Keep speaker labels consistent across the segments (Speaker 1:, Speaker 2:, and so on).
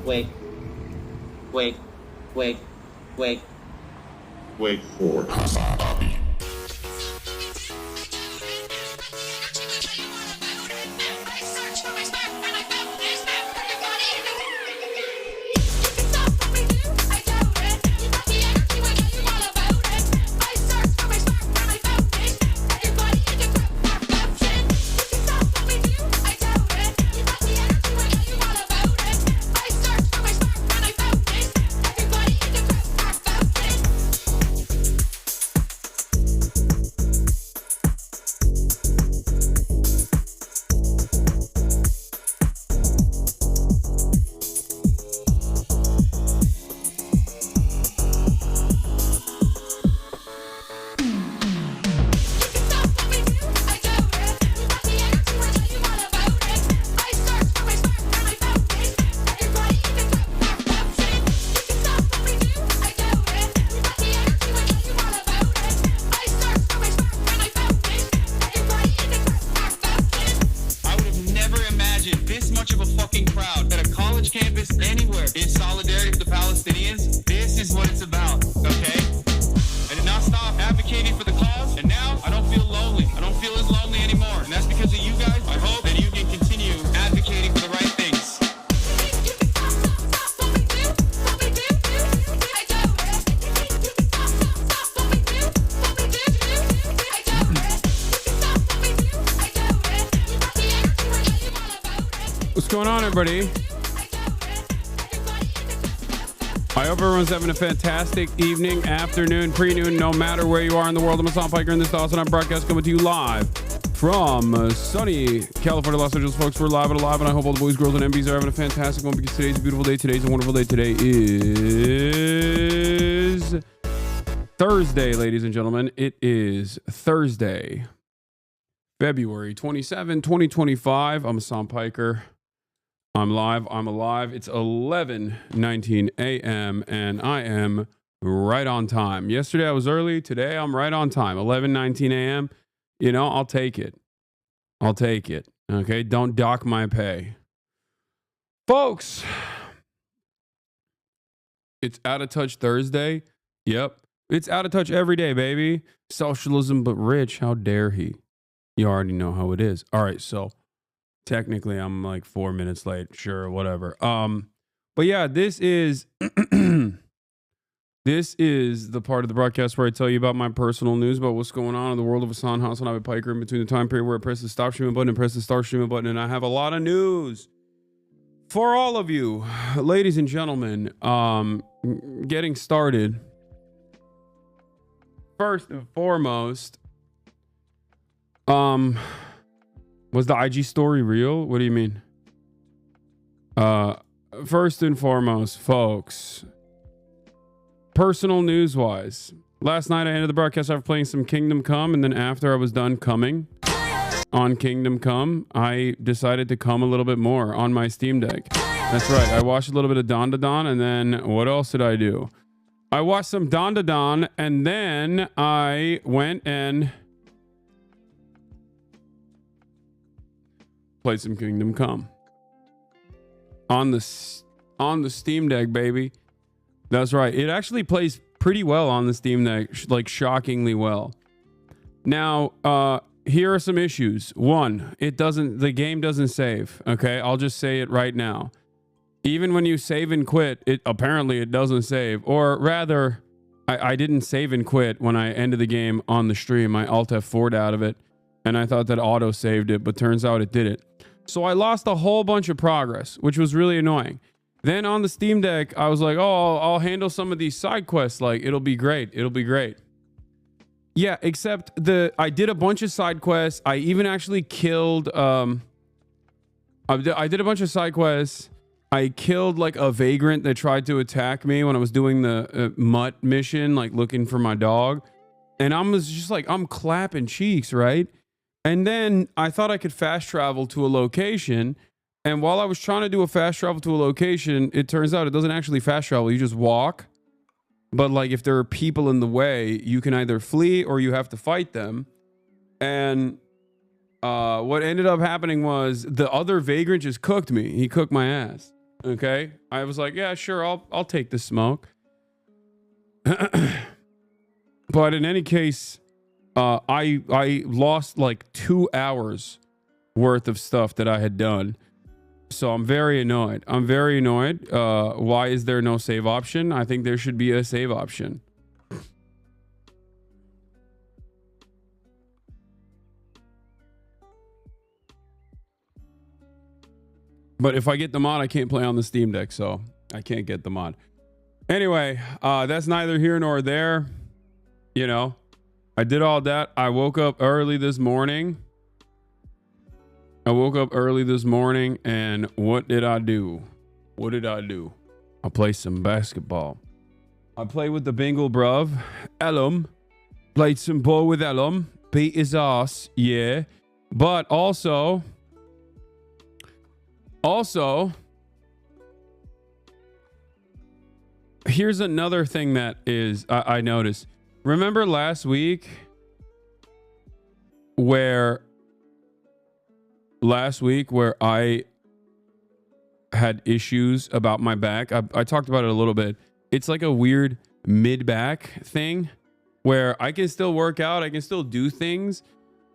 Speaker 1: Wait. Wait. Wait. Wait.
Speaker 2: Wait for HasanAbi.
Speaker 3: What's going on, everybody? I hope everyone's having a fantastic evening, afternoon, pre-noon, no matter where you are in the world. I'm Hasan Piker, and this is HasanAbi broadcast coming to you live from sunny California, Los Angeles. Folks, we're live and alive, and I hope all the boys, girls, and MBs are having a fantastic one because today's a beautiful day. Today's a wonderful day. Today is Thursday, ladies and gentlemen. It is Thursday, February 27, 2025. I'm Hasan Piker. I'm live. I'm alive. It's 11:19 a.m. and I am right on time. Yesterday I was early. Today I'm right on time. 11:19 a.m. You know, I'll take it. I'll take it. Okay, don't dock my pay, folks. It's Out of Touch Thursday. Yep, it's Out of Touch every day, baby. Socialism but rich. How dare he? You already know how it is. All right, so. Technically, I'm like 4 minutes late. Sure, whatever. But yeah, this is this is the part of the broadcast where I tell you about my personal news about what's going on in the world of HasanAbi Piker in between the time period where I press the stop streaming button and press the start streaming button, and I have a lot of news for all of you, ladies and gentlemen. Getting started. First and foremost, was the IG story real? What do you mean? First and foremost, folks, personal news wise, last night I ended the broadcast after playing some Kingdom Come, and then after I was done coming on Kingdom Come, I decided to come a little bit more on my Steam Deck. That's right. I watched a little bit of Don, and then what else did I do? I watched some Don, and then I went and played some Kingdom Come on the Steam Deck, baby. That's right. It actually plays pretty well on the Steam Deck, like shockingly well. Now, here are some issues. One, the game doesn't save. Okay, I'll just say it right now. Even when you save and quit, apparently it doesn't save. Or rather, I didn't save and quit when I ended the game on the stream. I Alt F4'd out of it, and I thought that auto saved it, but turns out it didn't. So I lost a whole bunch of progress, which was really annoying. Then on the Steam Deck, I was like, oh, I'll handle some of these side quests. Like, it'll be great. It'll be great. Yeah, except I did a bunch of side quests. I even actually killed, I did a bunch of side quests. I killed like a vagrant that tried to attack me when I was doing the mutt mission, like looking for my dog. And I was just like, I'm clapping cheeks, right? And then I thought I could fast travel to a location. And while I was trying to do a fast travel to a location, it turns out it doesn't actually fast travel. You just walk. But like if there are people in the way, you can either flee or you have to fight them. And what ended up happening was the other vagrant just cooked me. He cooked my ass. Okay. I was like, yeah, sure. I'll take the smoke. But in any case, I lost like 2 hours worth of stuff that I had done. So I'm very annoyed. Why is there no save option? I think there should be a save option. But if I get the mod, I can't play on the Steam Deck, so I can't get the mod. Anyway, that's neither here nor there. You know, I did all that. I woke up early this morning. And what did I do? I played some basketball. I played with the Bengal bruv, Ellum. Played some ball with Ellum. Beat his ass, yeah. But also, here's another thing that is I noticed. Remember last week where I had issues about my back? I talked about it a little bit. It's like a weird mid-back thing where I can still work out, I can still do things,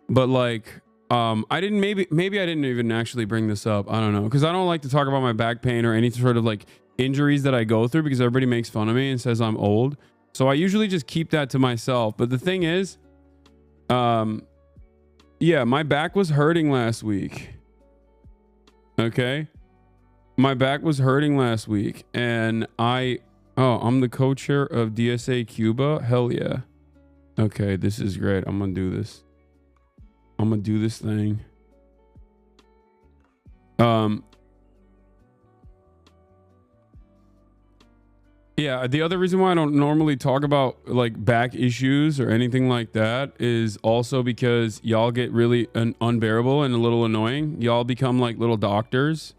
Speaker 3: but like I didn't maybe I didn't even actually bring this up. I don't know, because I don't like to talk about my back pain or any sort of like injuries that I go through because everybody makes fun of me and says I'm old. So I usually just keep that to myself. But the thing is, yeah, my back was hurting last week. Okay. My back was hurting last week and I'm the co-chair of DSA Cuba. Hell yeah. Okay, this is great. I'm gonna do this. Thing. Yeah, the other reason why I don't normally talk about like back issues or anything like that is also because y'all get really unbearable and a little annoying. Y'all become like little doctors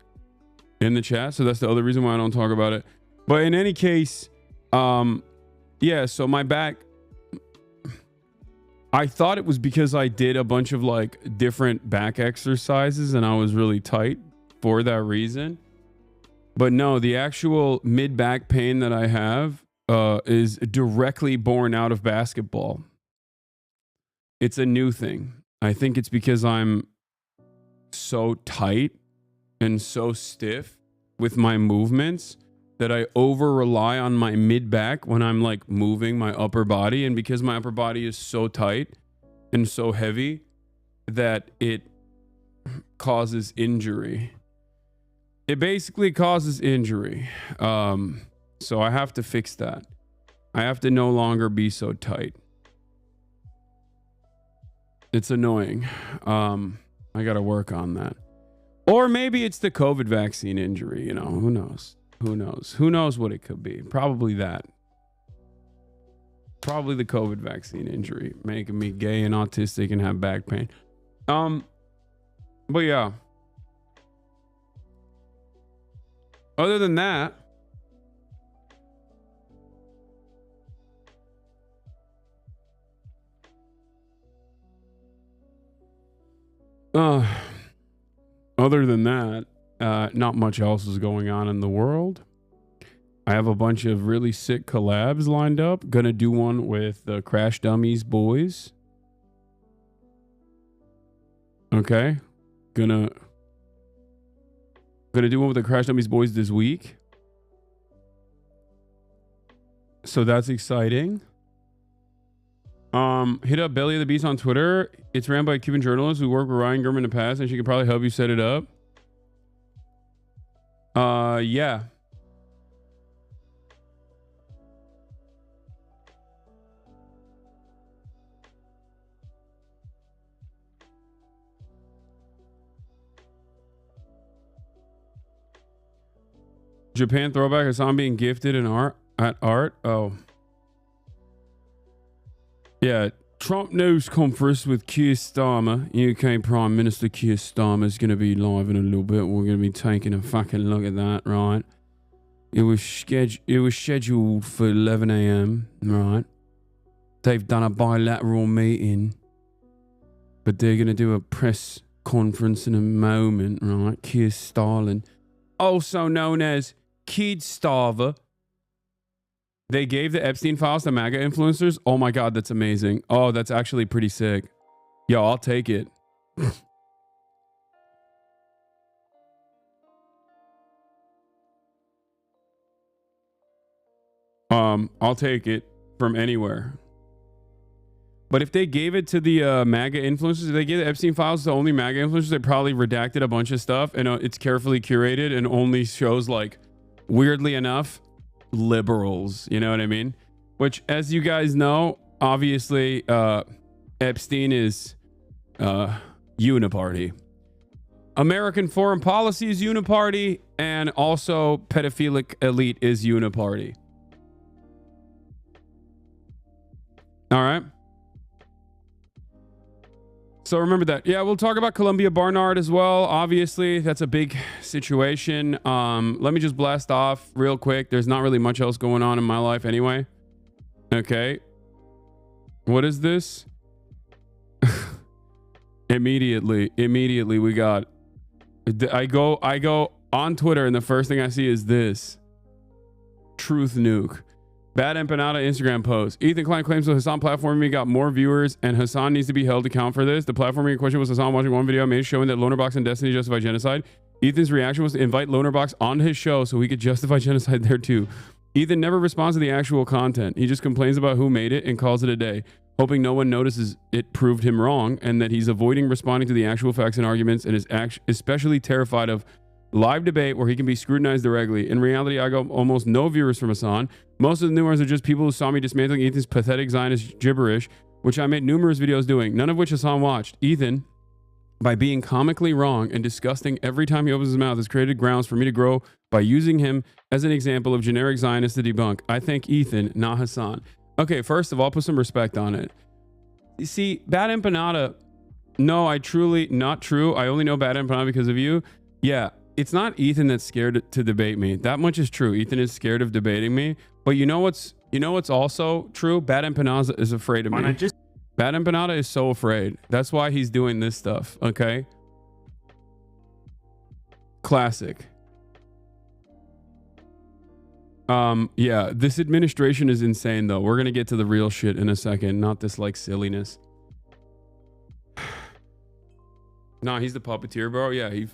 Speaker 3: in the chat. So that's the other reason why I don't talk about it. But in any case, yeah, so my back, I thought it was because I did a bunch of like different back exercises and I was really tight for that reason. But no, the actual mid-back pain that I have is directly born out of basketball. It's a new thing. I think it's because I'm so tight and so stiff with my movements that I over rely on my mid-back when I'm like moving my upper body. And because my upper body is so tight and so heavy that it causes injury. It basically causes injury. So I have to fix that. I have to no longer be so tight. It's annoying. I got to work on that. Or maybe it's the COVID vaccine injury. You know, who knows? Who knows what it could be? Probably that. Probably the COVID vaccine injury making me gay and autistic and have back pain. But yeah. Other than that, not much else is going on in the world. I have a bunch of really sick collabs lined up. Gonna do one with the Crash Dummies boys. Okay. Gonna do one with the Crash Dummies boys this week. So that's exciting. Hit up Belly of the Beast on Twitter. It's ran by a Cuban journalist who worked with Ryan Gurman in the past, and she could probably help you set it up. Yeah. Japan throwback. Hassan being gifted in art. Oh. Yeah. Trump news conference with Keir Starmer. UK Prime Minister Keir Starmer is going to be live in a little bit. We're going to be taking a fucking look at that, right? It was scheduled for 11 a.m., right? They've done a bilateral meeting, but they're going to do a press conference in a moment, right? Keir Starmer. also known as Keedstarver. They gave the Epstein files to MAGA influencers. Oh my God, that's amazing. Oh, that's actually pretty sick. Yo, I'll take it. I'll take it from anywhere. But if they gave it to the MAGA influencers, if they gave the Epstein files to only MAGA influencers, they probably redacted a bunch of stuff and it's carefully curated and only shows, like, weirdly enough, liberals. You know what I mean? Which, as you guys know, obviously, Epstein is uniparty. American foreign policy is uniparty, and also pedophilic elite is uniparty. All right. So remember that. Yeah, we'll talk about Columbia Barnard as well. Obviously, that's a big situation. Let me just blast off real quick. There's not really much else going on in my life anyway. Okay. What is this? Immediately we got... I go on Twitter and the first thing I see is this. Truth nuke. Bad Empanada Instagram post. Ethan Klein claims the Hasan platforming got more viewers and Hasan needs to be held to account for this. The platforming in question was Hasan watching one video made showing that Lonerbox and Destiny justify genocide. Ethan's reaction was to invite Lonerbox onto his show so he could justify genocide there too. Ethan never responds to the actual content. He just complains about who made it and calls it a day, hoping no one notices it proved him wrong and that he's avoiding responding to the actual facts and arguments and is especially terrified of live debate where he can be scrutinized directly. In reality, I got almost no viewers from Hasan. Most of the new ones are just people who saw me dismantling Ethan's pathetic Zionist gibberish, which I made numerous videos doing, none of which Hasan watched. Ethan, by being comically wrong and disgusting every time he opens his mouth, has created grounds for me to grow by using him as an example of generic Zionists to debunk. I thank Ethan, not Hasan. Okay, first of all, put some respect on it. You see, Bad Empanada, no, not true. I only know Bad Empanada because of you. Yeah. It's not Ethan that's scared to debate me. That much is true. Ethan is scared of debating me. But you know what's also true? Bad Empanada is afraid of me. Bad Empanada is so afraid. That's why he's doing this stuff. Okay. Classic. Yeah, this administration is insane though. We're gonna get to the real shit in a second, not this like silliness. Nah, he's the puppeteer, bro. Yeah, he's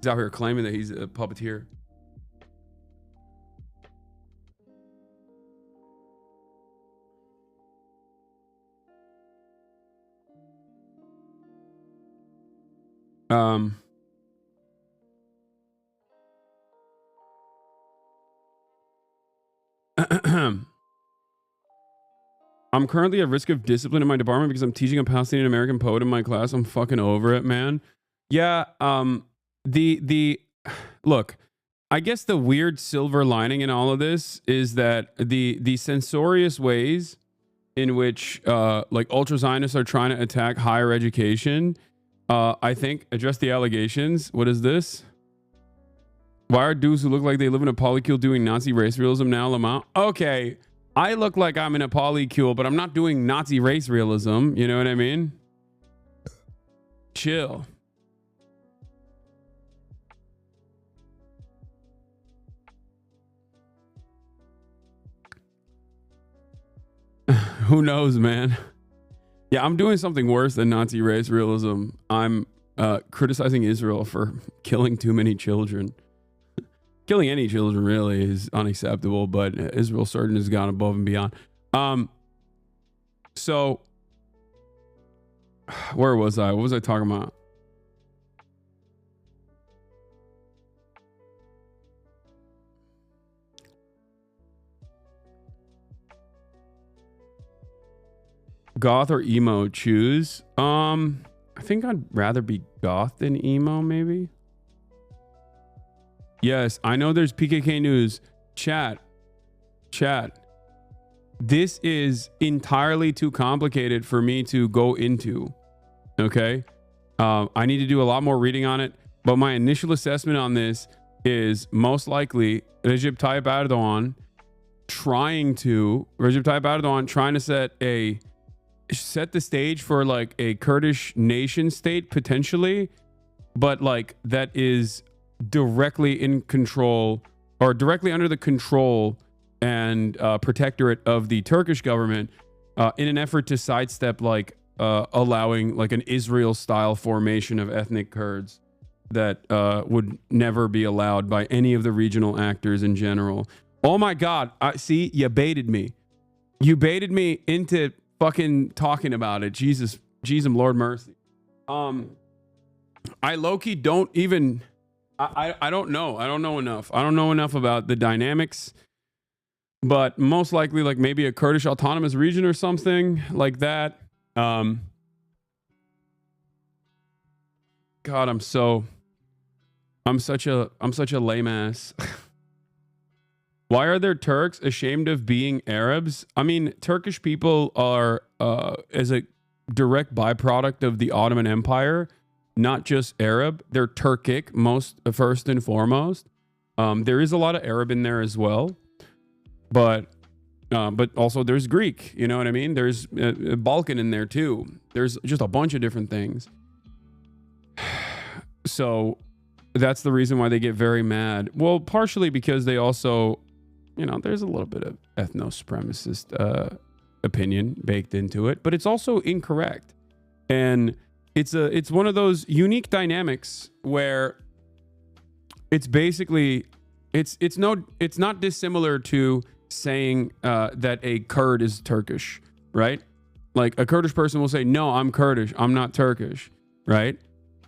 Speaker 3: out here claiming that he's a puppeteer. I'm currently at risk of discipline in my department because I'm teaching a Palestinian American poet in my class. I'm fucking over it, man. Yeah, look, I guess the weird silver lining in all of this is that the censorious ways in which like ultra Zionists are trying to attack higher education, I think address the allegations. What is this? Why are dudes who look like they live in a polycule doing Nazi race realism now, Lamont? Okay, I look like I'm in a polycule, but I'm not doing Nazi race realism. You know what I mean? Chill. Who knows, man? Yeah, I'm doing something worse than Nazi race realism. I'm criticizing Israel for killing too many children. Killing any children really is unacceptable, but Israel certainly has gone above and beyond. So where was I? What was I talking about? Goth or emo, choose. I think I'd rather be goth than emo, maybe. Yes, I know there's PKK news. Chat. This is entirely too complicated for me to go into. Okay. I need to do a lot more reading on it. But my initial assessment on this is most likely Recep Tayyip Erdogan trying to set the stage for like a Kurdish nation state potentially, but like that is directly in control, or directly under the control and protectorate of the Turkish government, in an effort to sidestep like allowing like an Israel-style formation of ethnic Kurds that would never be allowed by any of the regional actors in general. Oh my God! See, you baited me. You baited me into fucking talking about it. Jesus, Lord mercy. I low-key don't even. I don't know. I don't know enough. I don't know enough about the dynamics. But most likely, like maybe a Kurdish autonomous region or something like that. God, I'm such a lame ass. Why are there Turks ashamed of being Arabs? I mean, Turkish people are, as a direct byproduct of the Ottoman Empire, not just Arab. They're Turkic, first and foremost. There is a lot of Arab in there as well, but also there's Greek. You know what I mean? There's Balkan in there too. There's just a bunch of different things. So that's the reason why they get very mad. Well, partially because they also, there's a little bit of ethno-supremacist opinion baked into it, but it's also incorrect. And it's one of those unique dynamics where it's basically it's not dissimilar to saying that a Kurd is Turkish, right? Like a Kurdish person will say, "No, I'm Kurdish. I'm not Turkish," right?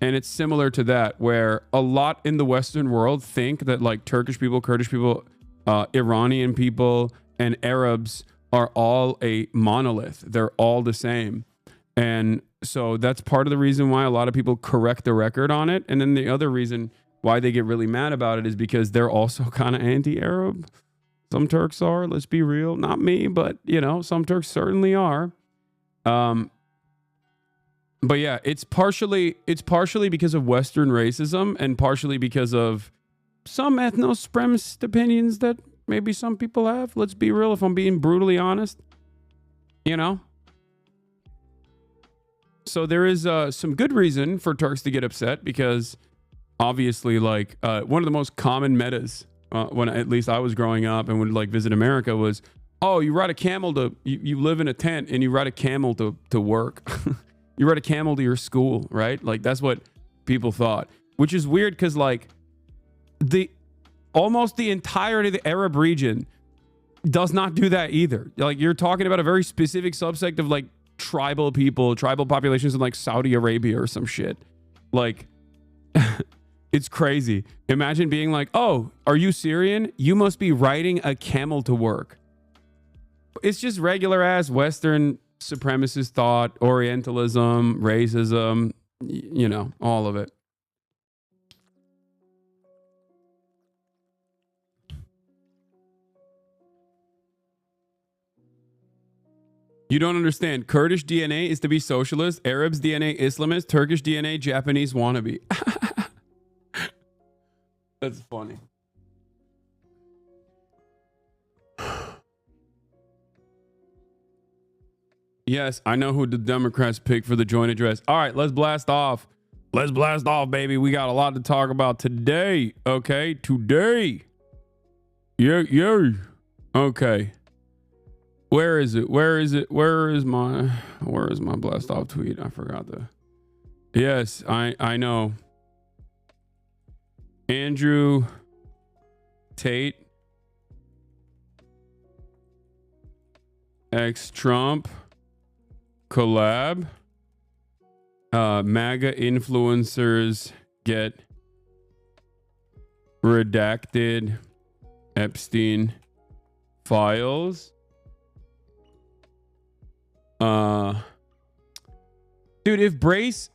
Speaker 3: And it's similar to that, where a lot in the Western world think that like Turkish people, Kurdish people, Iranian people, and Arabs are all a monolith. They're all the same. And so that's part of the reason why a lot of people correct the record on it. And then the other reason why they get really mad about it is because they're also kind of anti-Arab. Some Turks are, let's be real. Not me, but some Turks certainly are. But yeah, it's partially because of Western racism and partially because of some ethno-supremacist opinions that maybe some people have. Let's be real, if I'm being brutally honest. So there is some good reason for Turks to get upset, because obviously, like, one of the most common metas when at least I was growing up and would like visit America was, oh, you ride a camel to, you live in a tent and you ride a camel to work. You ride a camel to your school, right? Like that's what people thought, which is weird because like almost the entirety of the Arab region does not do that either. Like you're talking about a very specific subsect of like tribal people, tribal populations in like Saudi Arabia or some shit. Like it's crazy. Imagine being like, oh, are you Syrian? You must be riding a camel to work. It's just regular ass Western supremacist thought, Orientalism, racism, all of it. You don't understand. Kurdish DNA is to be socialist, Arab's DNA Islamist, Turkish DNA Japanese wannabe. That's funny. Yes, I know who the Democrats picked for the joint address. All right, let's blast off. Let's blast off, baby. We got a lot to talk about today. Okay, today. Yeah. Okay. Where is it? Where is my blast off tweet? I forgot the. Yes, I know. Andrew Tate, ex-Trump collab. MAGA influencers get redacted Epstein files. Dude, if Brace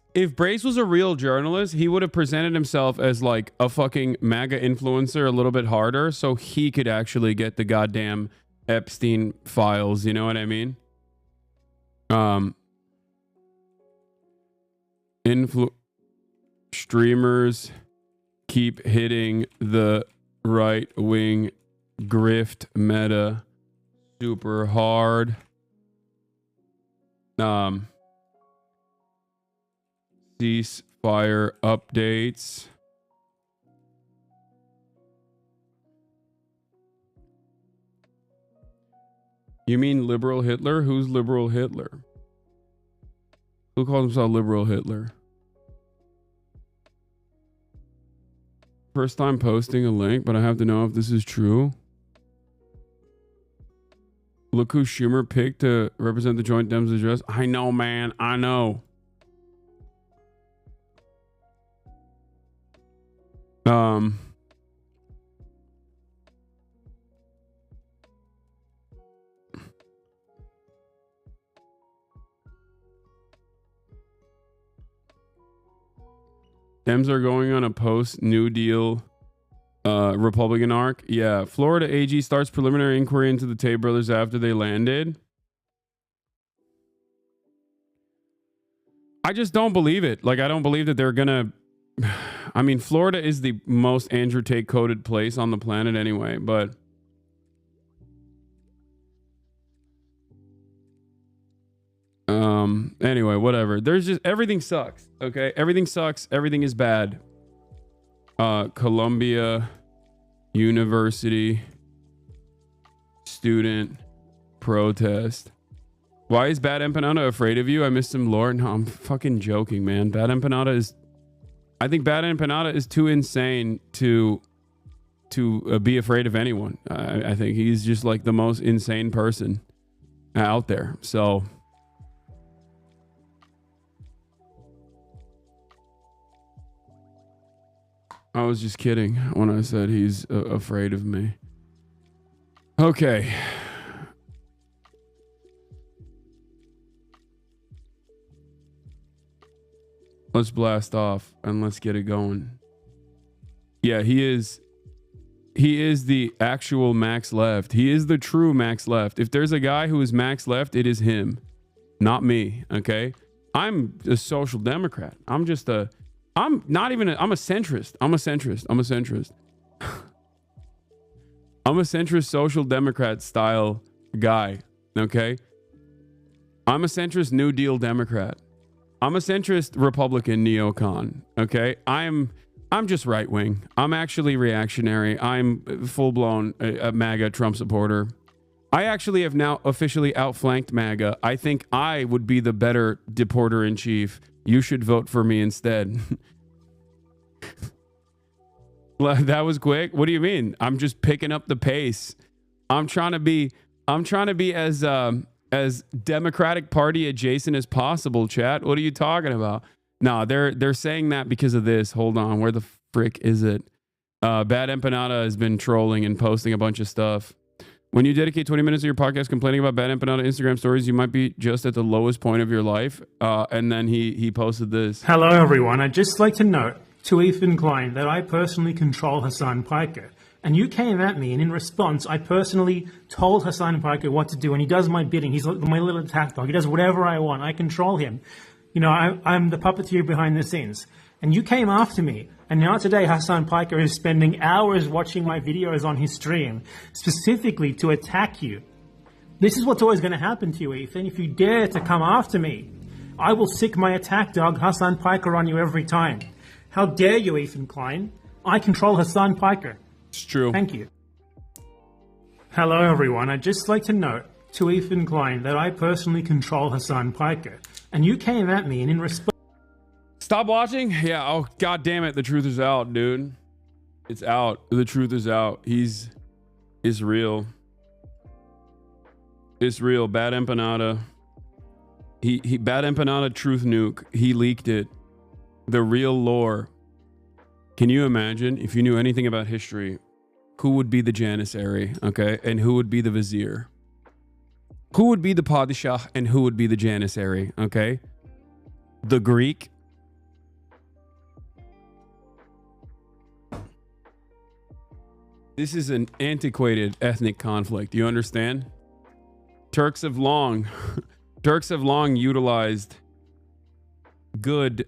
Speaker 3: was a real journalist, he would have presented himself as like a fucking MAGA influencer a little bit harder so he could actually get the goddamn Epstein files. You know what I mean? Streamers keep hitting the right wing grift meta super hard. Ceasefire updates. You mean liberal Hitler? Who's liberal Hitler? Who calls himself liberal Hitler? First time posting a link, but I have to know if this is true. Look who Schumer picked to represent the Joint Dems address. I know, man. I know. Dems are going on a post-New Deal Republican arc. Yeah. Florida AG starts preliminary inquiry into the Tate brothers after they landed. I just don't believe it. Like, I don't believe that they're going to... I mean, Florida is the most Andrew Tate coded place on the planet anyway, but... Anyway, whatever. There's just... Everything sucks, okay? Everything sucks. Everything is bad. Columbia University student protest. Why is Bad Empanada afraid of you? I missed him, Lord. No, I'm fucking joking, man. Bad Empanada is... I think Bad Empanada is too insane to be afraid of anyone. I think he's just like the most insane person out there. So... I was just kidding when I said he's afraid of me. Okay. Let's blast off and let's get it going. Yeah, he is the actual Max Left. He is the true Max Left. If there's a guy who is Max Left, it is him, not me, okay? I'm a social democrat. I'm a centrist. I'm a centrist. I'm a centrist social democrat style guy, okay? I'm a centrist New Deal Democrat. I'm a centrist Republican neocon, okay? I'm just right wing. I'm actually reactionary. I'm full-blown a MAGA Trump supporter. I actually have now officially outflanked MAGA. I think I would be the better deporter in chief. You should vote for me instead. That was quick. What do you mean? I'm just picking up the pace. I'm trying to be as Democratic Party adjacent as possible, chat. What are you talking about? No, they're saying that because of this. Hold on. Where the frick is it? Bad Empanada has been trolling and posting a bunch of stuff. When you dedicate 20 minutes of your podcast complaining about Bad Empanada Instagram stories, you might be just at the lowest point of your life. And then he posted this.
Speaker 4: Hello, everyone. I'd just like to note to Ethan Klein that I personally control Hasan Piker. And you came at me, and in response, I personally told Hasan Piker what to do, and he does my bidding. He's like my little attack dog. He does whatever I want. I control him. You know, I'm the puppeteer behind the scenes. And you came after me. And now today, Hasan Piker is spending hours watching my videos on his stream, specifically to attack you. This is what's always going to happen to you, Ethan. If you dare to come after me, I will sick my attack dog, Hasan Piker, on you every time. How dare you, Ethan Klein? I control Hasan Piker.
Speaker 3: It's true.
Speaker 4: Thank you. Hello, everyone. I'd just like to note to Ethan Klein that I personally control Hasan Piker. And you came at me, and in response...
Speaker 3: Stop watching? Yeah. Oh, God damn it. The truth is out, dude. It's out. The truth is out. It's real. It's real. Bad Empanada. Bad Empanada Truth Nuke. He leaked it. The real lore. Can you imagine if you knew anything about history, who would be the Janissary, okay? And who would be the Vizier? Who would be the Padishah and who would be the Janissary, okay? The Greek. This is an antiquated ethnic conflict. You understand? Turks have long utilized good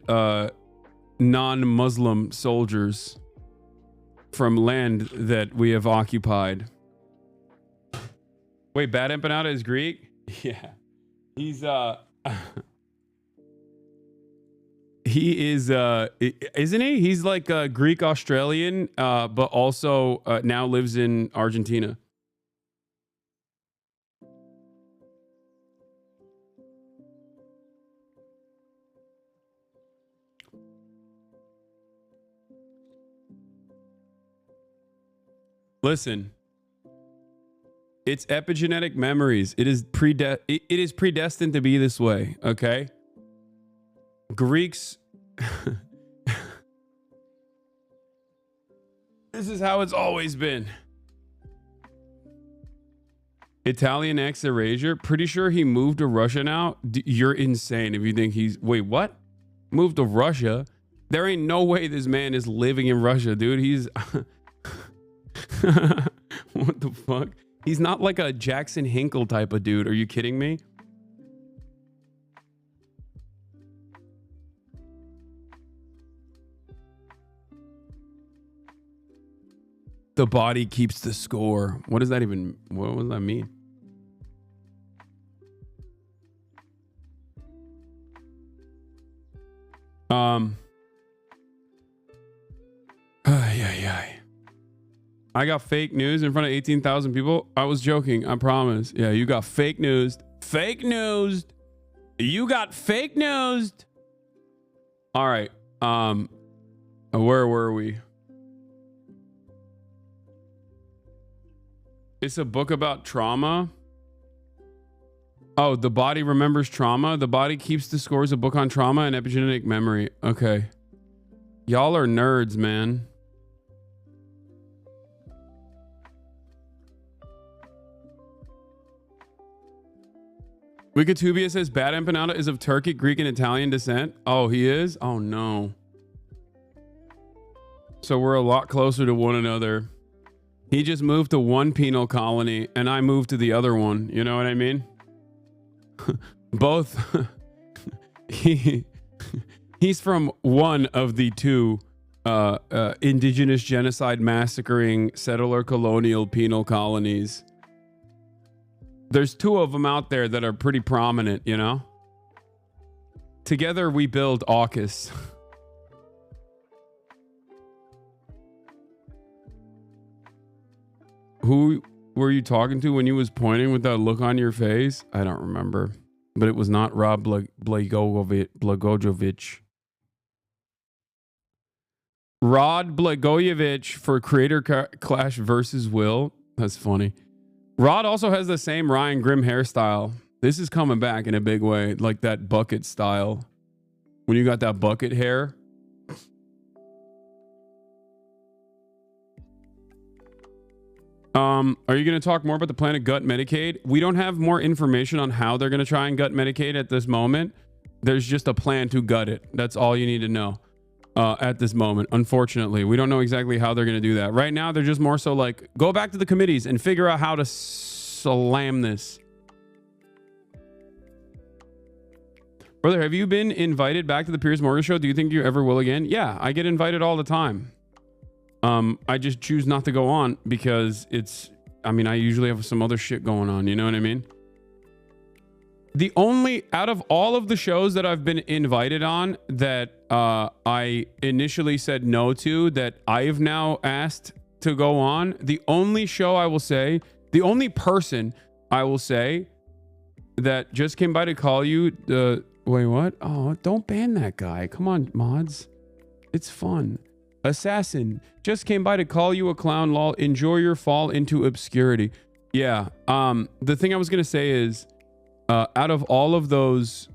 Speaker 3: non-Muslim soldiers from land that we have occupied. Wait, Bad Empanada is Greek? Yeah. He's he is isn't he? He's like a Greek Australian, but also now lives in Argentina. Listen. It's epigenetic memories. It is predestined to be this way, okay? Greeks. This is how it's always been. Italian ex erasure. Pretty sure he moved to Russia now. You're insane if you think he's... Wait, what? Moved to Russia? There ain't no way this man is living in Russia, dude. He's... What the fuck? He's not like a Jackson Hinkle type of dude. Are you kidding me? The body keeps the score. What does that even... What does that mean? I got fake news in front of 18,000 people. I was joking. I promise. Yeah, you got fake news. Fake news. You got fake news. All right. Where were we? It's a book about trauma. Oh, the body remembers trauma. The body keeps the scores. A book on trauma and epigenetic memory. Okay. Y'all are nerds, man. Wikitubia says Bad Empanada is of Turkic, Greek, and Italian descent. Oh, he is? Oh, no. So we're a lot closer to one another. He just moved to one penal colony, and I moved to the other one. You know what I mean? Both. He's from one of the two indigenous genocide massacring settler colonial penal colonies. There's two of them out there that are pretty prominent, you know? Together we build AUKUS. Who were you talking to when you was pointing with that look on your face? I don't remember. But it was not Rob Blagojevich. Rod Blagojevich for Creator Clash versus Will. That's funny. Rod also has the same Ryan Grimm hairstyle. This is coming back in a big way, like that bucket style. When you got that bucket hair. Are you going to talk more about the plan to gut Medicaid? We don't have more information on how they're going to try and gut Medicaid at this moment. There's just a plan to gut it. That's all you need to know at this moment. Unfortunately, we don't know exactly how they're going to do that. Right now, they're just more so like, go back to the committees and figure out how to slam this. Brother, have you been invited back to the Piers Morgan show? Do you think you ever will again? Yeah, I get invited all the time. I just choose not to go on because I usually have some other shit going on. You know what I mean? The only, out of all of the shows that I've been invited on that I initially said no to, that I've now asked to go on, the only show I will say, the only person I will say that just came by to call you, wait, what? Oh, don't ban that guy. Come on, mods. It's fun. Assassin just came by to call you a clown, lol. Enjoy your fall into obscurity. Yeah. The thing I was gonna say is, out of all those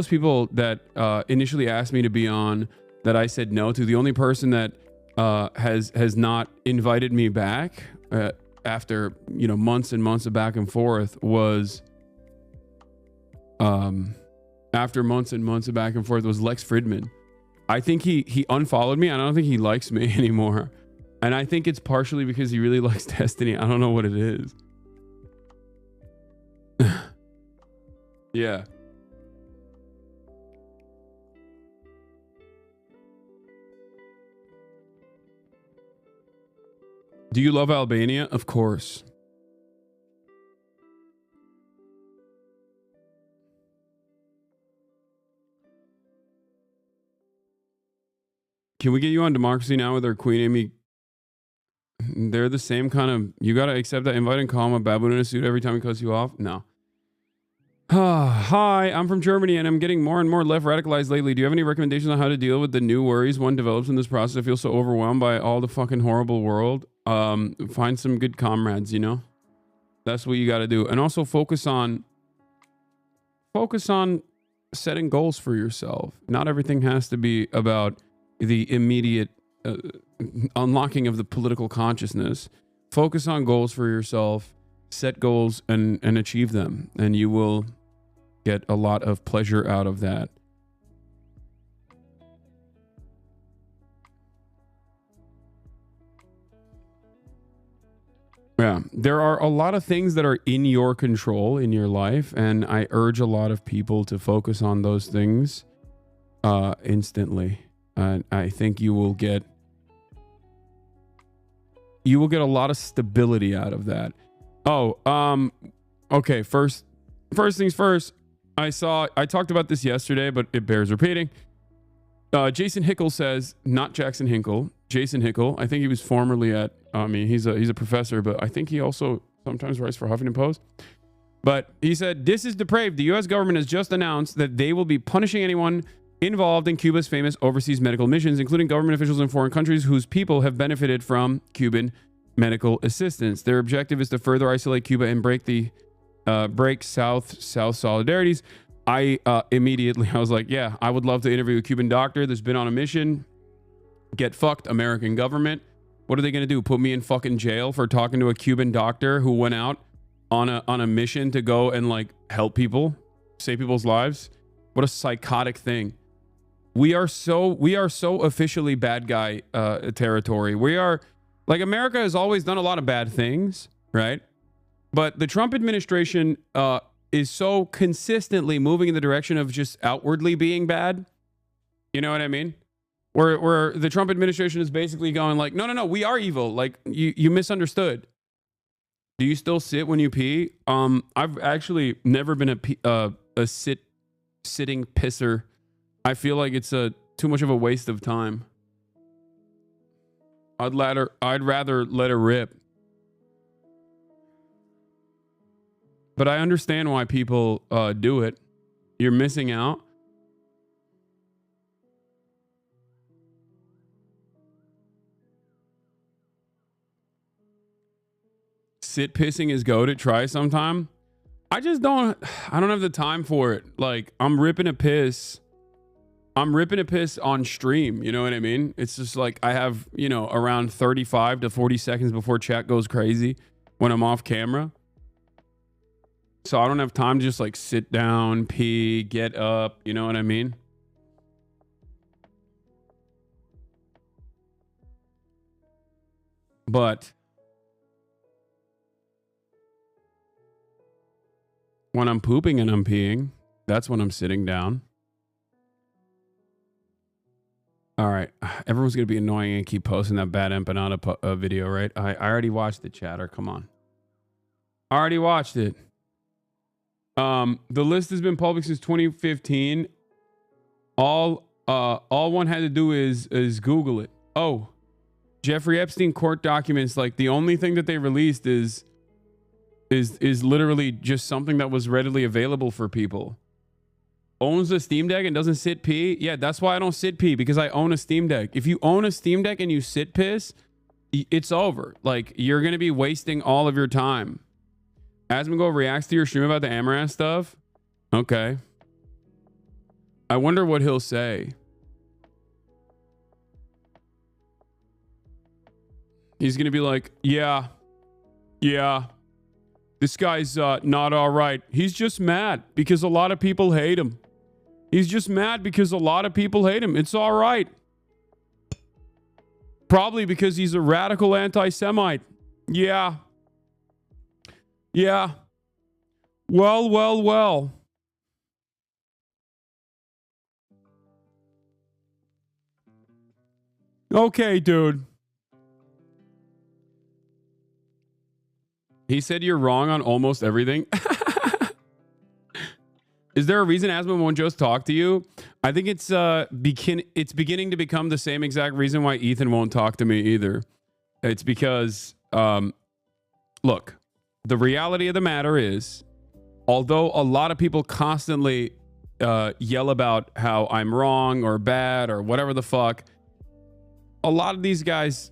Speaker 3: people that initially asked me to be on, that I said no to, the only person that has not invited me back after months and months of back and forth was Lex Fridman. I think he unfollowed me. I don't think he likes me anymore. And I think it's partially because he really likes Destiny. I don't know what it is. Yeah. Do you love Albania? Of course. Can we get you on Democracy Now! With our Queen Amy? They're the same kind of... You gotta accept that invite and call him a baboon in a suit every time he cuts you off? No. Hi, I'm from Germany and I'm getting more and more left radicalized lately. Do you have any recommendations on how to deal with the new worries one develops in this process? I feel so overwhelmed by all the fucking horrible world. Find some good comrades, you know? That's what you got to do. And also focus on setting goals for yourself. Not everything has to be about the immediate unlocking of the political consciousness. Focus on goals for yourself, set goals and achieve them, and you will get a lot of pleasure out of that. Yeah, there are a lot of things that are in your control in your life, and I urge a lot of people to focus on those things instantly. I think you will get a lot of stability out of that. Okay, first things first. I talked about this yesterday, but it bears repeating. Jason Hickel says, not Jackson Hinkle, Jason Hickel. I think he was formerly at, he's a professor, but I think he also sometimes writes for Huffington Post. But he said, this is depraved. The U.S. government has just announced that they will be punishing anyone involved in Cuba's famous overseas medical missions, including government officials in foreign countries whose people have benefited from Cuban medical assistance. Their objective is to further isolate Cuba and break South solidarities. I was like, yeah, I would love to interview a Cuban doctor that's been on a mission. Get fucked, American government. What are they going to do? Put me in fucking jail for talking to a Cuban doctor who went out on a mission to go and like help people, save people's lives? What a psychotic thing. We are so officially bad guy territory. We are, like, America has always done a lot of bad things, right? But the Trump administration is so consistently moving in the direction of just outwardly being bad. You know what I mean? Where the Trump administration is basically going like, no, we are evil. Like, you misunderstood. Do you still sit when you pee? I've actually never been a sitting pisser. I feel like it's too much of a waste of time. I'd rather let it rip. But I understand why people do it. You're missing out. Sit pissing is goated. Try sometime. I don't have the time for it. Like, I'm ripping a piss on stream. You know what I mean? It's just like I have, around 35 to 40 seconds before chat goes crazy when I'm off camera. So I don't have time to just like sit down, pee, get up. You know what I mean? But when I'm pooping and I'm peeing, that's when I'm sitting down. All right. Everyone's going to be annoying and keep posting that bad empanada video, right? I already watched it, chatter. Come on. I already watched it. The list has been public since 2015. All one had to do is Google it. Oh, Jeffrey Epstein court documents. Like, the only thing that they released is literally just something that was readily available for people. Owns a Steam Deck and doesn't sit pee. Yeah, that's why I don't sit pee, because I own a Steam Deck. If you own a Steam Deck and you sit piss, it's over. Like, you're going to be wasting all of your time. Asmongo reacts to your stream about the Amaranth stuff. Okay. I wonder what he'll say. He's going to be like, yeah. This guy's not all right. He's just mad because a lot of people hate him. He's just mad because a lot of people hate him. It's all right. Probably because he's a radical anti-Semite. Yeah. Well. Okay, dude. He said you're wrong on almost everything. Is there a reason Asma won't just talk to you? I think it's beginning to become the same exact reason why Ethan won't talk to me either. It's because, look, the reality of the matter is, although a lot of people constantly yell about how I'm wrong or bad or whatever the fuck, a lot of these guys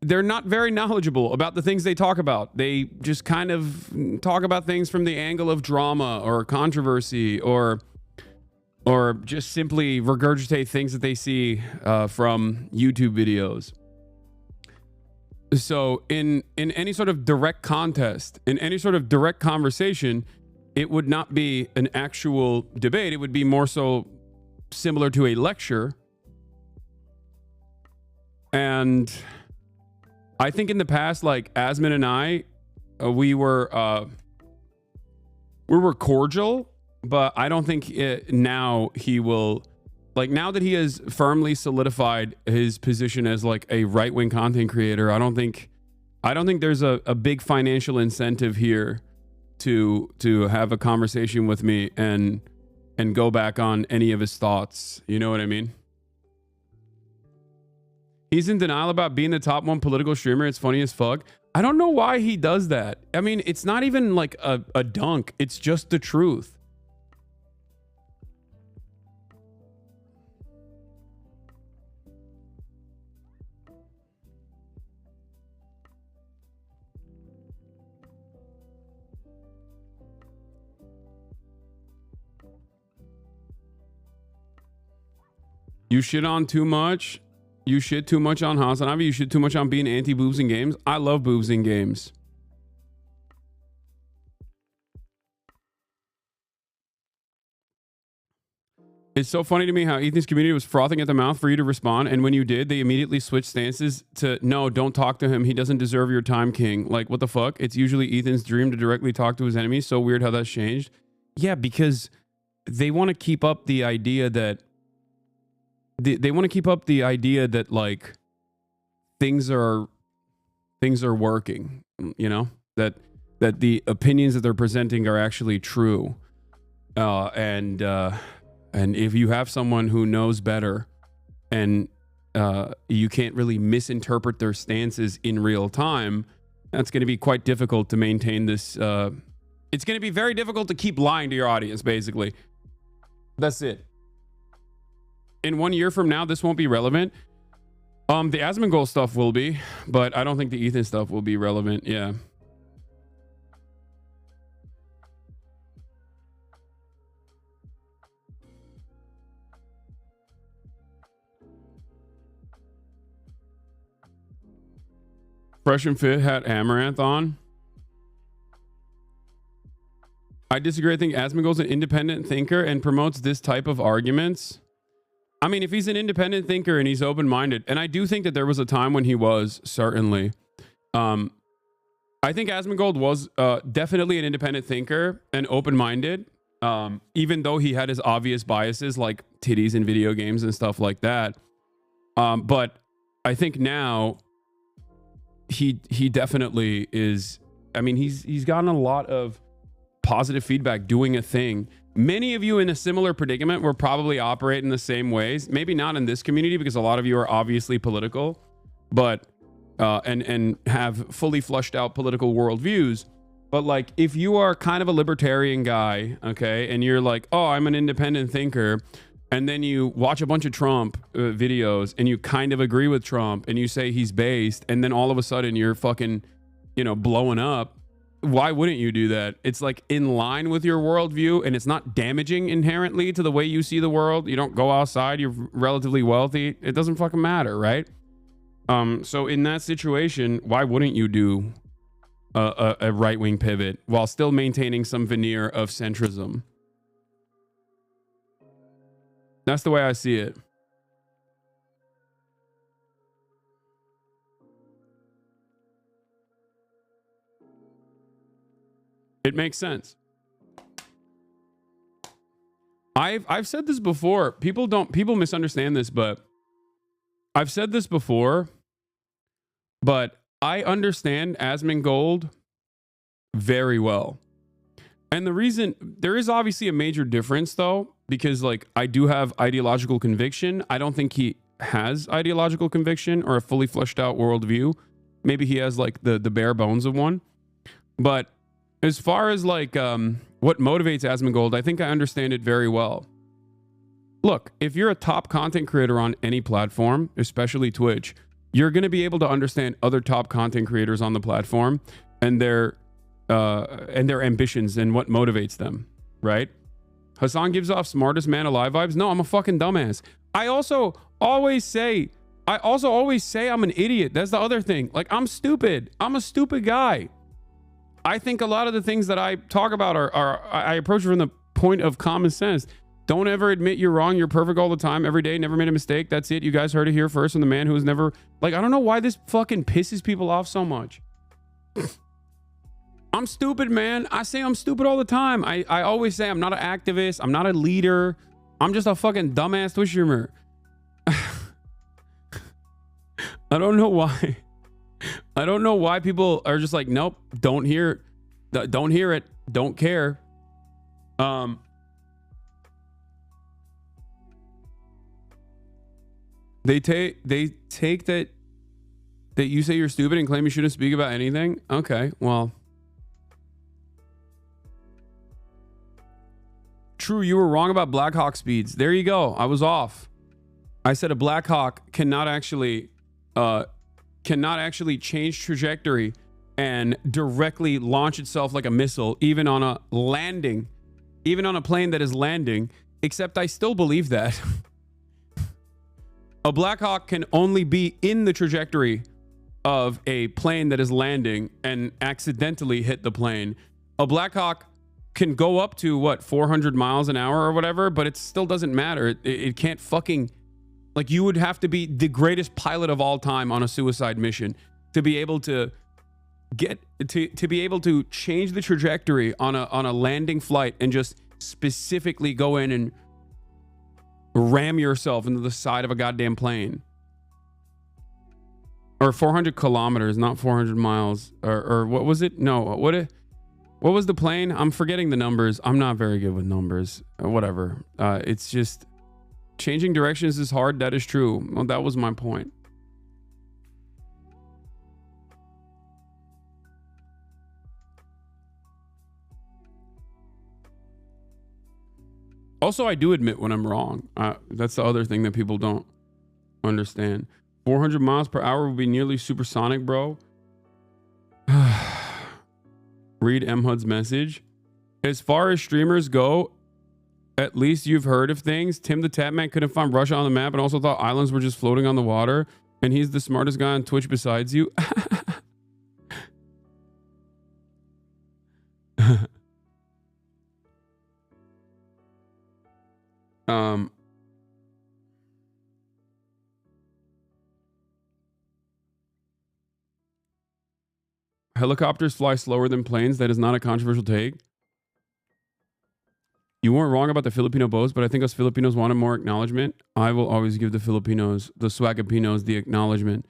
Speaker 3: they're not very knowledgeable about the things they talk about. They just kind of talk about things from the angle of drama or controversy, or just simply regurgitate things that they see from YouTube videos. So in any sort of direct contest, in any sort of direct conversation, it would not be an actual debate. It would be more so similar to a lecture. And I think in the past, like Asman and I, we were cordial, but I don't think now he will, like, now that he has firmly solidified his position as like a right-wing content creator, I don't think there's a big financial incentive here to have a conversation with me and go back on any of his thoughts. You know what I mean? He's in denial about being the top one political streamer. It's funny as fuck. I don't know why he does that. I mean, it's not even like a dunk. It's just the truth. You shit on too much. You shit too much on HasanAbi. You shit too much on being anti-boobs in games. I love boobs in games. It's so funny to me how Ethan's community was frothing at the mouth for you to respond, and when you did, they immediately switched stances to, no, don't talk to him. He doesn't deserve your time, King. Like, what the fuck? It's usually Ethan's dream to directly talk to his enemies. So weird how that's changed. Yeah, because they want to keep up the idea that they want to keep up the idea that like things are working, you know, that the opinions that they're presenting are actually true. And if you have someone who knows better and you can't really misinterpret their stances in real time, that's going to be quite difficult to maintain this. It's going to be very difficult to keep lying to your audience, basically. That's it. In 1 year from now, this won't be relevant. The Asmongold stuff will be, but I don't think the Ethan stuff will be relevant. Yeah. Fresh and Fit had Amaranth on. I disagree. I think Asmongold's an independent thinker and promotes this type of arguments. I mean, if he's an independent thinker and he's open-minded, and I do think that there was a time when he was, certainly. I think Asmongold was definitely an independent thinker and open-minded, even though he had his obvious biases like titties in video games and stuff like that. But I think now he definitely is. I mean, he's gotten a lot of positive feedback doing a thing. Many of you in a similar predicament will probably operate in the same ways. Maybe not in this community because a lot of you are obviously political, but and have fully flushed out political worldviews. But like, if you are kind of a libertarian guy, okay, and you're like, oh, I'm an independent thinker, and then you watch a bunch of Trump videos and you kind of agree with Trump and you say he's based, and then all of a sudden you're fucking, you know, blowing up. Why wouldn't you do that? It's like in line with your worldview, and it's not damaging inherently to the way you see the world. You don't go outside, you're relatively wealthy. It doesn't fucking matter, right? So in that situation, why wouldn't you do a right-wing pivot while still maintaining some veneer of centrism? That's the way I see it. It makes sense. I've said this before. People misunderstand this, but I've said this before. But I understand Asmongold very well. And the reason, there is obviously a major difference though, because like I do have ideological conviction. I don't think he has ideological conviction or a fully fleshed out worldview. Maybe he has like the bare bones of one. But as far as like what motivates Asmongold, I think I understand it very well. Look, if you're a top content creator on any platform, especially Twitch, you're going to be able to understand other top content creators on the platform and their ambitions and what motivates them, right? Hasan gives off smartest man alive vibes. No, I'm a fucking dumbass. I also always say I'm an idiot. That's the other thing. Like, I'm stupid. I'm a stupid guy. I think a lot of the things that I talk about I approach from the point of common sense. Don't ever admit you're wrong. You're perfect all the time, every day. Never made a mistake. That's it. You guys heard it here first from the man who has never... Like, I don't know why this fucking pisses people off so much. I'm stupid, man. I say I'm stupid all the time. I always say I'm not an activist. I'm not a leader. I'm just a fucking dumbass Twitch streamer. I don't know why. I don't know why people are just like, nope, don't hear it. Don't care. They take that you say you're stupid and claim you shouldn't speak about anything. Okay, well. True, you were wrong about Black Hawk speeds. There you go. I was off. I said a Black Hawk cannot actually change trajectory and directly launch itself like a missile, even on a landing, even on a plane that is landing, except I still believe that. A Black Hawk can only be in the trajectory of a plane that is landing and accidentally hit the plane. A Black Hawk can go up to what, 400 miles an hour or whatever, but it still doesn't matter. It can't fucking, like, you would have to be the greatest pilot of all time on a suicide mission to be able to get to be able to change the trajectory on a landing flight and just specifically go in and ram yourself into the side of a goddamn plane. Or 400 kilometers, not 400 miles. Or what was it? No, what was the plane? I'm forgetting the numbers. I'm not very good with numbers. Whatever. It's just changing directions is hard. That is true. Well, that was my point. Also, I do admit when I'm wrong. That's the other thing that people don't understand. 400 miles per hour would be nearly supersonic, bro. Read MHUD's message. As far as streamers go, at least you've heard of things. Tim the Tapman couldn't find Russia on the map and also thought islands were just floating on the water. And he's the smartest guy on Twitch besides you. Helicopters fly slower than planes. That is not a controversial take. You weren't wrong about the Filipino boast, but I think us Filipinos wanted more acknowledgement. I will always give the Filipinos, the Swagapinos, the acknowledgement.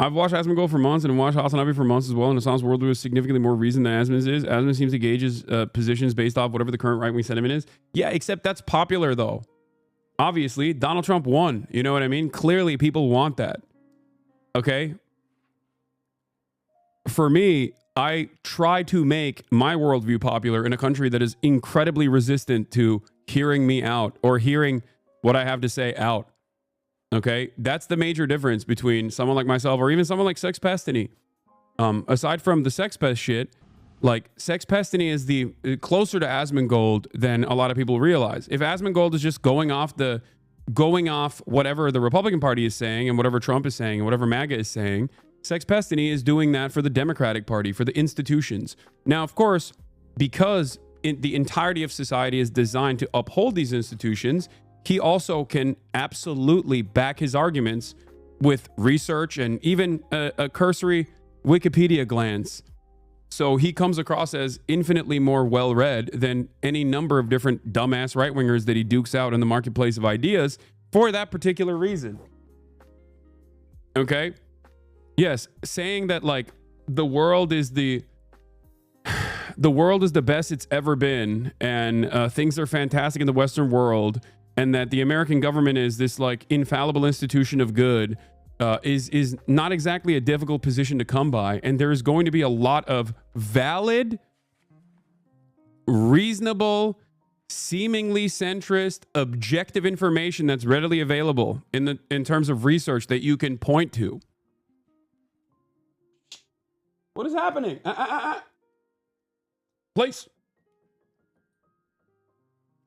Speaker 3: I've watched Asmongold for months and watched HasanAbi for months as well. And Hasan's worldview is significantly more reason than Asmon's is. Asmon seems to gauge his positions based off whatever the current right-wing sentiment is. Yeah, except that's popular though. Obviously, Donald Trump won. You know what I mean? Clearly, people want that. Okay? For me, I try to make my worldview popular in a country that is incredibly resistant to hearing me out or hearing what I have to say out. Okay? That's the major difference between someone like myself or even someone like Sex Pestany. Aside from the Sex Pest shit, like, Sex Pestany is the closer to Asmongold than a lot of people realize. If Asmongold is just going off whatever the Republican Party is saying and whatever Trump is saying and whatever MAGA is saying, Sex Pestany is doing that for the Democratic Party, for the institutions. Now, of course, because the entirety of society is designed to uphold these institutions, he also can absolutely back his arguments with research and even a cursory Wikipedia glance. So he comes across as infinitely more well-read than any number of different dumbass right-wingers that he dukes out in the marketplace of ideas for that particular reason. Okay? Yes, saying that like the world is the best it's ever been and things are fantastic in the Western world and that the American government is this like infallible institution of good is not exactly a difficult position to come by. And there is going to be a lot of valid, reasonable, seemingly centrist, objective information that's readily available in terms of research that you can point to. What is happening? Place.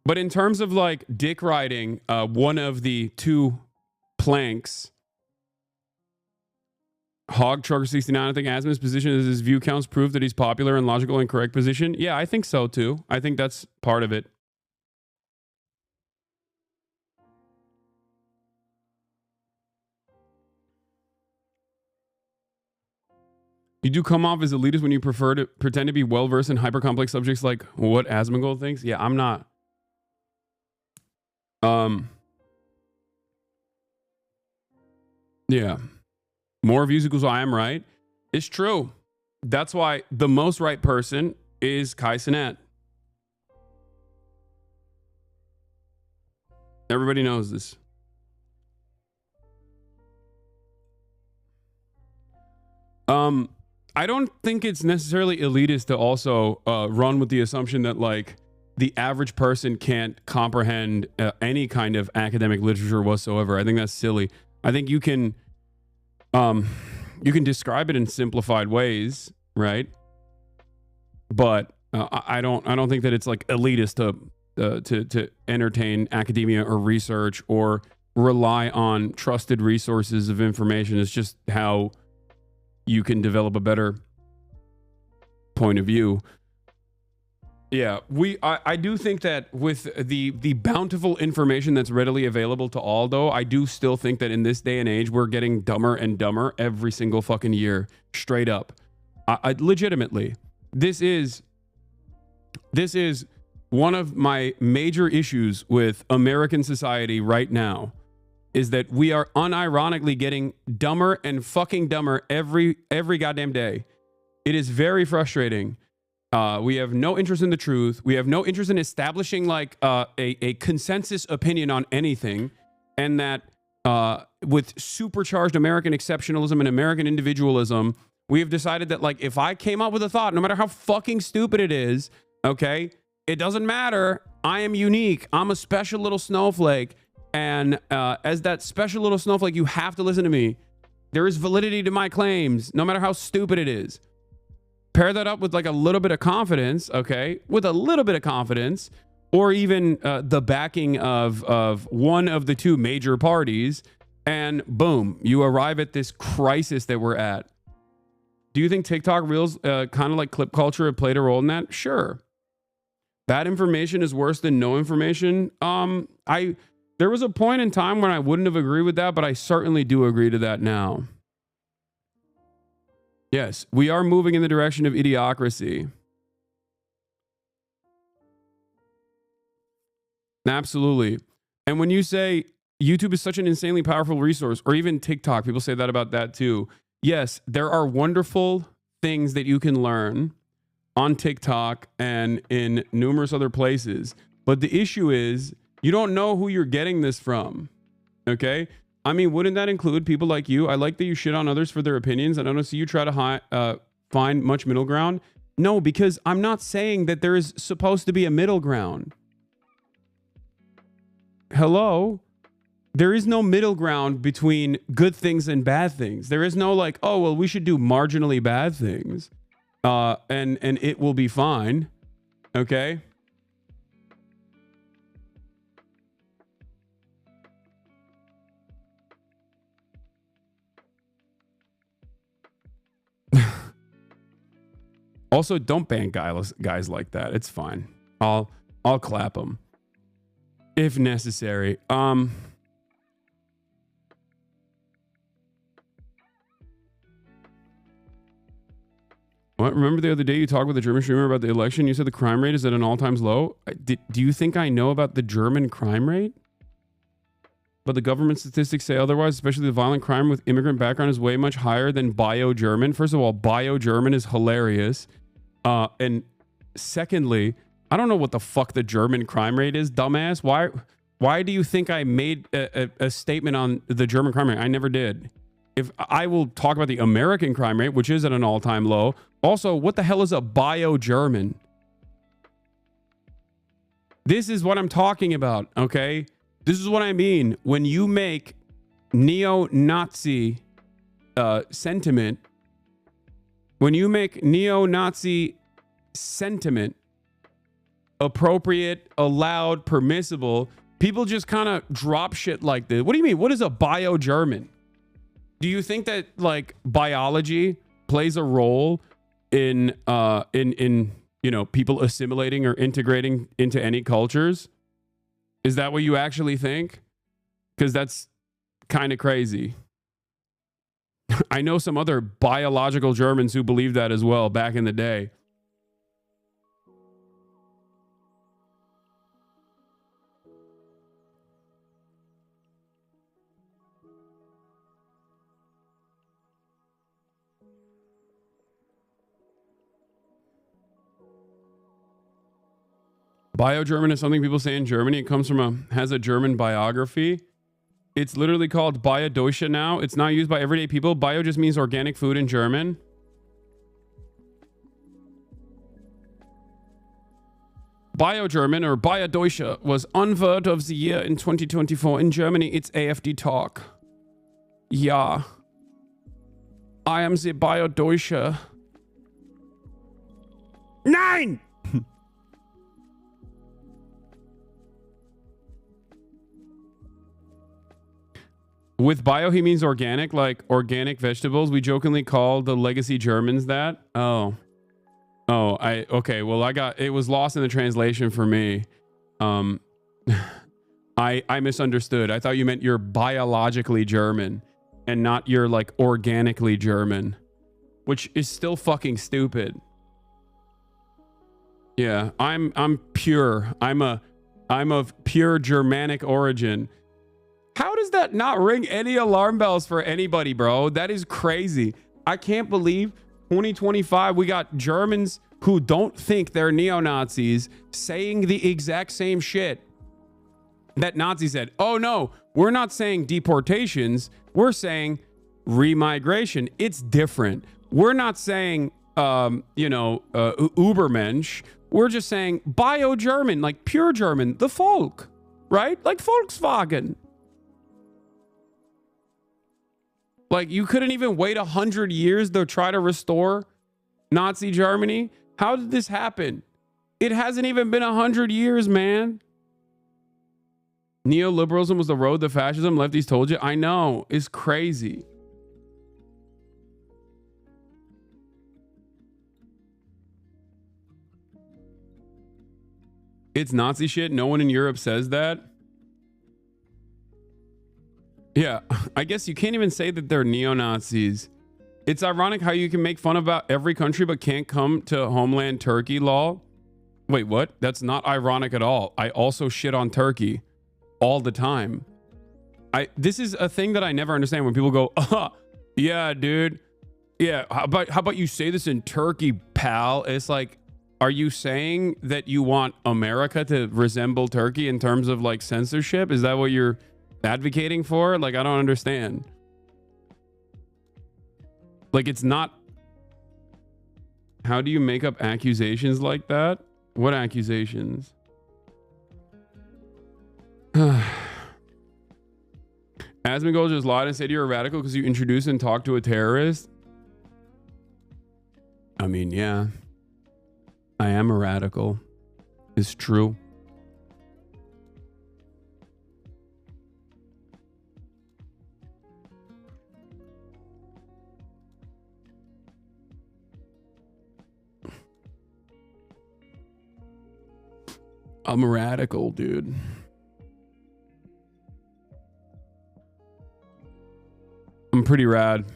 Speaker 3: But in terms of like dick riding, one of the two planks, Hog Trucker 69, I think Asman's position is his view counts prove that he's popular and logical and correct position. Yeah, I think so too. I think that's part of it. You do come off as elitist when you prefer to pretend to be well-versed in hyper-complex subjects like what Asmongold thinks. Yeah, I'm not. Yeah. More views equals I am right. It's true. That's why the most right person is Kai Cenat. Everybody knows this. I don't think it's necessarily elitist to also run with the assumption that like the average person can't comprehend any kind of academic literature whatsoever. I think that's silly. I think you can describe it in simplified ways, right? But I don't think that it's like elitist to entertain academia or research or rely on trusted resources of information. It's just how you can develop a better point of view. Yeah, I do think that with the bountiful information that's readily available to all, though, I do still think that in this day and age, we're getting dumber and dumber every single fucking year, straight up. I legitimately, this is one of my major issues with American society right now, is that we are unironically getting dumber and fucking dumber every goddamn day. It is very frustrating. We have no interest in the truth. We have no interest in establishing like a consensus opinion on anything. And that with supercharged American exceptionalism and American individualism, we have decided that like if I came up with a thought, no matter how fucking stupid it is, okay, it doesn't matter. I am unique. I'm a special little snowflake. And as that special little snowflake, you have to listen to me. There is validity to my claims, no matter how stupid it is. Pair that up with like a little bit of confidence, okay? With a little bit of confidence, or even the backing of one of the two major parties, and boom, you arrive at this crisis that we're at. Do you think TikTok Reels, kind of like clip culture, have played a role in that? Sure. Bad information is worse than no information. There was a point in time when I wouldn't have agreed with that, but I certainly do agree to that now. Yes, we are moving in the direction of idiocracy. Absolutely. And when you say YouTube is such an insanely powerful resource, or even TikTok, people say that about that too. Yes, there are wonderful things that you can learn on TikTok and in numerous other places. But the issue is, you don't know who you're getting this from, okay? I mean, wouldn't that include people like you? I like that you shit on others for their opinions, and I don't see you try to find much middle ground. No, because I'm not saying that there is supposed to be a middle ground. Hello? There is no middle ground between good things and bad things. There is no like, oh, well, we should do marginally bad things, and it will be fine, okay? Also, don't ban guys like that. It's fine. I'll clap them if necessary. What? Remember the other day you talked with the German streamer about the election? You said the crime rate is at an all-time low. Do you think I know about the German crime rate? But the government statistics say otherwise, especially the violent crime with immigrant background is way much higher than Bio-German. First of all, Bio-German is hilarious. And secondly, I don't know what the fuck the German crime rate is, dumbass. Why do you think I made a statement on the German crime rate? I never did. If I will talk about the American crime rate, which is at an all-time low. Also, what the hell is a Bio-German? This is what I'm talking about, okay? This is what I mean. When you make neo-Nazi sentiment, when you make neo-Nazi sentiment appropriate, allowed, permissible, people just kind of drop shit like this. What do you mean? What is a bio-German? Do you think that like biology plays a role in you know, people assimilating or integrating into any cultures? Is that what you actually think? Because that's kind of crazy. I know some other biological Germans who believed that as well back in the day. Bio-German is something people say in Germany. It comes from has a German biography. It's literally called Biodeutsche now. It's not used by everyday people. Bio just means organic food in German. Bio-German or Biodeutsche was Unword of the Year in 2024. In Germany, it's AfD Talk. Yeah. I am the Biodeutsche. Nein! With bio, he means organic, like organic vegetables. We jokingly call the legacy Germans that. Oh, okay. Well, it was lost in the translation for me. I misunderstood. I thought you meant you're biologically German and not you're like organically German, which is still fucking stupid. Yeah, I'm pure. I'm of pure Germanic origin. How does that not ring any alarm bells for anybody, bro? That is crazy. I can't believe 2025 we got Germans who don't think they're neo-Nazis saying the exact same shit that Nazis said. Oh no, we're not saying deportations. We're saying remigration. It's different. We're not saying, Übermensch. We're just saying bio-German, like pure German, the Volk, right? Like Volkswagen. Like, you couldn't even wait 100 years to try to restore Nazi Germany? How did this happen? It hasn't even been 100 years, man. Neoliberalism was the road to fascism. Lefties told you. I know. It's crazy. It's Nazi shit. No one in Europe says that. Yeah, I guess you can't even say that they're neo-Nazis. It's ironic how you can make fun about every country but can't come to homeland Turkey law. Wait, what? That's not ironic at all. I also shit on Turkey all the time. This is a thing that I never understand when people go, yeah, dude. Yeah, how about you say this in Turkey, pal? It's like, are you saying that you want America to resemble Turkey in terms of like censorship? Is that what you're advocating for? Like, I don't understand. Like, it's not. How do you make up accusations like that? What accusations? Asmongold just lied and said you're a radical because you introduced and talked to a terrorist. I mean, yeah, I am a radical. It's true. I'm a radical, dude. I'm pretty rad.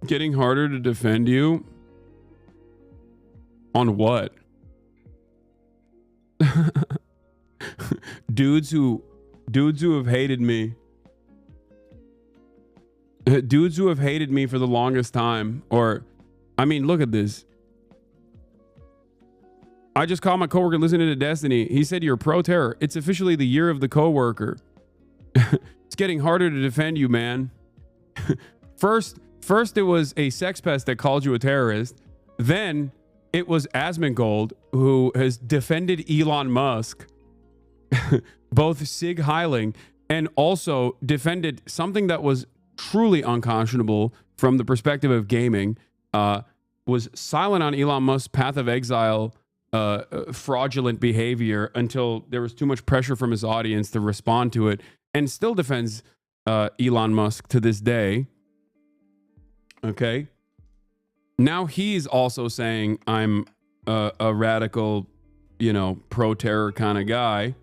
Speaker 3: Getting harder to defend you? On what? Dudes who have hated me. Dudes who have hated me for the longest time. Or, I mean, look at this. I just called my coworker listening to Destiny. He said you're pro-terror. It's officially the year of the coworker. It's getting harder to defend you, man. First it was a sex pest that called you a terrorist. Then it was Asmongold who has defended Elon Musk, both Sig Heiling, and also defended something that was truly unconscionable from the perspective of gaming, was silent on Elon Musk's path of exile, fraudulent behavior until there was too much pressure from his audience to respond to it, and still defends Elon Musk to this day. Okay. Now he's also saying I'm a radical, pro-terror kind of guy.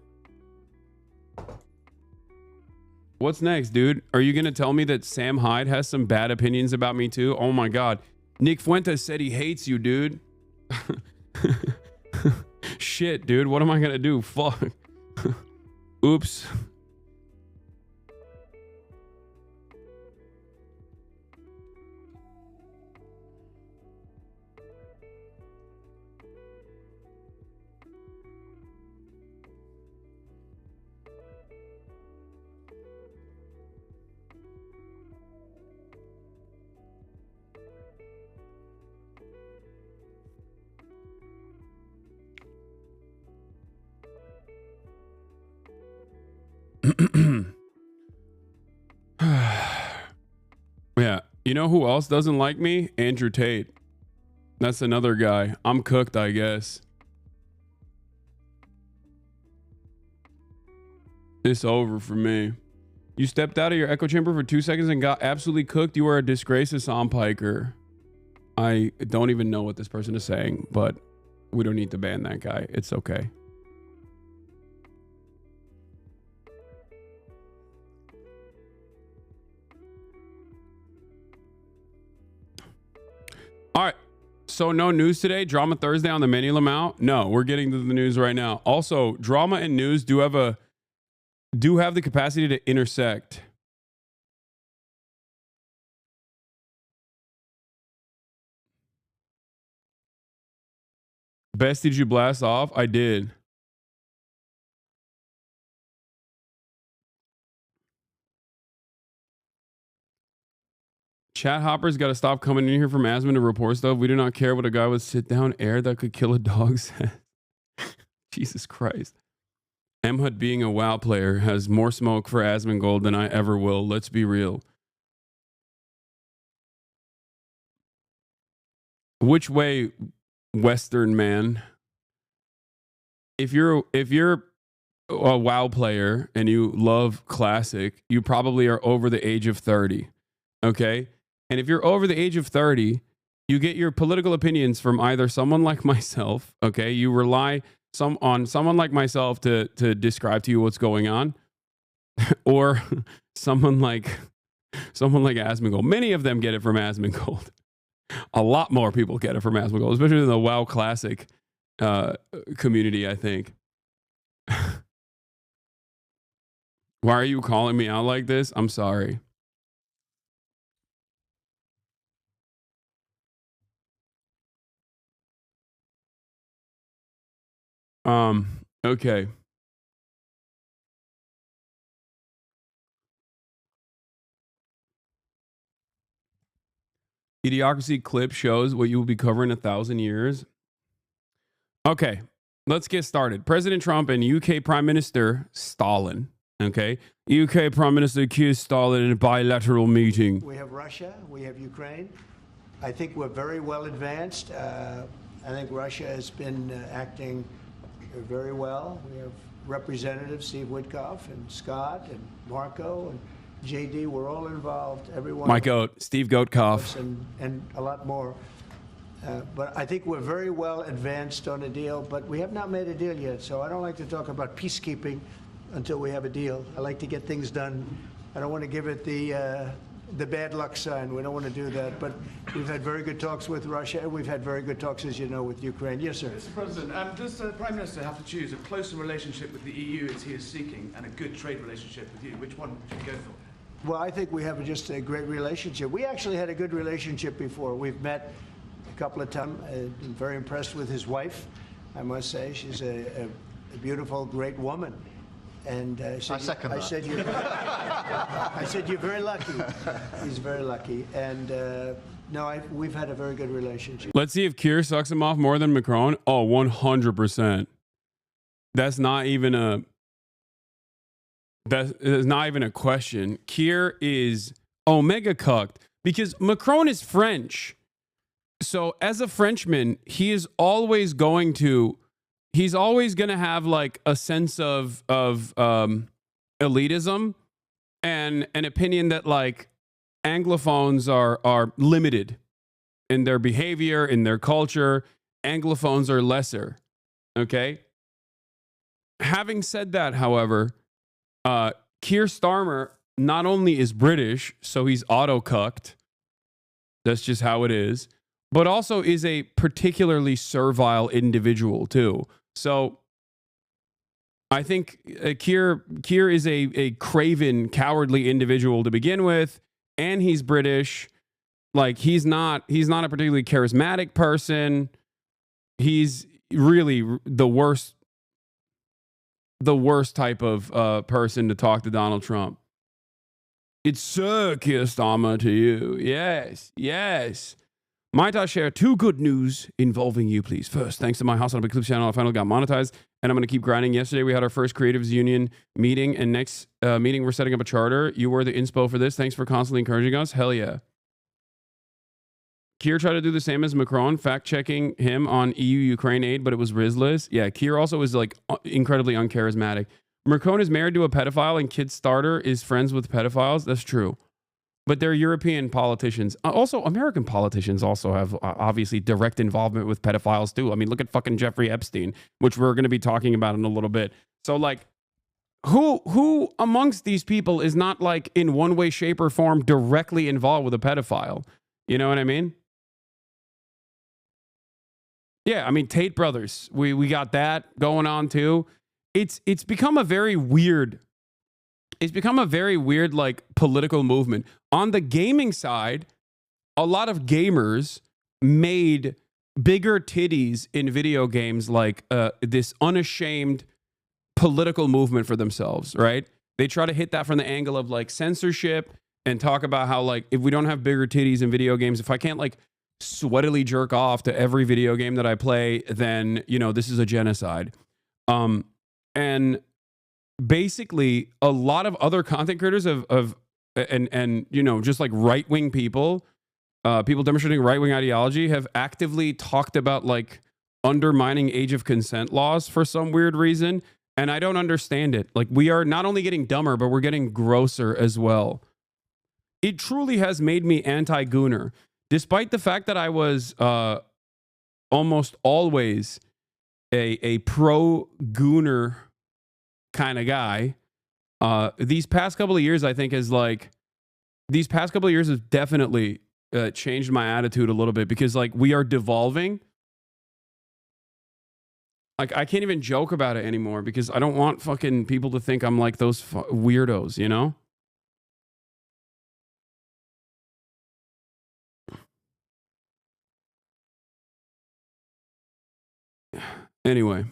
Speaker 3: What's next, dude? Are you going to tell me that Sam Hyde has some bad opinions about me too? Oh my God. Nick Fuentes said he hates you, dude. Shit, dude. What am I going to do? Fuck. Oops. Yeah. You know who else doesn't like me? Andrew Tate. That's another guy. I'm cooked, I guess. It's over for me. You stepped out of your echo chamber for 2 seconds and got absolutely cooked. You are a disgrace, Hassan Piker. I don't even know what this person is saying, but we don't need to ban that guy. It's okay. All right. So no news today. Drama Thursday on the menu, Lamau? No, we're getting to the news right now. Also, drama and news do have the capacity to intersect. Best, did you blast off? I did. Chat hoppers got to stop coming in here from Asman to report stuff. We do not care what a guy with sit-down air that could kill a dog says. Jesus Christ. Emhut being a WoW player has more smoke for Asmongold than I ever will. Let's be real. Which way, Western man? If you're a WoW player and you love Classic, you probably are over the age of 30. Okay? And if you're over the age of 30, you get your political opinions from either someone like myself, okay? You rely on someone like myself to describe to you what's going on, or someone like Asmongold. Many of them get it from Asmongold. A lot more people get it from Asmongold, especially in the WoW Classic community, I think. Why are you calling me out like this? I'm sorry. Okay. Idiocracy clip shows what you will be covering 1,000 years. Okay, let's get started. President Trump and UK Prime Minister Stalin. Okay, UK Prime Minister Keir Stalin in a bilateral meeting.
Speaker 5: We have Russia, we have Ukraine. I think we're very well advanced. I think Russia has been acting very well. We have Representatives Steve Witkoff and Scott and Marco and JD. We're all involved. Everyone.
Speaker 3: My goat, Steve Goatkoff.
Speaker 5: And a lot more. But I think we're very well advanced on a deal, but we have not made a deal yet. So I don't like to talk about peacekeeping until we have a deal. I like to get things done. I don't want to give it the bad luck sign. We don't want to do that. But we've had very good talks with Russia, and we've had very good talks, as you know, with Ukraine. Yes, sir.
Speaker 6: Mr. President, does the Prime Minister have to choose a closer relationship with the EU as he is seeking and a good trade relationship with you? Which one should he go for?
Speaker 5: Well, I think we have just a great relationship. We actually had a good relationship before. We've met a couple of times. I'm very impressed with his wife, I must say. She's a beautiful, great woman. And
Speaker 7: I second that.
Speaker 5: I said you're very lucky. He's very lucky. And no, we've had a very good relationship.
Speaker 3: Let's see if Kier sucks him off more than Macron. Oh, 100%. That's not even a question. Kier is omega cucked because Macron is French. So as a Frenchman, he's always going to have like a sense of elitism and an opinion that like Anglophones are limited in their behavior, in their culture. Anglophones are lesser. Okay. Having said that, however, Keir Starmer not only is British, so he's auto-cucked. That's just how it is. But also is a particularly servile individual too. So I think Keir is a craven, cowardly individual to begin with, and he's British. Like he's not a particularly charismatic person. He's really the worst type of person to talk to Donald Trump. It's Sir Keir Starmer to you. Yes, yes. Might I share two good news involving you, please? First, thanks to my HasanAbi Clips channel, I finally got monetized, and I'm going to keep grinding. Yesterday, we had our first Creatives Union meeting, and next meeting, we're setting up a charter. You were the inspo for this. Thanks for constantly encouraging us. Hell yeah. Keir tried to do the same as Macron, fact-checking him on EU-Ukraine aid, but it was Rizless. Yeah, Keir also is like incredibly uncharismatic. Macron is married to a pedophile, and Kid Starter is friends with pedophiles. That's true. But they're European politicians. Also, American politicians also have obviously direct involvement with pedophiles too. I mean, look at fucking Jeffrey Epstein, which we're going to be talking about in a little bit. So like, who amongst these people is not like in one way, shape, or form directly involved with a pedophile? You know what I mean? Yeah, I mean, Tate Brothers. We got that going on too. It's become a very weird like political movement. On the gaming side, a lot of gamers made bigger titties in video games like this unashamed political movement for themselves, right? They try to hit that from the angle of like censorship and talk about how like if we don't have bigger titties in video games, if I can't like sweatily jerk off to every video game that I play, then, you know, this is a genocide. And basically a lot of other content creators and you know, just like right-wing people demonstrating right-wing ideology have actively talked about like undermining age of consent laws for some weird reason. And I don't understand it. Like we are not only getting dumber, but we're getting grosser as well. It truly has made me anti-gooner. Despite the fact that I was almost always a pro-gooner kind of guy, these past couple of years, I think has definitely changed my attitude a little bit because like we are devolving. Like I can't even joke about it anymore because I don't want fucking people to think I'm like those weirdos, you know? Anyway.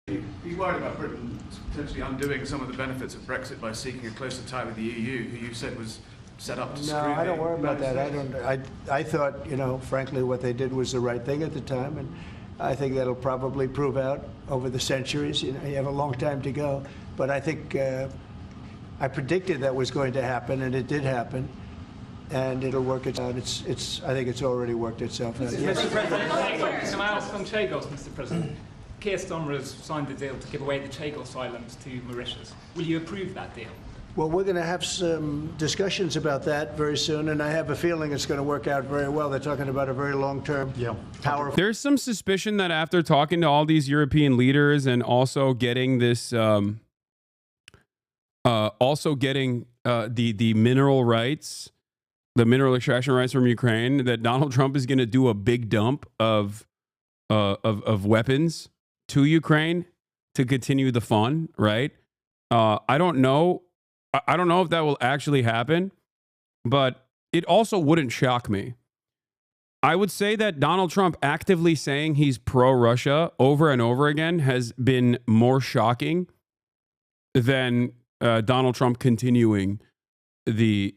Speaker 6: He's worried about Britain potentially undoing some of the benefits of Brexit by seeking a closer tie with the EU, who you said was set up to screw
Speaker 5: No, I don't worry about that.
Speaker 6: States.
Speaker 5: I thought, you know, frankly, what they did was the right thing at the time, and I think that'll probably prove out over the centuries. You know, you have a long time to go, but I think I predicted that was going to happen, and it did happen, and it'll work itself out. I think it's already worked itself out. Yes.
Speaker 8: Mr. President, can I ask on Chagos, Mr. President? Keir Starmer has signed the deal to give away the Chagos Islands to Mauritius. Will you approve that deal?
Speaker 5: Well, we're going to have some discussions about that very soon, and I have a feeling it's going to work out very well. They're talking about a very long-term, powerful.
Speaker 3: There's some suspicion that after talking to all these European leaders and also getting this, the mineral rights, the mineral extraction rights from Ukraine, that Donald Trump is going to do a big dump of weapons to Ukraine to continue the fun, right? I don't know. I don't know if that will actually happen, but it also wouldn't shock me. I would say that Donald Trump actively saying he's pro-Russia over and over again has been more shocking than Donald Trump continuing the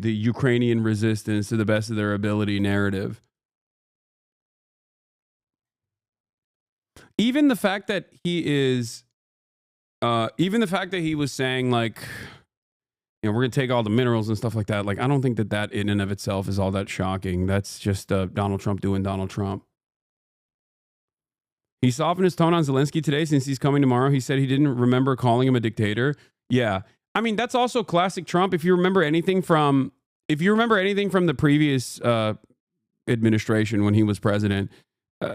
Speaker 3: Ukrainian resistance to the best of their ability narrative. Even the fact that he was saying, like, we're going to take all the minerals and stuff like that. Like, I don't think that in and of itself is all that shocking. That's just Donald Trump doing Donald Trump. He softened his tone on Zelensky today since he's coming tomorrow. He said he didn't remember calling him a dictator. Yeah. I mean, that's also classic Trump. If you remember anything from the previous administration when he was president,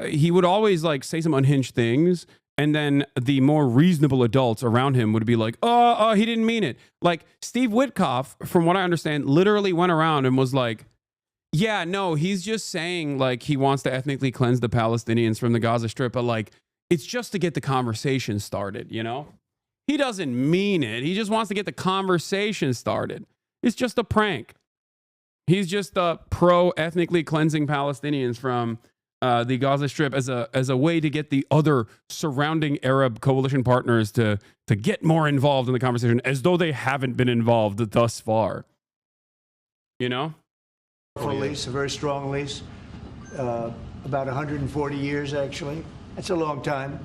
Speaker 3: he would always like say some unhinged things. And then the more reasonable adults around him would be like, oh, he didn't mean it. Like Steve Witkoff, from what I understand, literally went around and was like, yeah, no, he's just saying like he wants to ethnically cleanse the Palestinians from the Gaza Strip. But like, it's just to get the conversation started, you know? He doesn't mean it. He just wants to get the conversation started. It's just a prank. He's just pro-ethnically cleansing Palestinians from the Gaza Strip as a way to get the other surrounding Arab coalition partners to get more involved in the conversation, as though they haven't been involved thus far. You know?
Speaker 5: Lease, a very strong lease, about 140 years actually. That's a long time,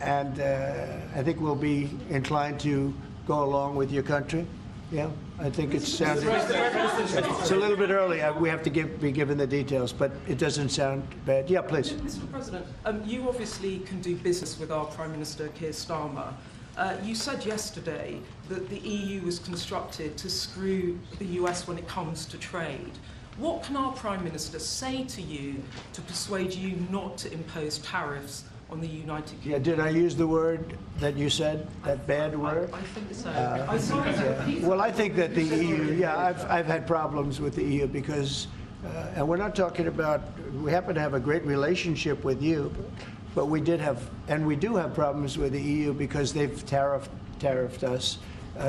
Speaker 5: and I think we'll be inclined to go along with your country. Yeah, I think it's sounding. It's a little bit early. We have to be given the details, but it doesn't sound bad. Yeah, please.
Speaker 7: Mr. President, you obviously can do business with our Prime Minister Keir Starmer. You said yesterday that the EU was constructed to screw the US when it comes to trade. What can our Prime Minister say to you to persuade you not to impose tariffs on the United Kingdom?
Speaker 5: Yeah, did I use the word that you said, that bad word?
Speaker 7: I think so.
Speaker 5: Well, I think that the EU, yeah, I've had problems with the EU because, and we're not talking about, we happen to have a great relationship with you, but we do have problems with the EU because they've tariffed us.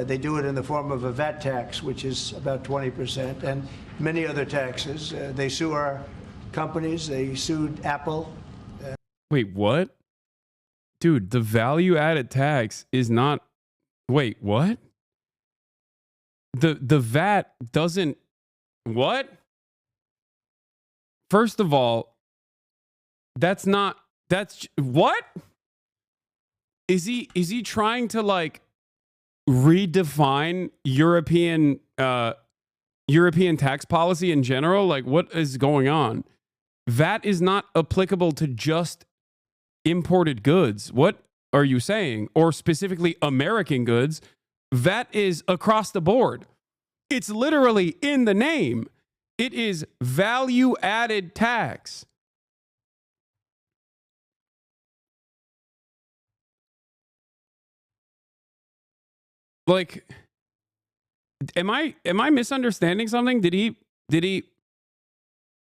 Speaker 5: They do it in the form of a VAT tax, which is about 20%, and many other taxes. They sue our companies. They sued Apple.
Speaker 3: Wait, what? Dude, the value-added tax is not... Wait, what? The VAT doesn't... What? First of all, that's not... That's... What? Is he trying to, like, redefine European tax policy in general? Like, what is going on? VAT is not applicable to just imported goods. What are you saying? Or specifically American goods? VAT is across the board. It's literally in the name. It is value-added tax. Like, am I misunderstanding something? Did he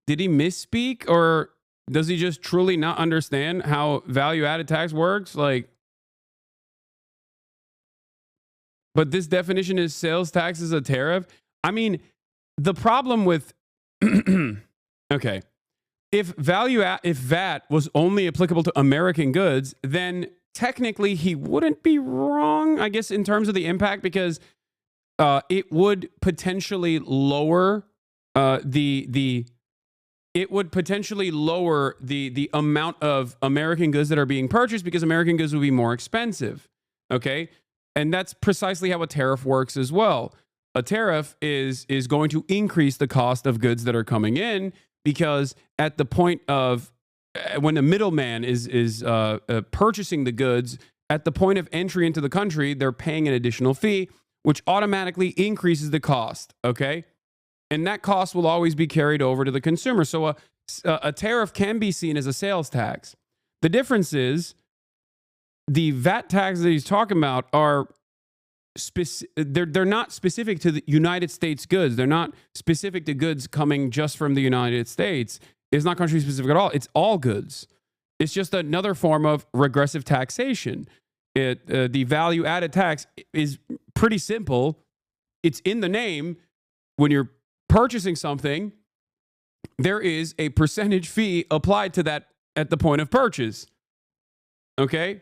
Speaker 3: misspeak, or does he just truly not understand how value-added tax works? Like, but this definition is sales tax is a tariff. I mean, the problem with okay, if VAT was only applicable to American goods, then technically he wouldn't be wrong, I guess, in terms of the impact, because it would potentially lower the amount of American goods that are being purchased, because American goods would be more expensive. Okay, and that's precisely how a tariff works as well. A tariff is going to increase the cost of goods that are coming in, because at the point of when a middleman is purchasing the goods, at the point of entry into the country, they're paying an additional fee, which automatically increases the cost, okay? And that cost will always be carried over to the consumer. So a tariff can be seen as a sales tax. The difference is the VAT taxes that he's talking about are they're not specific to the United States goods. They're not specific to goods coming just from the United States. It's not country specific at all. It's all goods. It's just another form of regressive taxation. The value added tax is pretty simple. It's in the name. When you're purchasing something, there is a percentage fee applied to that at the point of purchase. Okay?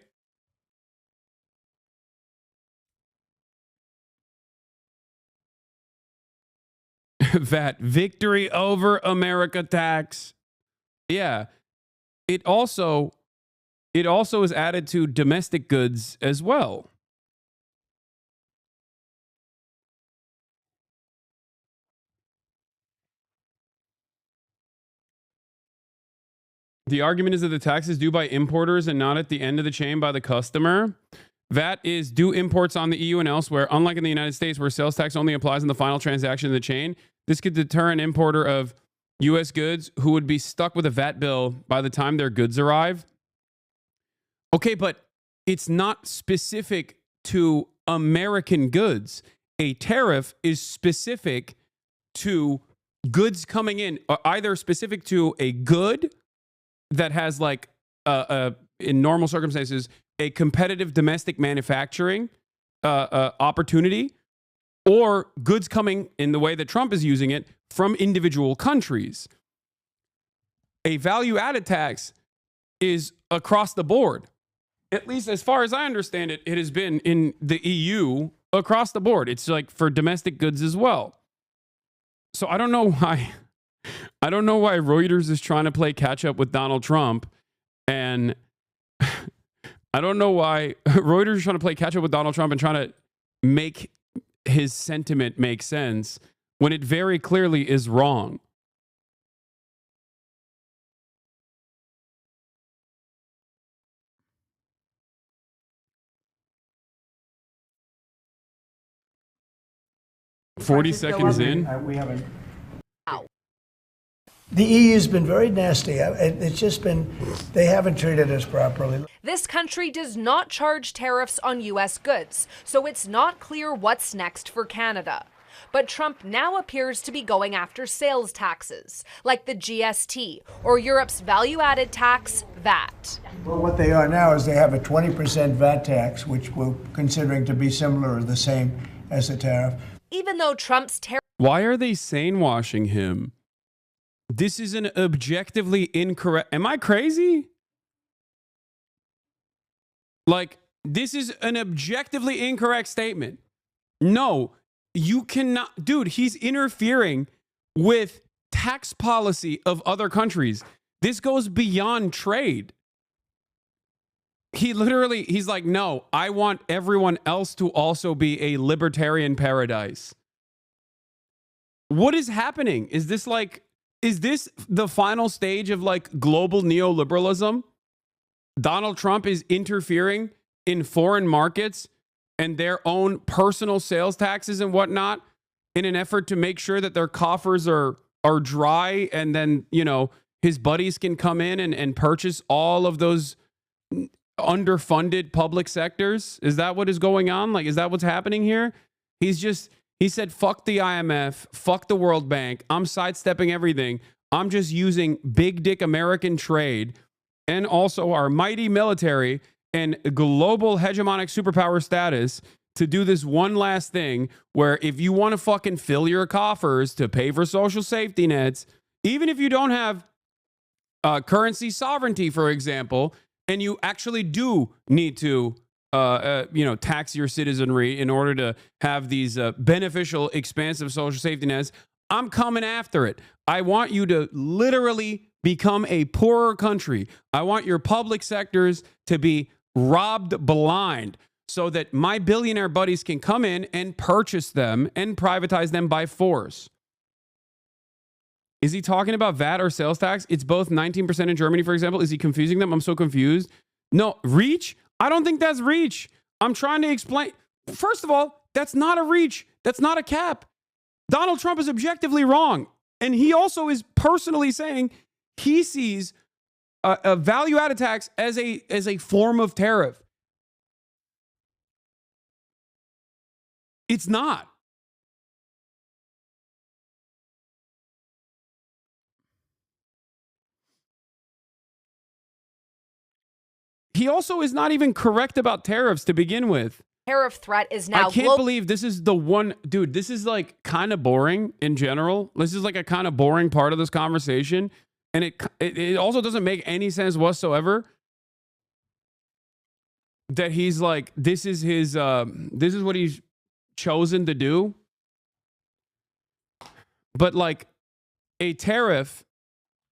Speaker 3: VAT, victory over America tax. Yeah. It also is added to domestic goods as well. The argument is that the tax is due by importers and not at the end of the chain by the customer. VAT is due imports on the EU and elsewhere, unlike in the United States where sales tax only applies in the final transaction in the chain. This could deter an importer of U.S. goods who would be stuck with a VAT bill by the time their goods arrive. Okay, but it's not specific to American goods. A tariff is specific to goods coming in, either specific to a good that has like in normal circumstances a competitive domestic manufacturing opportunity, or goods coming in the way that Trump is using it from individual countries. A value-added tax is across the board. At least as far as I understand it, it has been in the EU across the board. It's like for domestic goods as well. So I don't know why Reuters is trying to play catch up with Donald Trump, and I don't know why Reuters is trying to play catch up with Donald Trump and trying to make his sentiment make sense when it very clearly is wrong. "40 seconds in."
Speaker 5: We haven't. The EU's been very nasty. It's just been, they haven't treated us properly.
Speaker 9: This country does not charge tariffs on U.S. goods, so it's not clear what's next for Canada. But Trump now appears to be going after sales taxes, like the GST, or Europe's value-added tax, VAT.
Speaker 5: Well, what they are now is they have a 20% VAT tax, which we're considering to be similar or the same as the tariff.
Speaker 9: Even though Trump's tariff...
Speaker 3: Why are they sane-washing him? This is an objectively incorrect... Am I crazy? Like, this is an objectively incorrect statement. No, you cannot... Dude, he's interfering with tax policy of other countries. This goes beyond trade. He's like, no, I want everyone else to also be a libertarian paradise. What is happening? Is this the final stage of like global neoliberalism? Donald Trump is interfering in foreign markets and their own personal sales taxes and whatnot in an effort to make sure that their coffers are dry, and then, you know, his buddies can come in and purchase all of those underfunded public sectors. Is that what is going on? Like, is that what's happening here? He said, fuck the IMF, fuck the World Bank. I'm sidestepping everything. I'm just using big dick American trade and also our mighty military and global hegemonic superpower status to do this one last thing where if you want to fucking fill your coffers to pay for social safety nets, even if you don't have currency sovereignty, for example, and you actually do need to tax your citizenry in order to have these beneficial, expansive social safety nets, I'm coming after it. I want you to literally become a poorer country. I want your public sectors to be robbed blind so that my billionaire buddies can come in and purchase them and privatize them by force. Is he talking about VAT or sales tax? It's both 19% in Germany, for example. Is he confusing them? I'm so confused. No, reach? I don't think that's reach. I'm trying to explain. First of all, that's not a reach. That's not a cap. Donald Trump is objectively wrong. And he also is personally saying he sees a value-added tax as a form of tariff. It's not. He also is not even correct about tariffs to begin with.
Speaker 9: tariff threat is now
Speaker 3: I can't believe this is the one, dude. This is like kind of boring in general. This is like a kind of boring part of this conversation, and it also doesn't make any sense whatsoever that he's like, this is his this is what he's chosen to do. But like a tariff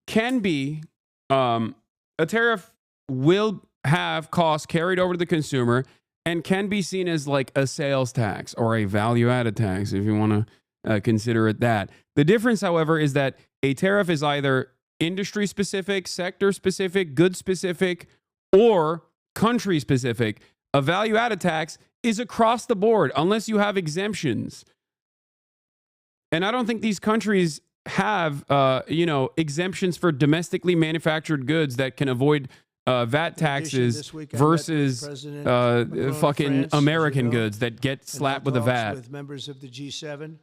Speaker 3: can be a tariff will have costs carried over to the consumer and can be seen as like a sales tax or a value added tax, if you want to consider it that. The difference, however, is that a tariff is either industry specific, sector specific, good specific, or country specific. A value added tax is across the board unless you have exemptions. And I don't think these countries have, exemptions for domestically manufactured goods that can avoid VAT taxes versus fucking American goods that get slapped with a VAT.
Speaker 5: With members of the G7.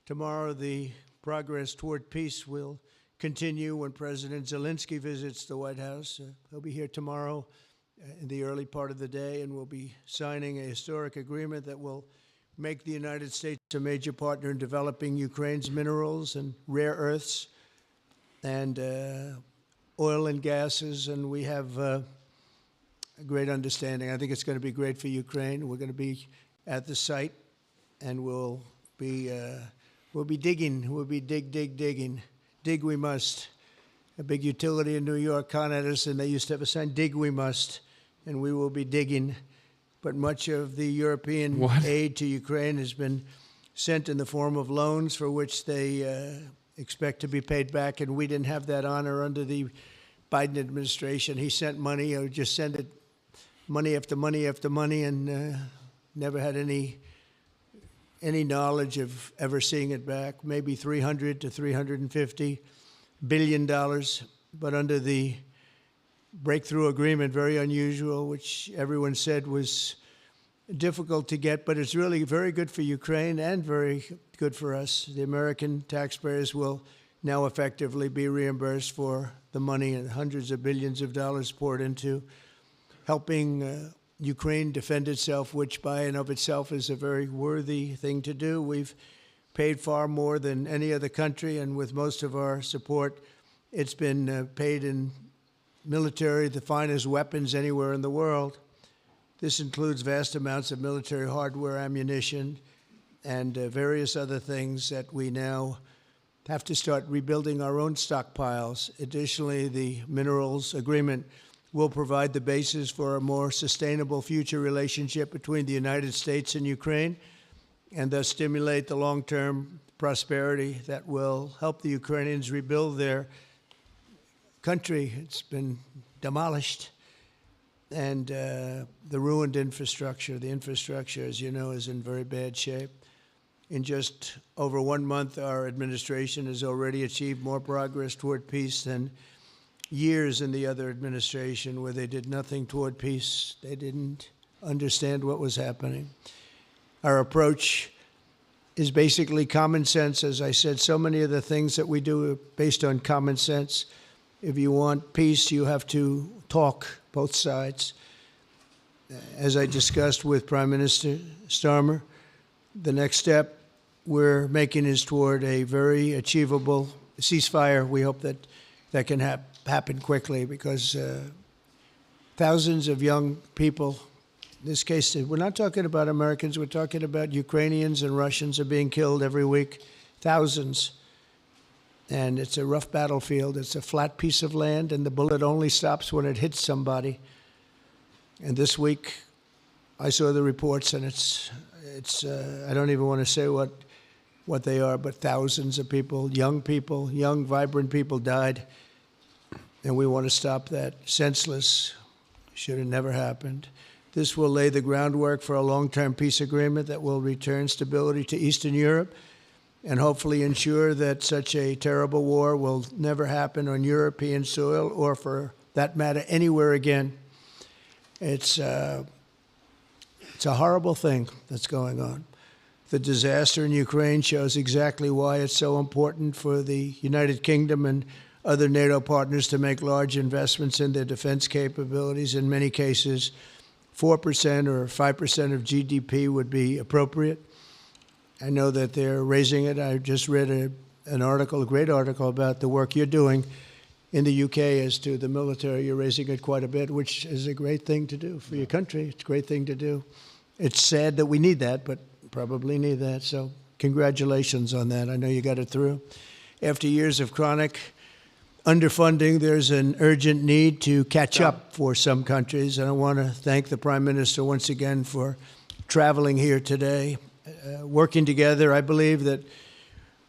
Speaker 5: Tomorrow, the progress toward peace will continue when President Zelensky visits the White House. He'll be here tomorrow in the early part of the day, and we'll be signing a historic agreement that will make the United States a major partner in developing Ukraine's minerals and rare earths and oil and gases, and we have a great understanding. I think it's going to be great for Ukraine. We're going to be at the site, and we'll be digging. We'll be digging. Dig we must. A big utility in New York con us, and they used to have a sign, dig we must, and we will be digging. But much of the European aid to Ukraine has been sent in the form of loans for which they expect to be paid back, and we didn't have that honor under the Biden administration. He sent money, or just sent it, money after money after money, and never had any knowledge of ever seeing it back. Maybe $300 to $350 billion, but under the breakthrough agreement, very unusual, which everyone said was difficult to get, but it's really very good for Ukraine and very good for us. The American taxpayers will now effectively be reimbursed for the money and hundreds of billions of dollars poured into helping Ukraine defend itself, which by and of itself is a very worthy thing to do. We've paid far more than any other country, and with most of our support, it's been paid in military, the finest weapons anywhere in the world. This includes vast amounts of military hardware, ammunition, and various other things that we now have to start rebuilding our own stockpiles. Additionally, the minerals agreement will provide the basis for a more sustainable future relationship between the United States and Ukraine, and thus stimulate the long-term prosperity that will help the Ukrainians rebuild their country. It's been demolished, and the ruined infrastructure. The infrastructure, as you know, is in very bad shape. In just over 1 month, our administration has already achieved more progress toward peace than years in the other administration where they did nothing toward peace. They didn't understand what was happening. Our approach is basically common sense. As I said, so many of the things that we do are based on common sense. If you want peace, you have to talk, both sides. As I discussed with Prime Minister Starmer, the next step we're making is toward a very achievable ceasefire. We hope that that can happen quickly, because thousands of young people, in this case, we're not talking about Americans, we're talking about Ukrainians and Russians are being killed every week, thousands. And it's a rough battlefield. It's a flat piece of land, and the bullet only stops when it hits somebody. And this week, I saw the reports, and it's I don't even want to say what they are, but thousands of people, young, vibrant people died. And we want to stop that. Senseless. Should have never happened. This will lay the groundwork for a long-term peace agreement that will return stability to Eastern Europe and hopefully ensure that such a terrible war will never happen on European soil, or for that matter, anywhere again. It's a horrible thing that's going on. The disaster in Ukraine shows exactly why it's so important for the United Kingdom and other NATO partners to make large investments in their defense capabilities. In many cases, 4% or 5% of GDP would be appropriate. I know that they're raising it. I just read an article, a great article about the work you're doing in the UK as to the military. You're raising it quite a bit, which is a great thing to do for your country. It's a great thing to do. It's sad that we need that, but probably need that. So congratulations on that. I know you got it through. After years of chronic underfunding, there's an urgent need to catch up for some countries. And I want to thank the Prime Minister once again for traveling here today. Working together, I believe that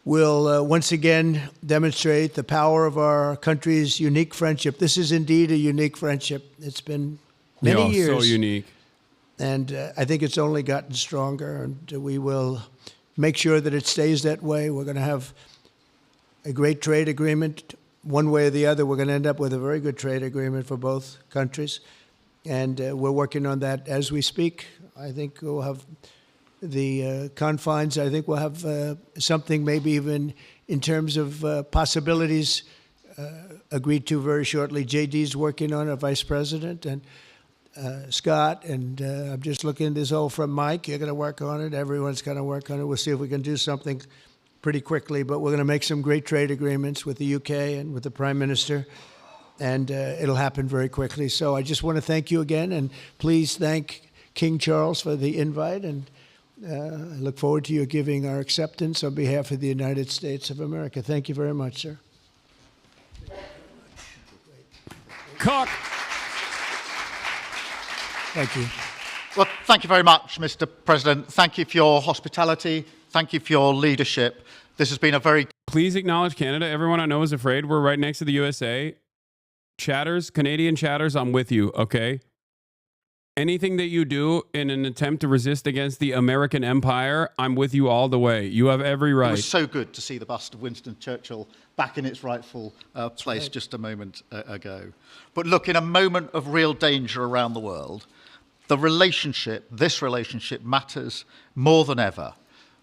Speaker 5: we'll once again demonstrate the power of our country's unique friendship. This is indeed a unique friendship. It's been many years.
Speaker 3: So unique.
Speaker 5: And I think it's only gotten stronger, and we will make sure that it stays that way. We're going to have a great trade agreement. One way or the other, we're going to end up with a very good trade agreement for both countries. And we're working on that as we speak. I think we'll have the confines. I think we'll have something maybe even in terms of possibilities agreed to very shortly. JD's working on it, Vice President, and Scott, and I'm just looking at this all from Mike. You're going to work on it. Everyone's going to work on it. We'll see if we can do something pretty quickly, but we're going to make some great trade agreements with the UK and with the Prime Minister, and it'll happen very quickly. So I just want to thank you again, and please thank King Charles for the invite, and I look forward to you giving our acceptance on behalf of the United States of America. Thank you very much, sir.
Speaker 3: Cock.
Speaker 5: Thank you.
Speaker 10: Well, thank you very much, Mr. President. Thank you for your hospitality. Thank you for your leadership. This has been a very...
Speaker 3: Please acknowledge Canada. Everyone I know is afraid. We're right next to the USA. Chatters, Canadian chatters, I'm with you, okay? Anything that you do in an attempt to resist against the American empire, I'm with you all the way. You have every right.
Speaker 10: It was so good to see the bust of Winston Churchill back in its rightful place just a moment ago. But look, in a moment of real danger around the world, this relationship matters more than ever.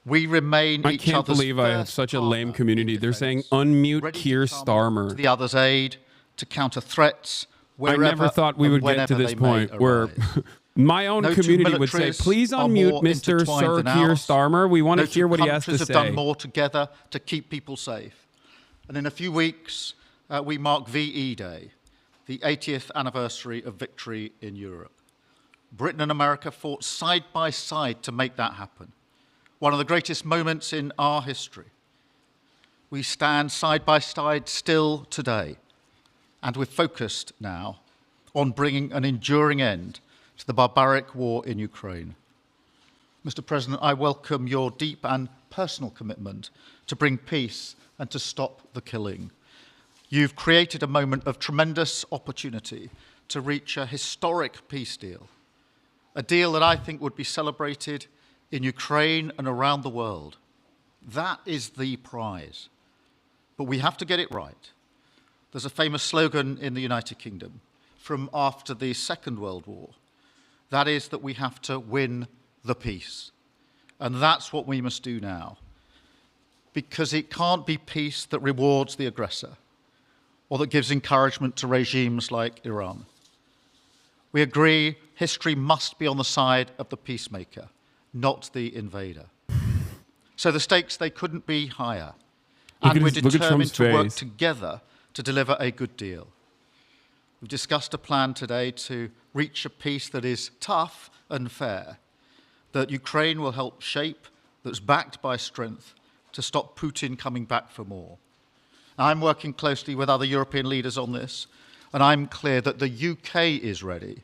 Speaker 10: We remain each other's
Speaker 3: I can't believe I have such a lame community. They're saying unmute Keir Starmer.
Speaker 10: To the other's aid, to counter threats.
Speaker 3: I never thought we would get to this point where my own community would say, please unmute Mr. Sir Keir Starmer. We want to hear what he has to say.
Speaker 10: Countries have done more together to keep people safe. And in a few weeks, we mark VE Day, the 80th anniversary of victory in Europe. Britain and America fought side by side to make that happen. One of the greatest moments in our history. We stand side by side still today, and we're focused now on bringing an enduring end to the barbaric war in Ukraine. Mr. President, I welcome your deep and personal commitment to bring peace and to stop the killing. You've created a moment of tremendous opportunity to reach a historic peace deal, a deal that I think would be celebrated in Ukraine and around the world. That is the prize. But we have to get it right. There's a famous slogan in the United Kingdom from after the Second World War. That is that we have to win the peace. And that's what we must do now. Because it can't be peace that rewards the aggressor or that gives encouragement to regimes like Iran. We agree history must be on the side of the peacemaker, not the invader. So the stakes, they couldn't be higher. And we're determined to work together to deliver a good deal. We've discussed a plan today to reach a peace that is tough and fair, that Ukraine will help shape, that's backed by strength, to stop Putin coming back for more. I'm working closely with other European leaders on this, and I'm clear that the UK is ready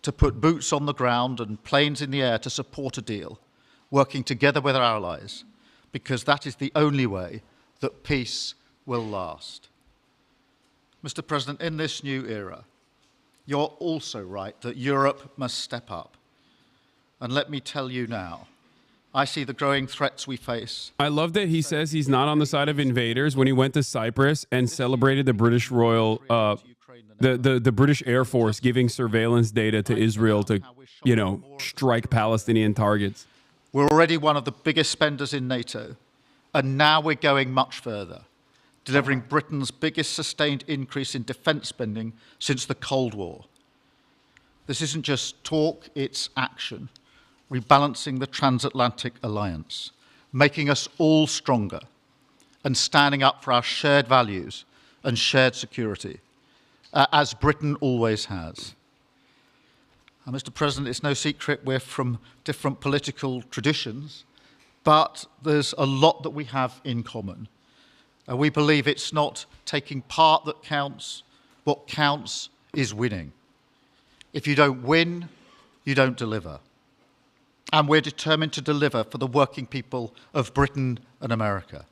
Speaker 10: to put boots on the ground and planes in the air to support a deal, working together with our allies, because that is the only way that peace will last. Mr. President, in this new era, you're also right that Europe must step up. And let me tell you now, I see the growing threats we face.
Speaker 3: I love that he says he's not on the side of invaders when he went to Cyprus and celebrated the British Royal, the British Air Force giving surveillance data to Israel to, strike Palestinian targets.
Speaker 10: We're already one of the biggest spenders in NATO, and now we're going much further, delivering Britain's biggest sustained increase in defence spending since the Cold War. This isn't just talk, it's action, rebalancing the transatlantic alliance, making us all stronger, and standing up for our shared values and shared security, as Britain always has. Mr. President, it's no secret we're from different political traditions, but there's a lot that we have in common. We believe it's not taking part that counts. What counts is winning. If you don't win, you don't deliver. And we're determined to deliver for the working people of Britain and America,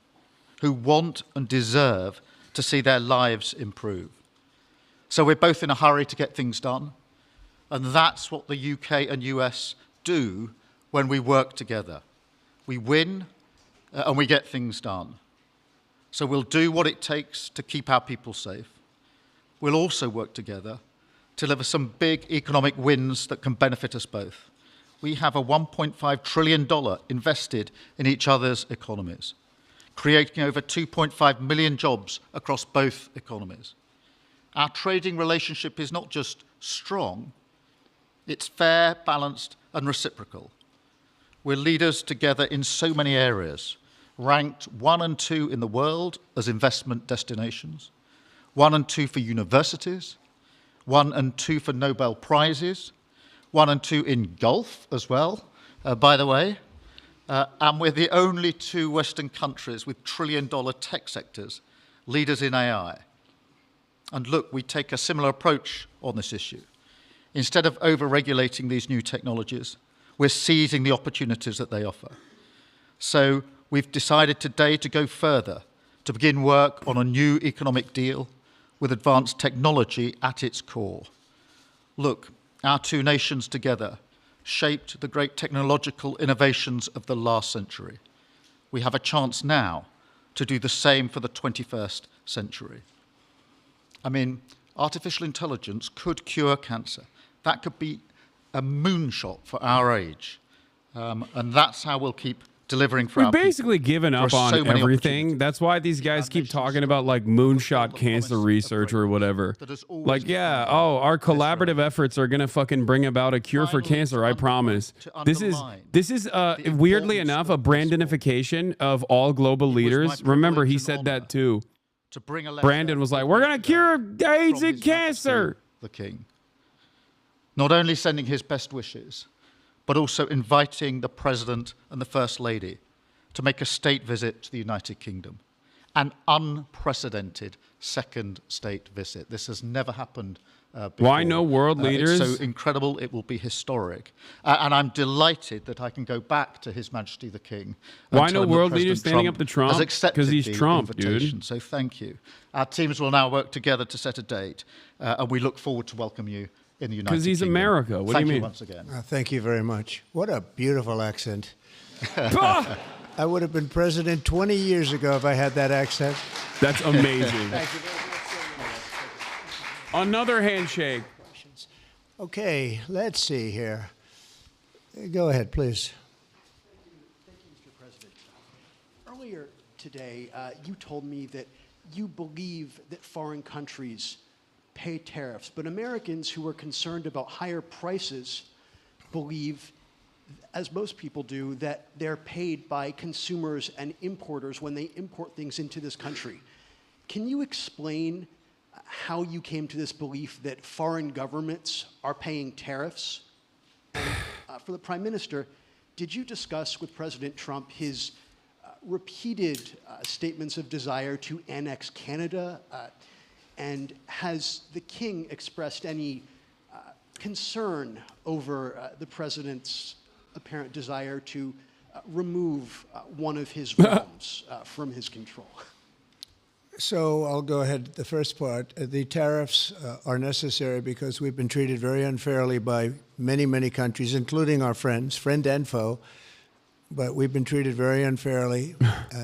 Speaker 10: who want and deserve to see their lives improve. So we're both in a hurry to get things done, and that's what the UK and US do when we work together. We win and we get things done. So we'll do what it takes to keep our people safe. We'll also work together to deliver some big economic wins that can benefit us both. We have a $1.5 trillion invested in each other's economies, creating over 2.5 million jobs across both economies. Our trading relationship is not just strong, it's fair, balanced, and reciprocal. We're leaders together in so many areas, ranked 1 and 2 in the world as investment destinations, 1 and 2 for universities, 1 and 2 for Nobel Prizes, 1 and 2 in golf as well, by the way. And we're the only 2 Western countries with trillion-dollar tech sectors, leaders in AI. And look, we take a similar approach on this issue. Instead of over-regulating these new technologies, we're seizing the opportunities that they offer. So we've decided today to go further, to begin work on a new economic deal with advanced technology at its core. Look, our 2 nations together shaped the great technological innovations of the last century. We have a chance now to do the same for the 21st century. I mean, artificial intelligence could cure cancer. That could be a moonshot for our age. And that's how we'll keep delivering for our people.
Speaker 3: We've basically given up on everything. That's why these guys keep talking about like moonshot cancer research or whatever. Like, yeah, oh, our collaborative efforts are gonna fucking bring about a cure for cancer. I promise. This is weirdly enough a brandinification of all global leaders. Remember, he said that too. Brandon was like, "We're gonna cure AIDS and cancer."
Speaker 10: The King, not only sending his best wishes, but also inviting the President and the First Lady to make a state visit to the United Kingdom. An unprecedented second state visit. This has never happened before.
Speaker 3: Why no world leaders?
Speaker 10: It's so incredible, it will be historic. And I'm delighted that I can go back to His Majesty the King.
Speaker 3: Why no world leaders standing up to Trump? Because he's Trump, dude.
Speaker 10: So thank you. Our teams will now work together to set a date, and we look forward to welcome you in the United Kingdom.
Speaker 3: Because he's America. What do you mean?
Speaker 10: Thank you once again.
Speaker 5: Thank you very much. What a beautiful accent. I would have been president 20 years ago if I had that accent.
Speaker 3: That's amazing.
Speaker 5: Thank you very much.
Speaker 3: Another handshake.
Speaker 5: Okay, let's see here. Go ahead, please.
Speaker 11: Thank you, Mr. President. Earlier today, you told me that you believe that foreign countries pay tariffs, but Americans who are concerned about higher prices believe, as most people do, that they're paid by consumers and importers when they import things into this country. Can you explain how you came to this belief that foreign governments are paying tariffs? And, for the Prime Minister, did you discuss with President Trump his repeated statements of desire to annex Canada? And has the King expressed any concern over the President's apparent desire to remove one of his realms from his control?
Speaker 5: So I'll go ahead. The first part, the tariffs are necessary because we've been treated very unfairly by many, many countries, including our friends, friend and foe. But we've been treated very unfairly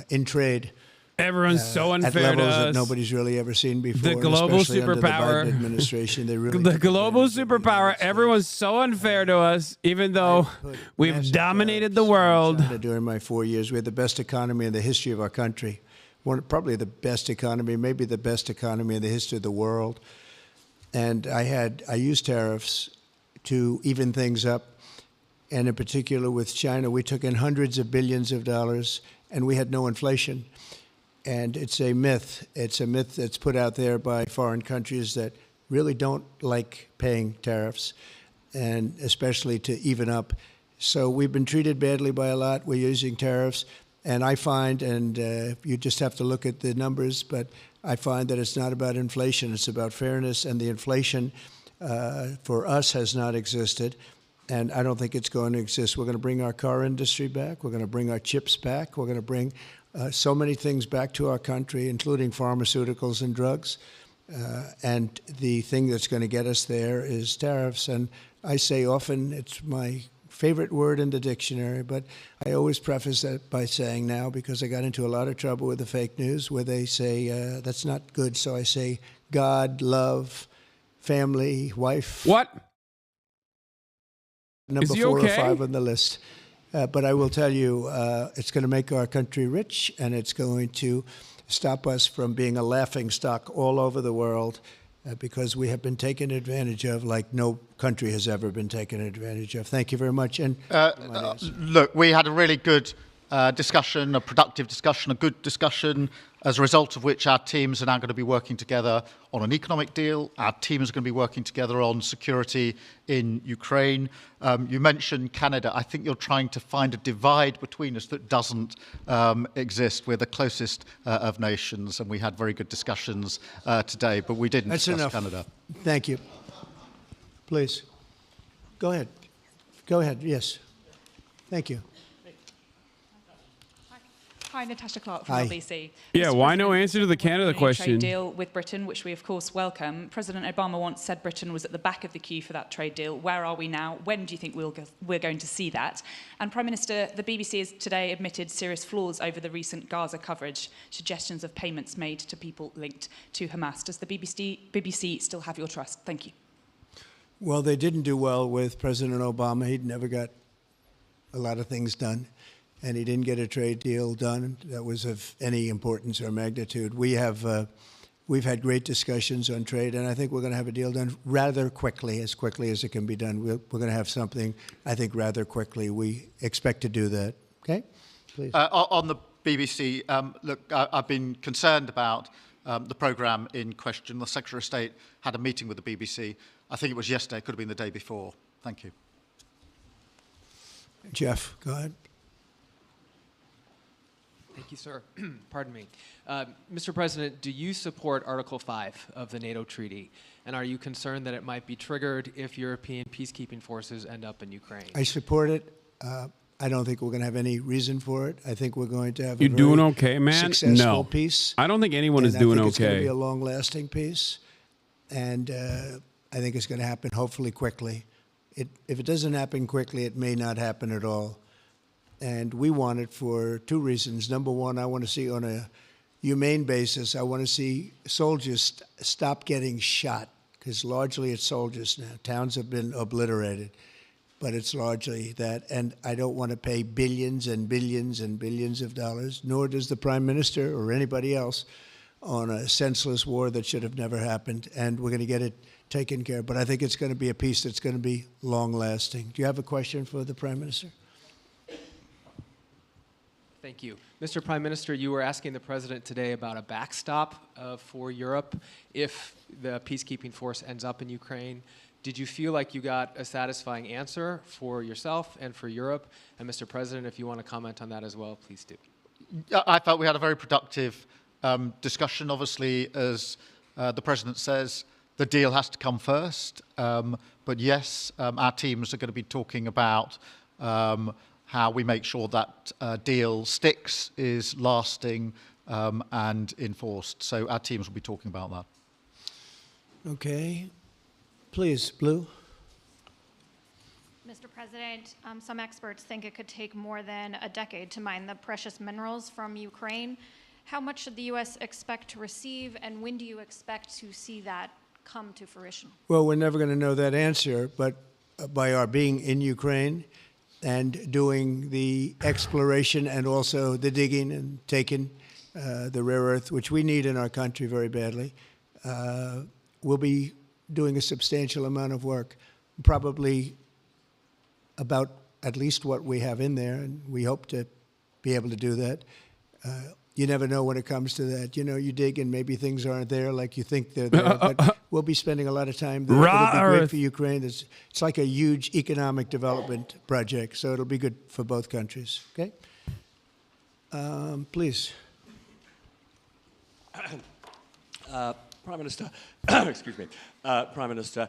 Speaker 5: in trade.
Speaker 3: Everyone's so unfair
Speaker 5: at levels
Speaker 3: to us.
Speaker 5: that nobody's really ever seen before.
Speaker 3: The global
Speaker 5: especially under the
Speaker 3: superpower.
Speaker 5: Biden administration, they really
Speaker 3: The global superpower. Everyone's so unfair to us, even though we've dominated the world.
Speaker 5: During my 4 years, we had the best economy in the history of our country. Probably the best economy, maybe the best economy in the history of the world. And I used tariffs to even things up. And in particular with China, we took in hundreds of billions of dollars and we had no inflation. And it's a myth. It's a myth that's put out there by foreign countries that really don't like paying tariffs, and especially to even up. So we've been treated badly by a lot. We're using tariffs. And I find, and you just have to look at the numbers, but I find that it's not about inflation. It's about fairness. And the inflation for us has not existed. And I don't think it's going to exist. We're going to bring our car industry back. We're going to bring our chips back. We're going to bring so many things back to our country, including pharmaceuticals and drugs. And the thing that's going to get us there is tariffs. And I say often it's my favorite word in the dictionary, but I always preface that by saying now, because I got into a lot of trouble with the fake news where they say that's not good. So I say God, love, family, wife.
Speaker 3: What?
Speaker 5: Number 4 or 5 on the list. But I will tell you, it's going to make our country rich, and it's going to stop us from being a laughing stock all over the world, because we have been taken advantage of like no country has ever been taken advantage of. Thank you very much. And
Speaker 10: look, we had a really good discussion, a productive discussion, a good discussion, as a result of which our teams are now going to be working together on an economic deal. Our teams are going to be working together on security in Ukraine. You mentioned Canada. I think you're trying to find a divide between us that doesn't exist. We're the closest of nations, and we had very good discussions today, but we didn't discuss Canada.
Speaker 5: Thank you. Please. Go ahead. Go ahead. Yes. Thank you.
Speaker 12: Hi, Natasha Clark from
Speaker 5: Hi.
Speaker 12: LBC.
Speaker 3: Yeah,
Speaker 12: Mr.
Speaker 3: why
Speaker 12: President,
Speaker 3: no answer to the Canada
Speaker 12: a
Speaker 3: question?
Speaker 12: Trade deal with Britain, which we of course welcome. President Obama once said Britain was at the back of the queue for that trade deal. Where are we now? When do you think we're going to see that? And Prime Minister, the BBC has today admitted serious flaws over the recent Gaza coverage, suggestions of payments made to people linked to Hamas. Does the BBC still have your trust? Thank you.
Speaker 5: Well, they didn't do well with President Obama. He never got a lot of things done, and he didn't get a trade deal done that was of any importance or magnitude. We've had great discussions on trade, and I think we're going to have a deal done rather quickly as it can be done. We're going to have something, I think, rather quickly. We expect to do that. Okay? Please.
Speaker 10: On the BBC, look, I've been concerned about the programme in question. The Secretary of State had a meeting with the BBC. I think it was yesterday, could have been the day before. Thank you.
Speaker 5: Jeff, go ahead.
Speaker 13: Thank you, sir. Pardon me. Mr. President, do you support Article 5 of the NATO treaty? And are you concerned that it might be triggered if European peacekeeping forces end up in Ukraine?
Speaker 5: I support it. I don't think we're going to have any reason for it. I think we're going to have
Speaker 3: You're
Speaker 5: a
Speaker 3: doing
Speaker 5: very
Speaker 3: okay, man?
Speaker 5: successful
Speaker 3: No.
Speaker 5: peace.
Speaker 3: I don't think anyone is
Speaker 5: And
Speaker 3: doing
Speaker 5: I think it's going to
Speaker 3: okay.
Speaker 5: be a long-lasting peace. And I think it's going to happen hopefully quickly. If it doesn't happen quickly, it may not happen at all. And we want it for 2 reasons. Number one, I want to see on a humane basis, I want to see soldiers stop getting shot, because largely it's soldiers now. Towns have been obliterated, but it's largely that. And I don't want to pay billions and billions and billions of dollars, nor does the Prime Minister or anybody else, on a senseless war that should have never happened. And we're going to get it taken care of. But I think it's going to be a peace that's going to be long-lasting. Do you have a question for the Prime Minister?
Speaker 13: Thank you. Mr. Prime Minister, you were asking the President today about a backstop for Europe if the peacekeeping force ends up in Ukraine. Did you feel like you got a satisfying answer for yourself and for Europe? And Mr. President, if you want to comment on that as well, please do.
Speaker 10: I felt we had a very productive discussion. Obviously, as the President says, the deal has to come first. But yes, our teams are going to be talking about how we make sure that deal sticks, is lasting, and enforced. So our teams will be talking about that.
Speaker 5: Okay. Please, Blue.
Speaker 14: Mr. President, some experts think it could take more than a decade to mine the precious minerals from Ukraine. How much should the U.S. expect to receive, and when do you expect to see that come to fruition?
Speaker 5: Well, we're never going to know that answer, but by our being in Ukraine and doing the exploration and also the digging and taking the rare earth, which we need in our country very badly, we'll be doing a substantial amount of work. probably about at least what we have in there, and we hope to be able to do that. You never know when it comes to that. You know, you dig and maybe things aren't there like you think they're there, but we'll be spending a lot of time there. It'll be great for Ukraine. It's like a huge economic development project, so it'll be good for both countries. Okay? Please.
Speaker 15: Prime Minister, excuse me, Prime Minister,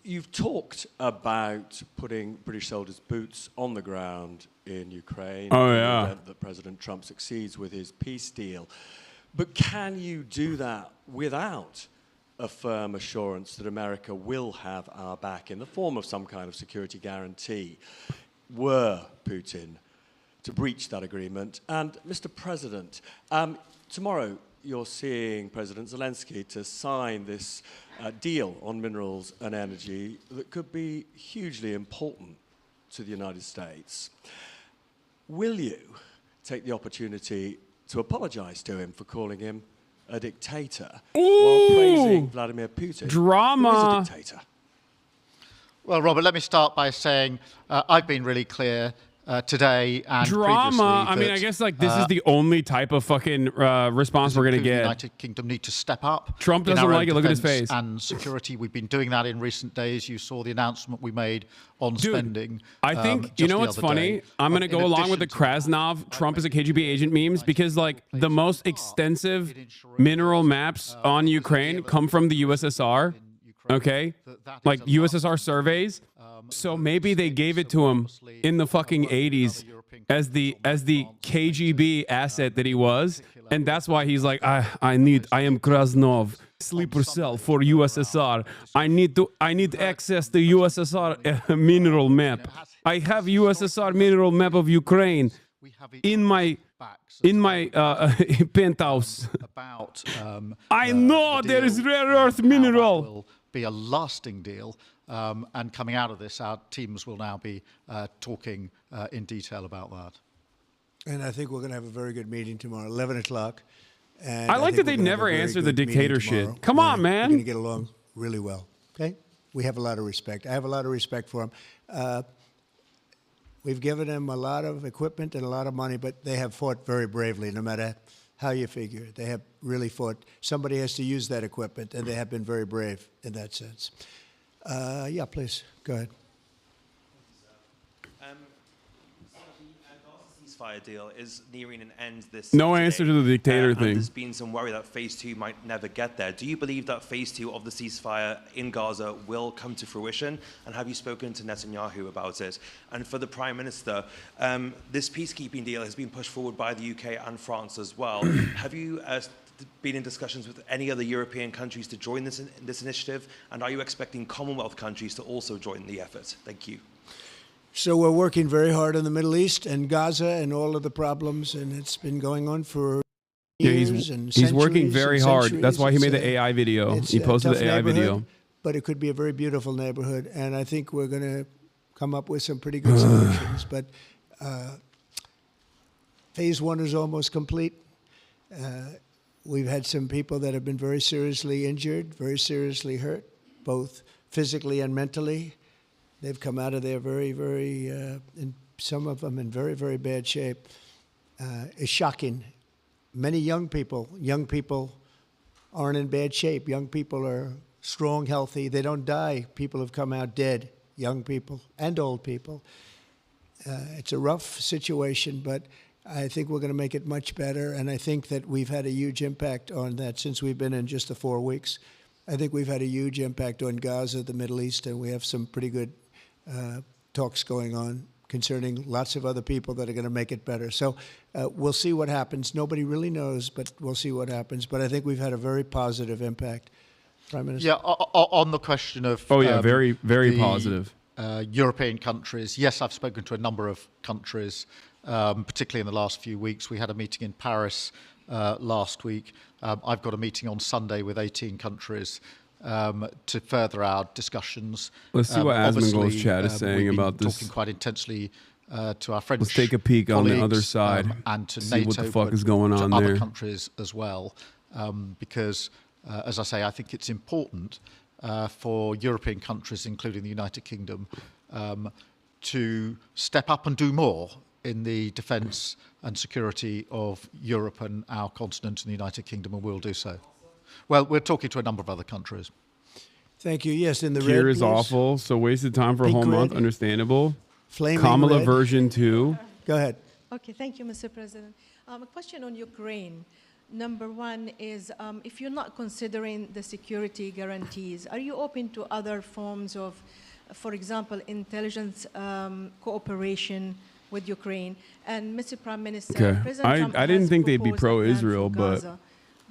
Speaker 15: you've talked about putting British soldiers' boots on the ground in Ukraine in the event that President Trump succeeds with his peace deal. But can you do that without a firm assurance that America will have our back in the form of some kind of security guarantee were Putin to breach that agreement? And Mr. President, tomorrow you're seeing President Zelensky to sign this deal on minerals and energy that could be hugely important to the United States. Will you take the opportunity to apologize to him for calling him a dictator while praising Vladimir Putin, who is a dictator?
Speaker 10: Well, Robert, let me start by saying I've been really clear today and previously
Speaker 3: I mean, I guess like this is the only type of fucking response we're gonna get.
Speaker 10: The United Kingdom need to step up.
Speaker 3: Trump doesn't like it. Look at his face.
Speaker 10: And security. We've been doing that in recent days. You saw the announcement we made on spending.
Speaker 3: I think you know what's funny. I'm gonna go along with the Krasnov Trump is a KGB agent memes because like the most extensive mineral maps on Ukraine come from the USSR. Okay, like USSR surveys. So maybe they gave it to him in the fucking 80s as the KGB asset that he was, and that's why he's like, I am Krasnov, sleeper cell for USSR. I need access to USSR mineral map. I have USSR mineral map of Ukraine in my penthouse. I know there is rare earth mineral.
Speaker 10: Will be a lasting deal. And coming out of this, our teams will now be talking in detail about that.
Speaker 5: And I think we're going to have a very good meeting tomorrow, 11 o'clock. And
Speaker 3: I like that they never answer the dictator shit. Come on, man.
Speaker 5: We're going to get along really well, okay? We have a lot of respect. I have a lot of respect for him. We've given them a lot of equipment and a lot of money, but they have fought very bravely, no matter how you figure it. They have really fought. Somebody has to use that equipment, and they have been very brave in that sense. Yeah, please, go ahead.
Speaker 16: The ceasefire deal is nearing an end this
Speaker 3: No
Speaker 16: Saturday,
Speaker 3: answer to the dictator thing.
Speaker 16: There's been some worry that phase 2 might never get there. Do you believe that phase 2 of the ceasefire in Gaza will come to fruition? And have you spoken to Netanyahu about it? And for the Prime Minister, this peacekeeping deal has been pushed forward by the UK and France as well. Have you been in discussions with any other European countries to join this initiative? And are you expecting Commonwealth countries to also join the effort? Thank you.
Speaker 5: So we're working very hard in the Middle East and Gaza and all of the problems, and it's been going on for years and centuries.
Speaker 3: He's working very hard. That's why he made the AI video. He posted the AI video.
Speaker 5: But it could be a very beautiful neighborhood, and I think we're going to come up with some pretty good solutions. But phase 1 is almost complete. We've had some people that have been very seriously injured, very seriously hurt, both physically and mentally. They've come out of there very, very, and some of them in very, very bad shape. It's shocking. Many young people aren't in bad shape. Young people are strong, healthy. They don't die. People have come out dead, young people and old people. It's a rough situation, but I think we're going to make it much better, and I think that we've had a huge impact on that since we've been in just the 4 weeks. I think we've had a huge impact on Gaza, the Middle East, and we have some pretty good talks going on concerning lots of other people that are going to make it better. So we'll see what happens. Nobody really knows, but we'll see what happens. But I think we've had a very positive impact. Prime Minister?
Speaker 10: Yeah, on the question of...
Speaker 3: very, very positive.
Speaker 10: European countries. Yes, I've spoken to a number of countries, particularly in the last few weeks. We had a meeting in Paris last week. I've got a meeting on Sunday with 18 countries to further our discussions.
Speaker 3: Let's see what Asmongold's chat is saying about this.
Speaker 10: Talking quite intensely to our French
Speaker 3: Let's take a peek on the other side
Speaker 10: and to
Speaker 3: see
Speaker 10: NATO,
Speaker 3: what the fuck is going on
Speaker 10: to
Speaker 3: there.
Speaker 10: other countries as well, because, as I say, I think it's important for European countries, including the United Kingdom, to step up and do more in the defence and security of Europe and our continent and the United Kingdom, and we'll do so. Well, we're talking to a number of other countries.
Speaker 5: Thank you. Yes, in the
Speaker 3: Kier
Speaker 5: red,
Speaker 3: is
Speaker 5: please.
Speaker 3: awful, so wasted time for a
Speaker 5: Pink
Speaker 3: whole month.
Speaker 5: red.
Speaker 3: Understandable.
Speaker 5: Flaming
Speaker 3: Kamala
Speaker 5: red.
Speaker 3: version 2.
Speaker 5: Go ahead.
Speaker 17: Okay, thank you, Mr. President. A question on Ukraine. Number one is, if you're not considering the security guarantees, are you open to other forms of, for example, intelligence cooperation with Ukraine? And Mr. Prime Minister,
Speaker 3: Okay.
Speaker 17: President Trump
Speaker 3: I didn't
Speaker 17: has
Speaker 3: think they'd be
Speaker 17: proposed a plan
Speaker 3: pro-Israel,
Speaker 17: for
Speaker 3: but
Speaker 17: Gaza.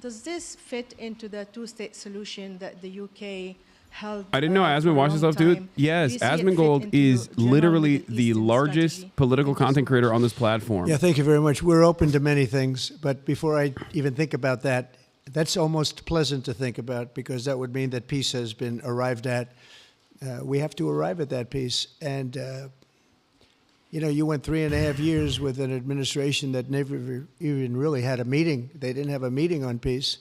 Speaker 17: Does this fit into the two-state solution that the UK held?
Speaker 3: I didn't know Asmund watched this stuff too. Yes, Asmongold is literally the largest political content creator on this platform.
Speaker 5: Yeah, thank you very much. We're open to many things, but before I even think about that, that's almost pleasant to think about because that would mean that peace has been arrived at. We have to arrive at that peace. And, you know, you went 3.5 years with an administration that never even really had a meeting. They didn't have a meeting on peace.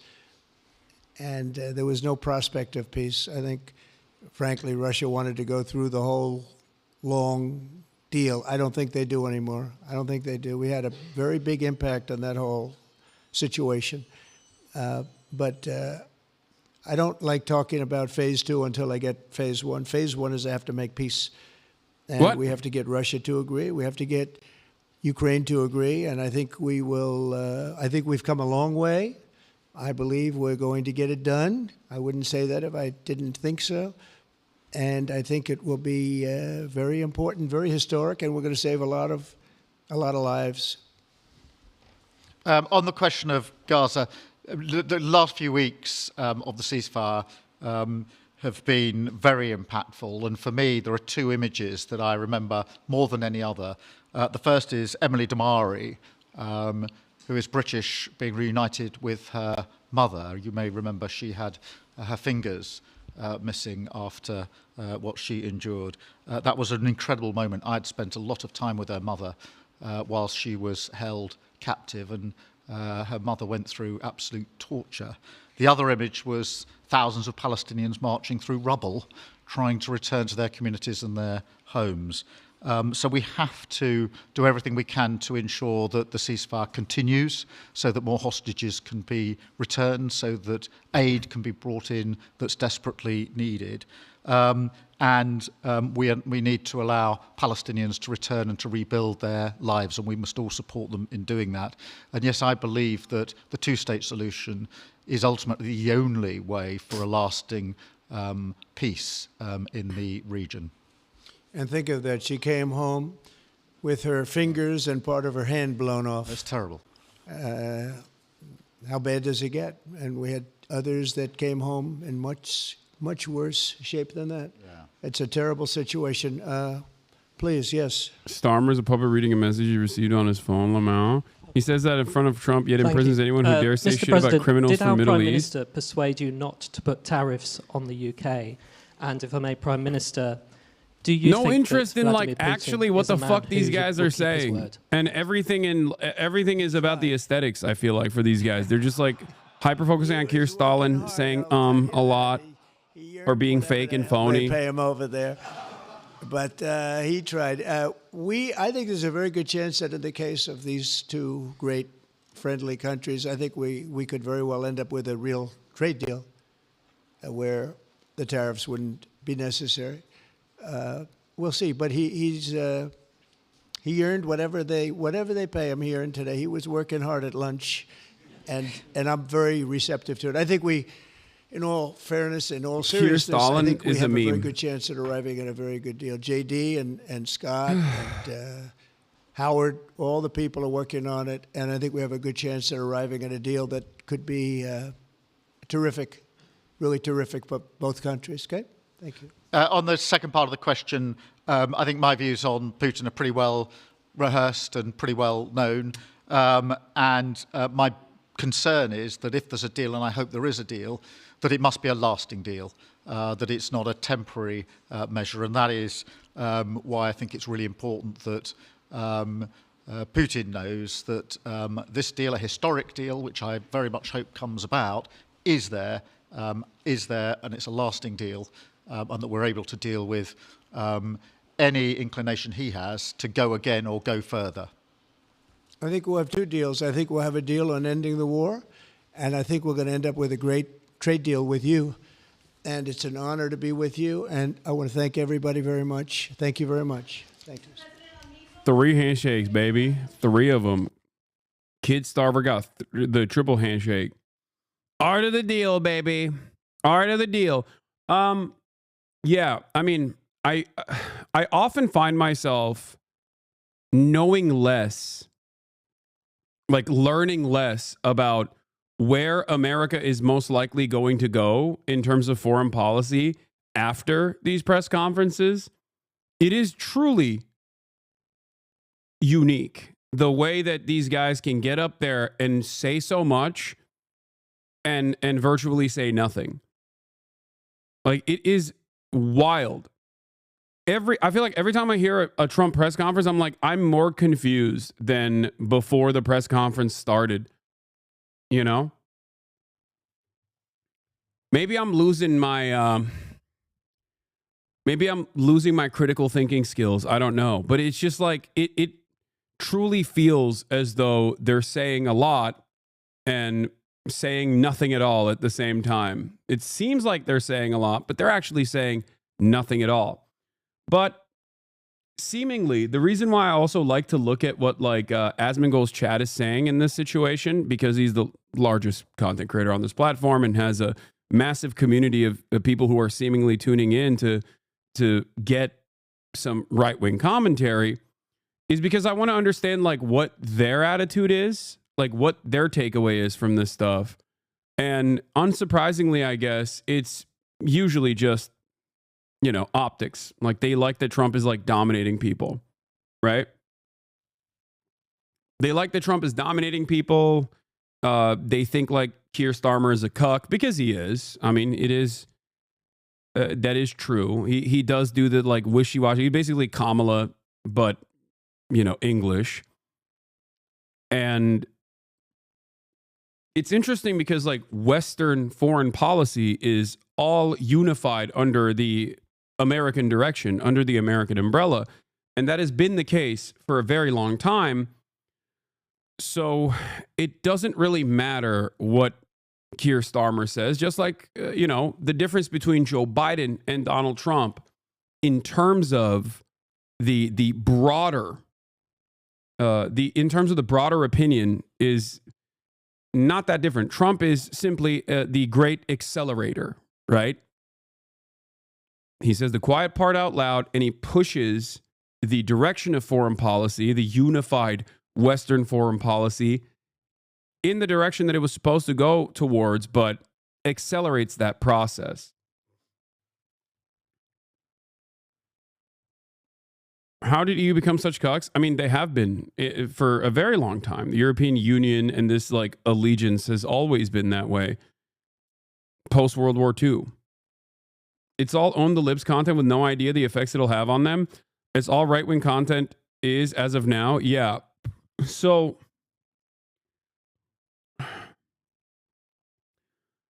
Speaker 5: And there was no prospect of peace. I think, frankly, Russia wanted to go through the whole long deal. I don't think they do anymore. I don't think they do. We had a very big impact on that whole situation. But I don't like talking about phase 2 until I get phase 1. Phase 1 is I have to make peace. And we have to get Russia to agree. We have to get Ukraine to agree. And I think we will, I think we've come a long way. I believe we're going to get it done. I wouldn't say that if I didn't think so. And I think it will be very important, very historic, and we're going to save a lot of lives.
Speaker 10: On the question of Gaza, the last few weeks of the ceasefire have been very impactful. And for me, there are two images that I remember more than any other. The first is Emily Damari, who is British, being reunited with her mother. You may remember she had her fingers missing after what she endured. That was an incredible moment. I'd spent a lot of time with her mother whilst she was held captive, and her mother went through absolute torture. The other image was thousands of Palestinians marching through rubble, trying to return to their communities and their homes. So we have to do everything we can to ensure that the ceasefire continues, so that more hostages can be returned, so that aid can be brought in that's desperately needed. We need to allow Palestinians to return and to rebuild their lives, and we must all support them in doing that. And yes, I believe that the two-state solution is ultimately the only way for a lasting peace in the region.
Speaker 5: And think of that. She came home with her fingers and part of her hand blown off.
Speaker 10: That's terrible.
Speaker 5: How bad does it get? And we had others that came home in much worse shape than that. Yeah. It's a terrible situation. Please, yes.
Speaker 3: Starmer's a puppet reading a message he received on his phone, Lamau. He says that in front of Trump, yet imprisons anyone who dares say
Speaker 18: Mr.
Speaker 3: shit
Speaker 18: President,
Speaker 3: about criminals from the Middle
Speaker 18: Prime
Speaker 3: East.
Speaker 18: Minister persuade you not to put tariffs on the UK? And if I may, Prime Minister, do you
Speaker 3: no
Speaker 18: think
Speaker 3: interest
Speaker 18: that
Speaker 3: in
Speaker 18: Vladimir
Speaker 3: like
Speaker 18: Putin
Speaker 3: actually what
Speaker 18: is
Speaker 3: the
Speaker 18: a man
Speaker 3: fuck these
Speaker 18: who
Speaker 3: guys
Speaker 18: will
Speaker 3: are
Speaker 18: keep his
Speaker 3: saying,
Speaker 18: word?
Speaker 3: and everything is about the aesthetics. I feel like for these guys, they're just like hyper focusing on Keir Stalin saying a lot or being fake and phony.
Speaker 5: They pay him over there. But he tried. I think there's a very good chance that in the case of these two great friendly countries, I think we could very well end up with a real trade deal where the tariffs wouldn't be necessary. We'll see. But he earned whatever they pay him. He earned today. He was working hard at lunch, and I'm very receptive to it. I think we. In all fairness, in all seriousness, I think we have a very good chance at arriving at a very good deal. JD and Scott and Howard, all the people are working on it, and I think we have a good chance at arriving at a deal that could be terrific, really terrific for both countries. Okay? Thank you.
Speaker 10: On the second part of the question, I think my views on Putin are pretty well rehearsed and pretty well known, and my concern is that if there's a deal, and I hope there is a deal, that it must be a lasting deal, that it's not a temporary measure. And that is why I think it's really important that Putin knows that this deal, a historic deal, which I very much hope comes about, is there is there and it's a lasting deal, and that we're able to deal with any inclination he has to go again or go further?
Speaker 5: I think we'll have two deals. I think we'll have a deal on ending the war, and I think we're going to end up with a great trade deal with you. And it's an honor to be with you, and I want to thank everybody very much. Thank you very much. Thank you.
Speaker 3: 3 handshakes, baby. 3 of them. Kid Starver got the triple handshake. Art of the deal, baby. Art of the deal. Yeah, I mean, I often find myself knowing less, like learning less about where America is most likely going to go in terms of foreign policy after these press conferences. It is truly unique the way that these guys can get up there and say so much and virtually say nothing. Like, it is wild. I feel like every time I hear a Trump press conference, I'm like, I'm more confused than before the press conference started. You know? Maybe I'm losing my critical thinking skills. I don't know. But it's just like it truly feels as though they're saying a lot and saying nothing at all at the same time. It seems like they're saying a lot, but they're actually saying nothing at all. But seemingly, the reason why I also like to look at what like Asmongold's chat is saying in this situation, because he's the largest content creator on this platform and has a massive community of people who are seemingly tuning in to get some right-wing commentary, is because I want to understand like what their attitude is, like what their takeaway is from this stuff. And unsurprisingly, I guess it's usually just, you know, optics. Like they like that Trump is like dominating people, right? They like that Trump is dominating people. They think like Keir Starmer is a cuck, because he is. I mean, it is, that is true. He does do the like wishy-washy. He's basically Kamala, but, you know, English. And it's interesting because like Western foreign policy is all unified under the American direction, under the American umbrella. And that has been the case for a very long time. So it doesn't really matter what Keir Starmer says, just like, you know, the difference between Joe Biden and Donald Trump in terms of the broader, in terms of the broader opinion is not that different. Trump is simply the great accelerator, right? He says the quiet part out loud, and he pushes the direction of foreign policy, the unified Western foreign policy, in the direction that it was supposed to go towards, but accelerates that process. How did EU become such cucks? I mean, they have been for a very long time. The European Union and this like allegiance has always been that way. Post World War II. It's all on the lips content with no idea the effects it'll have on them. It's all right-wing content is as of now. Yeah. So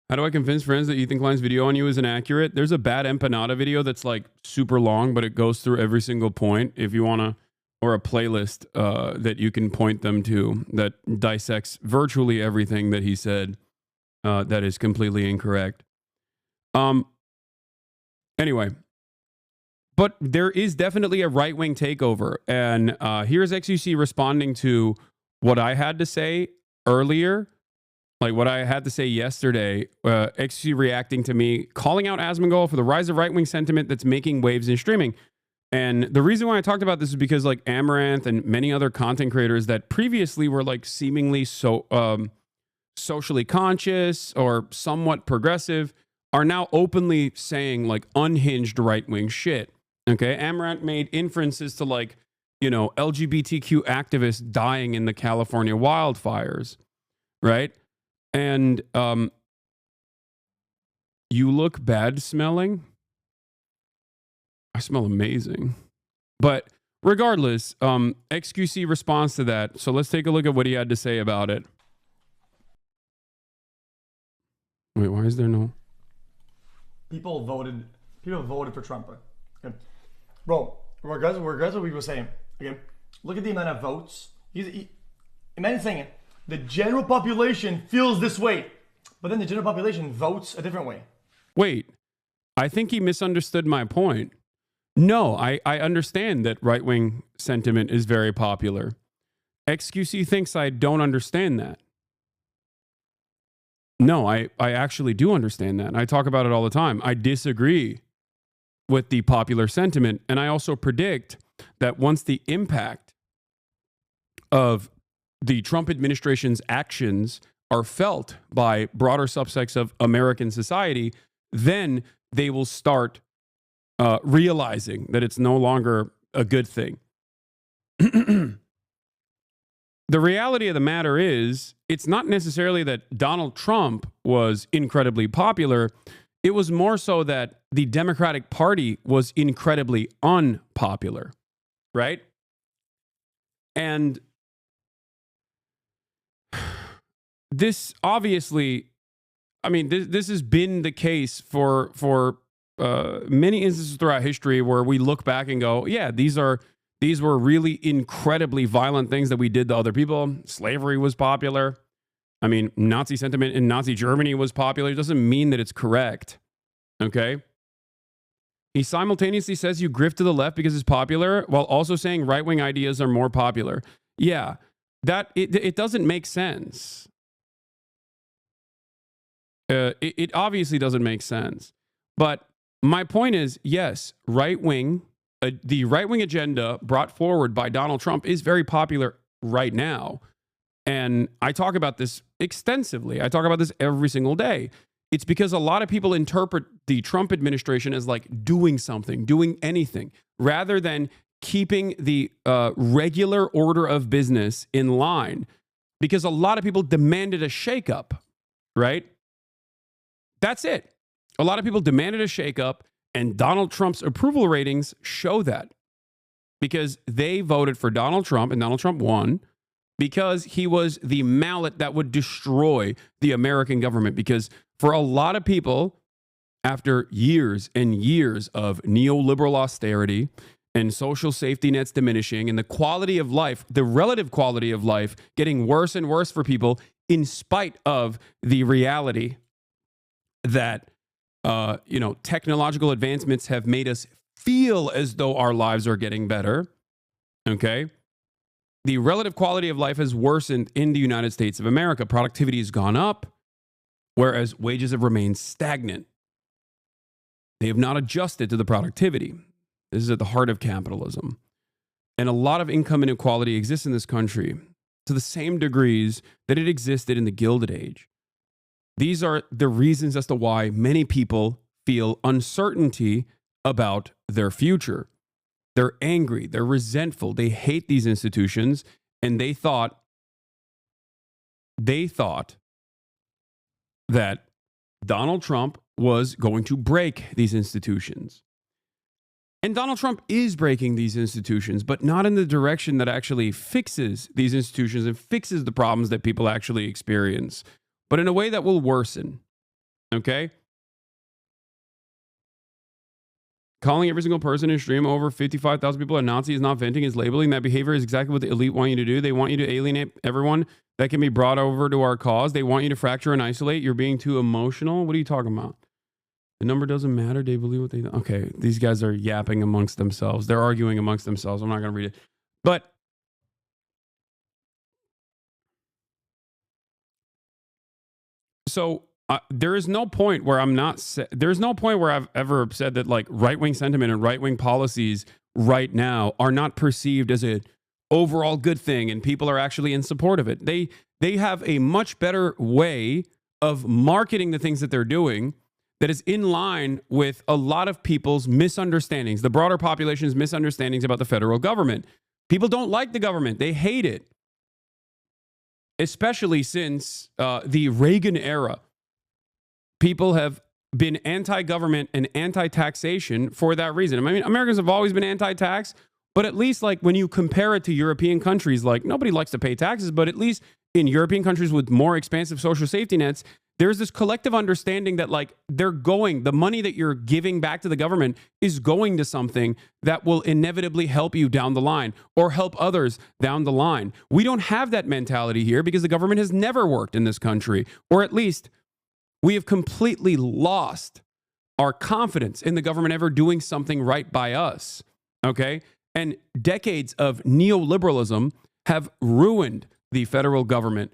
Speaker 3: how do I convince friends that Ethan Klein's video on you is inaccurate? There's a bad empanada video that's like super long, but it goes through every single point if you want to, or a playlist that you can point them to that dissects virtually everything that he said that is completely incorrect. Anyway, but there is definitely a right-wing takeover. And here's XUC responding to what I had to say earlier. Like what I had to say yesterday, XC reacting to me, calling out Asmongold for the rise of right-wing sentiment that's making waves in streaming. And the reason why I talked about this is because like Amaranth and many other content creators that previously were like seemingly so socially conscious or somewhat progressive are now openly saying like unhinged right-wing shit. Okay, Amaranth made inferences to like, you know, LGBTQ activists dying in the California wildfires, right? And you look bad smelling. I smell amazing. But regardless, XQC responds to that. So let's take a look at what he had to say about it. Wait, why is there no?
Speaker 19: People voted for Trump. Okay. Bro, regardless of what we were saying, okay, look at the amount of votes. Imagine saying it. The general population feels this way, but then the general population votes a different way.
Speaker 3: Wait, I think he misunderstood my point. No, I understand that right-wing sentiment is very popular. XQC thinks I don't understand that. No, I actually do understand that. I talk about it all the time. I disagree with the popular sentiment. And I also predict that once the impact of the Trump administration's actions are felt by broader subsects of American society, then they will start realizing that it's no longer a good thing. The reality of the matter is, it's not necessarily that Donald Trump was incredibly popular. It was more so that the Democratic Party was incredibly unpopular, right? And this obviously, I mean, this has been the case for many instances throughout history where we look back and go, yeah, these were really incredibly violent things that we did to other people. Slavery was popular. I mean, Nazi sentiment in Nazi Germany was popular. It doesn't mean that it's correct. Okay? He simultaneously says you grift to the left because it's popular while also saying right-wing ideas are more popular. Yeah, it doesn't make sense. It obviously doesn't make sense. But my point is, yes, right-wing, the right-wing agenda brought forward by Donald Trump is very popular right now. And I talk about this extensively. I talk about this every single day. It's because a lot of people interpret the Trump administration as like doing something, doing anything, rather than keeping the regular order of business in line. Because a lot of people demanded a shakeup, right? That's it. A lot of people demanded a shakeup, and Donald Trump's approval ratings show that. Because they voted for Donald Trump, and Donald Trump won, because he was the mallet that would destroy the American government. Because for a lot of people, after years and years of neoliberal austerity and social safety nets diminishing and the quality of life, the relative quality of life getting worse and worse for people in spite of the reality that, technological advancements have made us feel as though our lives are getting better, okay? The relative quality of life has worsened in the United States of America. Productivity has gone up, whereas wages have remained stagnant. They have not adjusted to the productivity. This is at the heart of capitalism. And a lot of income inequality exists in this country to the same degrees that it existed in the Gilded Age. These are the reasons as to why many people feel uncertainty about their future. They're angry, they're resentful, they hate these institutions, and they thought that Donald Trump was going to break these institutions. And Donald Trump is breaking these institutions, but not in the direction that actually fixes these institutions and fixes the problems that people actually experience, but in a way that will worsen. Okay? Calling every single person in stream over 55,000 people a Nazi is not venting, is labeling. That behavior is exactly what the elite want you to do. They want you to alienate everyone that can be brought over to our cause. They want you to fracture and isolate. You're being too emotional. What are you talking about? The number doesn't matter. They believe what they... Okay, these guys are yapping amongst themselves. They're arguing amongst themselves. I'm not going to read it. But so there is no point where there's no point where I've ever said that like right-wing sentiment and right-wing policies right now are not perceived as an overall good thing and people are actually in support of it. They have a much better way of marketing the things that they're doing that is in line with a lot of people's misunderstandings, the broader population's misunderstandings about the federal government. People don't like the government. They hate it. Especially since the Reagan era. People have been anti-government and anti-taxation for that reason. I mean, Americans have always been anti-tax, but at least like when you compare it to European countries, like nobody likes to pay taxes, but at least in European countries with more expansive social safety nets, There's this collective understanding that like the money that you're giving back to the government is going to something that will inevitably help you down the line or help others down the line. We don't have that mentality here because the government has never worked in this country, or at least we have completely lost our confidence in the government ever doing something right by us. Okay? And decades of neoliberalism have ruined the federal government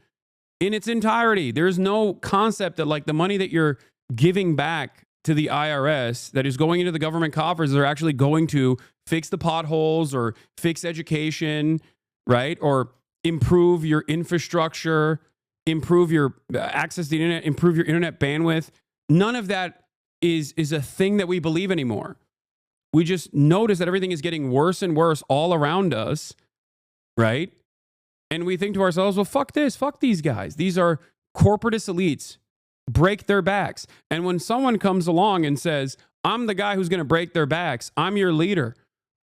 Speaker 3: in its entirety. There's no concept that like the money that you're giving back to the IRS that is going into the government coffers are actually going to fix the potholes or fix education, right? Or improve your infrastructure, improve your access to the internet, improve your internet bandwidth. None of that is a thing that we believe anymore. We just notice that everything is getting worse and worse all around us, right? And we think to ourselves, well, fuck this, fuck these guys. These are corporatist elites. Break their backs. And when someone comes along and says, I'm the guy who's going to break their backs, I'm your leader,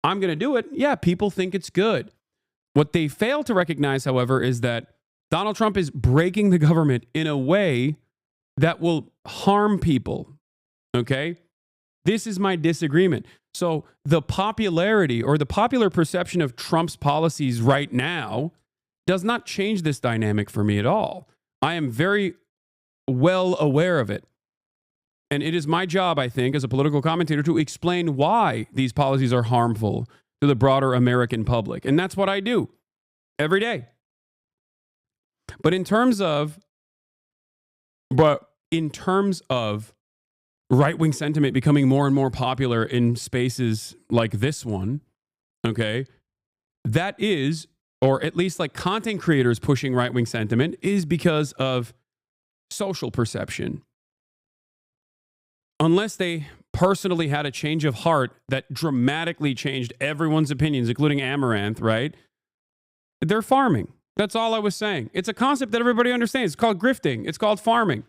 Speaker 3: I'm going to do it, yeah, people think it's good. What they fail to recognize, however, is that Donald Trump is breaking the government in a way that will harm people, okay? This is my disagreement. So the popularity or the popular perception of Trump's policies right now does not change this dynamic for me at all. I am very well aware of it. And it is my job, I think, as a political commentator to explain why these policies are harmful to the broader American public. And that's what I do every day. But in terms of right-wing sentiment becoming more and more popular in spaces like this one, okay, that is, or at least like content creators pushing right-wing sentiment, is because of social perception. Unless they personally had a change of heart that dramatically changed everyone's opinions, including Amaranth, right? They're farming. That's all I was saying. It's a concept that everybody understands. It's called grifting. It's called farming.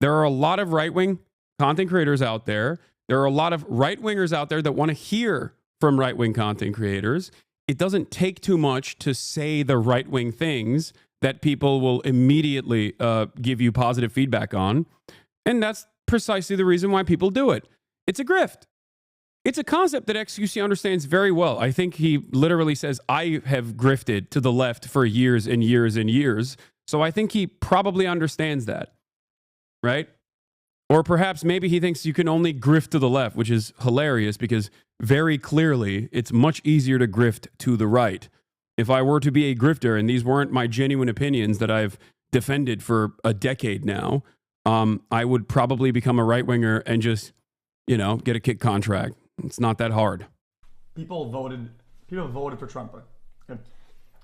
Speaker 3: There are a lot of right-wing content creators out there. There are a lot of right-wingers out there that want to hear from right-wing content creators. It doesn't take too much to say the right-wing things that people will immediately give you positive feedback on. And that's precisely the reason why people do it. It's a grift. It's a concept that XQC understands very well. I think he literally says, I have grifted to the left for years and years and years. So I think he probably understands that, right? Or perhaps maybe he thinks you can only grift to the left, which is hilarious because very clearly it's much easier to grift to the right. If I were to be a grifter and these weren't my genuine opinions that I've defended for a decade now, I would probably become a right-winger and just, get a kick contract. It's not that hard.
Speaker 19: People voted for Trump. Okay.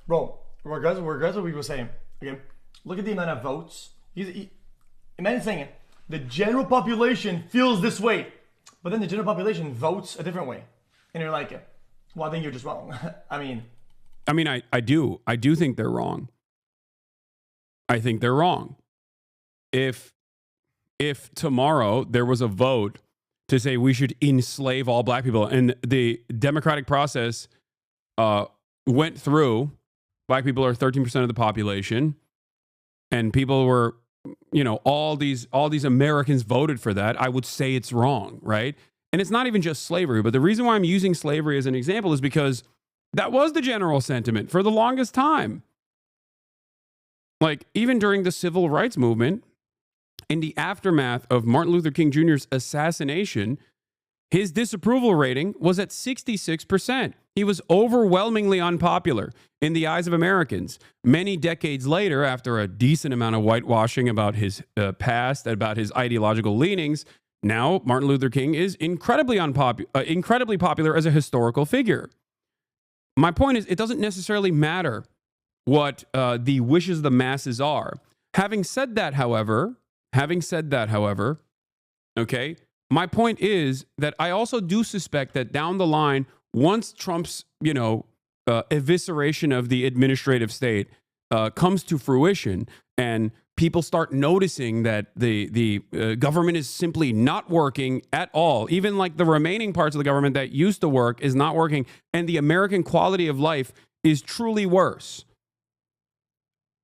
Speaker 19: Bro, regardless of what we were saying, okay, look at the amount of votes. Imagine saying it. The general population feels this way, but then the general population votes a different way. And you're like, well, I think you're just wrong. I do think they're wrong. I think they're wrong. If tomorrow there was a vote to say we should enslave all black people and the democratic process went through, black people are 13% of the population, and people were, all these Americans voted for that, I would say it's wrong, right? And it's not even just slavery, but the reason why I'm using slavery as an example is because that was the general sentiment for the longest time. Like, even during the civil rights movement, in the aftermath of Martin Luther King Jr.'s assassination, his disapproval rating was at 66%. He was overwhelmingly unpopular in the eyes of Americans. Many decades later, after a decent amount of whitewashing about his past, about his ideological leanings, now Martin Luther King is incredibly popular as a historical figure. My point is, it doesn't necessarily matter what the wishes of the masses are. Having said that, however, okay, my point is that I also do suspect that down the line, once Trump's, evisceration of the administrative state comes to fruition and people start noticing that the government is simply not working at all, even like the remaining parts of the government that used to work is not working, and the American quality of life is truly worse,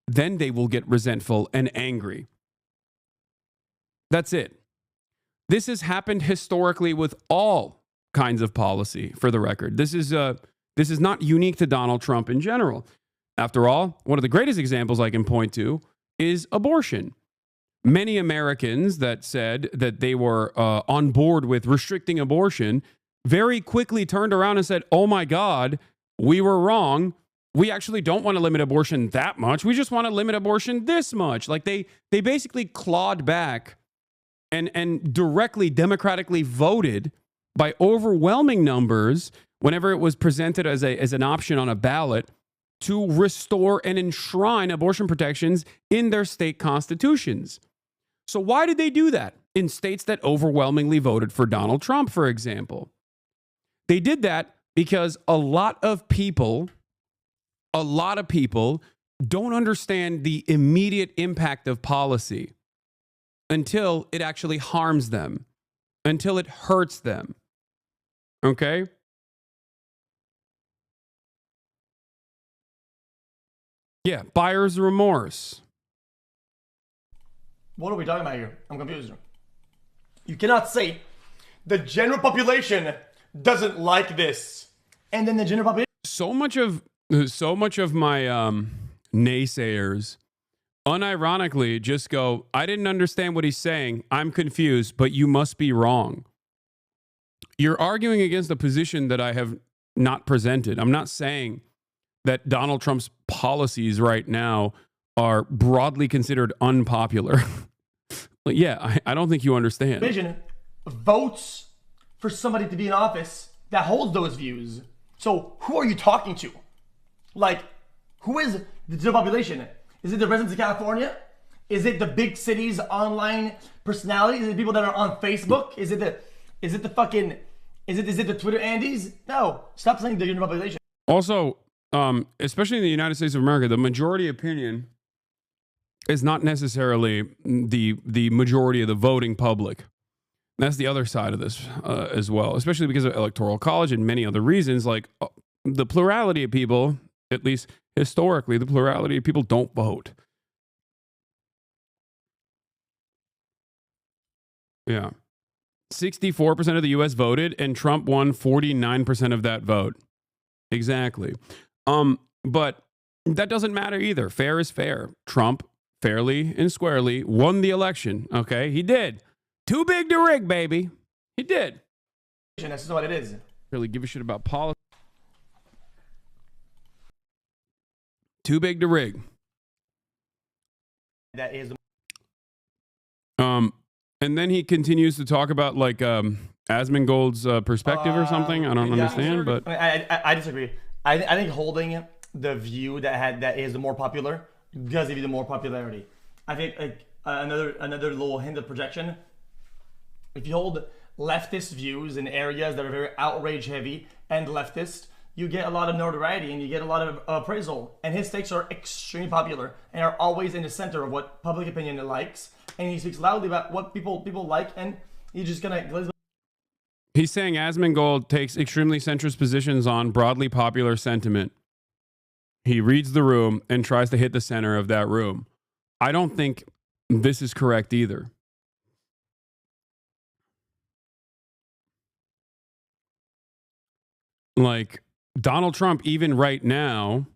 Speaker 19: then they will get resentful and angry.
Speaker 3: That's it. This has happened historically with all kinds of policy, for the record. This is not unique to Donald Trump in general. After all, one of the greatest examples I can point to is abortion. Many Americans that said that they were on board with restricting abortion very quickly turned around and said, oh my God, we were wrong. We actually don't want to limit abortion that much. We just want to limit abortion this much. Like they basically clawed back and directly democratically voted by overwhelming numbers whenever it was presented as an option on a ballot to restore and enshrine abortion protections in their state constitutions. So why did they do that in states that overwhelmingly voted for Donald Trump, for example? They did that because a lot of people don't understand the immediate impact of policy until it actually harms them, until it hurts them. Okay? Yeah, buyer's remorse.
Speaker 19: What are we talking about here? I'm confused. You cannot say the general population doesn't like this, and then the general population.
Speaker 3: So much of my naysayers unironically just go, I didn't understand what he's saying. I'm confused, but you must be wrong. You're arguing against a position that I have not presented. I'm not saying that Donald Trump's policies right now are broadly considered unpopular. Yeah, I don't think you understand.
Speaker 19: Vision votes for somebody to be in office that holds those views. So who are you talking to? Like, who is the general population? Is it the residents of California? Is it the big cities' online personalities? Is it people that are on Facebook? Is it the Twitter Andes? No, stop saying the general population.
Speaker 3: Also, especially in the United States of America, the majority opinion is not necessarily the majority of the voting public. That's the other side of this as well, especially because of Electoral College and many other reasons. Like the plurality of people, at least historically, the plurality of people don't vote. Yeah. 64% of the U.S. voted, and Trump won 49% of that vote. Exactly. But that doesn't matter either. Fair is fair. Trump fairly and squarely won the election. Okay, he did. Too big to rig, baby. He did.
Speaker 19: That's just what it is.
Speaker 3: Really give a shit about politics. Too big to rig.
Speaker 19: That is.
Speaker 3: And then he continues to talk about like Asmongold's perspective or something. I don't understand, but
Speaker 19: I disagree. I think holding the view that is the more popular does give you the more popularity. I think like another little hint of projection. If you hold leftist views in areas that are very outrage heavy and leftist, you get a lot of notoriety and you get a lot of appraisal. And his takes are extremely popular and are always in the center of what public opinion likes. And he speaks loudly about what people like, and he's just gonna.
Speaker 3: He's saying Asmongold takes extremely centrist positions on broadly popular sentiment. He reads the room and tries to hit the center of that room. I don't think this is correct either. Like Donald Trump, even right now,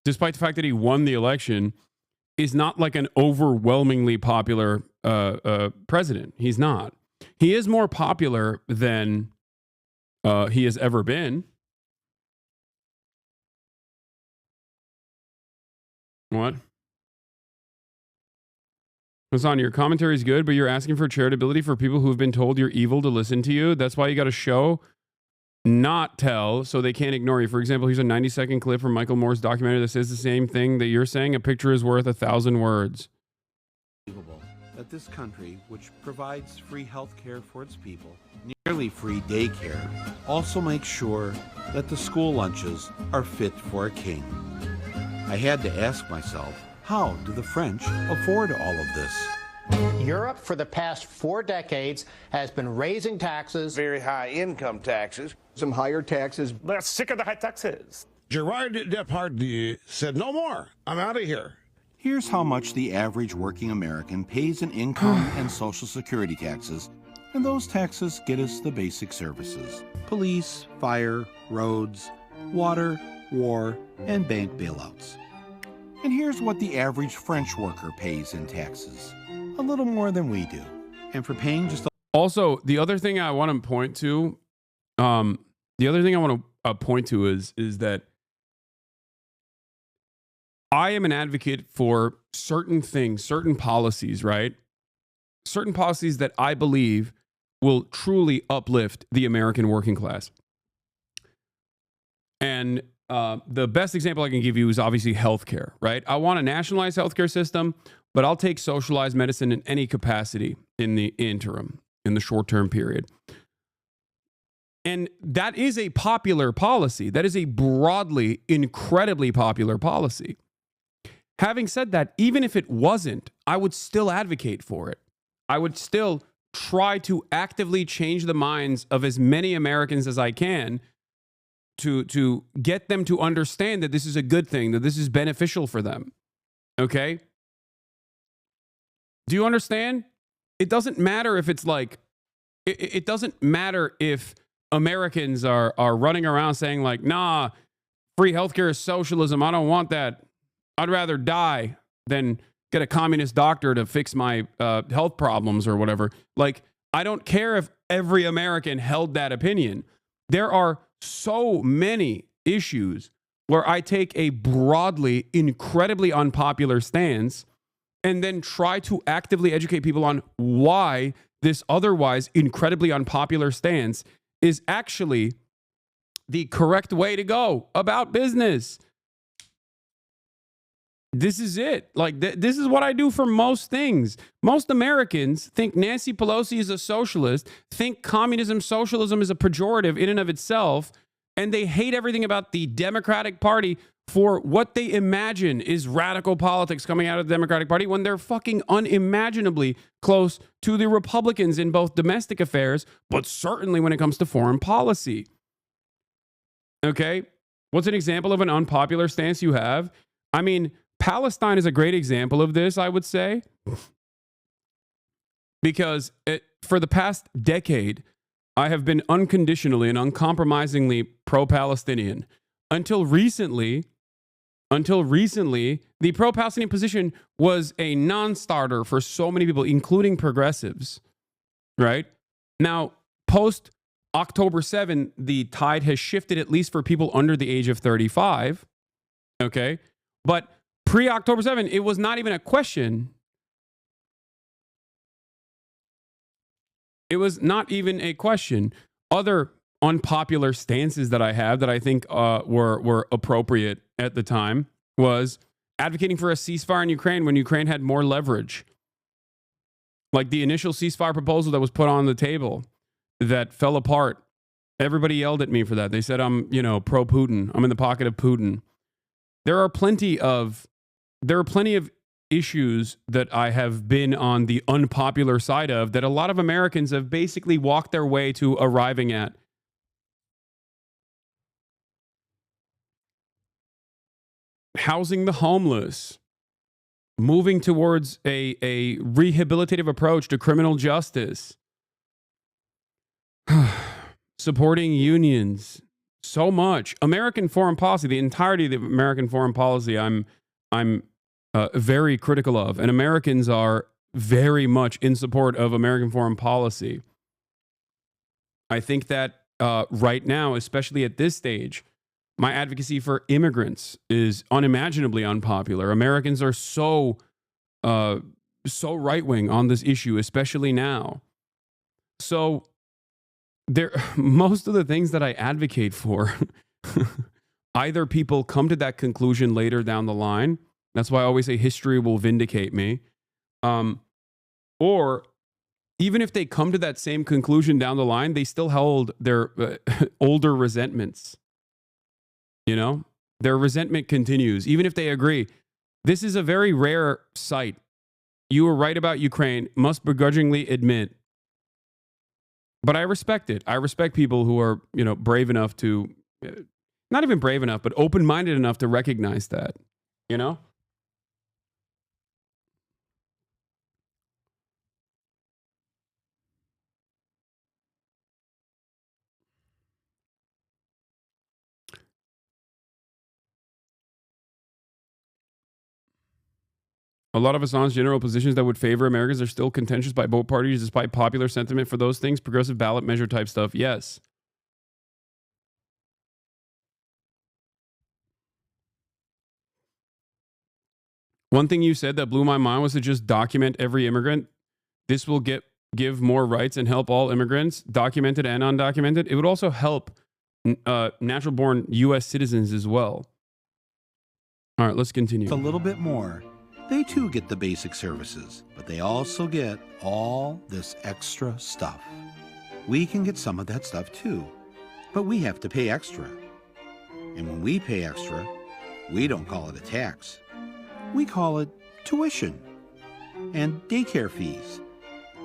Speaker 3: despite the fact that he won the election, is not like an overwhelmingly popular president. He's not. He is more popular than he has ever been. What? Hasan, your commentary is good, but you're asking for charitability for people who have been told you're evil to listen to you. That's why you got to show, not tell, so they can't ignore you. For example, here's a 90-second clip from Michael Moore's documentary that says the same thing that you're saying. A picture is worth 1,000 words.
Speaker 20: That this country, which provides free health care for its people, nearly free daycare, also makes sure that the school lunches are fit for a king. I had to ask myself, how do the French afford all of this?
Speaker 21: Europe, for the past 4 decades, has been raising taxes.
Speaker 22: Very high income taxes. Some higher taxes.
Speaker 23: They're sick of the high taxes.
Speaker 24: Gerard Depardieu said, no more. I'm out of here.
Speaker 20: Here's how much the average working American pays in income and Social Security taxes, and those taxes get us the basic services: police, fire, roads, water, war, and bank bailouts. And here's what the average French worker pays in taxes: a little more than we do. And for paying just
Speaker 3: Also, the other thing I want to point to, is that I am an advocate for certain things, certain policies, right? Certain policies that I believe will truly uplift the American working class. And the best example I can give you is obviously healthcare, right? I want a nationalized healthcare system, but I'll take socialized medicine in any capacity in the interim, in the short-term period. And that is a popular policy. That is a broadly, incredibly popular policy. Having said that, even if it wasn't, I would still advocate for it. I would still try to actively change the minds of as many Americans as I can to get them to understand that this is a good thing, that this is beneficial for them. Okay? Do you understand? It doesn't matter if it's like, it doesn't matter if Americans are running around saying like, nah, free healthcare is socialism. I don't want that. I'd rather die than get a communist doctor to fix my health problems or whatever. Like, I don't care if every American held that opinion. There are so many issues where I take a broadly, incredibly unpopular stance and then try to actively educate people on why this otherwise incredibly unpopular stance is actually the correct way to go about business. This is it. Like, this is what I do for most things. Most Americans think Nancy Pelosi is a socialist, think communism, socialism is a pejorative in and of itself, and they hate everything about the Democratic Party for what they imagine is radical politics coming out of the Democratic Party when they're fucking unimaginably close to the Republicans in both domestic affairs, but certainly when it comes to foreign policy. Okay? What's an example of an unpopular stance you have? I mean, Palestine is a great example of this, I would say, because for the past decade, I have been unconditionally and uncompromisingly pro-Palestinian. Until recently, the pro-Palestinian position was a non-starter for so many people, including progressives, right? Now, post October 7, the tide has shifted, at least for people under the age of 35, okay? But pre-October 7, it was not even a question. It was not even a question. Other unpopular stances that I have that I think were appropriate at the time was advocating for a ceasefire in Ukraine when Ukraine had more leverage. Like the initial ceasefire proposal that was put on the table that fell apart. Everybody yelled at me for that. They said I'm, pro-Putin. I'm in the pocket of Putin. There are plenty of issues that I have been on the unpopular side of that a lot of Americans have basically walked their way to arriving at. Housing the homeless, moving towards a rehabilitative approach to criminal justice, supporting unions, so much. American foreign policy, the entirety of the American foreign policy, I'm very critical of, and Americans are very much in support of American foreign policy. I think that right now, especially at this stage, my advocacy for immigrants is unimaginably unpopular. Americans are so right-wing on this issue, especially now. So most of the things that I advocate for, either people come to that conclusion later down the line. That's why I always say history will vindicate me. Or even if they come to that same conclusion down the line, they still hold their older resentments. Their resentment continues, even if they agree. This is a very rare sight. You were right about Ukraine, must begrudgingly admit. But I respect it. I respect people who are, brave enough to, not even brave enough, but open-minded enough to recognize that, A lot of Hassan's general positions that would favor Americans are still contentious by both parties despite popular sentiment for those things, progressive ballot measure type stuff. Yes. One thing you said that blew my mind was to just document every immigrant. This will give more rights and help all immigrants, documented and undocumented. It would also help natural-born U.S. citizens as well. All right, let's continue.
Speaker 20: A little bit more. They too get the basic services, but they also get all this extra stuff. We can get some of that stuff too, but we have to pay extra. And when we pay extra, we don't call it a tax. We call it tuition and daycare fees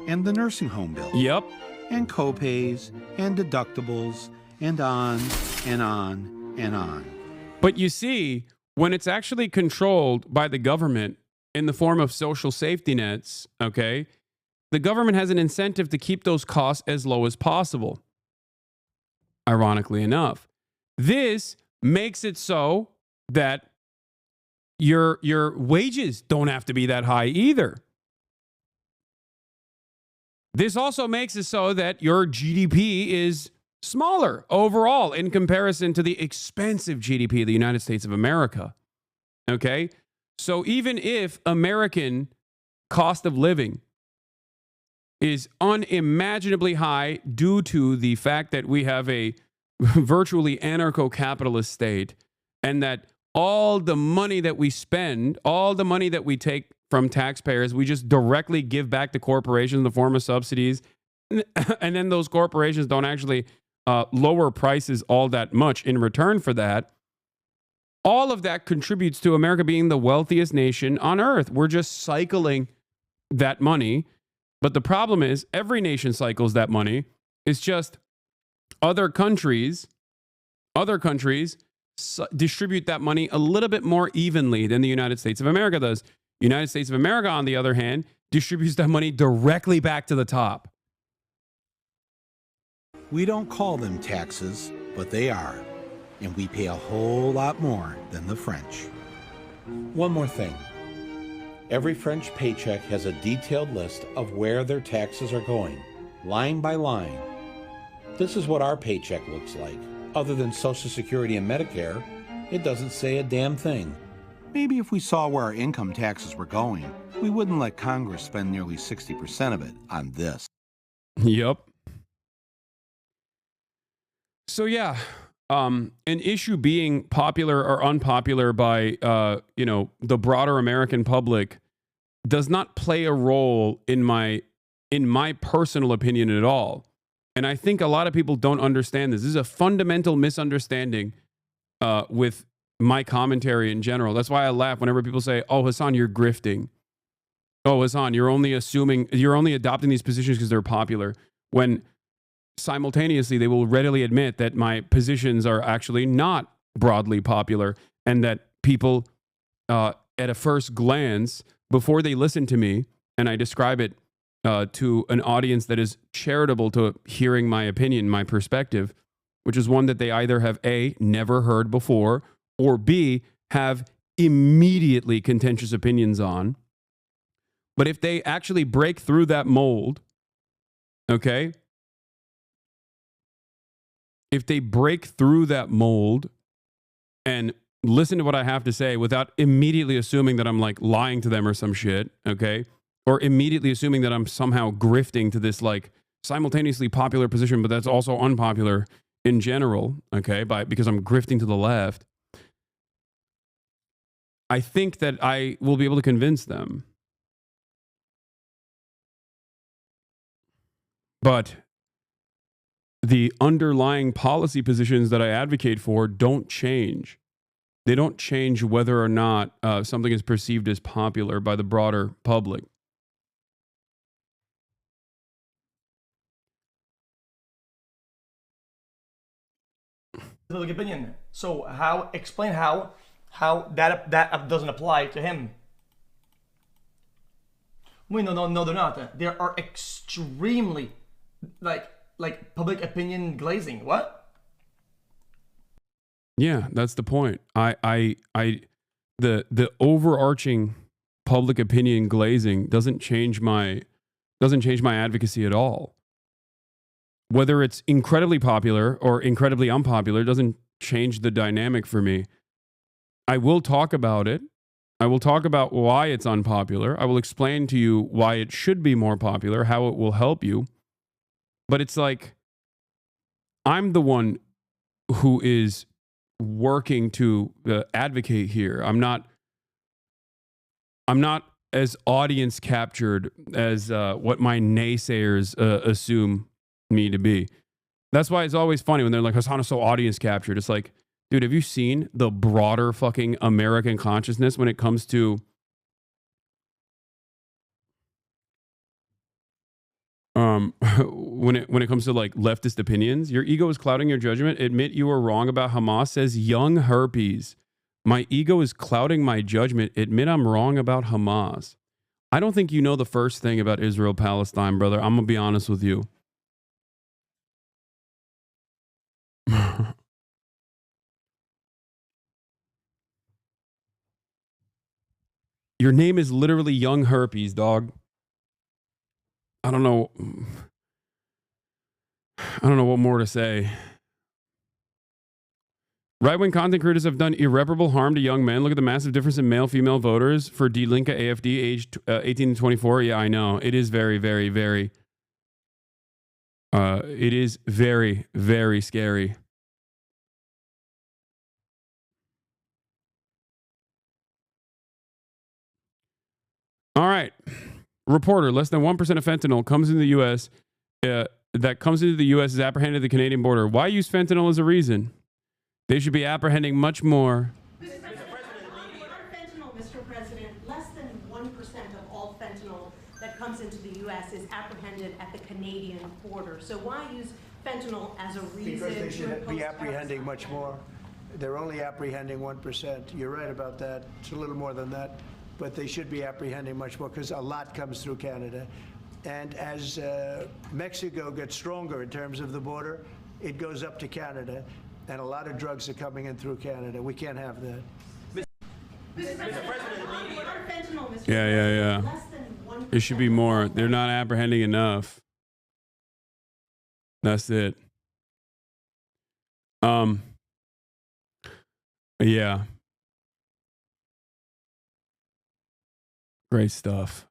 Speaker 20: and the nursing home bill.
Speaker 3: Yep.
Speaker 20: And co-pays and deductibles and on and on and on.
Speaker 3: But you see, when it's actually controlled by the government in the form of social safety nets, okay, the government has an incentive to keep those costs as low as possible. Ironically enough, this makes it so that your wages don't have to be that high either. This also makes it so that your GDP is smaller overall in comparison to the expensive GDP of the United States of America. Okay? So even if American cost of living is unimaginably high due to the fact that we have a virtually anarcho-capitalist state, and that all the money that we spend, all the money that we take from taxpayers, we just directly give back to corporations in the form of subsidies. And then those corporations don't actually lower prices all that much in return for that. All of that contributes to America being the wealthiest nation on earth. We're just cycling that money. But the problem is every nation cycles that money. It's just other countries distribute that money a little bit more evenly than the United States of America does. United States of America, on the other hand, distributes that money directly back to the top.
Speaker 20: We don't call them taxes, but they are. And we pay a whole lot more than the French. One more thing. Every French paycheck has a detailed list of where their taxes are going, line by line. This is what our paycheck looks like. Other than Social Security and Medicare, it doesn't say a damn thing. Maybe if we saw where our income taxes were going, we wouldn't let Congress spend nearly 60% of it on this.
Speaker 3: Yep. So yeah, an issue being popular or unpopular by the broader American public does not play a role in my personal opinion at all. And I think a lot of people don't understand this. This is a fundamental misunderstanding with my commentary in general. That's why I laugh whenever people say, "Oh, Hasan, you're grifting. Oh, Hasan, you're only adopting these positions because they're popular." When simultaneously they will readily admit that my positions are actually not broadly popular, and that people at a first glance, before they listen to me and I describe it to an audience that is charitable to hearing my opinion, my perspective, which is one that they either have A, never heard before, or B, have immediately contentious opinions on. But if they actually break through that mold, okay? If they break through that mold and listen to what I have to say without immediately assuming that I'm like lying to them or some shit, okay? Or immediately assuming that I'm somehow grifting to this like simultaneously popular position, but that's also unpopular in general, okay? Because I'm grifting to the left. I think that I will be able to convince them. But the underlying policy positions that I advocate for don't change. They don't change whether or not something is perceived as popular by the broader public.
Speaker 19: Public opinion. So explain how that doesn't apply to him. Wait, no, they're not. They are extremely like public opinion glazing. What? Yeah,
Speaker 3: that's the point. The overarching public opinion glazing doesn't change my advocacy at all. Whether it's incredibly popular or incredibly unpopular doesn't change the dynamic for me. I will talk about it. I will talk about why it's unpopular. I will explain to you why it should be more popular, how it will help you. But it's like, I'm the one who is working to advocate here. I'm not as audience captured as what my naysayers assume me to be. That's why it's always funny when they're like, Hasan is so audience captured. It's like, dude, have you seen the broader fucking American consciousness when it comes to when it comes to like leftist opinions? Your ego is clouding your judgment. Admit you were wrong about Hamas, says young herpes. My ego is clouding my judgment. Admit I'm wrong about Hamas. I don't think you know the first thing about Israel Palestine, brother. I'm gonna be honest with you. Your name is literally young herpes, dog. I don't know what more to say. Right-wing content creators have done irreparable harm to young men. Look at the massive difference in male-female voters for Die Linke AfD aged 18 to 24. Yeah, I know. It is very, very, very... it is very, very scary. All right. Reporter, less than 1% of fentanyl comes into the U.S. That comes into the U.S. is apprehended at the Canadian border. Why use fentanyl as a reason? They should be apprehending much more.
Speaker 1: Mr. President, less than 1% of all fentanyl that comes into the U.S. is apprehended at the Canadian border. So why use fentanyl as a reason?
Speaker 5: Because they should be apprehending much more. They're only apprehending 1%. You're right about that. It's a little more than that. But they should be apprehending much more because a lot comes through Canada. And as Mexico gets stronger in terms of the border, it goes up to Canada. And a lot of drugs are coming in through Canada. We can't have that.
Speaker 3: Yeah. It should be more. They're not apprehending enough. That's it. Yeah. Great stuff.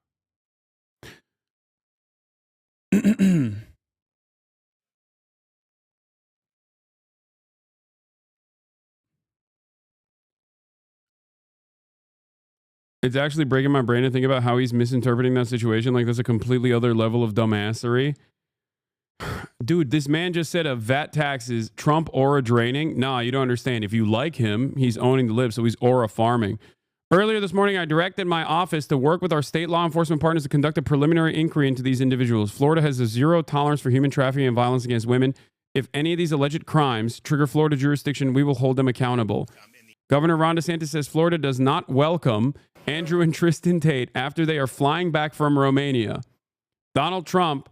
Speaker 3: It's actually breaking my brain to think about how he's misinterpreting that situation. Like, that's a completely other level of dumbassery. Dude, this man just said a VAT tax is Trump aura draining. Nah, you don't understand. If you like him, he's owning the lib, so he's aura farming. Earlier this morning, I directed my office to work with our state law enforcement partners to conduct a preliminary inquiry into these individuals. Florida has a zero tolerance for human trafficking and violence against women. If any of these alleged crimes trigger Florida jurisdiction, we will hold them accountable. Governor Ron DeSantis says Florida does not welcome Andrew and Tristan Tate after they are flying back from Romania. Donald Trump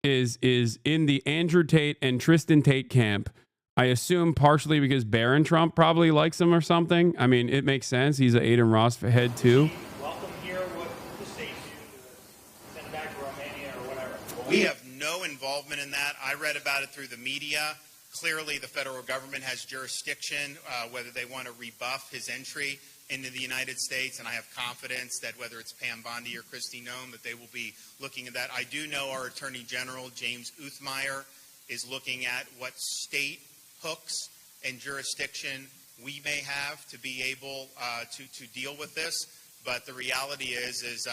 Speaker 3: is in the Andrew Tate and Tristan Tate camp. I assume partially because Barron Trump probably likes him or something. I mean, it makes sense. He's an Aiden Ross head too.
Speaker 2: Welcome here. What the state do to send back to Romania or whatever?
Speaker 23: We have no involvement in that. I read about it through the media. Clearly, the federal government has jurisdiction, whether they want to rebuff his entry into the United States, and I have confidence that whether it's Pam Bondi or Kristi Noem, that they will be looking at that. I do know our Attorney General, James Uthmeyer, is looking at what state hooks and jurisdiction we may have to be able to deal with this. But the reality is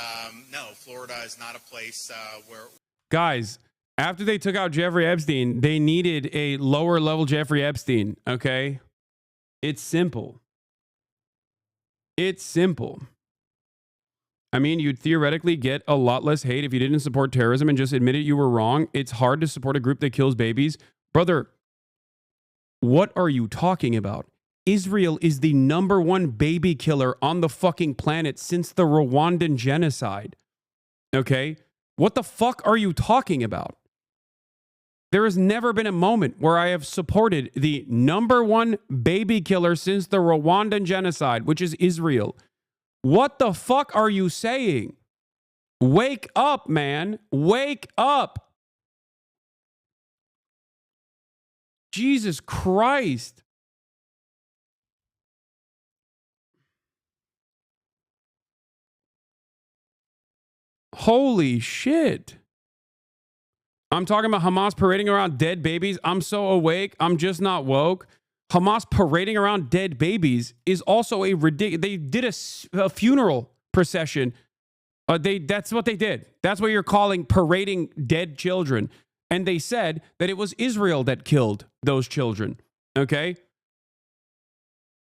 Speaker 23: no, Florida is not a place where...
Speaker 3: Guys, after they took out Jeffrey Epstein, they needed a lower level Jeffrey Epstein, okay? It's simple. It's simple. I mean, you'd theoretically get a lot less hate if you didn't support terrorism and just admitted you were wrong. It's hard to support a group that kills babies. Brother, what are you talking about? Israel is the #1 baby killer on the fucking planet since the Rwandan genocide. Okay? What the fuck are you talking about? There has never been a moment where I have supported the #1 baby killer since the Rwandan genocide, which is Israel. What the fuck are you saying? Wake up, man. Wake up. Jesus Christ. Holy shit. I'm talking about Hamas parading around dead babies. I'm so awake. I'm just not woke. Hamas parading around dead babies is also a ridiculous. They did a funeral procession. That's what they did. That's what you're calling parading dead children. And they said that it was Israel that killed those children. Okay?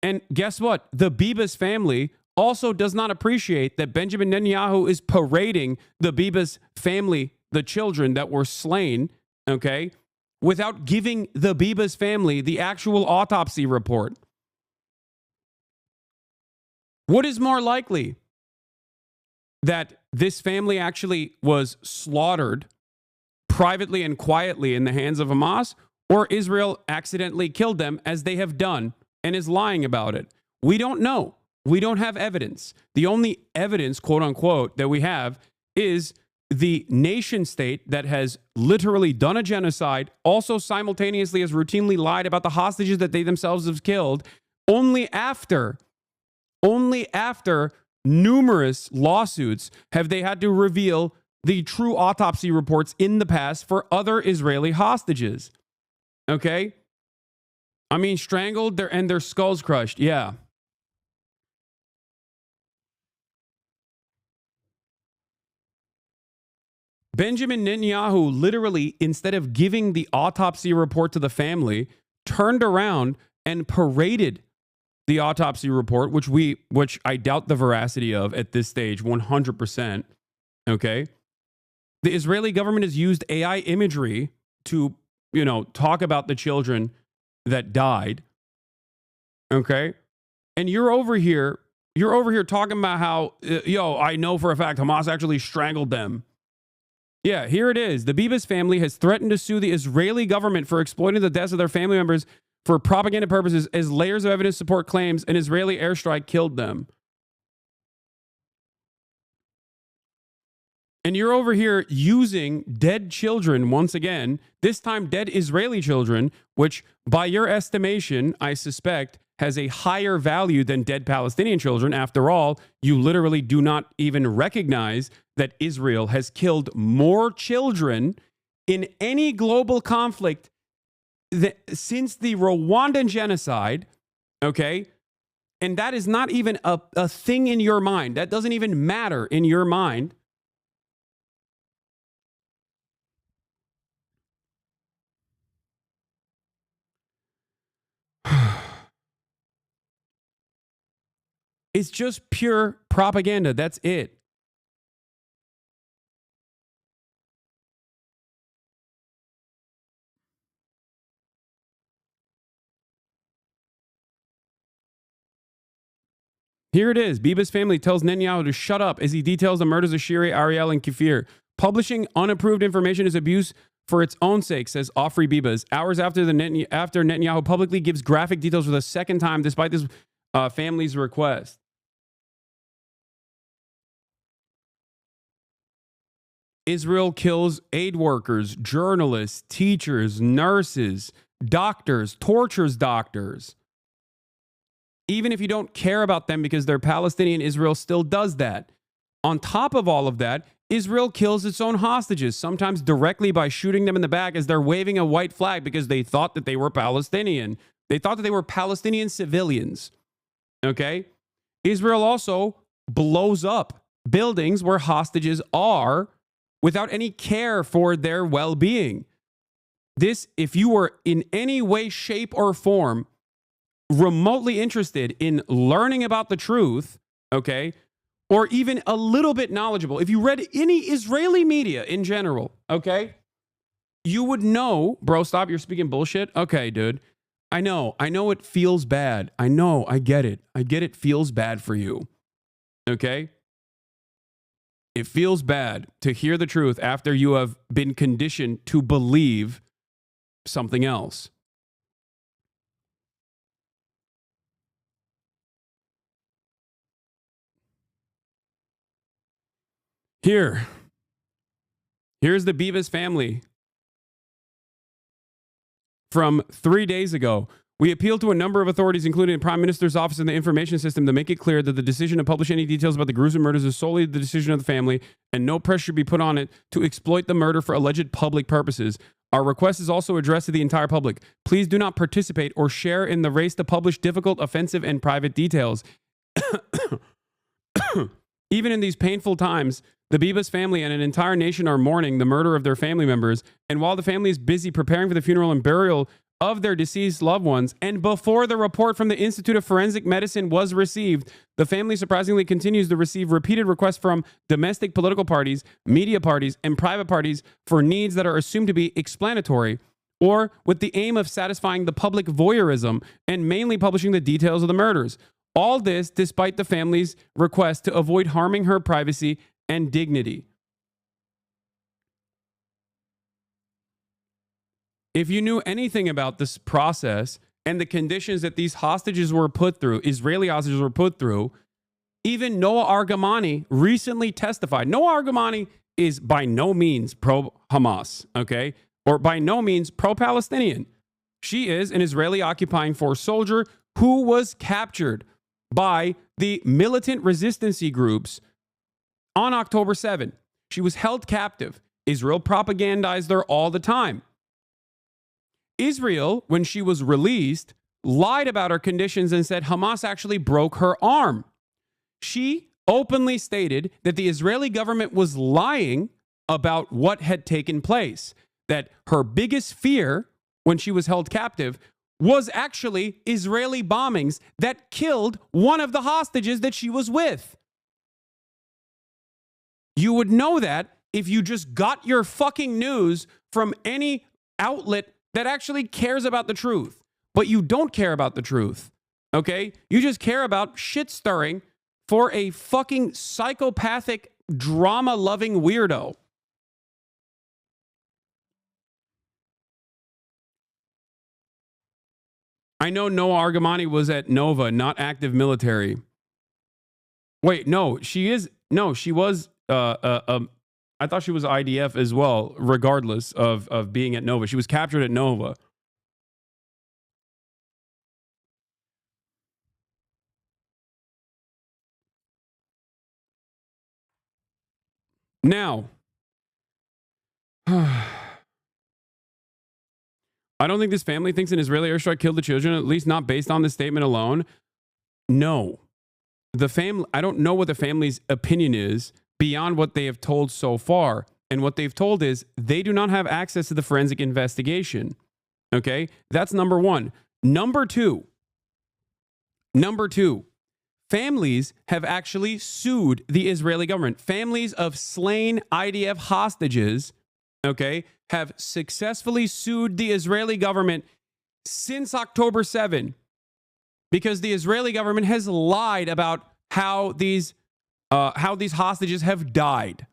Speaker 3: And guess what? The Bibas family also does not appreciate that Benjamin Netanyahu is parading the Bibas family, the children that were slain, okay, without giving the Bibas family the actual autopsy report. What is more likely? That this family actually was slaughtered privately and quietly in the hands of Hamas, or Israel accidentally killed them as they have done and is lying about it? We don't know. We don't have evidence. The only evidence, quote unquote, that we have is the nation state that has literally done a genocide, also simultaneously has routinely lied about the hostages that they themselves have killed, only after numerous lawsuits have they had to reveal the true autopsy reports in the past for other Israeli hostages. Okay? I mean, strangled and their skulls crushed. Yeah. Benjamin Netanyahu literally, instead of giving the autopsy report to the family, turned around and paraded the autopsy report, which I doubt the veracity of at this stage, 100%. Okay. The Israeli government has used AI imagery to, talk about the children that died. Okay. And you're over here talking about how, I know for a fact Hamas actually strangled them. Yeah, here it is. The Bibas family has threatened to sue the Israeli government for exploiting the deaths of their family members for propaganda purposes, as layers of evidence support claims an Israeli airstrike killed them. And you're over here using dead children once again, this time dead Israeli children, which by your estimation, I suspect, has a higher value than dead Palestinian children. After all, you literally do not even recognize that Israel has killed more children in any global conflict since the Rwandan genocide, okay? And that is not even a thing in your mind. That doesn't even matter in your mind. It's just pure propaganda. That's it. Here it is. Bibas family tells Netanyahu to shut up as he details the murders of Shiri, Ariel, and Kfir. Publishing unapproved information is abuse for its own sake, says Ofri Bibas. Hours after Netanyahu publicly gives graphic details for the second time, despite this family's request. Israel kills aid workers, journalists, teachers, nurses, doctors, tortures doctors. Even if you don't care about them because they're Palestinian, Israel still does that. On top of all of that, Israel kills its own hostages, sometimes directly by shooting them in the back as they're waving a white flag because they thought that they were Palestinian. They thought that they were Palestinian civilians. Okay? Israel also blows up buildings where hostages are without any care for their well-being. This, if you were in any way, shape, or form remotely interested in learning about the truth, okay, or even a little bit knowledgeable, if you read any Israeli media in general, okay, you would know, bro, stop, you're speaking bullshit. Okay, dude, I know it feels bad. I get it feels bad for you, okay? It feels bad to hear the truth after you have been conditioned to believe something else. Here's the Bibas family from 3 days ago. We appeal to a number of authorities, including the Prime Minister's Office and the Information System, to make it clear that the decision to publish any details about the gruesome murders is solely the decision of the family, and no pressure should be put on it to exploit the murder for alleged public purposes. Our request is also addressed to the entire public. Please do not participate or share in the race to publish difficult, offensive, and private details. Even in these painful times, the Bibas family and an entire nation are mourning the murder of their family members, and while the family is busy preparing for the funeral and burial of their deceased loved ones, and before the report from the Institute of Forensic Medicine was received, the family surprisingly continues to receive repeated requests from domestic political parties, media parties, and private parties for needs that are assumed to be explanatory, or with the aim of satisfying the public voyeurism and mainly publishing the details of the murders. All this despite the family's request to avoid harming her privacy and dignity. If you knew anything about this process and the conditions that these hostages were put through, Israeli hostages were put through, even Noah Argamani recently testified. Noah Argamani is by no means pro-Hamas, okay? Or by no means pro-Palestinian. She is an Israeli occupying force soldier who was captured by the militant resistance groups on October 7. She was held captive. Israel propagandized her all the time. Israel, when she was released, lied about her conditions and said Hamas actually broke her arm. She openly stated that the Israeli government was lying about what had taken place, that her biggest fear when she was held captive was actually Israeli bombings that killed one of the hostages that she was with. You would know that if you just got your fucking news from any outlet that actually cares about the truth. But you don't care about the truth, okay? You just care about shit stirring for a fucking psychopathic, drama-loving weirdo. I know Noah Argamani was at Nova, not active military. Wait, no, she is. No, she was. I thought she was IDF as well, regardless of being at Nova. She was captured at Nova. Now, I don't think this family thinks an Israeli airstrike killed the children, at least not based on this statement alone. No. The family, I don't know what the family's opinion is beyond what they have told so far. And what they've told is they do not have access to the forensic investigation. Okay? That's number one. Number two, families have actually sued the Israeli government. Families of slain IDF hostages, okay, have successfully sued the Israeli government since October 7 because the Israeli government has lied about how these hostages have died.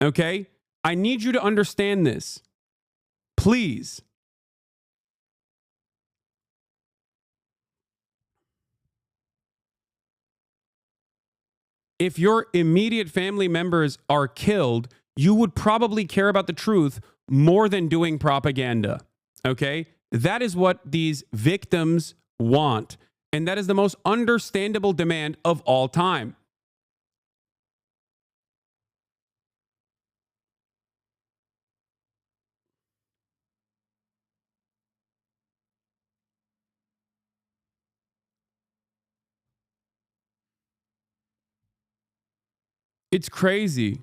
Speaker 3: Okay? I need you to understand this. Please. If your immediate family members are killed, you would probably care about the truth more than doing propaganda. Okay? That is what these victims want. And that is the most understandable demand of all time. It's crazy.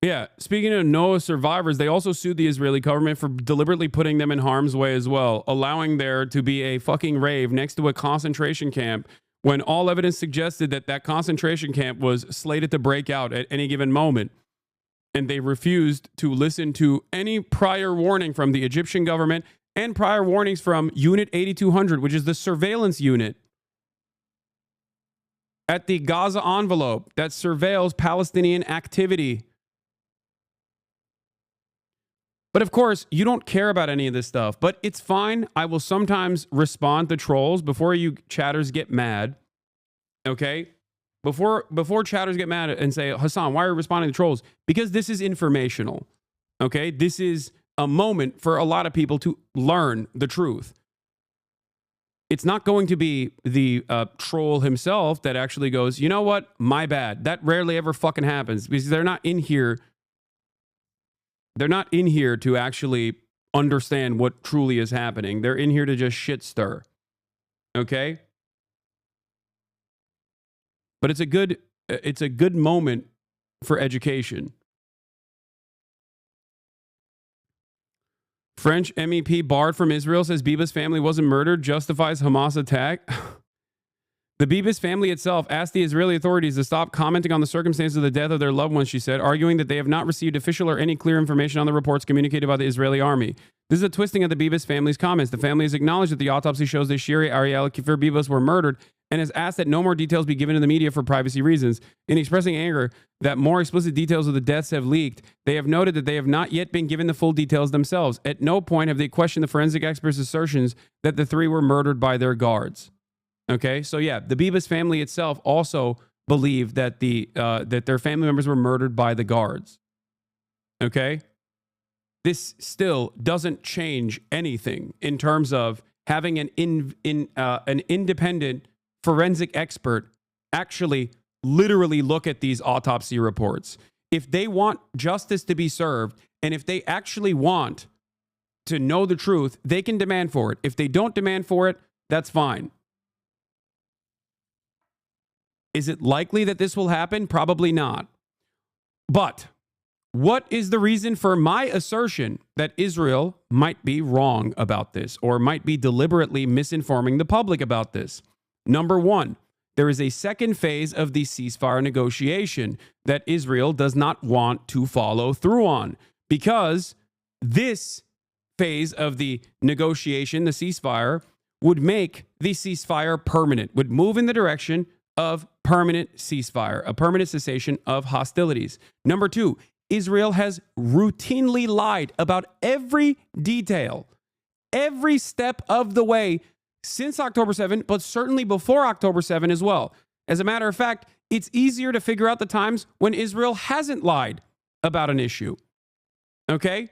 Speaker 3: Yeah, speaking of Noah survivors, they also sued the Israeli government for deliberately putting them in harm's way as well, allowing there to be a fucking rave next to a concentration camp when all evidence suggested that that concentration camp was slated to break out at any given moment. And they refused to listen to any prior warning from the Egyptian government and prior warnings from Unit 8200, which is the surveillance unit at the Gaza envelope that surveils Palestinian activity. But of course, you don't care about any of this stuff, but it's fine. I will sometimes respond to trolls before you chatters get mad. Okay? before chatters get mad and say, Hasan, why are you responding to trolls? Because this is informational. Okay? This is a moment for a lot of people to learn the truth. It's not going to be the troll himself that actually goes, you know what? My bad. That rarely ever fucking happens because they're not in here. They're not in here to actually understand what truly is happening. They're in here to just shit stir. Okay? But it's a good moment for education. French MEP barred from Israel says Biba's family wasn't murdered, justifies Hamas attack. The Bibas family itself asked the Israeli authorities to stop commenting on the circumstances of the death of their loved ones, she said, arguing that they have not received official or any clear information on the reports communicated by the Israeli army. This is a twisting of the Bibas family's comments. The family has acknowledged that the autopsy shows that Shiri, Ariel, Kfir Bibas were murdered and has asked that no more details be given to the media for privacy reasons. In expressing anger that more explicit details of the deaths have leaked, they have noted that they have not yet been given the full details themselves. At no point have they questioned the forensic experts' assertions that the three were murdered by their guards. Okay, so yeah, the Bibas family itself also believed that that their family members were murdered by the guards. Okay, this still doesn't change anything in terms of having an independent forensic expert actually literally look at these autopsy reports. If they want justice to be served, and if they actually want to know the truth, they can demand for it. If they don't demand for it, that's fine. Is it likely that this will happen? Probably not. But what is the reason for my assertion that Israel might be wrong about this or might be deliberately misinforming the public about this? Number one, there is a second phase of the ceasefire negotiation that Israel does not want to follow through on, because this phase of the negotiation, the ceasefire, would make the ceasefire permanent, would move in the direction of permanent ceasefire, a permanent cessation of hostilities. Number two, Israel has routinely lied about every detail, every step of the way since October 7, but certainly before October 7 as well. As a matter of fact, it's easier to figure out the times when Israel hasn't lied about an issue. Okay?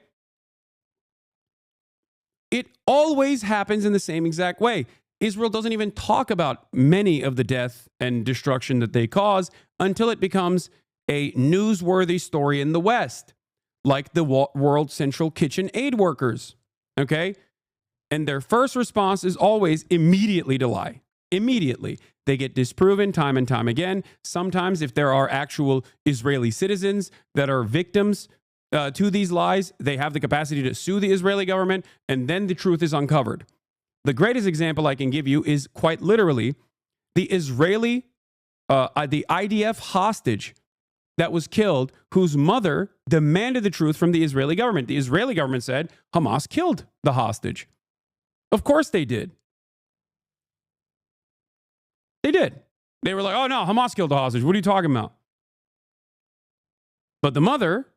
Speaker 3: It always happens in the same exact way. Israel doesn't even talk about many of the death and destruction that they cause until it becomes a newsworthy story in the West, like the World Central Kitchen aid workers. Okay? And their first response is always immediately to lie. Immediately. They get disproven time and time again. Sometimes, if there are actual Israeli citizens that are victims to these lies, they have the capacity to sue the Israeli government, and then the truth is uncovered. The greatest example I can give you is quite literally the Israeli, the IDF hostage that was killed, whose mother demanded the truth from the Israeli government. The Israeli government said Hamas killed the hostage. Of course they did. They did. They were like, oh no, Hamas killed the hostage. What are you talking about? But the mother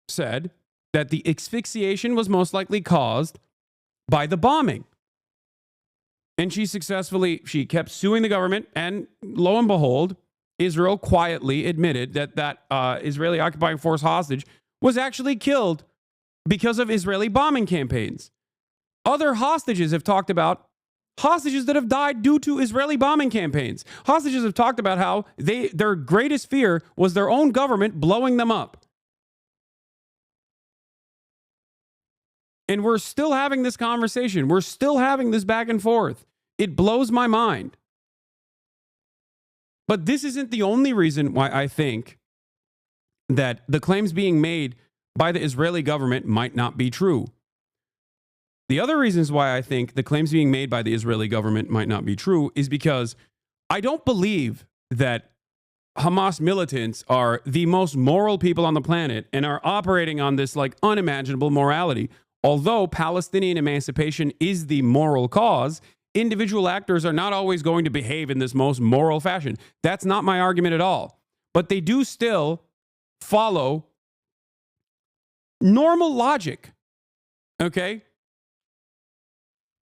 Speaker 3: said that the asphyxiation was most likely caused by the bombing. And she kept suing the government, and lo and behold, Israel quietly admitted that Israeli occupying force hostage was actually killed because of Israeli bombing campaigns. Other hostages have talked about hostages that have died due to Israeli bombing campaigns. Hostages have talked about how their greatest fear was their own government blowing them up. And we're still having this conversation. We're still having this back and forth. It blows my mind. But this isn't the only reason why I think that the claims being made by the Israeli government might not be true. The other reasons why I think the claims being made by the Israeli government might not be true is because I don't believe that Hamas militants are the most moral people on the planet and are operating on this like unimaginable morality. Although Palestinian emancipation is the moral cause, individual actors are not always going to behave in this most moral fashion. That's not my argument at all. But they do still follow normal logic. Okay?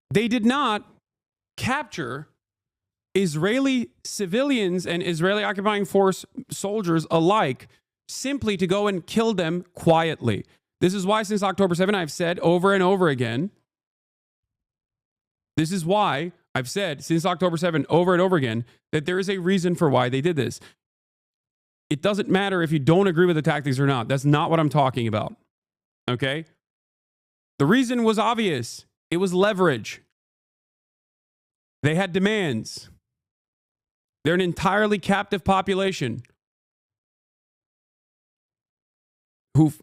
Speaker 3: They did not capture Israeli civilians and Israeli occupying force soldiers alike simply to go and kill them quietly. This is why since October 7, I've said over and over again, this is why I've said since October 7 over and over again that there is a reason for why they did this. It doesn't matter if you don't agree with the tactics or not. That's not what I'm talking about. Okay? The reason was obvious. It was leverage. They had demands. They're an entirely captive population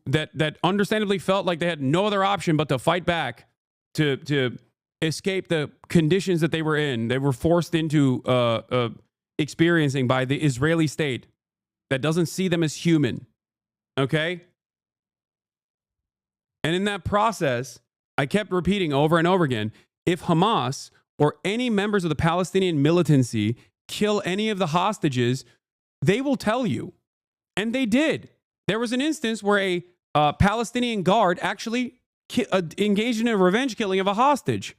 Speaker 3: that understandably felt like they had no other option but to fight back, to escape the conditions that they were in. They were forced into experiencing by the Israeli state that doesn't see them as human. Okay? And in that process, I kept repeating over and over again, if Hamas or any members of the Palestinian militancy kill any of the hostages, they will tell you. And they did. There was an instance where a Palestinian guard actually engaged in a revenge killing of a hostage.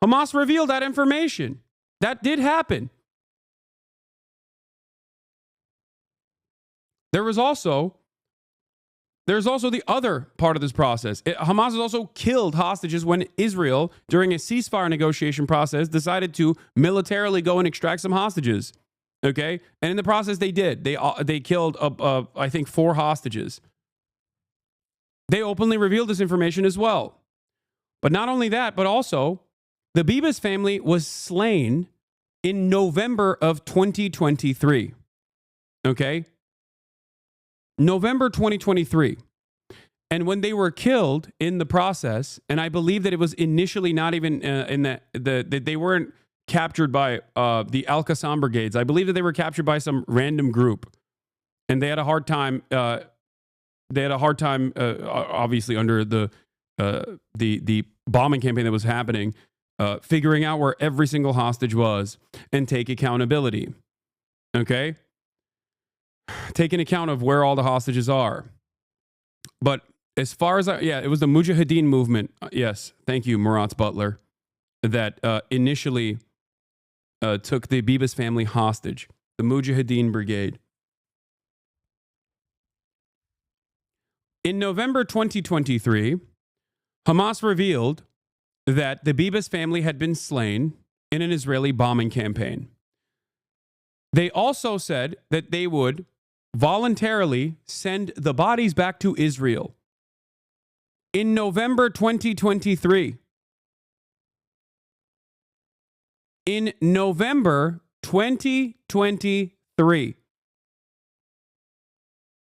Speaker 3: Hamas revealed that information. That did happen. There's also the other part of this process. Hamas has also killed hostages when Israel, during a ceasefire negotiation process, decided to militarily go and extract some hostages. Okay? And in the process, they did. They killed, I think, 4 hostages. They openly revealed this information as well. But not only that, but also, the Bibas family was slain in November of 2023. Okay? November 2023. And when they were killed in the process, and I believe that it was initially not even that they weren't captured by the Al-Qassam brigades. I believe that they were captured by some random group, and they had a hard time. Obviously, under the bombing campaign that was happening, figuring out where every single hostage was and take accountability. Okay. Taking account of where all the hostages are. But as far as it was the Mujahideen movement. Yes, thank you, Murat Butler, that initially took the Bibas family hostage, the Mujahideen Brigade. In November 2023, Hamas revealed that the Bibas family had been slain in an Israeli bombing campaign. They also said that they would voluntarily send the bodies back to Israel in November 2023. In November 2023.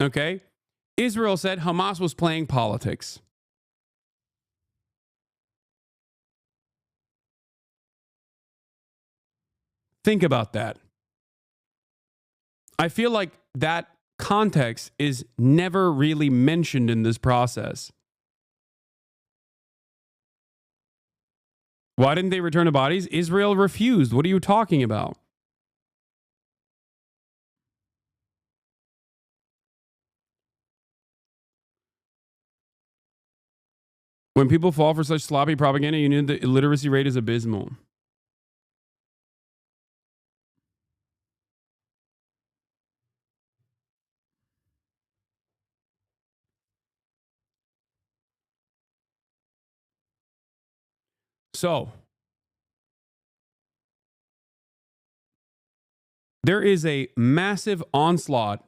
Speaker 3: Okay? Israel said Hamas was playing politics. Think about that. I feel like that context is never really mentioned in this process. Why didn't they return the bodies? Israel refused. What are you talking about? When people fall for such sloppy propaganda, you know the illiteracy rate is abysmal. So, there is a massive onslaught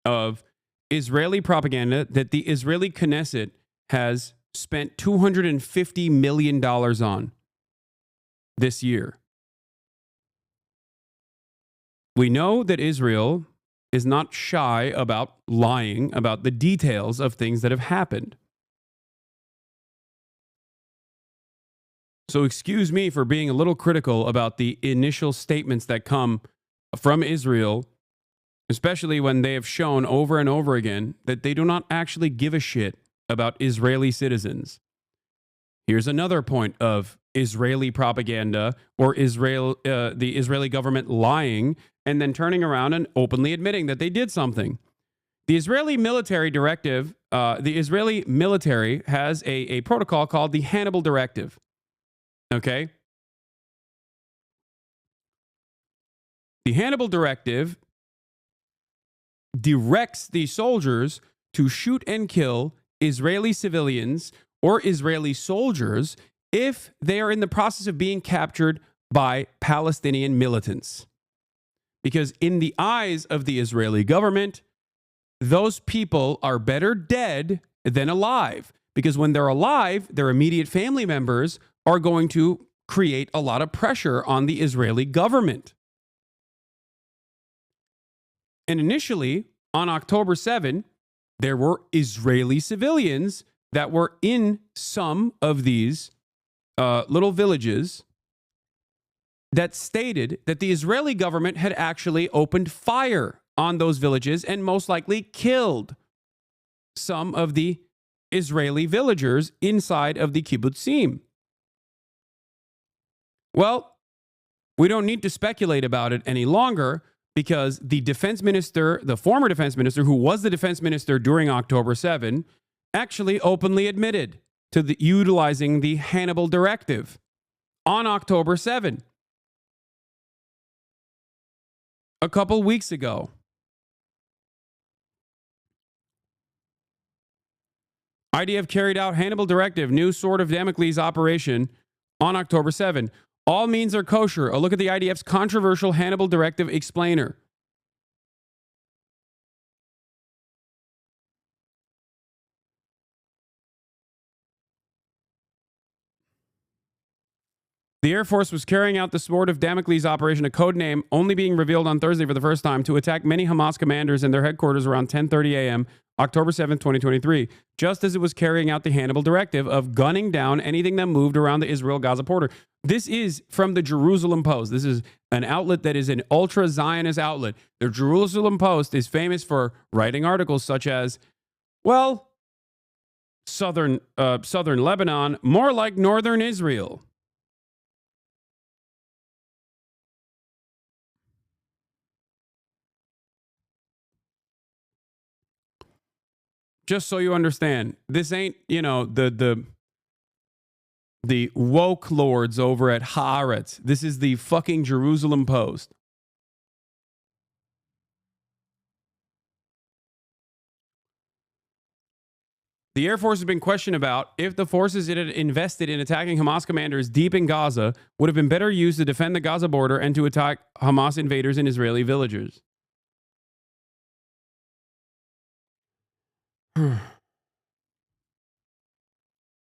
Speaker 3: of Israeli propaganda that the Israeli Knesset has spent $250 million on this year. We know that Israel is not shy about lying about the details of things that have happened. So excuse me for being a little critical about the initial statements that come from Israel, especially when they have shown over and over again that they do not actually give a shit about Israeli citizens. Here's another point of Israeli propaganda or the Israeli government lying and then turning around and openly admitting that they did something. The Israeli military directive, the Israeli military has a protocol called the Hannibal Directive. Okay? The Hannibal Directive directs the soldiers to shoot and kill Israeli civilians or Israeli soldiers if they are in the process of being captured by Palestinian militants. Because in the eyes of the Israeli government, those people are better dead than alive. Because when they're alive, their immediate family members are going to create a lot of pressure on the Israeli government. And initially, on October 7, there were Israeli civilians that were in some of these little villages that stated that the Israeli government had actually opened fire on those villages and most likely killed some of the Israeli villagers inside of the kibbutzim. Well, we don't need to speculate about it any longer because the defense minister, the former defense minister, who was the defense minister during October 7, actually openly admitted to utilizing the Hannibal Directive on October 7. A couple weeks ago. IDF carried out Hannibal Directive, new Sword of Damocles operation on October 7. All means are kosher. A look at the IDF's controversial Hannibal Directive explainer. The Air Force was carrying out the Sword of Damocles operation, a code name only being revealed on Thursday for the first time, to attack many Hamas commanders in their headquarters around 10:30 a.m., October 7, 2023, just as it was carrying out the Hannibal Directive of gunning down anything that moved around the Israel-Gaza border. This is from the Jerusalem Post. This is an outlet that is an ultra-Zionist outlet. The Jerusalem Post is famous for writing articles such as, well, southern Lebanon, more like northern Israel. Just so you understand, this ain't, the woke lords over at Haaretz. This is the fucking Jerusalem Post. The Air Force has been questioned about if the forces it had invested in attacking Hamas commanders deep in Gaza would have been better used to defend the Gaza border and to attack Hamas invaders in Israeli villages.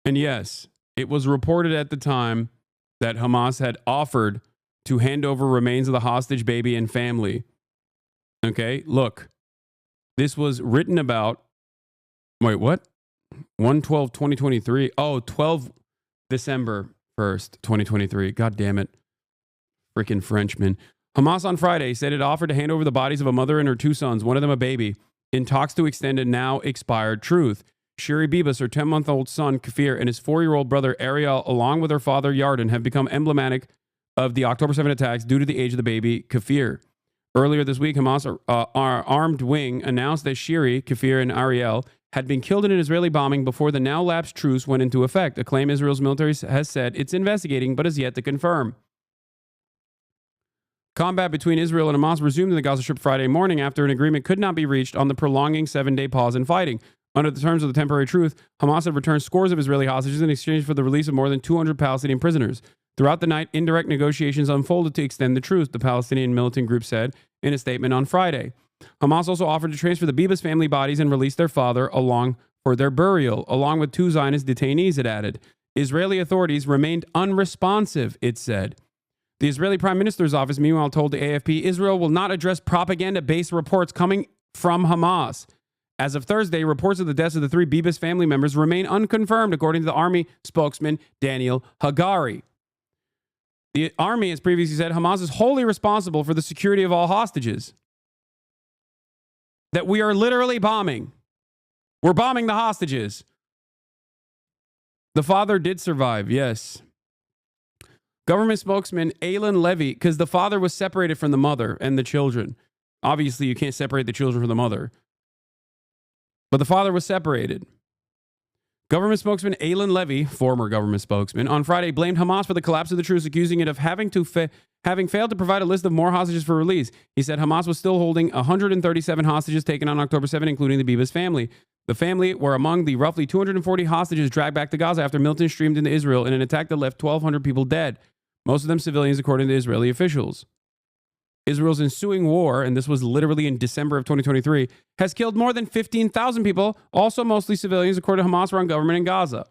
Speaker 3: And yes, it was reported at the time that Hamas had offered to hand over remains of the hostage baby and family. Okay, look, this was written about, wait, what? 1/12/2023. Oh, 12 December 1st, 2023. God damn it. Freaking Frenchman. Hamas on Friday said it offered to hand over the bodies of a mother and her two sons, one of them a baby, in talks to extend a now expired truth. Shiri Bibas, her 10-month-old son, Kafir, and his 4-year-old brother, Ariel, along with her father, Yarden, have become emblematic of the October 7 attacks due to the age of the baby, Kafir. Earlier this week, Hamas armed wing announced that Shiri, Kafir, and Ariel had been killed in an Israeli bombing before the now-lapsed truce went into effect, a claim Israel's military has said it's investigating but has yet to confirm. Combat between Israel and Hamas resumed in the Gaza Strip Friday morning after an agreement could not be reached on the prolonging 7-day pause in fighting. Under the terms of the temporary truce, Hamas had returned scores of Israeli hostages in exchange for the release of more than 200 Palestinian prisoners. Throughout the night, indirect negotiations unfolded to extend the truce, the Palestinian militant group said in a statement on Friday. Hamas also offered to transfer the Bibas family bodies and release their father along for their burial, along with 2 Zionist detainees, it added. Israeli authorities remained unresponsive, it said. The Israeli Prime Minister's office, meanwhile, told the AFP Israel will not address propaganda-based reports coming from Hamas. As of Thursday, reports of the deaths of the 3 Bibas family members remain unconfirmed, according to the Army spokesman Daniel Hagari. The Army has previously said Hamas is wholly responsible for the security of all hostages. That we are literally bombing. We're bombing the hostages. The father did survive, yes. Government spokesman Aylin Levy, because the father was separated from the mother and the children. Obviously, you can't separate the children from the mother. But the father was separated. Government spokesman Aylin Levy, former government spokesman, on Friday blamed Hamas for the collapse of the truce, accusing it of having to having failed to provide a list of more hostages for release. He said Hamas was still holding 137 hostages taken on October 7, including the Bibas family. The family were among the roughly 240 hostages dragged back to Gaza after militants streamed into Israel in an attack that left 1,200 people dead, most of them civilians, according to Israeli officials. Israel's ensuing war, and this was literally in December of 2023, has killed more than 15,000 people, also mostly civilians, according to Hamas-run government in Gaza.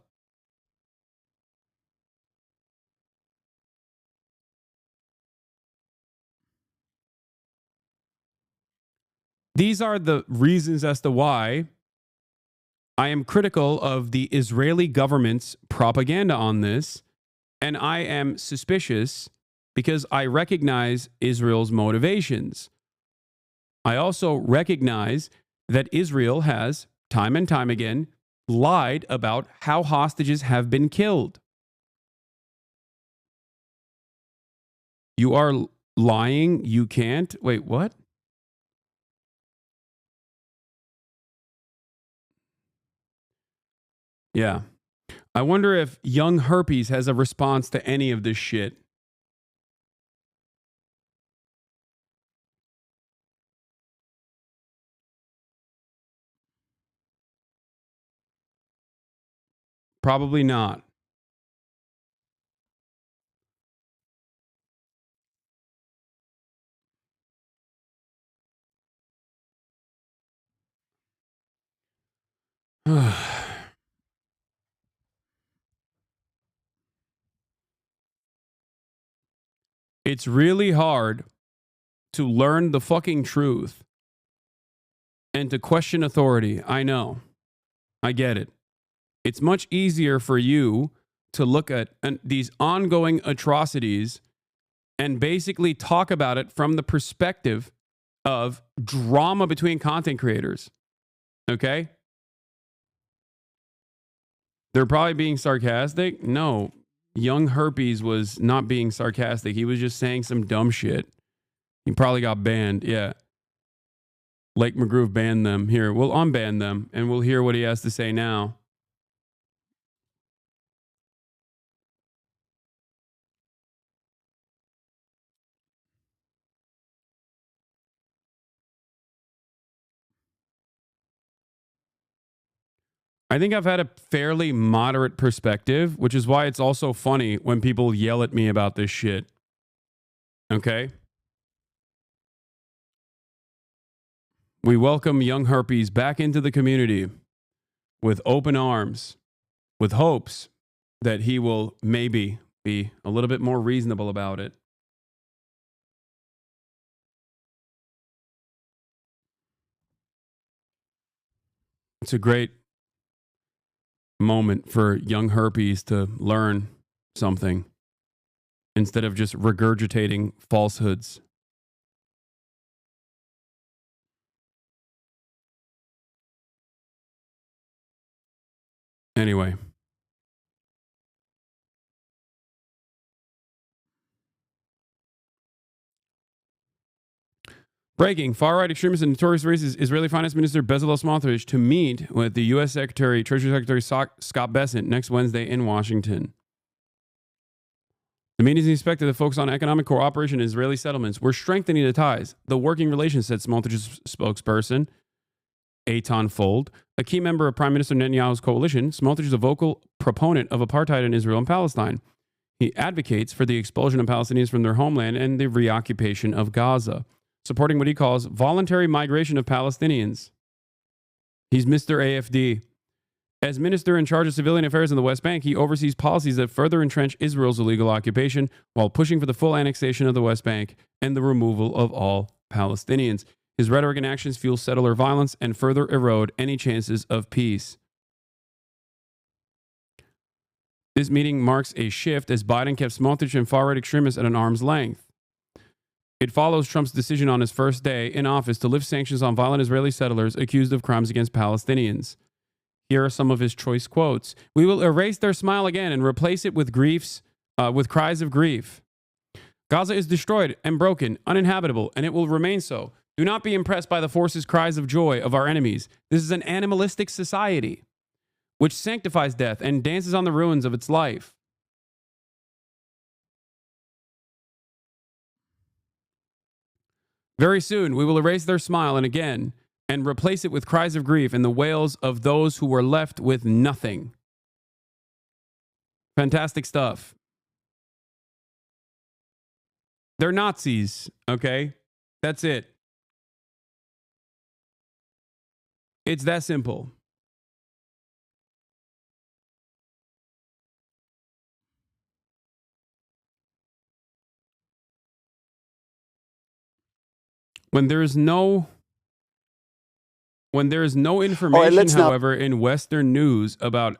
Speaker 3: These are the reasons as to why I am critical of the Israeli government's propaganda on this, and I am suspicious because I recognize Israel's motivations. I also recognize that Israel has, time and time again, lied about how hostages have been killed. You are lying. You can't. Wait, what? Yeah. I wonder if young herpes has a response to any of this shit. Probably not. It's really hard to learn the fucking truth and to question authority. I know. I get it. It's much easier for you to look at these ongoing atrocities and basically talk about it from the perspective of drama between content creators. Okay? They're probably being sarcastic. No, young herpes was not being sarcastic. He was just saying some dumb shit. He probably got banned. Yeah. Lake McGroove banned them. Here, we'll unban them and we'll hear what he has to say now. I think I've had a fairly moderate perspective, which is why it's also funny when people yell at me about this shit. Okay? We welcome young herpes back into the community with open arms, with hopes that he will maybe be a little bit more reasonable about it. It's a great moment for young herpes to learn something instead of just regurgitating falsehoods. Anyway. Breaking. Far-right extremists and notorious racist Israeli Finance Minister Bezalel Smotrich to meet with the U.S. Treasury Secretary Scott Bessent next Wednesday in Washington. The meeting is expected to focus on economic cooperation in Israeli settlements. We're strengthening the ties. The working relations, said Smotrich's spokesperson, Eitan Fold. A key member of Prime Minister Netanyahu's coalition, Smotrich is a vocal proponent of apartheid in Israel and Palestine. He advocates for the expulsion of Palestinians from their homeland and the reoccupation of Gaza, supporting what he calls voluntary migration of Palestinians. He's Mr. AFD. As minister in charge of civilian affairs in the West Bank, he oversees policies that further entrench Israel's illegal occupation while pushing for the full annexation of the West Bank and the removal of all Palestinians. His rhetoric and actions fuel settler violence and further erode any chances of peace. This meeting marks a shift as Biden kept Smotrich and far-right extremists at an arm's length. It follows Trump's decision on his first day in office to lift sanctions on violent Israeli settlers accused of crimes against Palestinians. Here are some of his choice quotes. "We will erase their smile again and replace it with with cries of grief. Gaza is destroyed and broken, uninhabitable, and it will remain so. Do not be impressed by the forces' cries of joy of our enemies. This is an animalistic society which sanctifies death and dances on the ruins of its life. Very soon, we will erase their smile and replace it with cries of grief and the wails of those who were left with nothing. Fantastic stuff. They're Nazis, okay? That's it. It's that simple. When there is no information, however, in Western news about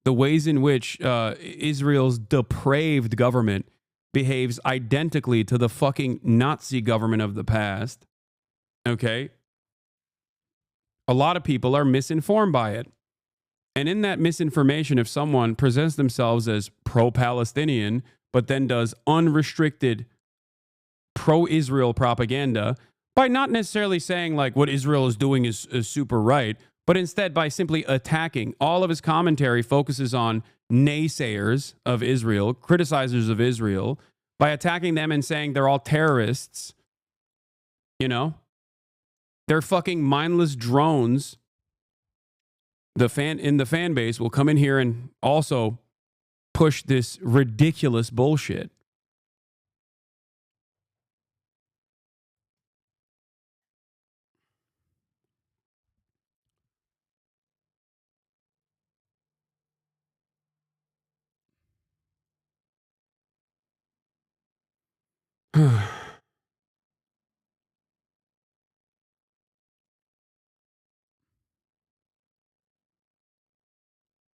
Speaker 3: the ways in which Israel's depraved government behaves identically to the fucking Nazi government of the past, okay? A lot of people are misinformed by it. And in that misinformation, if someone presents themselves as pro-Palestinian, but then does unrestricted pro-Israel propaganda, by not necessarily saying like what Israel is doing is super right, but instead by simply attacking. All of his commentary focuses on naysayers of Israel, criticizers of Israel, by attacking them and saying they're all terrorists. You know? They're fucking mindless drones. The fan base will come in here and also push this ridiculous bullshit.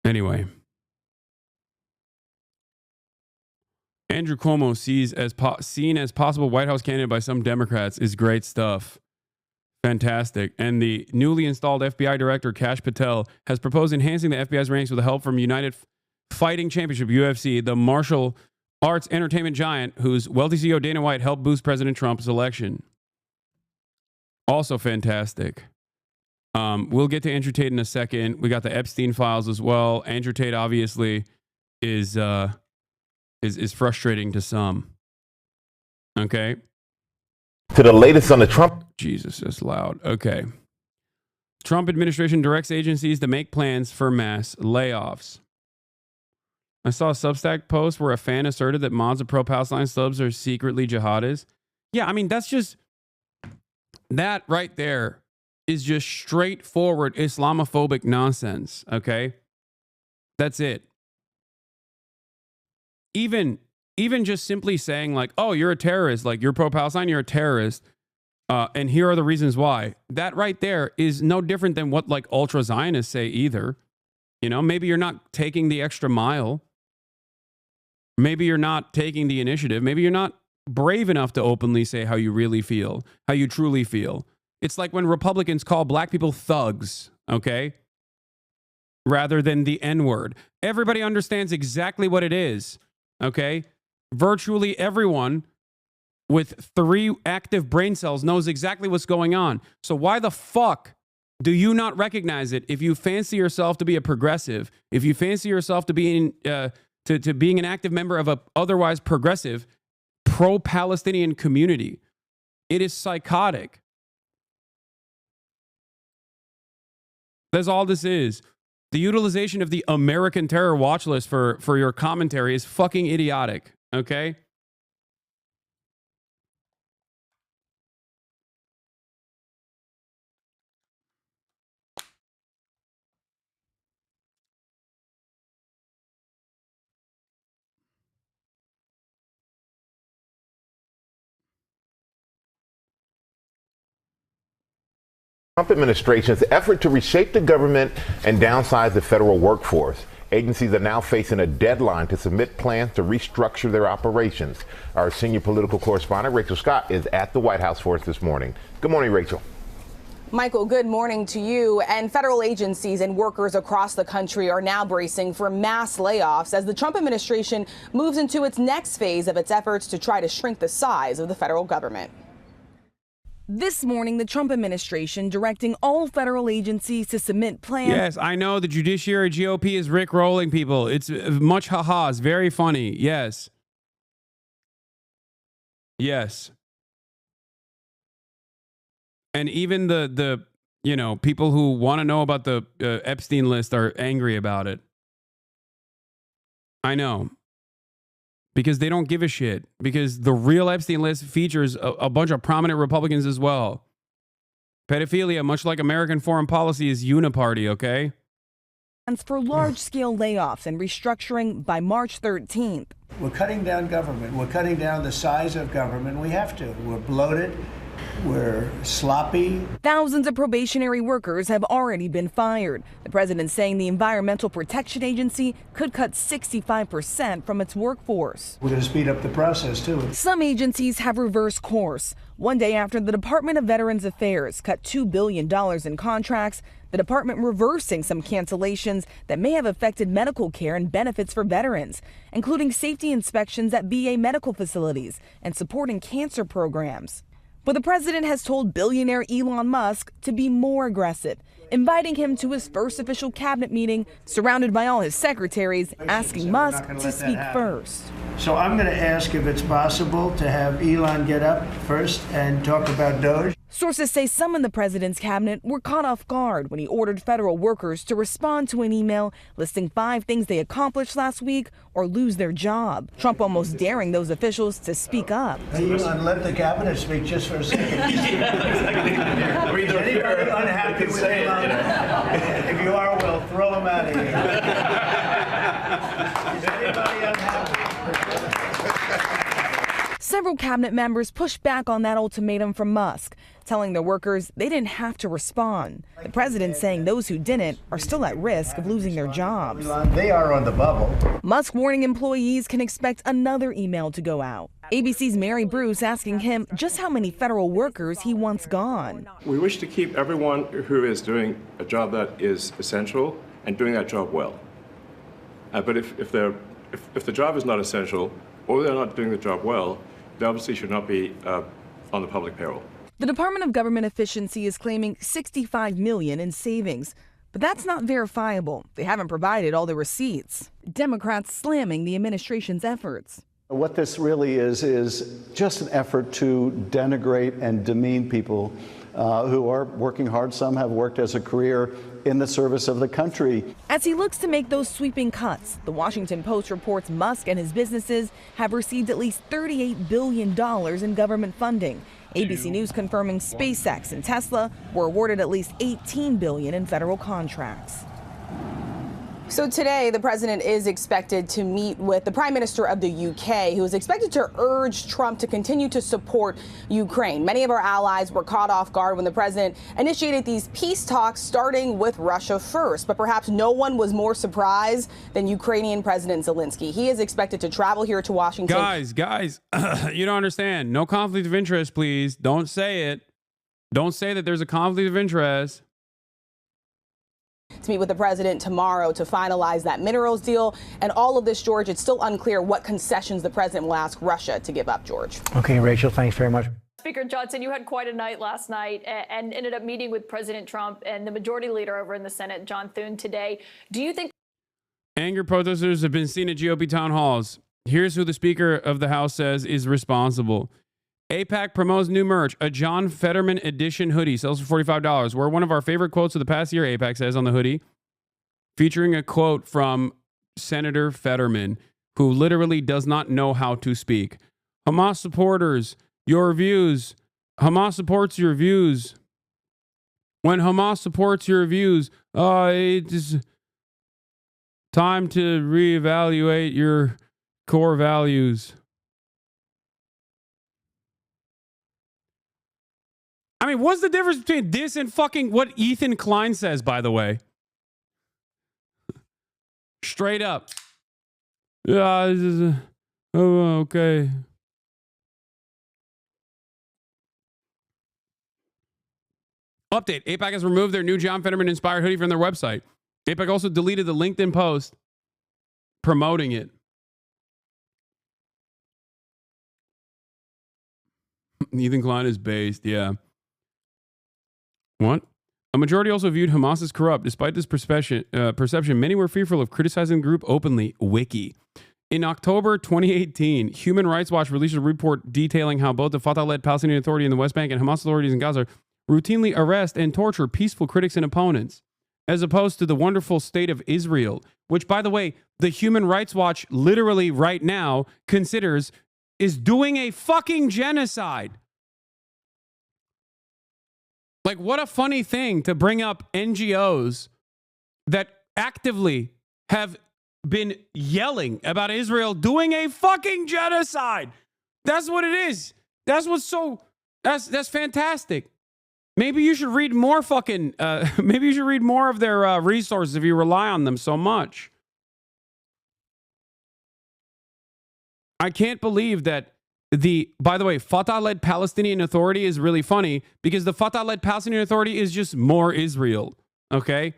Speaker 3: Anyway, Andrew Cuomo seen as possible White House candidate by some Democrats is great stuff. Fantastic. And the newly installed FBI director, Kash Patel, has proposed enhancing the FBI's ranks with the help from United Fighting Championship, UFC, the martial arts entertainment giant whose wealthy CEO Dana White helped boost President Trump's election. Also fantastic. We'll get to Andrew Tate in a second. We got the Epstein files as well. Andrew Tate obviously is frustrating to some. Okay.
Speaker 4: To the latest on the Trump.
Speaker 3: Jesus, that's loud. Okay. Trump administration directs agencies to make plans for mass layoffs. I saw a Substack post where a fan asserted that mods of pro-Palestine subs are secretly jihadists. Yeah, I mean, that's just... That right there is just straightforward Islamophobic nonsense, okay? That's it. Even just simply saying like, oh, you're a terrorist, like you're pro-Palestine, you're a terrorist, and here are the reasons why. That right there is no different than what like ultra-Zionists say either. You know, maybe you're not taking the extra mile. Maybe you're not taking the initiative. Maybe you're not brave enough to openly say how you really feel, how you truly feel. It's like when Republicans call black people thugs, okay? Rather than the N-word. Everybody understands exactly what it is, okay? Virtually everyone with 3 active brain cells knows exactly what's going on. So why the fuck do you not recognize it if you fancy yourself to be a progressive, if you fancy yourself to being to being an active member of a otherwise progressive pro-Palestinian community? It is psychotic. That's all this is. The utilization of the American terror watch list for your commentary is fucking idiotic, okay?
Speaker 4: Trump administration's effort to reshape the government and downsize the federal workforce. Agencies are now facing a deadline to submit plans to restructure their operations. Our senior political correspondent, Rachel Scott, is at the White House for us this morning. Good morning, Rachel.
Speaker 6: Michael, good morning to you. And federal agencies and workers across the country are now bracing for mass layoffs as the Trump administration moves into its next phase of its efforts to try to shrink the size of the federal government. This morning, the Trump administration directing all federal agencies to submit plans.
Speaker 3: Yes, I know the judiciary GOP is rickrolling people. It's much ha-ha. It's very funny. Yes. Yes. And even the people who want to know about the Epstein list are angry about it. I know. Because they don't give a shit. Because the real Epstein list features a bunch of prominent Republicans as well. Pedophilia, much like American foreign policy, is uniparty, okay?
Speaker 7: For large-scale layoffs and restructuring by March 13th.
Speaker 5: We're cutting down government. We're cutting down the size of government. We have to. We're bloated. We're sloppy.
Speaker 7: Thousands of probationary workers have already been fired. The president saying the Environmental Protection Agency could cut 65% from its workforce.
Speaker 5: We're going to speed up the process, too.
Speaker 7: Some agencies have reversed course. One day after the Department of Veterans Affairs cut $2 billion in contracts, the department reversing some cancellations that may have affected medical care and benefits for veterans, including safety inspections at VA medical facilities and supporting cancer programs. But the president has told billionaire Elon Musk to be more aggressive, inviting him to his first official cabinet meeting, surrounded by all his secretaries, asking Musk to speak first.
Speaker 5: So I'm going to ask if it's possible to have Elon get up first and talk about Doge.
Speaker 7: Sources say some in the president's cabinet were caught off guard when he ordered federal workers to respond to an email listing 5 things they accomplished last week or lose their job. Trump almost daring those officials to speak up.
Speaker 5: Hey, Elon, let the cabinet speak just for a second. Anybody unhappy with Elon? If you are, we'll throw him out of here. Is anybody unhappy?
Speaker 7: Several cabinet members pushed back on that ultimatum from Musk, telling their workers they didn't have to respond. The president saying those who didn't are still at risk of losing their jobs.
Speaker 5: They are on the bubble.
Speaker 7: Musk warning employees can expect another email to go out. ABC's Mary Bruce asking him just how many federal workers he wants gone.
Speaker 8: We wish to keep everyone who is doing a job that is essential and doing that job well. But if the job is not essential or they're not doing the job well, they obviously should not be on the public payroll.
Speaker 7: The Department of Government Efficiency is claiming $65 million in savings, but that's not verifiable. They haven't provided all the receipts. Democrats slamming the administration's efforts.
Speaker 9: What this really is just an effort to denigrate and demean people who are working hard. Some have worked as a career in the service of the country.
Speaker 7: As he looks to make those sweeping cuts, the Washington Post reports Musk and his businesses have received at least $38 billion in government funding. ABC News confirming SpaceX and Tesla were awarded at least $18 billion in federal contracts.
Speaker 6: So today, the president is expected to meet with the Prime Minister of the UK, who is expected to urge Trump to continue to support Ukraine. Many of our allies were caught off guard when the president initiated these peace talks, starting with Russia first. But perhaps no one was more surprised than Ukrainian President Zelensky. He is expected to travel here to Washington.
Speaker 3: Guys, you don't understand. No conflict of interest, please. Don't say it. Don't say that there's a conflict of interest.
Speaker 6: To meet with the president tomorrow to finalize that minerals deal. And all of this, George, it's still unclear what concessions the president will ask Russia to give up, George.
Speaker 5: Okay, Rachel, thanks very much.
Speaker 24: Speaker Johnson, you had quite a night last night and ended up meeting with President Trump and the majority leader over in the Senate, John Thune, today. Do you think
Speaker 3: anger protesters have been seen at GOP town halls? Here's who the Speaker of the House says is responsible. AIPAC promotes new merch. A John Fetterman edition hoodie sells for $45. We're one of our favorite quotes of the past year, AIPAC says on the hoodie, featuring a quote from Senator Fetterman, who literally does not know how to speak. Hamas supporters, your views. Hamas supports your views. When Hamas supports your views, it's time to reevaluate your core values. I mean, what's the difference between this and fucking what Ethan Klein says, by the way? Straight up. Yeah, this is okay. Update. AIPAC has removed their new John Fetterman-inspired hoodie from their website. AIPAC also deleted the LinkedIn post promoting it. Ethan Klein is based, yeah. What? A majority also viewed Hamas as corrupt. Despite this perception, many were fearful of criticizing the group openly. Wiki. In October 2018, Human Rights Watch released a report detailing how both the Fatah-led Palestinian Authority in the West Bank and Hamas authorities in Gaza routinely arrest and torture peaceful critics and opponents, as opposed to the wonderful state of Israel, which, by the way, the Human Rights Watch literally right now considers is doing a fucking genocide. Like, what a funny thing to bring up NGOs that actively have been yelling about Israel doing a fucking genocide. That's what it is. That's what's so, that's fantastic. Maybe you should read more fucking, maybe you should read more of their resources if you rely on them so much. I can't believe that by the way, Fatah-led Palestinian Authority is really funny because the Fatah-led Palestinian Authority is just more Israel, okay?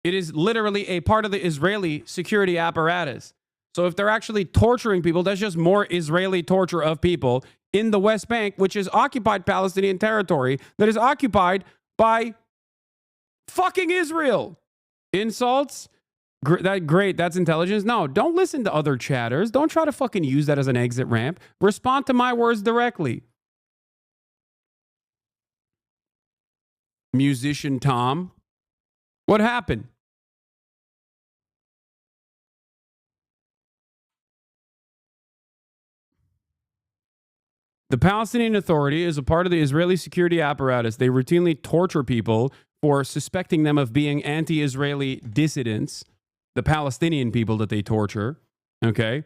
Speaker 3: It is literally a part of the Israeli security apparatus. So if they're actually torturing people, that's just more Israeli torture of people in the West Bank, which is occupied Palestinian territory that is occupied by fucking Israel. Insults? Great, that's intelligence. No, don't listen to other chatters. Don't try to fucking use that as an exit ramp. Respond to my words directly. Musician Tom. What happened? The Palestinian Authority is a part of the Israeli security apparatus. They routinely torture people for suspecting them of being anti-Israeli dissidents. The Palestinian people that they torture, okay?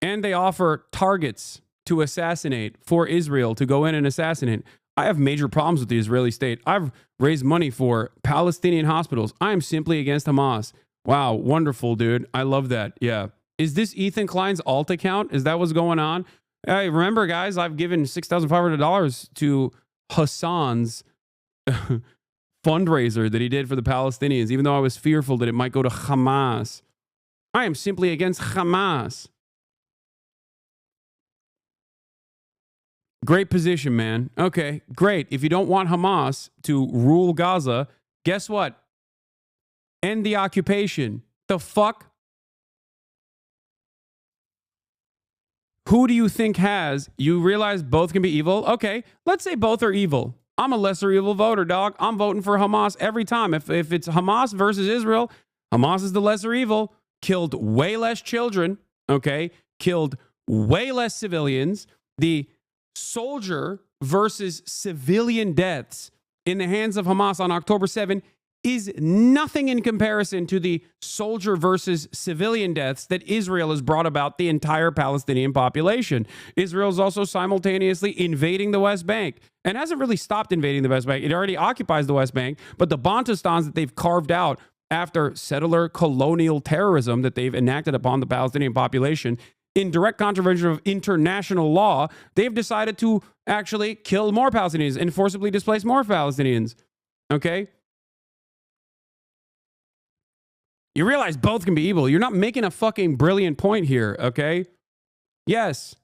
Speaker 3: And they offer targets to assassinate for Israel to go in and assassinate. I have major problems with the Israeli state. I've raised money for Palestinian hospitals. I am simply against Hamas. Wow, wonderful, dude. I love that. Yeah. Is this Ethan Klein's alt account? Is that what's going on? Hey, remember, guys, I've given $6,500 to Hassan's fundraiser that he did for the Palestinians, even though I was fearful that it might go to Hamas. I am simply against Hamas. Great position, man. Okay, great. If you don't want Hamas to rule Gaza, guess what? End the occupation. The fuck? Who do you think has? You realize both can be evil? Okay, let's say both are evil. I'm a lesser evil voter, dog. I'm voting for Hamas every time. If it's Hamas versus Israel, Hamas is the lesser evil. Killed way less children, okay? Killed way less civilians. The soldier versus civilian deaths in the hands of Hamas on October 7 is nothing in comparison to the soldier versus civilian deaths that Israel has brought about the entire Palestinian population. Israel is also simultaneously invading the West Bank and hasn't really stopped invading the West Bank. It already occupies the West Bank, but the Bantustans that they've carved out after settler colonial terrorism that they've enacted upon the Palestinian population in direct contravention of international law, they've decided to actually kill more Palestinians and forcibly displace more Palestinians. Okay? You realize both can be evil. You're not making a fucking brilliant point here, okay? Yes.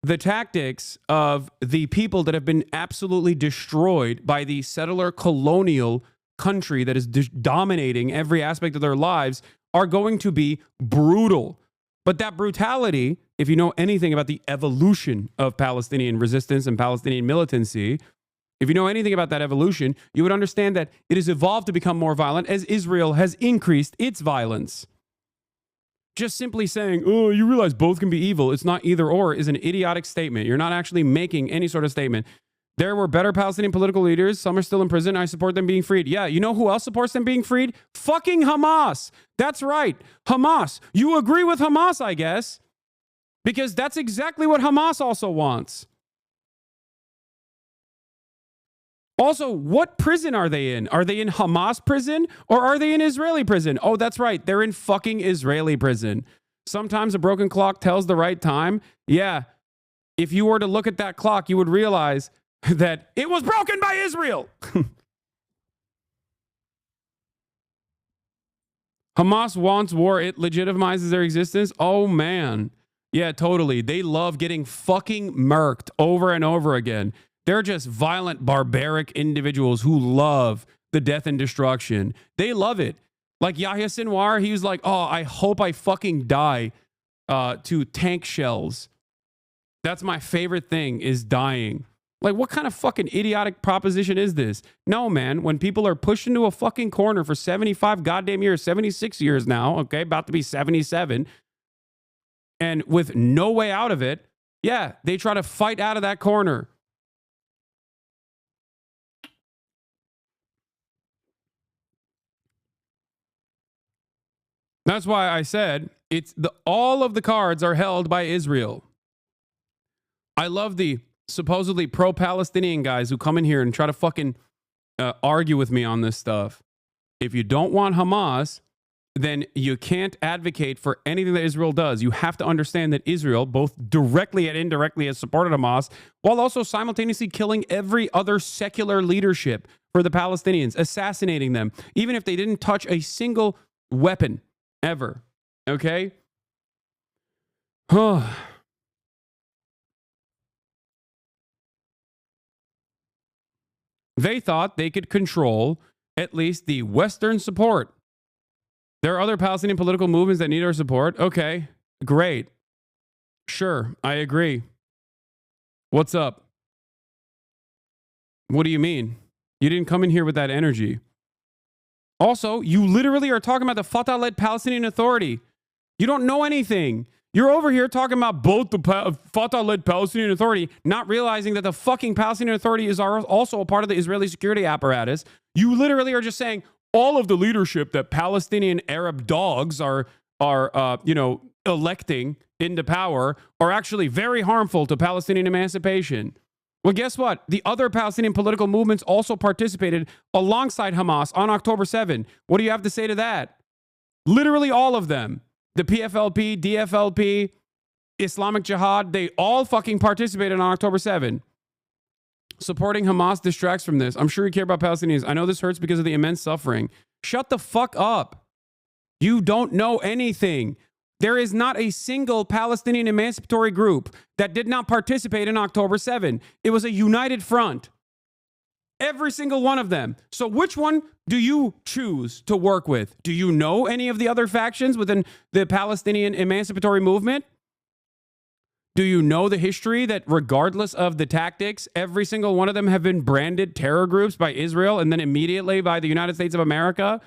Speaker 3: The tactics of the people that have been absolutely destroyed by the settler colonial country that is dominating every aspect of their lives are going to be brutal. But that brutality, if you know anything about the evolution of Palestinian resistance and Palestinian militancy, if you know anything about that evolution, you would understand that it has evolved to become more violent as Israel has increased its violence. Just simply saying, oh, you realize both can be evil, it's not either or, is an idiotic statement. You're not actually making any sort of statement. There were better Palestinian political leaders. Some are still in prison. I support them being freed. Yeah, you know who else supports them being freed? Fucking Hamas. That's right. Hamas. You agree with Hamas, I guess, because that's exactly what Hamas also wants. Also, what prison are they in? Are they in Hamas prison or are they in Israeli prison? Oh, that's right. They're in fucking Israeli prison. Sometimes a broken clock tells the right time. Yeah. If you were to look at that clock, you would realize that it was broken by Israel. Hamas wants war. It legitimizes their existence. Oh, man. Yeah, totally. They love getting fucking murked over and over again. They're just violent, barbaric individuals who love the death and destruction. They love it. Like Yahya Sinwar, he was like, oh, I hope I fucking die to tank shells. That's my favorite thing, is dying. Like, what kind of fucking idiotic proposition is this? No, man. When people are pushed into a fucking corner for 75 goddamn years, 76 years now, okay, about to be 77, and with no way out of it, yeah, they try to fight out of that corner. That's why I said all of the cards are held by Israel. I love the supposedly pro-Palestinian guys who come in here and try to fucking argue with me on this stuff. If you don't want Hamas, then you can't advocate for anything that Israel does. You have to understand that Israel, both directly and indirectly, has supported Hamas, while also simultaneously killing every other secular leadership for the Palestinians, assassinating them, even if they didn't touch a single weapon ever. Okay? They thought they could control at least the Western support. There are other Palestinian political movements that need our support. Okay, great. Sure, I agree. What's up? What do you mean? You didn't come in here with that energy. Also, you literally are talking about the Fatah-led Palestinian Authority. You don't know anything. You're over here talking about both the Fatah-led Palestinian Authority, not realizing that the fucking Palestinian Authority is also a part of the Israeli security apparatus. You literally are just saying all of the leadership that Palestinian Arab dogs are electing into power are actually very harmful to Palestinian emancipation. Well, guess what? The other Palestinian political movements also participated alongside Hamas on October 7. What do you have to say to that? Literally all of them. The PFLP, DFLP, Islamic Jihad, they all fucking participated on October 7. Supporting Hamas distracts from this. I'm sure you care about Palestinians. I know this hurts because of the immense suffering. Shut the fuck up. You don't know anything. There is not a single Palestinian emancipatory group that did not participate in October 7. It was a united front. Every single one of them. So which one do you choose to work with? Do you know any of the other factions within the Palestinian emancipatory movement? Do you know the history that regardless of the tactics, every single one of them have been branded terror groups by Israel and then immediately by the United States of America?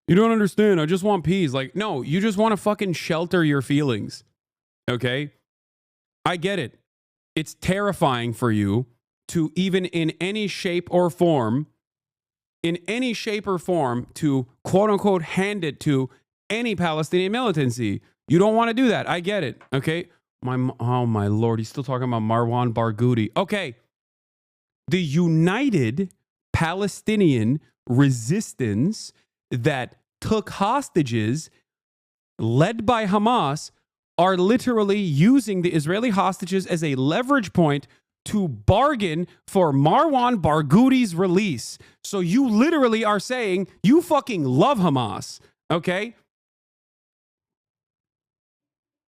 Speaker 3: You don't understand. I just want peace. Like, no, you just want to fucking shelter your feelings. Okay? I get it. It's terrifying for you to even in any shape or form, to quote unquote hand it to any Palestinian militancy. You don't want to do that. I get it. Okay? Oh my Lord. He's still talking about Marwan Barghouti. Okay. The United Palestinian Resistance that took hostages led by Hamas are literally using the Israeli hostages as a leverage point to bargain for Marwan Barghouti's release. So you literally are saying you fucking love Hamas, okay?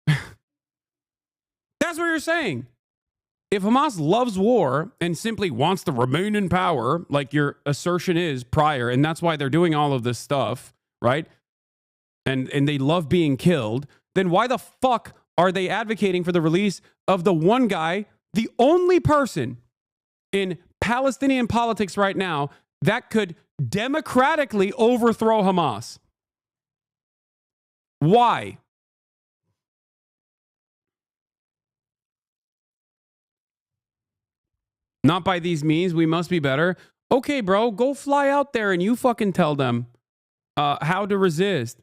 Speaker 3: That's what you're saying. If Hamas loves war and simply wants to remain in power, like your assertion is prior, and that's why they're doing all of this stuff, right? And they love being killed, then why the fuck are they advocating for the release of the one guy, the only person in Palestinian politics right now that could democratically overthrow Hamas? Why? Not by these means, we must be better. Okay, bro, go fly out there and you fucking tell them how to resist.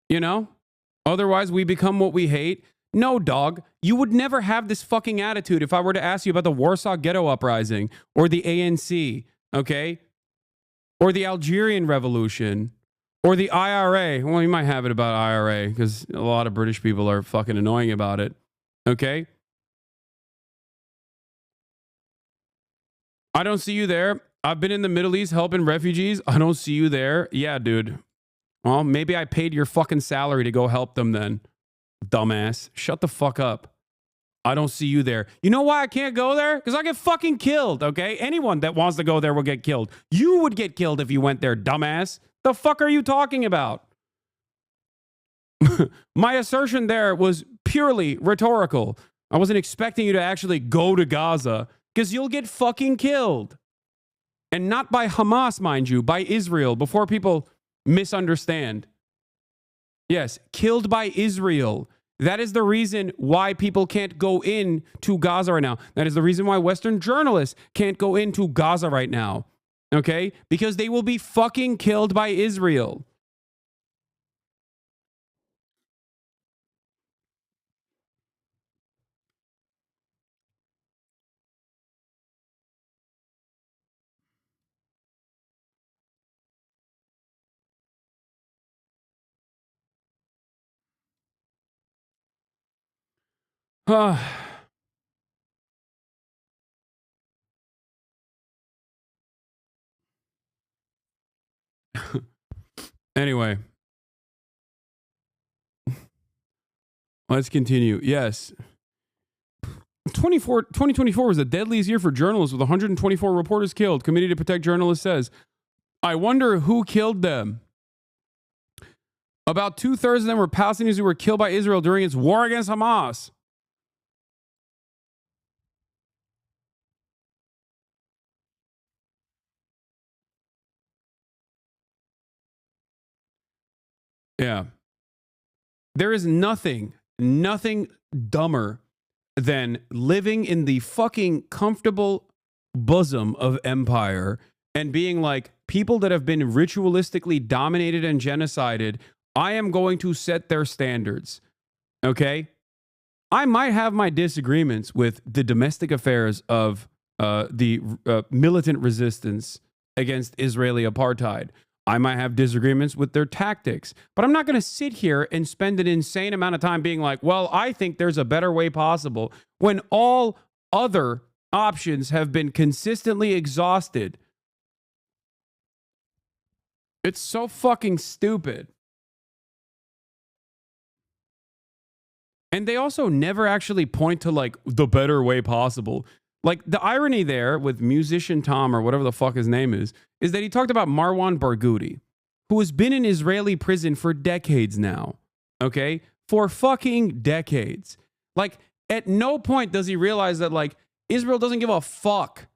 Speaker 3: You know? Otherwise, we become what we hate. No, dog, you would never have this fucking attitude if I were to ask you about the Warsaw Ghetto Uprising or the ANC, okay? Or the Algerian Revolution or the IRA. Well, you might have it about IRA because a lot of British people are fucking annoying about it, okay? I don't see you there. I've been in the Middle East helping refugees. I don't see you there. Yeah, dude. Well, maybe I paid your fucking salary to go help them then. Dumbass. Shut the fuck up. I don't see you there. You know why I can't go there? Because I get fucking killed, okay? Anyone that wants to go there will get killed. You would get killed if you went there, dumbass. The fuck are you talking about? My assertion there was purely rhetorical. I wasn't expecting you to actually go to Gaza because you'll get fucking killed. And not by Hamas, mind you, by Israel, before people misunderstand. Yes, killed by Israel. That is the reason why people can't go in to Gaza right now. That is the reason why Western journalists can't go into Gaza right now. Okay? Because they will be fucking killed by Israel. Anyway. Let's continue. Yes. 2024 was the deadliest year for journalists with 124 reporters killed. Committee to Protect Journalists says, I wonder who killed them. About 2/3 of them were Palestinians who were killed by Israel during its war against Hamas. Yeah. There is nothing dumber than living in the fucking comfortable bosom of empire and being like, people that have been ritualistically dominated and genocided, I am going to set their standards. Okay? I might have my disagreements with the domestic affairs of the militant resistance against Israeli apartheid. I might have disagreements with their tactics, but I'm not going to sit here and spend an insane amount of time being like, well, I think there's a better way possible when all other options have been consistently exhausted. It's so fucking stupid. And they also never actually point to like the better way possible. Like the irony there with musician Tom or whatever the fuck his name is that he talked about Marwan Barghouti, who has been in Israeli prison for decades now. Okay? For fucking decades. Like at no point does he realize that like Israel doesn't give a fuck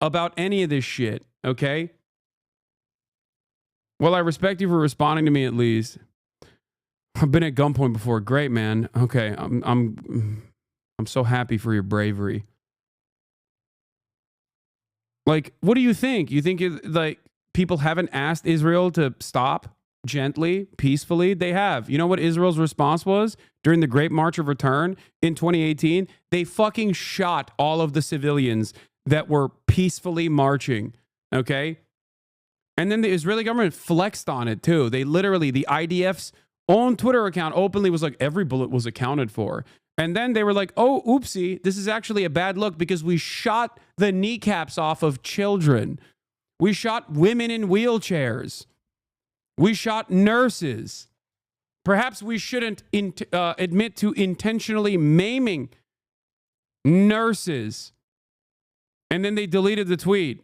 Speaker 3: about any of this shit. Okay? Well, I respect you for responding to me at least. I've been at gunpoint before. Great, man. Okay, I'm so happy for your bravery. Like, what do you think? You think like people haven't asked Israel to stop gently, peacefully? They have. You know what Israel's response was during the Great March of Return in 2018? They fucking shot all of the civilians that were peacefully marching. Okay? And then the Israeli government flexed on it too. They literally, the IDF's own Twitter account openly was like, every bullet was accounted for. And then they were like, oh, oopsie, this is actually a bad look because we shot the kneecaps off of children. We shot women in wheelchairs. We shot nurses. Perhaps we shouldn't admit to intentionally maiming nurses. And then they deleted the tweet.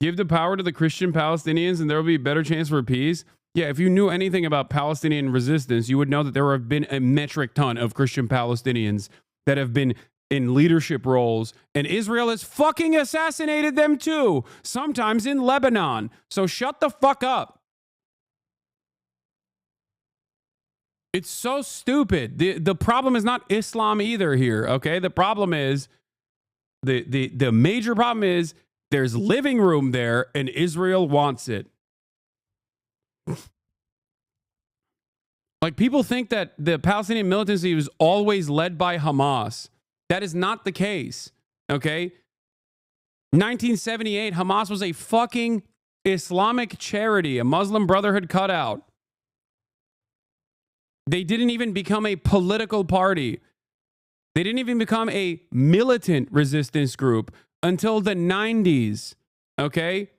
Speaker 3: Give the power to the Christian Palestinians and there will be a better chance for peace. Yeah, if you knew anything about Palestinian resistance, you would know that there have been a metric ton of Christian Palestinians that have been in leadership roles, and Israel has fucking assassinated them too, sometimes in Lebanon. So shut the fuck up. It's so stupid. The problem is not Islam either here, okay? The problem is, the major problem is, there's living room there, and Israel wants it. Like, people think that the Palestinian militancy was always led by Hamas. That is not the case, okay? 1978, Hamas was a fucking Islamic charity, a Muslim Brotherhood cutout. They didn't even become a political party. They didn't even become a militant resistance group until the 90s, okay?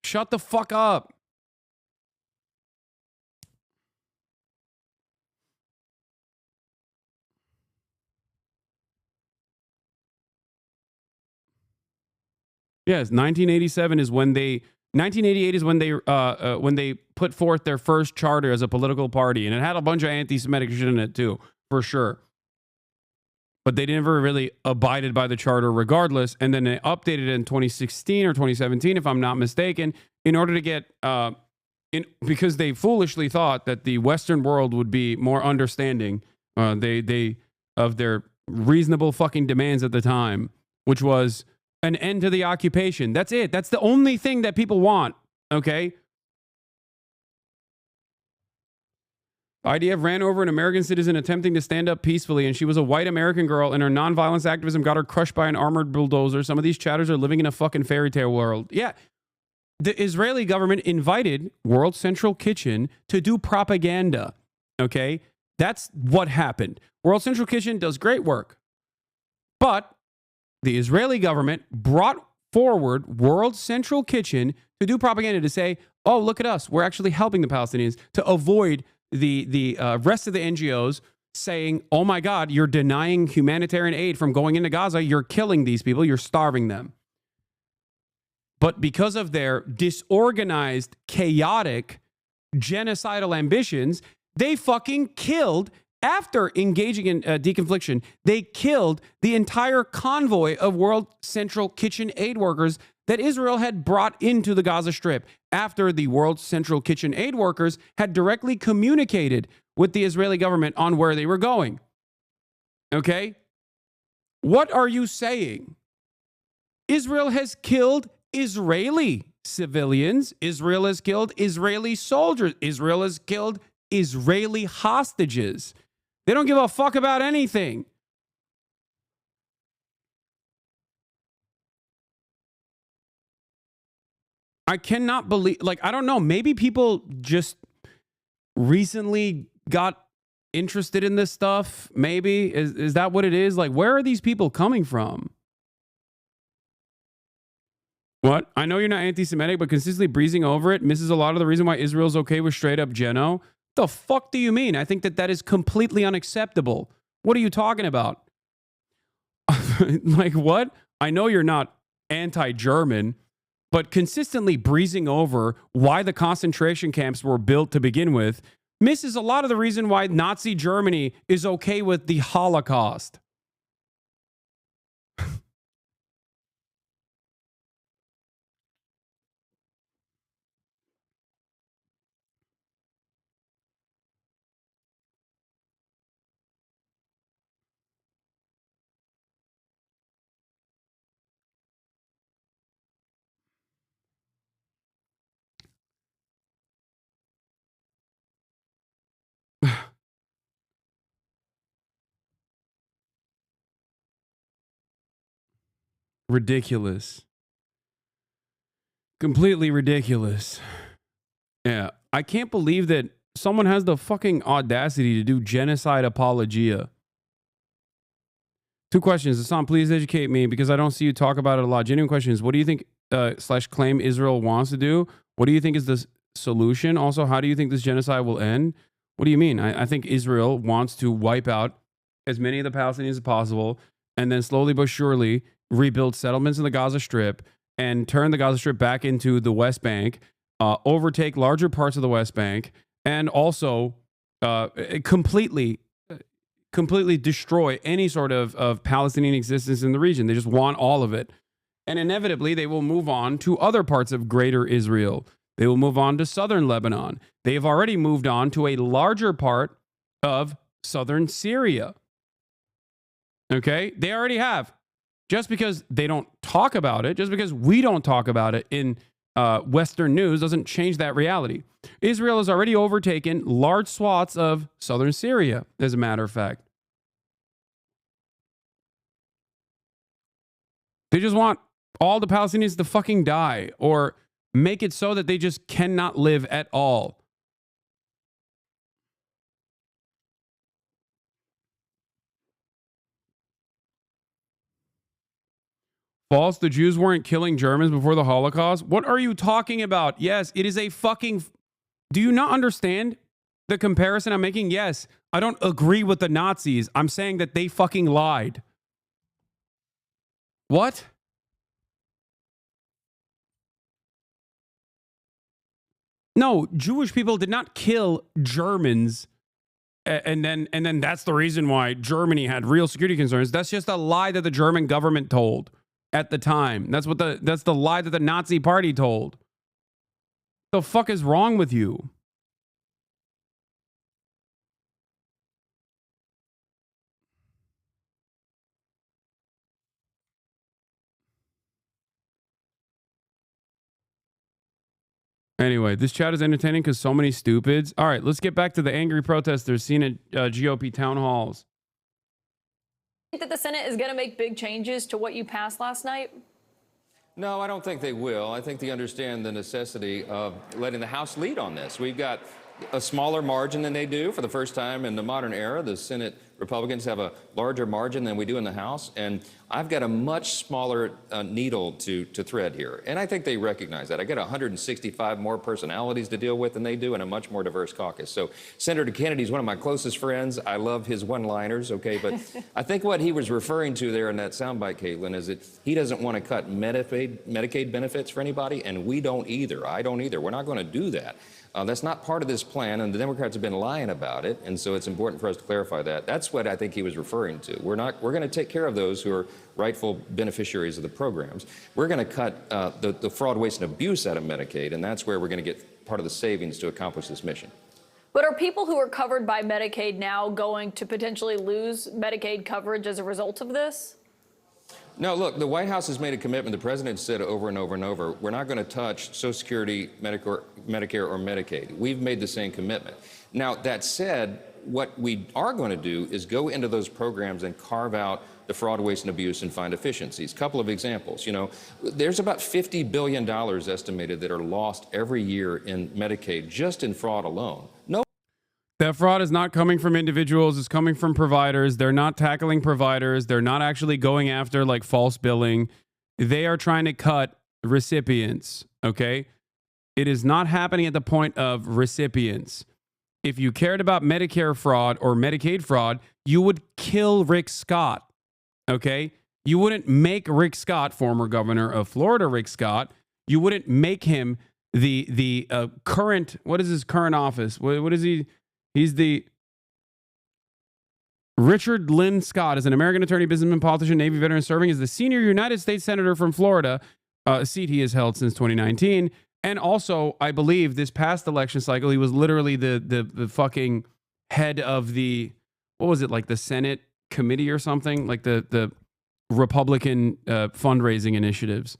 Speaker 3: Shut the fuck up. Yes, 1987 is when they 1988 is when they put forth their first charter as a political party, and it had a bunch of anti-Semitic shit in it too, for sure. But they never really abided by the charter regardless, and then they updated it in 2016 or 2017, if I'm not mistaken, in order to get because they foolishly thought that the Western world would be more understanding. They of their reasonable fucking demands at the time, which was an end to the occupation. That's it. That's the only thing that people want. Okay. IDF ran over an American citizen attempting to stand up peacefully, and she was a white American girl, and her nonviolence activism got her crushed by an armored bulldozer. Some of these chatters are living in a fucking fairy tale world. Yeah. The Israeli government invited World Central Kitchen to do propaganda. Okay. That's what happened. World Central Kitchen does great work. But the Israeli government brought forward World Central Kitchen to do propaganda, to say, oh, look at us. We're actually helping the Palestinians, to avoid the rest of the NGOs saying, oh my God, you're denying humanitarian aid from going into Gaza. You're killing these people. You're starving them. But because of their disorganized, chaotic, genocidal ambitions, they fucking killed, after engaging in deconfliction, they killed the entire convoy of World Central Kitchen aid workers that Israel had brought into the Gaza Strip, after the World Central Kitchen aid workers had directly communicated with the Israeli government on where they were going. Okay? What are you saying? Israel has killed Israeli civilians. Israel has killed Israeli soldiers. Israel has killed Israeli hostages. They don't give a fuck about anything. I cannot believe, like, I don't know, maybe people just recently got interested in this stuff. Maybe. Is that what it is? Like, where are these people coming from? What? I know you're not anti-Semitic, but consistently breezing over it misses a lot of the reason why Israel's okay with straight up geno. The fuck do you mean? I think that is completely unacceptable. What are you talking about? Like, what? I know you're not anti-German, but consistently breezing over why the concentration camps were built to begin with misses a lot of the reason why Nazi Germany is okay with the Holocaust. Ridiculous. Completely ridiculous. Yeah. I can't believe that someone has the fucking audacity to do genocide apologia. 2 questions. Hassan, please educate me, because I don't see you talk about it a lot. Genuine questions. What do you think / claim Israel wants to do? What do you think is the solution? Also, how do you think this genocide will end? What do you mean? I think Israel wants to wipe out as many of the Palestinians as possible, and then slowly but surely rebuild settlements in the Gaza Strip and turn the Gaza Strip back into the West Bank, overtake larger parts of the West Bank, and also completely destroy any sort of Palestinian existence in the region. They just want all of it. And inevitably, they will move on to other parts of greater Israel. They will move on to southern Lebanon. They have already moved on to a larger part of southern Syria. Okay? They already have. Just because they don't talk about it, just because we don't talk about it in Western news, doesn't change that reality. Israel has already overtaken large swaths of southern Syria, as a matter of fact. They just want all the Palestinians to fucking die, or make it so that they just cannot live at all. False, the Jews weren't killing Germans before the Holocaust? What are you talking about? Yes, it is a fucking... Do you not understand the comparison I'm making? Yes, I don't agree with the Nazis. I'm saying that they fucking lied. What? No, Jewish people did not kill Germans. And then that's the reason why Germany had real security concerns. That's just a lie that the German government told at the time. That's the lie that the Nazi party told. The fuck is wrong with you? Anyway, this chat is entertaining because so many stupids. All right, let's get back to the angry protesters seen at GOP town halls.
Speaker 24: Think that the Senate is going to make big changes to what you passed last night?
Speaker 11: No, I don't think they will. I think they understand the necessity of letting the House lead on this. We've got a smaller margin than they do for the first time in the modern era. The Senate Republicans have a larger margin than we do in the House, and I've got a much smaller needle to thread here. And I think they recognize that. I get 165 more personalities to deal with than they do, and a much more diverse caucus. So Senator Kennedy is one of my closest friends. I love his one-liners, okay? But I think what he was referring to there in that soundbite, Caitlin, is that he doesn't want to cut Medicaid benefits for anybody, and we don't either. I don't either. We're not going to do that. That's not part of this plan, and the Democrats have been lying about it, and so it's important for us to clarify that. That's what I think he was referring to. We're going to take care of those who are rightful beneficiaries of the programs. We're going to cut the fraud, waste, and abuse out of Medicaid, and that's where we're going to get part of the savings to accomplish this mission.
Speaker 24: But are people who are covered by Medicaid now going to potentially lose Medicaid coverage as a result of this?
Speaker 11: No, look, the White House has made a commitment. The president said over and over and over, we're not going to touch Social Security, Medicare, or Medicaid. We've made the same commitment. Now, that said, what we are going to do is go into those programs and carve out the fraud, waste, and abuse and find efficiencies. Couple of examples. You know, there's about $50 billion estimated that are lost every year in Medicaid just in fraud alone. No.
Speaker 3: That fraud is not coming from individuals. It's coming from providers. They're not tackling providers. They're not actually going after like false billing. They are trying to cut recipients. Okay. It is not happening at the point of recipients. If you cared about Medicare fraud or Medicaid fraud, you would kill Rick Scott. Okay. You wouldn't make Rick Scott, former governor of Florida, Rick Scott, you wouldn't make him the current, what is his current office? What is he? He's the Richard Lynn Scott is an American attorney, businessman, politician, Navy veteran, serving as the senior United States Senator from Florida, a seat he has held since 2019. And also, I believe this past election cycle, he was literally the fucking head of the, what was it, like the Senate committee or something? Like the Republican fundraising initiatives.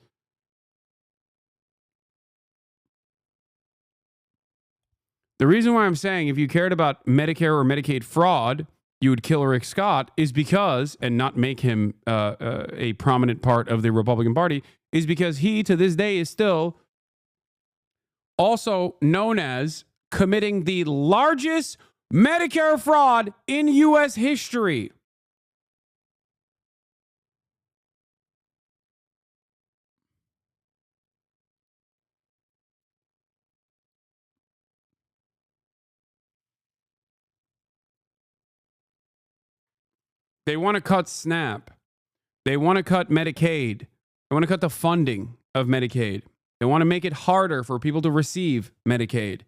Speaker 3: The reason why I'm saying if you cared about Medicare or Medicaid fraud, you would kill Rick Scott is because, and not make him a prominent part of the Republican Party, is because he, to this day, is still also known as committing the largest Medicare fraud in U.S. history. They want to cut SNAP. They want to cut Medicaid. They want to cut the funding of Medicaid. They want to make it harder for people to receive Medicaid.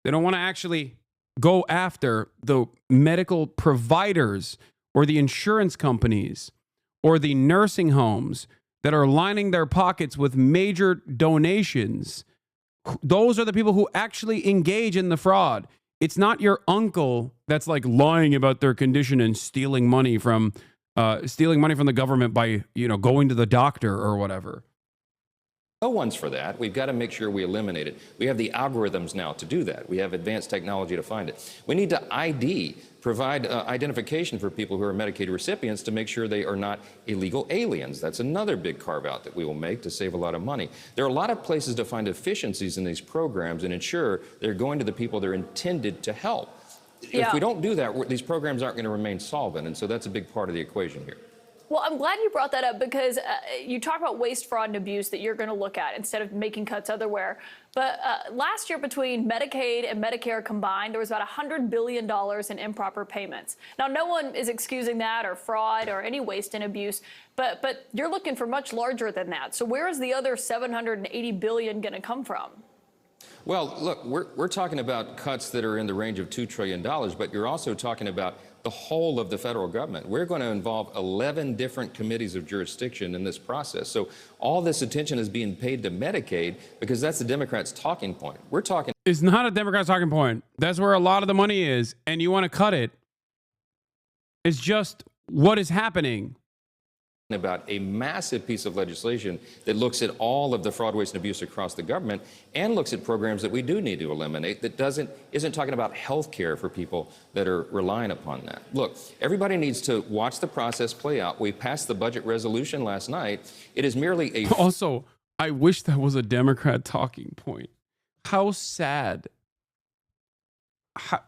Speaker 3: They don't want to actually go after the medical providers or the insurance companies or the nursing homes that are lining their pockets with major donations. Those are the people who actually engage in the fraud. It's not your uncle that's like lying about their condition and stealing money from the government by, going to the doctor or whatever.
Speaker 11: No one's for that. We've got to make sure we eliminate it. We have the algorithms now to do that. We have advanced technology to find it. We need to provide identification for people who are Medicaid recipients to make sure they are not illegal aliens. That's another big carve-out that we will make to save a lot of money. There are a lot of places to find efficiencies in these programs and ensure they're going to the people they're intended to help.
Speaker 24: Yeah.
Speaker 11: If we don't do that, these programs aren't going to remain solvent, and so that's a big part of the equation here.
Speaker 24: Well, I'm glad you brought that up because you talk about waste, fraud, and abuse that you're going to look at instead of making cuts elsewhere. But last year, between Medicaid and Medicare combined, there was about $100 billion in improper payments. Now, no one is excusing that or fraud or any waste and abuse, but you're looking for much larger than that. So where is the other $780 billion going to come from?
Speaker 11: Well, look, we're talking about cuts that are in the range of $2 trillion, but you're also talking about the whole of the federal government. We're going to involve 11 different committees of jurisdiction in this process. So all this attention is being paid to Medicaid because that's the Democrats' talking point. We're talking.
Speaker 3: It's not a Democrats' talking point. That's where a lot of the money is, and you want to cut it. It's just what is happening.
Speaker 11: About a massive piece of legislation that looks at all of the fraud, waste, and abuse across the government and looks at programs that we do need to eliminate that isn't talking about health care for people that are relying upon that. Look, everybody needs to watch the process play out. We passed the budget resolution last night. It is merely a...
Speaker 3: Also, I wish that was a Democrat talking point. How sad.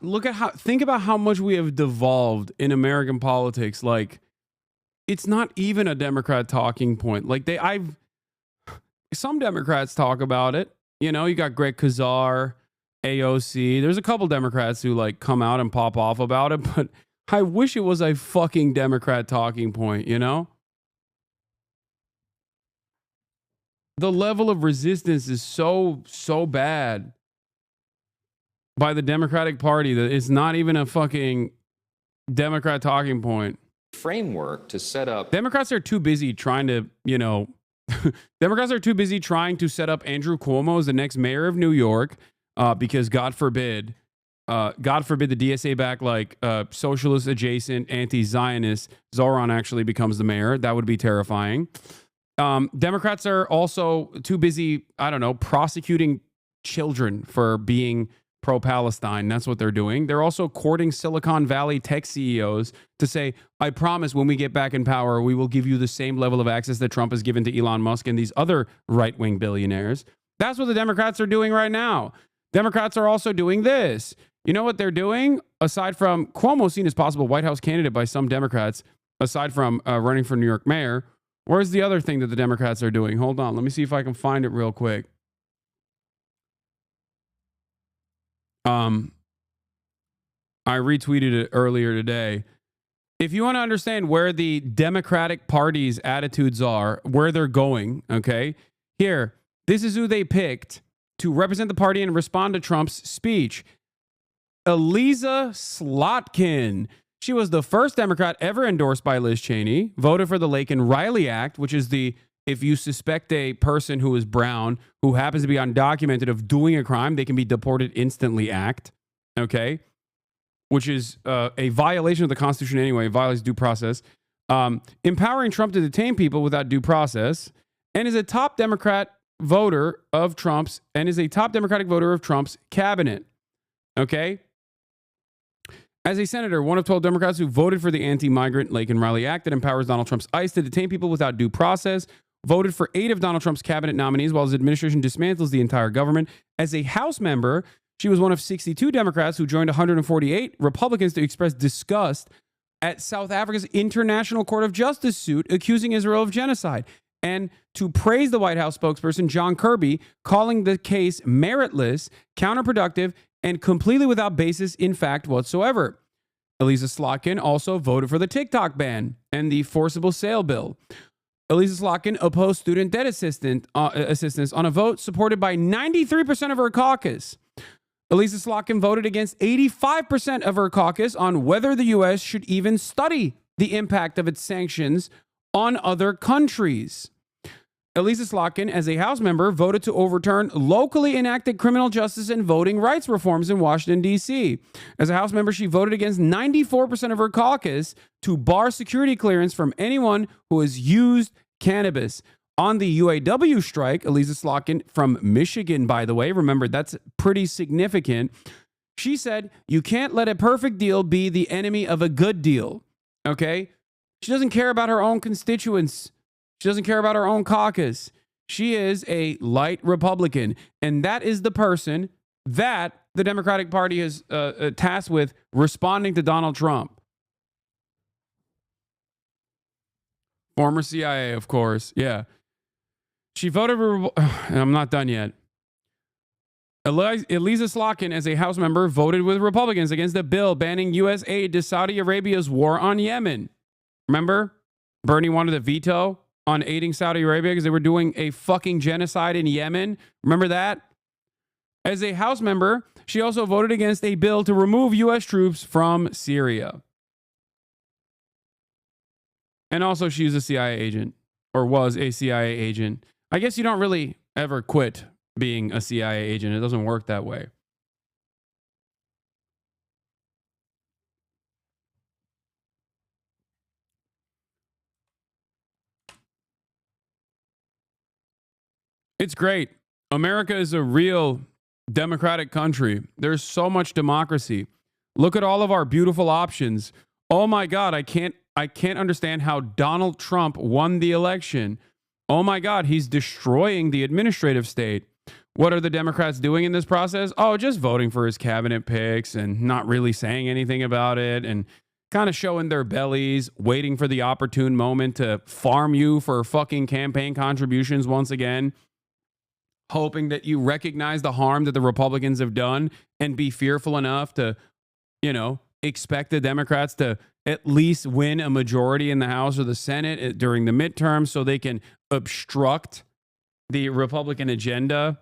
Speaker 3: Think about how much we have devolved in American politics. Like, it's not even a Democrat talking point. Like some Democrats talk about it. You know, you got Greg Kazar, AOC. There's a couple Democrats who like come out and pop off about it, but I wish it was a fucking Democrat talking point, you know? The level of resistance is so bad by the Democratic Party that it's not even a fucking Democrat talking point.
Speaker 11: Framework to set up.
Speaker 3: Democrats are too busy trying to, Democrats are too busy trying to set up Andrew Cuomo as the next mayor of New York because God forbid the DSA back like socialist adjacent anti-Zionist Zoran actually becomes the mayor. That would be terrifying. Democrats are also too busy, prosecuting children for being pro-Palestine. That's what they're doing. They're also courting Silicon Valley tech CEOs to say, I promise when we get back in power, we will give you the same level of access that Trump has given to Elon Musk and these other right-wing billionaires. That's what the Democrats are doing right now. Democrats are also doing this. You know what they're doing? Aside from Cuomo seen as possible White House candidate by some Democrats, aside from running for New York mayor, where's the other thing that the Democrats are doing? Hold on. Let me see if I can find it real quick. I retweeted it earlier today. If you want to understand where the Democratic Party's attitudes are, where they're going, okay? Here, this is who they picked to represent the party and respond to Trump's speech. Eliza Slotkin. She was the first Democrat ever endorsed by Liz Cheney, voted for the Laken Riley Act, which is the if you suspect a person who is brown, who happens to be undocumented of doing a crime, they can be deported instantly act, okay? Which is a violation of the Constitution anyway, violates due process. Empowering Trump to detain people without due process, and is a top Democratic voter of Trump's cabinet, okay? As a senator, one of 12 Democrats who voted for the anti-migrant Laken Riley Act that empowers Donald Trump's ICE to detain people without due process, voted for 8 of Donald Trump's cabinet nominees while his administration dismantles the entire government. As a House member, she was one of 62 Democrats who joined 148 Republicans to express disgust at South Africa's International Court of Justice suit accusing Israel of genocide, and to praise the White House spokesperson John Kirby, calling the case meritless, counterproductive, and completely without basis in fact whatsoever. Eliza Slotkin also voted for the TikTok ban and the forcible sale bill. Eliza Slotkin opposed student debt assistance on a vote supported by 93% of her caucus. Eliza Slotkin voted against 85% of her caucus on whether the U.S. should even study the impact of its sanctions on other countries. Eliza Slotkin, as a House member, voted to overturn locally enacted criminal justice and voting rights reforms in Washington, D.C. As a House member, she voted against 94% of her caucus to bar security clearance from anyone who has used cannabis. On the UAW strike, Eliza Slotkin from Michigan, by the way, remember, that's pretty significant. She said, you can't let a perfect deal be the enemy of a good deal, okay? She doesn't care about her own constituents. She doesn't care about her own caucus. She is a light Republican, and that is the person that the Democratic Party is tasked with responding to Donald Trump. Former CIA, of course. Yeah. She voted for, and I'm not done yet. Eliza Slotkin, as a House member, voted with Republicans against a bill banning U.S. aid to Saudi Arabia's war on Yemen. Remember? Bernie wanted a veto on aiding Saudi Arabia because they were doing a fucking genocide in Yemen. Remember that? As a House member, she also voted against a bill to remove U.S. troops from Syria. And also, she's a CIA agent, or was a CIA agent. I guess you don't really ever quit being a CIA agent. It doesn't work that way. It's great. America is a real democratic country. There's so much democracy. Look at all of our beautiful options. Oh my God, I can't understand how Donald Trump won the election. Oh my God, he's destroying the administrative state. What are the Democrats doing in this process? Oh, just voting for his cabinet picks and not really saying anything about it and kind of showing their bellies, waiting for the opportune moment to farm you for fucking campaign contributions once again, hoping that you recognize the harm that the Republicans have done and be fearful enough to, expect the Democrats to at least win a majority in the House or the Senate during the midterms so they can obstruct the Republican agenda.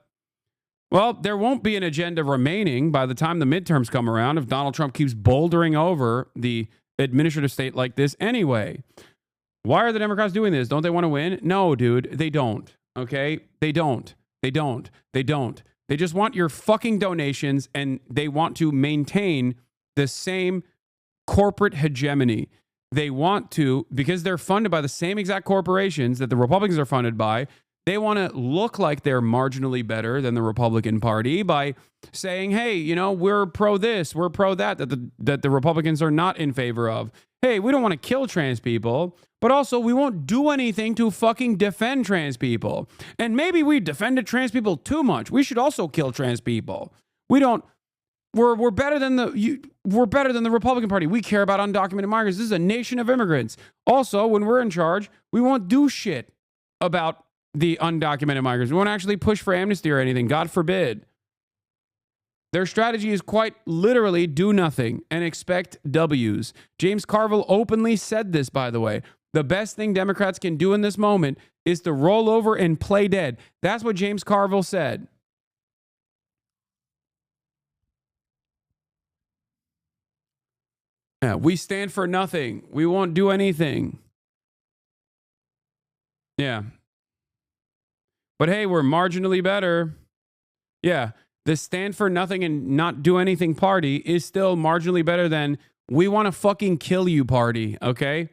Speaker 3: Well, there won't be an agenda remaining by the time the midterms come around if Donald Trump keeps bouldering over the administrative state like this anyway. Why are the Democrats doing this? Don't they want to win? No, dude, they don't. Okay? They don't. They don't. They don't. They just want your fucking donations, and they want to maintain the same corporate hegemony. They want to, because they're funded by the same exact corporations that the Republicans are funded by, they want to look like they're marginally better than the Republican Party by saying, hey, we're pro this, we're pro that the Republicans are not in favor of. Hey, we don't want to kill trans people, but also we won't do anything to fucking defend trans people. And maybe we defended trans people too much. We should also kill trans people. We're better than the Republican Party. We care about undocumented migrants. This is a nation of immigrants. Also, when we're in charge, we won't do shit about the undocumented migrants. We won't actually push for amnesty or anything. God forbid. Their strategy is quite literally do nothing and expect W's. James Carville openly said this, by the way. The best thing Democrats can do in this moment is to roll over and play dead. That's what James Carville said. Yeah, we stand for nothing. We won't do anything. Yeah. But hey, we're marginally better. Yeah, the stand for nothing and not do anything party is still marginally better than we want to fucking kill you party, okay?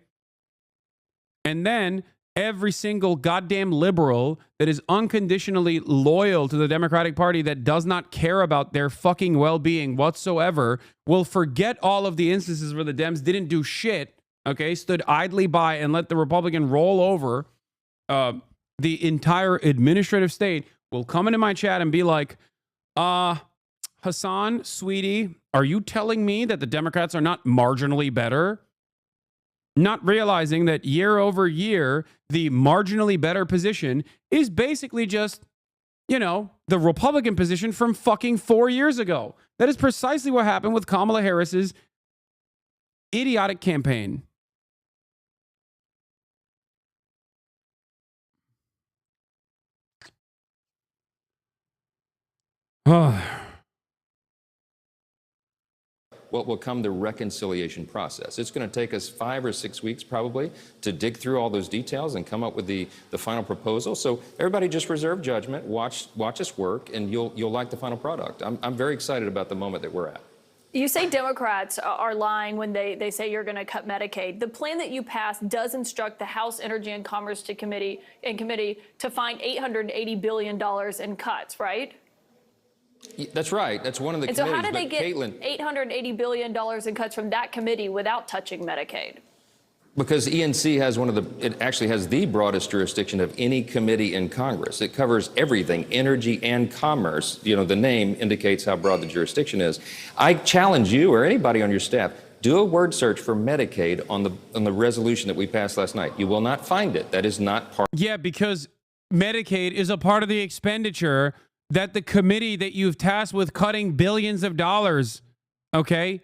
Speaker 3: And then every single goddamn liberal that is unconditionally loyal to the Democratic Party that does not care about their fucking well-being whatsoever will forget all of the instances where the Dems didn't do shit, okay, stood idly by and let the Republican roll over the entire administrative state, will come into my chat and be like, Hasan, sweetie, are you telling me that the Democrats are not marginally better? Not realizing that year over year, the marginally better position is basically just, the Republican position from fucking 4 years ago. That is precisely what happened with Kamala Harris's idiotic campaign.
Speaker 11: What will come the reconciliation process. It's going to take us 5 or 6 weeks probably to dig through all those details and come up with the final proposal. So everybody just reserve judgment, watch us work, and you'll like the final product. I'm very excited about the moment that we're at.
Speaker 24: You say Democrats are lying when they say you're going to cut Medicaid. The plan that you passed does instruct the House Energy and Commerce Committee to find $880 billion in cuts, right?
Speaker 11: That's right. That's one of the
Speaker 24: and
Speaker 11: committees.
Speaker 24: So how did they get
Speaker 11: Caitlin,
Speaker 24: $880 billion in cuts from that committee without touching Medicaid?
Speaker 11: Because ENC has it actually has the broadest jurisdiction of any committee in Congress. It covers everything, energy and commerce. The name indicates how broad the jurisdiction is. I challenge you or anybody on your staff, do a word search for Medicaid on the resolution that we passed last night. You will not find it. That is not part.
Speaker 3: Yeah, because Medicaid is a part of the expenditure that the committee that you've tasked with cutting billions of dollars, okay?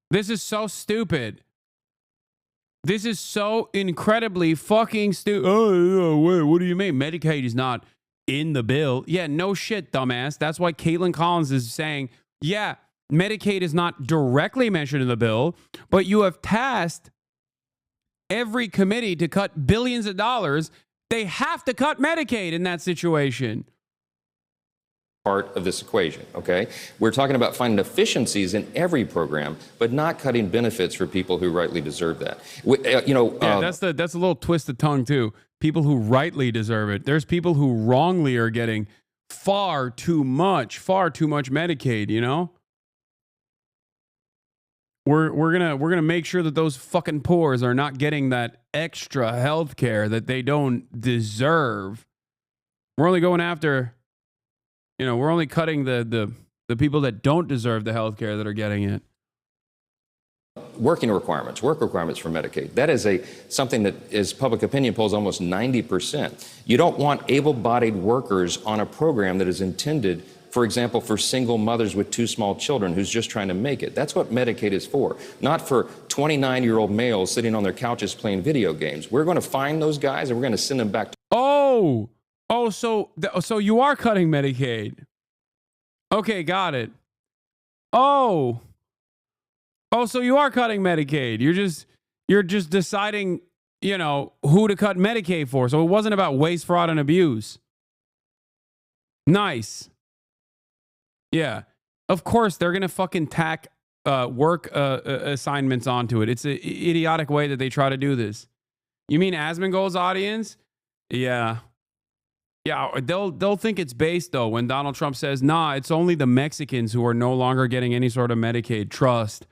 Speaker 3: This is so stupid. This is so incredibly fucking stupid. Oh, wait, what do you mean? Medicaid is not in the bill. Yeah, no shit, dumbass. That's why Caitlin Collins is saying, yeah, Medicaid is not directly mentioned in the bill, but you have tasked every committee to cut billions of dollars. They have to cut Medicaid in that situation.
Speaker 11: Part of this equation, okay? We're talking about finding efficiencies in every program, but not cutting benefits for people who rightly deserve that.
Speaker 3: That's a little twist of tongue too. People who rightly deserve it. There's people who wrongly are getting far too much Medicaid, you know? We're gonna make sure that those fucking poors are not getting that extra health care that they don't deserve. We're only going after, we're only cutting the people that don't deserve the health care that are getting it.
Speaker 11: Work requirements for Medicaid. That is something that is public opinion polls almost 90%. You don't want able-bodied workers on a program that is intended, for example, for single mothers with 2 small children who's just trying to make it. That's what Medicaid is for, not for 29-year-old males sitting on their couches playing video games. We're going to find those guys and we're going to send them back to
Speaker 3: So you are cutting Medicaid. Okay, got it. Oh, so you are cutting Medicaid. You're just deciding, who to cut Medicaid for. So it wasn't about waste, fraud, and abuse. Nice. Yeah. Of course, they're going to fucking tack work assignments onto it. It's an idiotic way that they try to do this. You mean Asmongold's audience? Yeah. Yeah, they'll think it's based, though, when Donald Trump says, nah, it's only the Mexicans who are no longer getting any sort of Medicaid. Trust.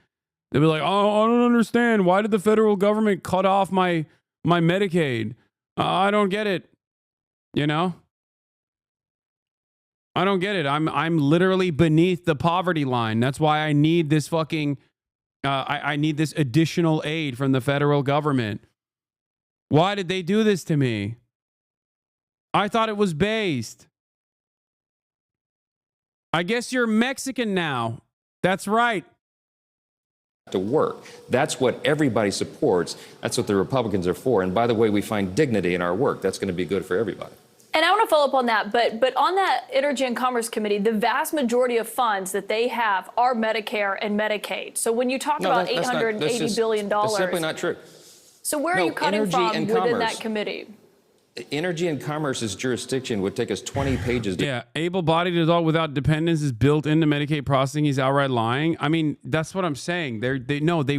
Speaker 3: They'll be like, oh, I don't understand. Why did the federal government cut off my Medicaid? I don't get it. I don't get it. I'm literally beneath the poverty line. That's why I need this fucking, I need this additional aid from the federal government. Why did they do this to me? I thought it was based. I guess you're Mexican now. That's right.
Speaker 11: to work. That's what everybody supports. That's what the Republicans are for. And by the way, we find dignity in our work. That's going to be good for everybody.
Speaker 24: And I want to follow up on that, but on that Energy and Commerce Committee, the vast majority of funds that they have are Medicare and Medicaid. So when you talk about $880 billion,
Speaker 11: that's simply not true.
Speaker 24: So where are you cutting from within that committee?
Speaker 11: Energy and Commerce's jurisdiction would take us 20 pages.
Speaker 3: Yeah, able-bodied adult without dependents is built into Medicaid processing. He's outright lying. I mean, that's what I'm saying. They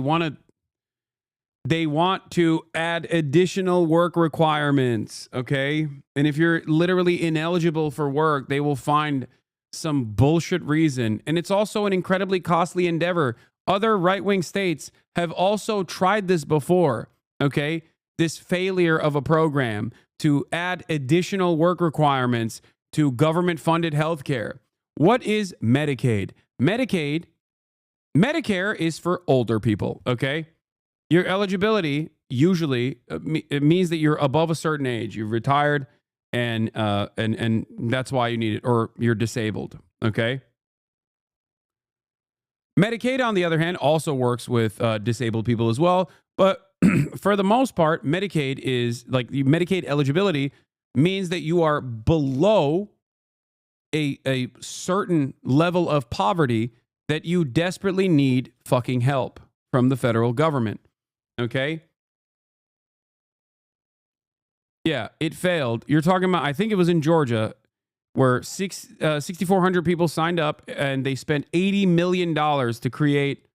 Speaker 3: want to add additional work requirements, okay? And if you're literally ineligible for work, they will find some bullshit reason. And it's also an incredibly costly endeavor. Other right-wing states have also tried this before, okay? This failure of a program to add additional work requirements to government-funded health care. What is Medicaid? Medicare is for older people, okay? Your eligibility usually it means that you're above a certain age. You've retired, and that's why you need it, or you're disabled. Okay. Medicaid, on the other hand, also works with disabled people as well. But for the most part, Medicaid is like Medicaid eligibility means that you are below a certain level of poverty that you desperately need fucking help from the federal government. Okay. Yeah, it failed. You're talking about, I think it was in Georgia, where 6,400 people signed up and they spent $80 million to create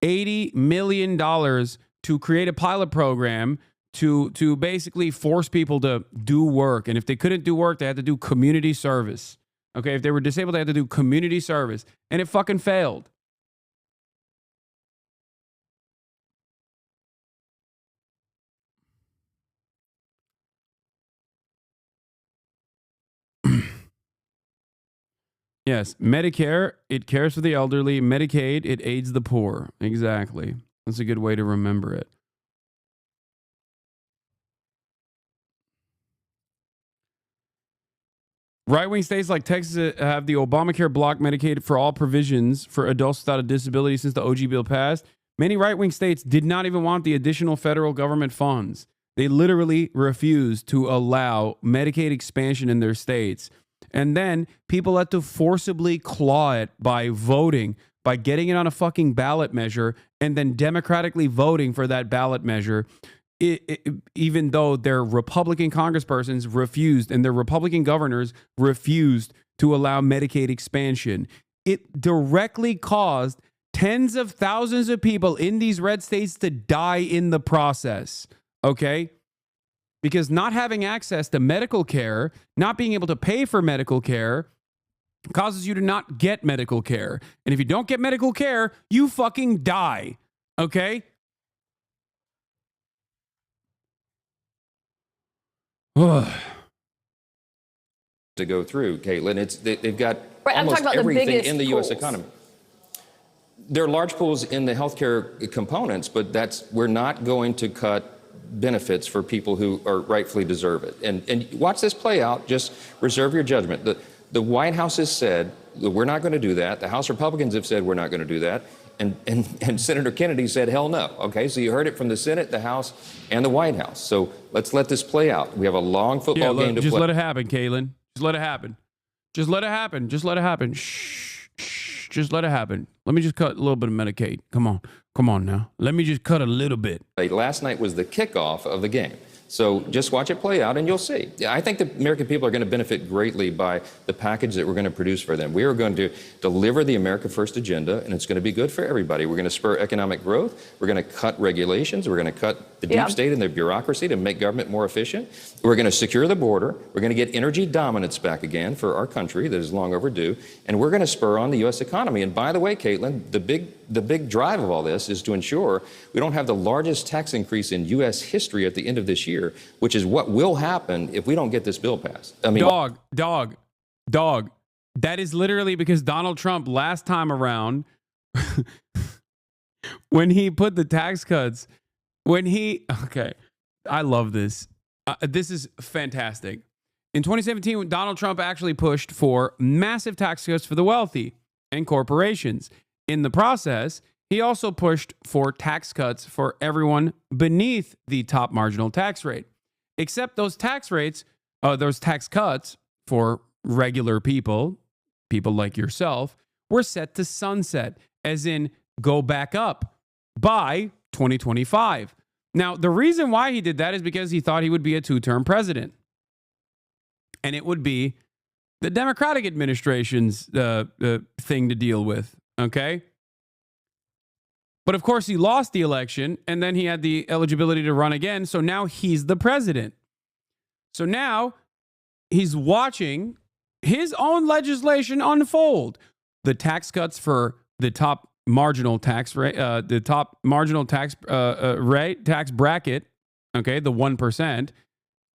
Speaker 3: $80 million to create a pilot program to basically force people to do work. And if they couldn't do work, they had to do community service. Okay. If they were disabled, they had to do community service. And it fucking failed. Yes, Medicare, it cares for the elderly. Medicaid, it aids the poor. Exactly. That's a good way to remember it. Right-wing states like Texas have the Obamacare block Medicaid for all provisions for adults without a disability since the OG bill passed. Many right-wing states did not even want the additional federal government funds. They literally refused to allow Medicaid expansion in their states. And then people had to forcibly claw it by voting, by getting it on a fucking ballot measure, and then democratically voting for that ballot measure, even though their Republican congresspersons refused and their Republican governors refused to allow Medicaid expansion. It directly caused tens of thousands of people in these red states to die in the process, okay? Because not having access to medical care, not being able to pay for medical care, causes you to not get medical care. And if you don't get medical care, you fucking die, okay?
Speaker 11: To go through, Caitlin, they've got
Speaker 24: Right, I'm
Speaker 11: almost
Speaker 24: talking about the
Speaker 11: everything
Speaker 24: biggest
Speaker 11: in the U.S.
Speaker 24: pools.
Speaker 11: economy. There are large pools in the healthcare components, but we're not going to cut benefits for people who are rightfully deserve it. And watch this play out. Just reserve your judgment. The White House has said that we're not going to do that. The House Republicans have said we're not going to do that. And Senator Kennedy said, hell no. Okay, so you heard it from the Senate, the House, and the White House. So let's let this play out. We have a long football game to play.
Speaker 3: Just let it happen, Caitlin. Just let it happen. Just let it happen. Just let it happen. Shh. Just let it happen. Let me just cut a little bit of Medicaid. Come on. Come on now. Let me just cut a little bit.
Speaker 11: Last night was the kickoff of the game. So just watch it play out and you'll see. I think the American people are going to benefit greatly by the package that we're going to produce for them. We are going to deliver the America First agenda, and it's going to be good for everybody. We're going to spur economic growth. We're going to cut regulations. We're going to cut the deep state and their bureaucracy to make government more efficient. We're going to secure the border. We're going to get energy dominance back again for our country that is long overdue. And we're going to spur on the U.S. economy. And by the way, Caitlin, the big drive of all this is to ensure we don't have the largest tax increase in U.S. history at the end of this year, which is what will happen if we don't get this bill passed. I mean,
Speaker 3: dog. That is literally because Donald Trump last time around, when he put the tax cuts, I love this. This is fantastic. In 2017, Donald Trump actually pushed for massive tax cuts for the wealthy and corporations. In the process, he also pushed for tax cuts for everyone beneath the top marginal tax rate. Except those tax cuts for regular people like yourself, were set to sunset, as in go back up by 2025. Now, the reason why he did that is because he thought he would be a two-term president. And it would be the Democratic administration's thing to deal with, okay? But of course, he lost the election, and then he had the eligibility to run again, so now he's the president. So now he's watching his own legislation unfold. The tax cuts for the top marginal tax rate, tax bracket, okay, the 1%,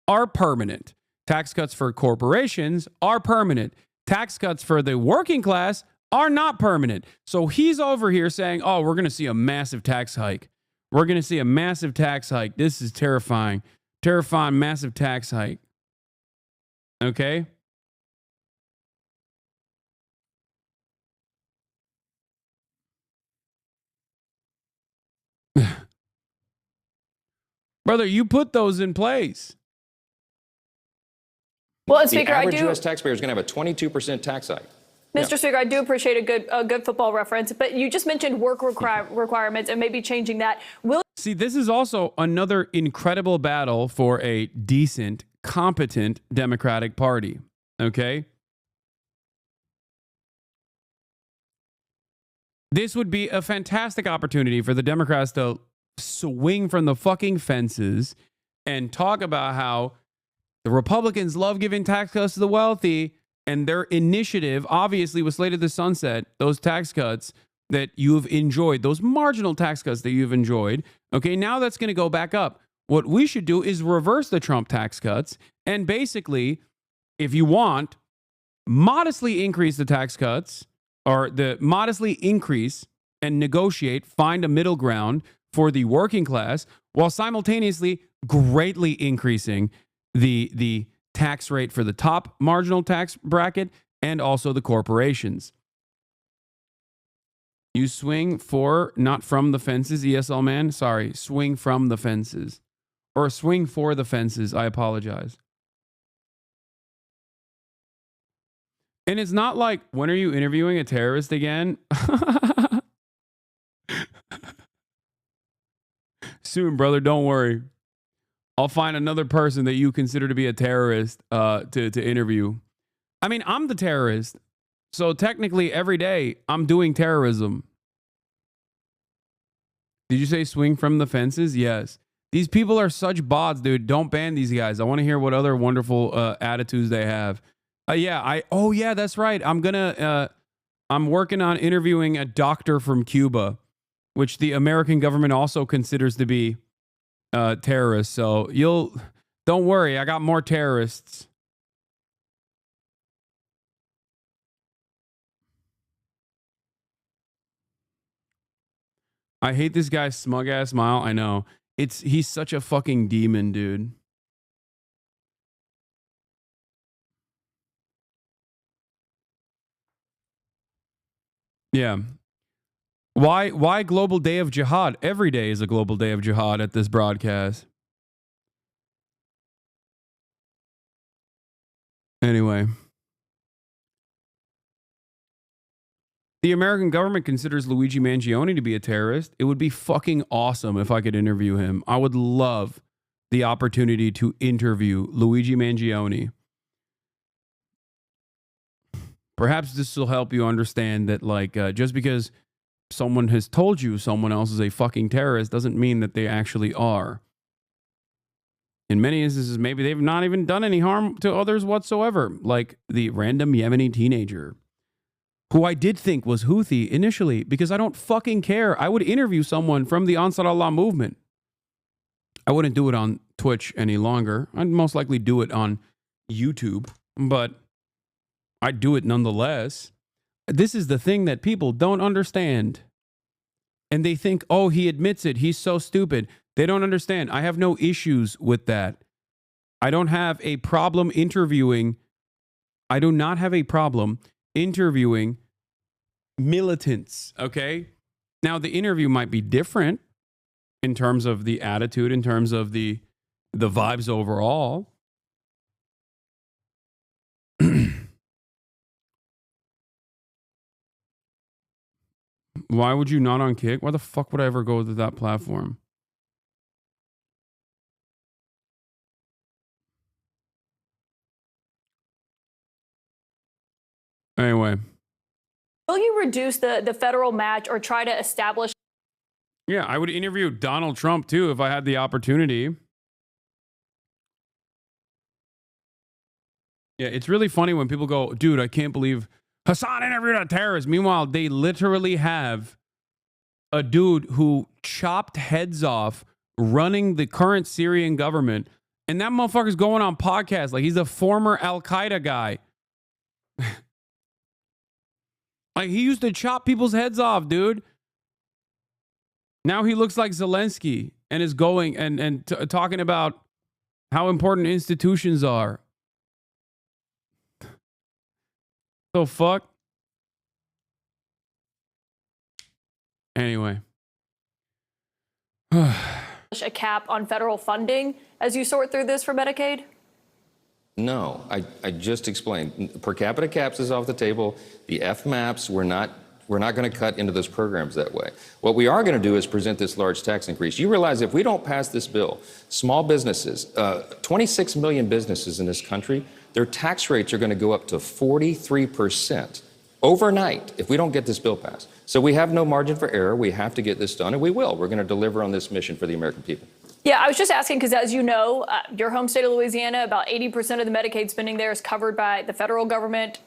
Speaker 3: are permanent. Tax cuts for corporations are permanent. Tax cuts for the working class are not permanent. So he's over here saying, oh, we're going to see a massive tax hike. We're going to see a massive tax hike. This is terrifying. Terrifying, massive tax hike. Okay? Brother, you put those in place.
Speaker 24: Well, and Speaker,
Speaker 11: the average U.S. taxpayer is going to have a 22% tax hike.
Speaker 24: Mr. Speaker, I do appreciate a good football reference, but you just mentioned work requirements and maybe changing that.
Speaker 3: See, this is also another incredible battle for a decent, competent Democratic Party. Okay? This would be a fantastic opportunity for the Democrats to swing from the fucking fences and talk about how the Republicans love giving tax cuts to the wealthy, and their initiative obviously was slated to sunset those tax cuts that you've enjoyed, those marginal tax cuts that you've enjoyed. Okay, now that's going to go back up. What we should do is reverse the Trump tax cuts and basically, if you want, modestly increase the tax cuts, or modestly increase and negotiate, find a middle ground for the working class while simultaneously greatly increasing the tax rate for the top marginal tax bracket and also the corporations. You swing for, not from the fences, ESL man. Sorry, swing from the fences. Or swing for the fences. I apologize. And it's not like, when are you interviewing a terrorist again? Soon, brother. Don't worry. I'll find another person that you consider to be a terrorist to interview. I mean, I'm the terrorist. So technically, every day, I'm doing terrorism. Did you say swing from the fences? Yes. These people are such bots, dude. Don't ban these guys. I want to hear what other wonderful attitudes they have. Oh yeah, that's right. I'm working on interviewing a doctor from Cuba, which the American government also considers to be terrorists. So don't worry. I got more terrorists. I hate this guy's smug ass smile. I know. He's such a fucking demon, dude. Yeah. Why global day of jihad? Every day is a global day of jihad at this broadcast. Anyway. The American government considers Luigi Mangione to be a terrorist. It would be fucking awesome if I could interview him. I would love the opportunity to interview Luigi Mangione. Perhaps this will help you understand that, like, just because someone has told you someone else is a fucking terrorist doesn't mean that they actually are. In many instances, maybe they've not even done any harm to others whatsoever, like the random Yemeni teenager, who I did think was Houthi initially, because I don't fucking care. I would interview someone from the Ansar Allah movement. I wouldn't do it on Twitch any longer. I'd most likely do it on YouTube, but I'd do it nonetheless. This is the thing that people don't understand. And they think, oh, he admits it. He's so stupid. They don't understand. I have no issues with that. I don't have a problem interviewing. I do not have a problem interviewing militants, okay? Now, the interview might be different in terms of the attitude, in terms of the vibes overall. Why would you not on Kick? Why the fuck would I ever go to that platform? Anyway.
Speaker 24: Will you reduce the federal match or try to establish?
Speaker 3: Yeah, I would interview Donald Trump too if I had the opportunity. Yeah, it's really funny when people go, dude, I can't believe Hasan interviewed a terrorist. Meanwhile, they literally have a dude who chopped heads off running the current Syrian government. And that motherfucker's going on podcasts like he's a former Al-Qaeda guy. Like, he used to chop people's heads off, dude. Now he looks like Zelensky and is going and talking about how important institutions are. The fuck? Anyway.
Speaker 24: A cap on federal funding as you sort through this for Medicaid?
Speaker 11: No, I just explained. Per capita caps is off the table. The FMAPs, we're not going to cut into those programs that way. What we are going to do is present this large tax increase. You realize if we don't pass this bill, small businesses, 26 million businesses in this country, their tax rates are going to go up to 43% overnight if we don't get this bill passed. So we have no margin for error. We have to get this done, and we will. We're going to deliver on this mission for the American people.
Speaker 24: Yeah, I was just asking because, as you know, your home state of Louisiana, about 80% of the Medicaid spending there is covered by the federal government.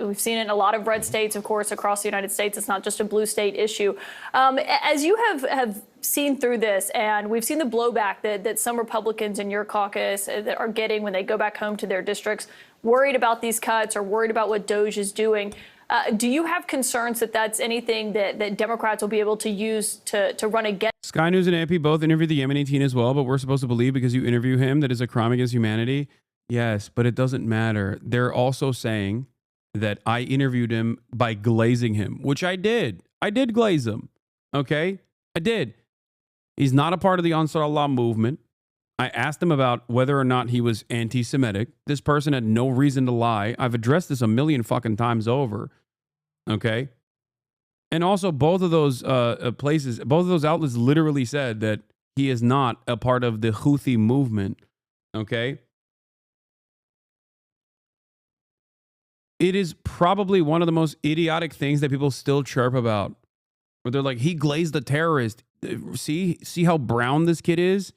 Speaker 24: We've seen it in a lot of red states, of course, across the United States. It's not just a blue state issue. As you have seen through this, and we've seen the blowback that some Republicans in your caucus that are getting when they go back home to their districts, worried about these cuts or worried about what DOJ is doing. Do you have concerns that that's anything that Democrats will be able to use to run against?
Speaker 3: Sky News and AP both interviewed the Yemeni teen as well, but we're supposed to believe because you interview him that is a crime against humanity. Yes, but it doesn't matter. They're also saying that I interviewed him by glazing him, which I did. I did glaze him. Okay? I did. He's not a part of the Ansar Allah movement. I asked him about whether or not he was anti-Semitic. This person had no reason to lie. I've addressed this a million fucking times over. Okay. And also both of those places, both of those outlets literally said that he is not a part of the Houthi movement. Okay. It is probably one of the most idiotic things that people still chirp about. Where they're like, he glazed a terrorist. See how brown this kid is?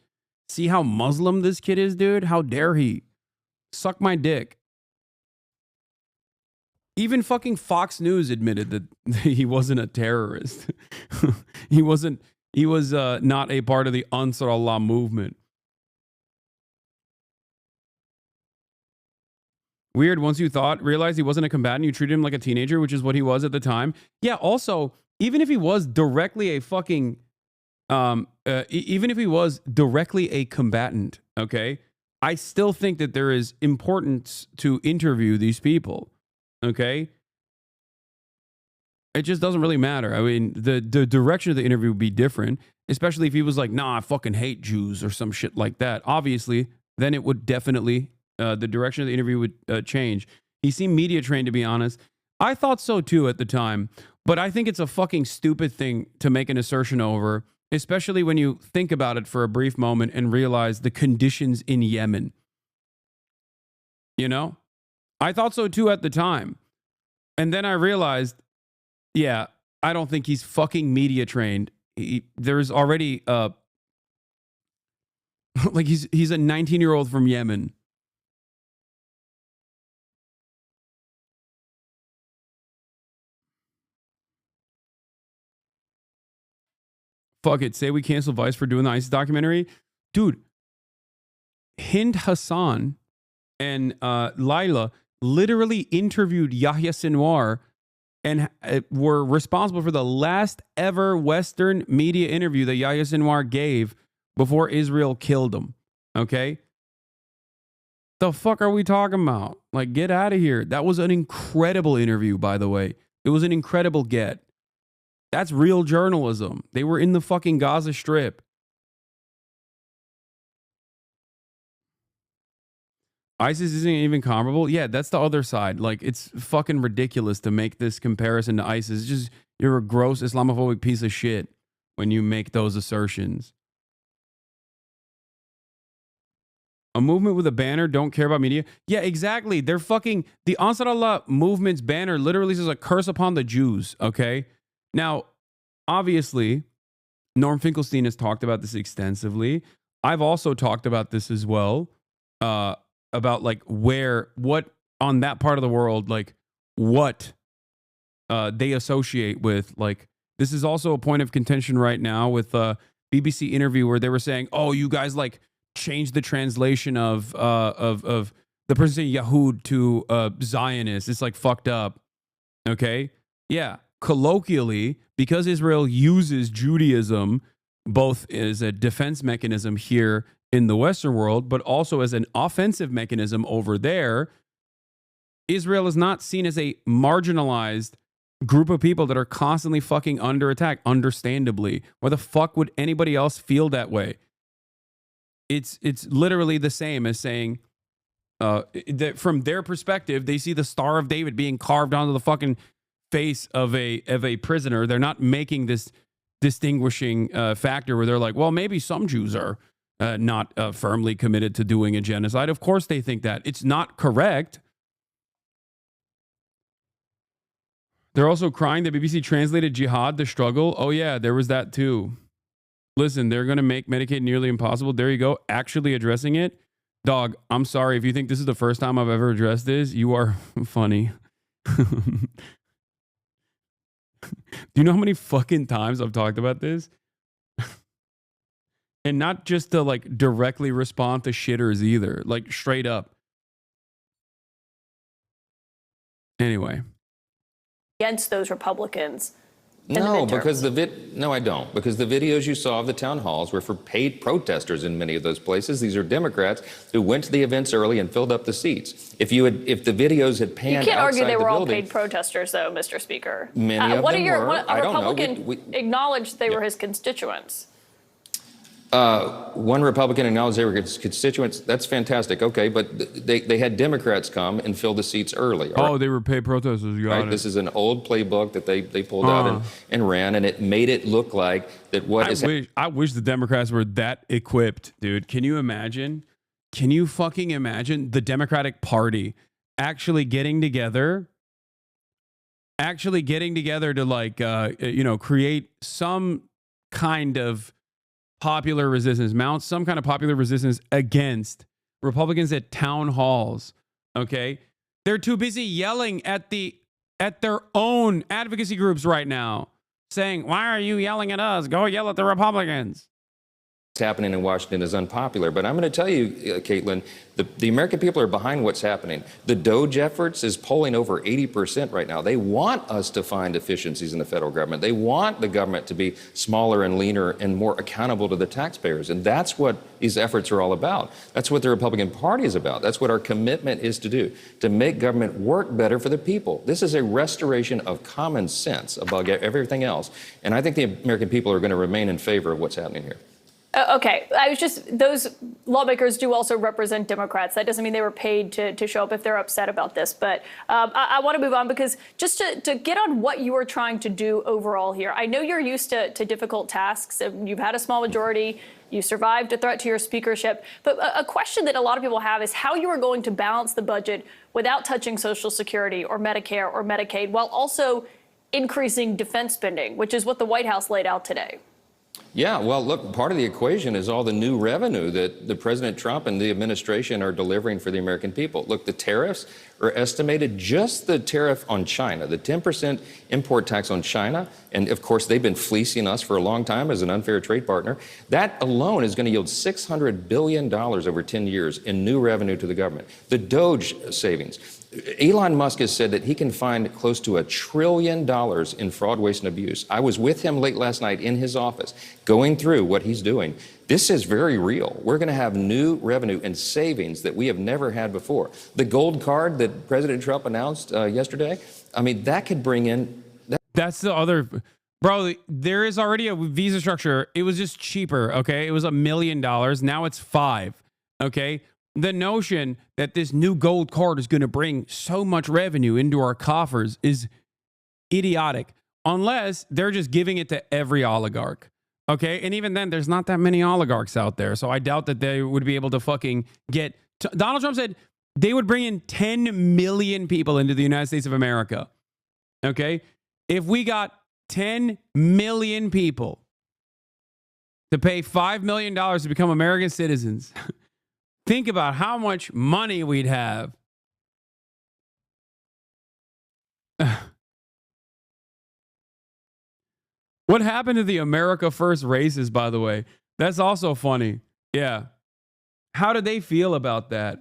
Speaker 3: See how Muslim this kid is, dude? How dare he? Suck my dick. Even fucking Fox News admitted that he wasn't a terrorist. He was not a part of the Ansar Allah movement. Weird, once you realized he wasn't a combatant, you treated him like a teenager, which is what he was at the time. Yeah, also, even if he was directly a fucking, even if he was directly a combatant, okay, I still think that there is importance to interview these people, okay? It just doesn't really matter. I mean, the direction of the interview would be different, especially if he was like, nah, I fucking hate Jews or some shit like that. Obviously, then it would definitely, the direction of the interview would change. He seemed media trained, to be honest. I thought so too at the time, but I think it's a fucking stupid thing to make an assertion over, especially when you think about it for a brief moment and realize the conditions in Yemen. You know? I thought so too at the time. And then I realized, yeah, I don't think he's fucking media trained. There's already, like he's a 19-year-old from Yemen. Fuck it. Say we cancel Vice for doing the ISIS documentary. Dude, Hind Hassan and Laila literally interviewed Yahya Sinwar and were responsible for the last ever Western media interview that Yahya Sinwar gave before Israel killed him. Okay? The fuck are we talking about? Like, get out of here. That was an incredible interview, by the way. It was an incredible get. That's real journalism. They were in the fucking Gaza Strip. ISIS isn't even comparable. Yeah, that's the other side. Like, it's fucking ridiculous to make this comparison to ISIS. It's just, you're a gross Islamophobic piece of shit when you make those assertions. A movement with a banner, don't care about media. Yeah, exactly. They're fucking, the Ansar Allah movement's banner literally says a curse upon the Jews, okay? Now, obviously, Norm Finkelstein has talked about this extensively. I've also talked about this as well, about like what on that part of the world, like what they associate with. Like, this is also a point of contention right now with a BBC interview where they were saying, oh, you guys like changed the translation of the person saying Yahud to Zionist. It's like fucked up. Okay? Yeah. Colloquially, because Israel uses Judaism both as a defense mechanism here in the Western world, but also as an offensive mechanism over there, Israel is not seen as a marginalized group of people that are constantly fucking under attack, understandably. Why the fuck would anybody else feel that way? It's literally the same as saying that from their perspective, they see the Star of David being carved onto the fucking face of a prisoner. They're not making this distinguishing factor where they're like, well, maybe some Jews are not firmly committed to doing a genocide. Of course they think that. It's not correct. They're also crying that BBC translated jihad, the struggle. Oh yeah, there was that too. Listen, they're going to make Medicaid nearly impossible. There you go. Actually addressing it. Dog, I'm sorry. If you think this is the first time I've ever addressed this, you are funny. Do you know how many fucking times I've talked about this? And not just to like directly respond to shitters either. Like straight up. Anyway.
Speaker 24: Against those Republicans.
Speaker 11: No, because no, I don't. Because the videos you saw of the town halls were for paid protesters in many of those places. These are Democrats who went to the events early and filled up the seats. If the videos had panned,
Speaker 24: you can't argue they were all
Speaker 11: building,
Speaker 24: paid protesters, though, Mr. Speaker.
Speaker 11: Many of them were.
Speaker 24: A Republican acknowledged they were his constituents.
Speaker 11: one Republican acknowledged they were constituents. That's fantastic. Okay, but they had Democrats come and fill the seats early.
Speaker 3: Oh, they were paid protesters. You got
Speaker 11: Right.
Speaker 3: it.
Speaker 11: This is an old playbook that they pulled out and ran, and it made it look like that
Speaker 3: I wish the Democrats were that equipped, dude. Can you imagine? Can you fucking imagine the Democratic Party actually getting together to like, create some kind of popular resistance, mount some kind of popular resistance against Republicans at town halls. Okay. They're too busy yelling at their own advocacy groups right now, saying, why are you yelling at us? Go yell at the Republicans.
Speaker 11: what's happening in Washington is unpopular. But I'm going to tell you, Caitlin, the American people are behind what's happening. The DOGE efforts is polling over 80% right now. They want us to find efficiencies in the federal government. They want the government to be smaller and leaner and more accountable to the taxpayers. And that's what these efforts are all about. That's what the Republican Party is about. That's what our commitment is to do, to make government work better for the people. This is a restoration of common sense above everything else. And I think the American people are going to remain in favor of what's happening here.
Speaker 24: Okay, those lawmakers do also represent Democrats. That doesn't mean they were paid to show up if they're upset about this. But I want to move on because just to get on what you are trying to do overall here, I know you're used to difficult tasks. You've had a small majority. You survived a threat to your speakership. But a question that a lot of people have is how you are going to balance the budget without touching Social Security or Medicare or Medicaid while also increasing defense spending, which is what the White House laid out today.
Speaker 11: Yeah, well, look, part of the equation is all the new revenue that the President Trump and the administration are delivering for the American people. Look, the tariffs are estimated, just the tariff on China, the 10% import tax on China, and of course they've been fleecing us for a long time as an unfair trade partner. That alone is going to yield $600 billion over 10 years in new revenue to the government. The DOGE savings. Elon Musk has said that he can find close to $1 trillion in fraud, waste, and abuse. I was with him late last night in his office, going through what he's doing. This is very real. We're going to have new revenue and savings that we have never had before. The gold card that President Trump announced yesterday, I mean, that could bring in...
Speaker 3: That's the other... Bro, there is already a visa structure. It was just cheaper, okay? It was $1 million. Now it's $5 million, okay? The notion that this new gold card is going to bring so much revenue into our coffers is idiotic, unless they're just giving it to every oligarch. Okay. And even then, there's not that many oligarchs out there. So I doubt that they would be able to fucking get. Donald Trump said they would bring in 10 million people into the United States of America. Okay. If we got 10 million people to pay $5 million to become American citizens, think about how much money we'd have. What happened to the America First races, by the way? That's also funny. Yeah. How did they feel about that?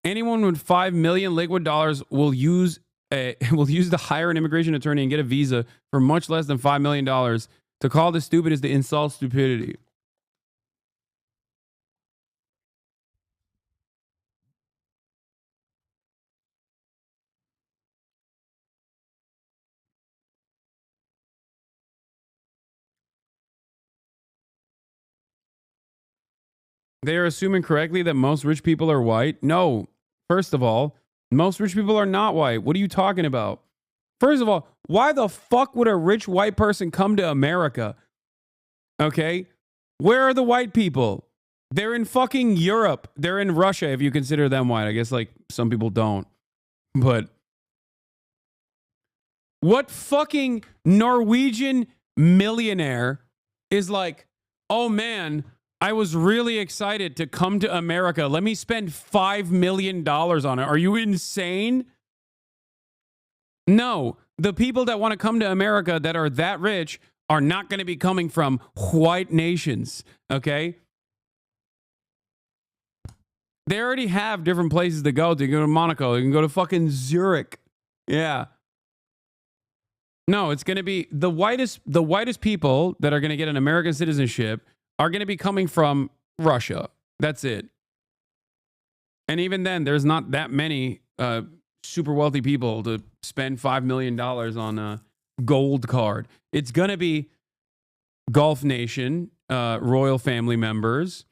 Speaker 3: Anyone with 5 million liquid dollars will use to hire an immigration attorney and get a visa for much less than $5 million. To call this stupid is to insult stupidity. They are assuming correctly that most rich people are white. No. First of all, most rich people are not white. What are you talking about? First of all, why the fuck would a rich white person come to America? Okay? Where are the white people? They're in fucking Europe. They're in Russia, if you consider them white. I guess, like, some people don't. But what fucking Norwegian millionaire is like, oh man, I was really excited to come to America. Let me spend $5 million on it. Are you insane? No, the people that want to come to America that are that rich are not going to be coming from white nations, okay? They already have different places to go. You can go to Monaco. You can go to fucking Zurich. Yeah. No, it's going to be the whitest people that are going to get an American citizenship are going to be coming from Russia. That's it. And even then, there's not that many super wealthy people to spend $5 million on a gold card. It's going to be Gulf nation, royal family members.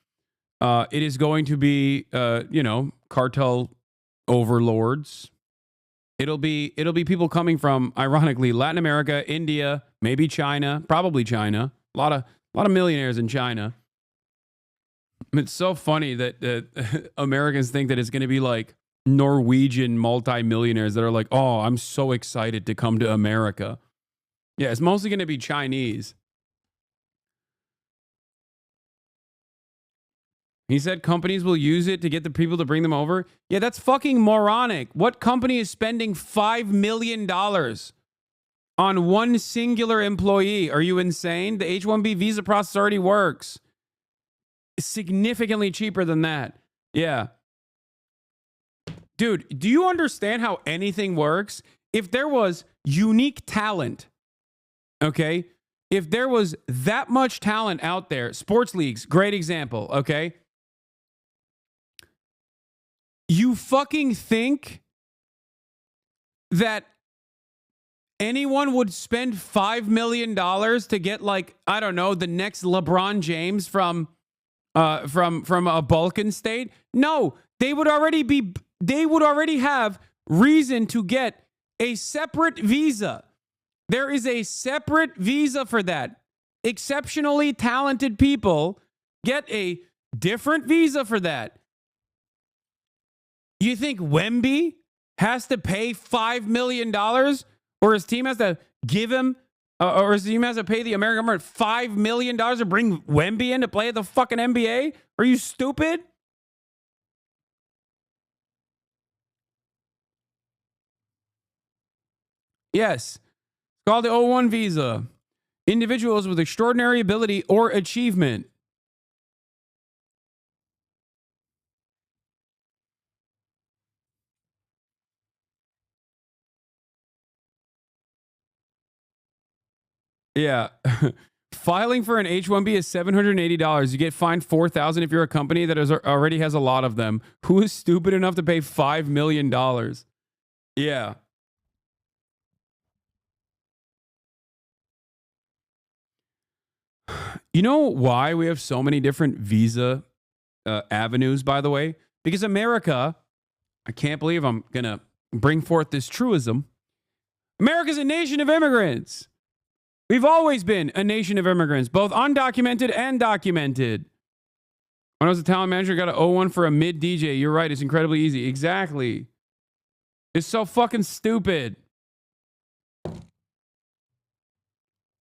Speaker 3: It is going to be, cartel overlords. It'll be people coming from, ironically, Latin America, India, maybe China, probably China. A lot of millionaires in China. It's so funny that Americans think that it's going to be like Norwegian multimillionaires that are like, oh, I'm so excited to come to America. Yeah, it's mostly going to be Chinese. He said companies will use it to get the people to bring them over. Yeah, that's fucking moronic. What company is spending $5 million on one singular employee? Are you insane? The H-1B visa process already works. It's significantly cheaper than that. Yeah. Dude, do you understand how anything works? If there was unique talent, okay? If there was that much talent out there, sports leagues, great example, okay? You fucking think that anyone would spend $5 million to get, like, I don't know, the next LeBron James from a Balkan state? No, they would already have reason to get a separate visa. There is a separate visa for that. Exceptionally talented people get a different visa for that. You think Wemby has to pay $5 million, or his team has to give him, or his team has to pay the American government $5 million to bring Wemby in to play at the fucking NBA? Are you stupid? Yes. It's called the O1 visa. Individuals with extraordinary ability or achievement. Yeah. Filing for an H-1B is $780. You get fined $4,000 if you're a company that already has a lot of them. Who is stupid enough to pay $5 million? Yeah. You know why we have so many different visa avenues, by the way? Because America, I can't believe I'm going to bring forth this truism. America's a nation of immigrants. We've always been a nation of immigrants, both undocumented and documented. When I was a talent manager, I got an O1 for a mid DJ. You're right. It's incredibly easy. Exactly. It's so fucking stupid.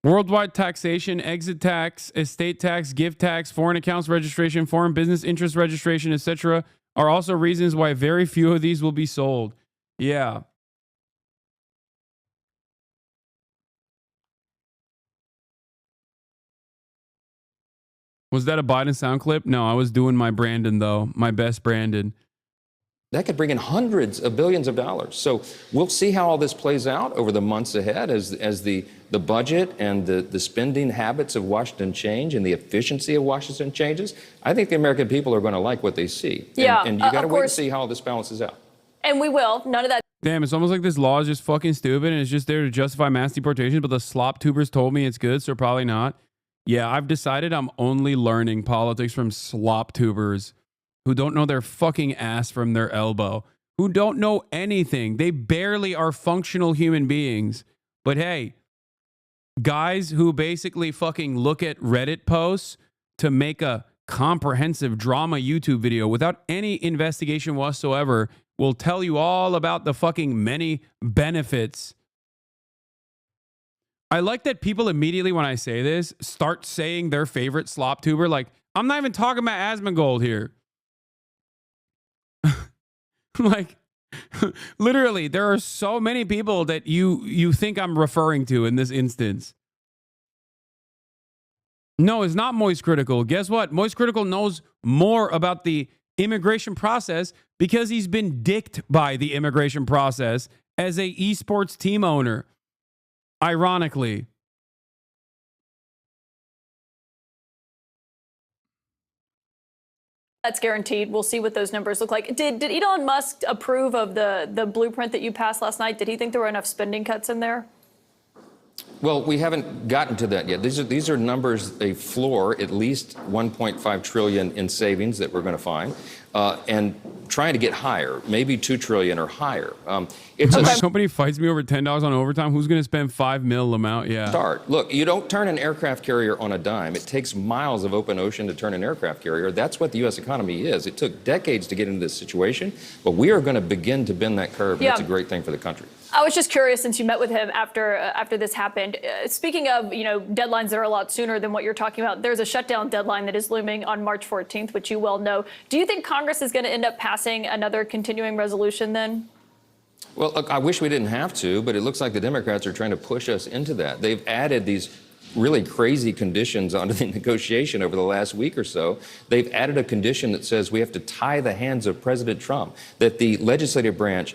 Speaker 3: Worldwide taxation, exit tax, estate tax, gift tax, foreign accounts registration, foreign business interest registration, etc. are also reasons why very few of these will be sold. Yeah. Was that a Biden sound clip? No, I was doing my Brandon, though. My best Brandon.
Speaker 11: That could bring in hundreds of billions of dollars. So we'll see how all this plays out over the months ahead as the budget and the spending habits of Washington change and the efficiency of Washington changes. I think the American people are going to like what they see.
Speaker 24: Yeah,
Speaker 11: and you got to wait and see how all this balances out.
Speaker 24: And we will. None of that.
Speaker 3: Damn, it's almost like this law is just fucking stupid and it's just there to justify mass deportation, but the slop tubers told me it's good, so probably not. Yeah, I've decided I'm only learning politics from slop tubers who don't know their fucking ass from their elbow, who don't know anything. They barely are functional human beings. But hey, guys who basically fucking look at Reddit posts to make a comprehensive drama YouTube video without any investigation whatsoever will tell you all about the fucking many benefits. I like that people immediately, when I say this, start saying their favorite slop tuber. Like, I'm not even talking about Asmongold here. Like, literally, there are so many people that you think I'm referring to in this instance. No, it's not Moist Critical. Guess what? Moist Critical knows more about the immigration process because he's been dicked by the immigration process as a esports team owner. Ironically.
Speaker 24: That's guaranteed. We'll see what those numbers look like. Did Elon Musk approve of the blueprint that you passed last night? Did he think there were enough spending cuts in there?
Speaker 11: Well, we haven't gotten to that yet. These are numbers, a floor, at least 1.5 trillion in savings that we're going to find, and trying to get higher, maybe 2 trillion or higher.
Speaker 3: If a company fights me over $10 on overtime, who's going to spend $5 million amount? Yeah.
Speaker 11: Start. Look, you don't turn an aircraft carrier on a dime. It takes miles of open ocean to turn an aircraft carrier. That's what the U.S. economy is. It took decades to get into this situation, but we are going to begin to bend that curve, and it's a great thing for the country.
Speaker 24: I was just curious, since you met with him after this happened. Speaking of, deadlines that are a lot sooner than what you're talking about, there's a shutdown deadline that is looming on March 14th, which you well know. Do you think Congress is going to end up passing another continuing resolution then?
Speaker 11: Well, look, I wish we didn't have to, but it looks like the Democrats are trying to push us into that. They've added these really crazy conditions onto the negotiation over the last week or so. They've added a condition that says we have to tie the hands of President Trump, that the legislative branch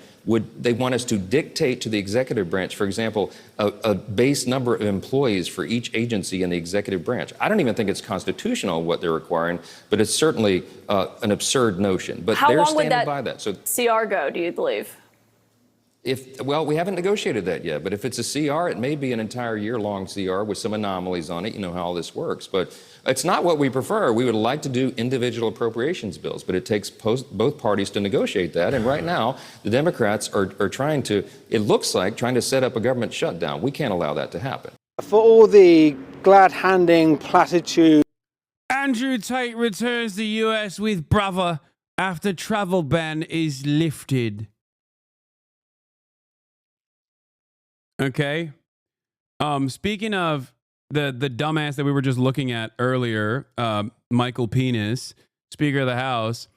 Speaker 11: they want us to dictate to the executive branch, for example, a base number of employees for each agency in the executive branch. I don't even think it's constitutional what they're requiring, but it's certainly an absurd notion. But they're standing by that. So
Speaker 24: CR go, do you believe?
Speaker 11: Well, we haven't negotiated that yet, but if it's a CR, it may be an entire year-long CR with some anomalies on it. You know how all this works, but it's not what we prefer. We would like to do individual appropriations bills, but it takes both parties to negotiate that. And right now, the Democrats are trying to, it looks like, trying to set up a government shutdown. We can't allow that to happen.
Speaker 12: For all the glad-handing platitudes.
Speaker 3: Andrew Tate returns to the U.S. with brother after travel ban is lifted. Okay. Speaking of the dumbass that we were just looking at earlier, Michael Penis, Speaker of the House.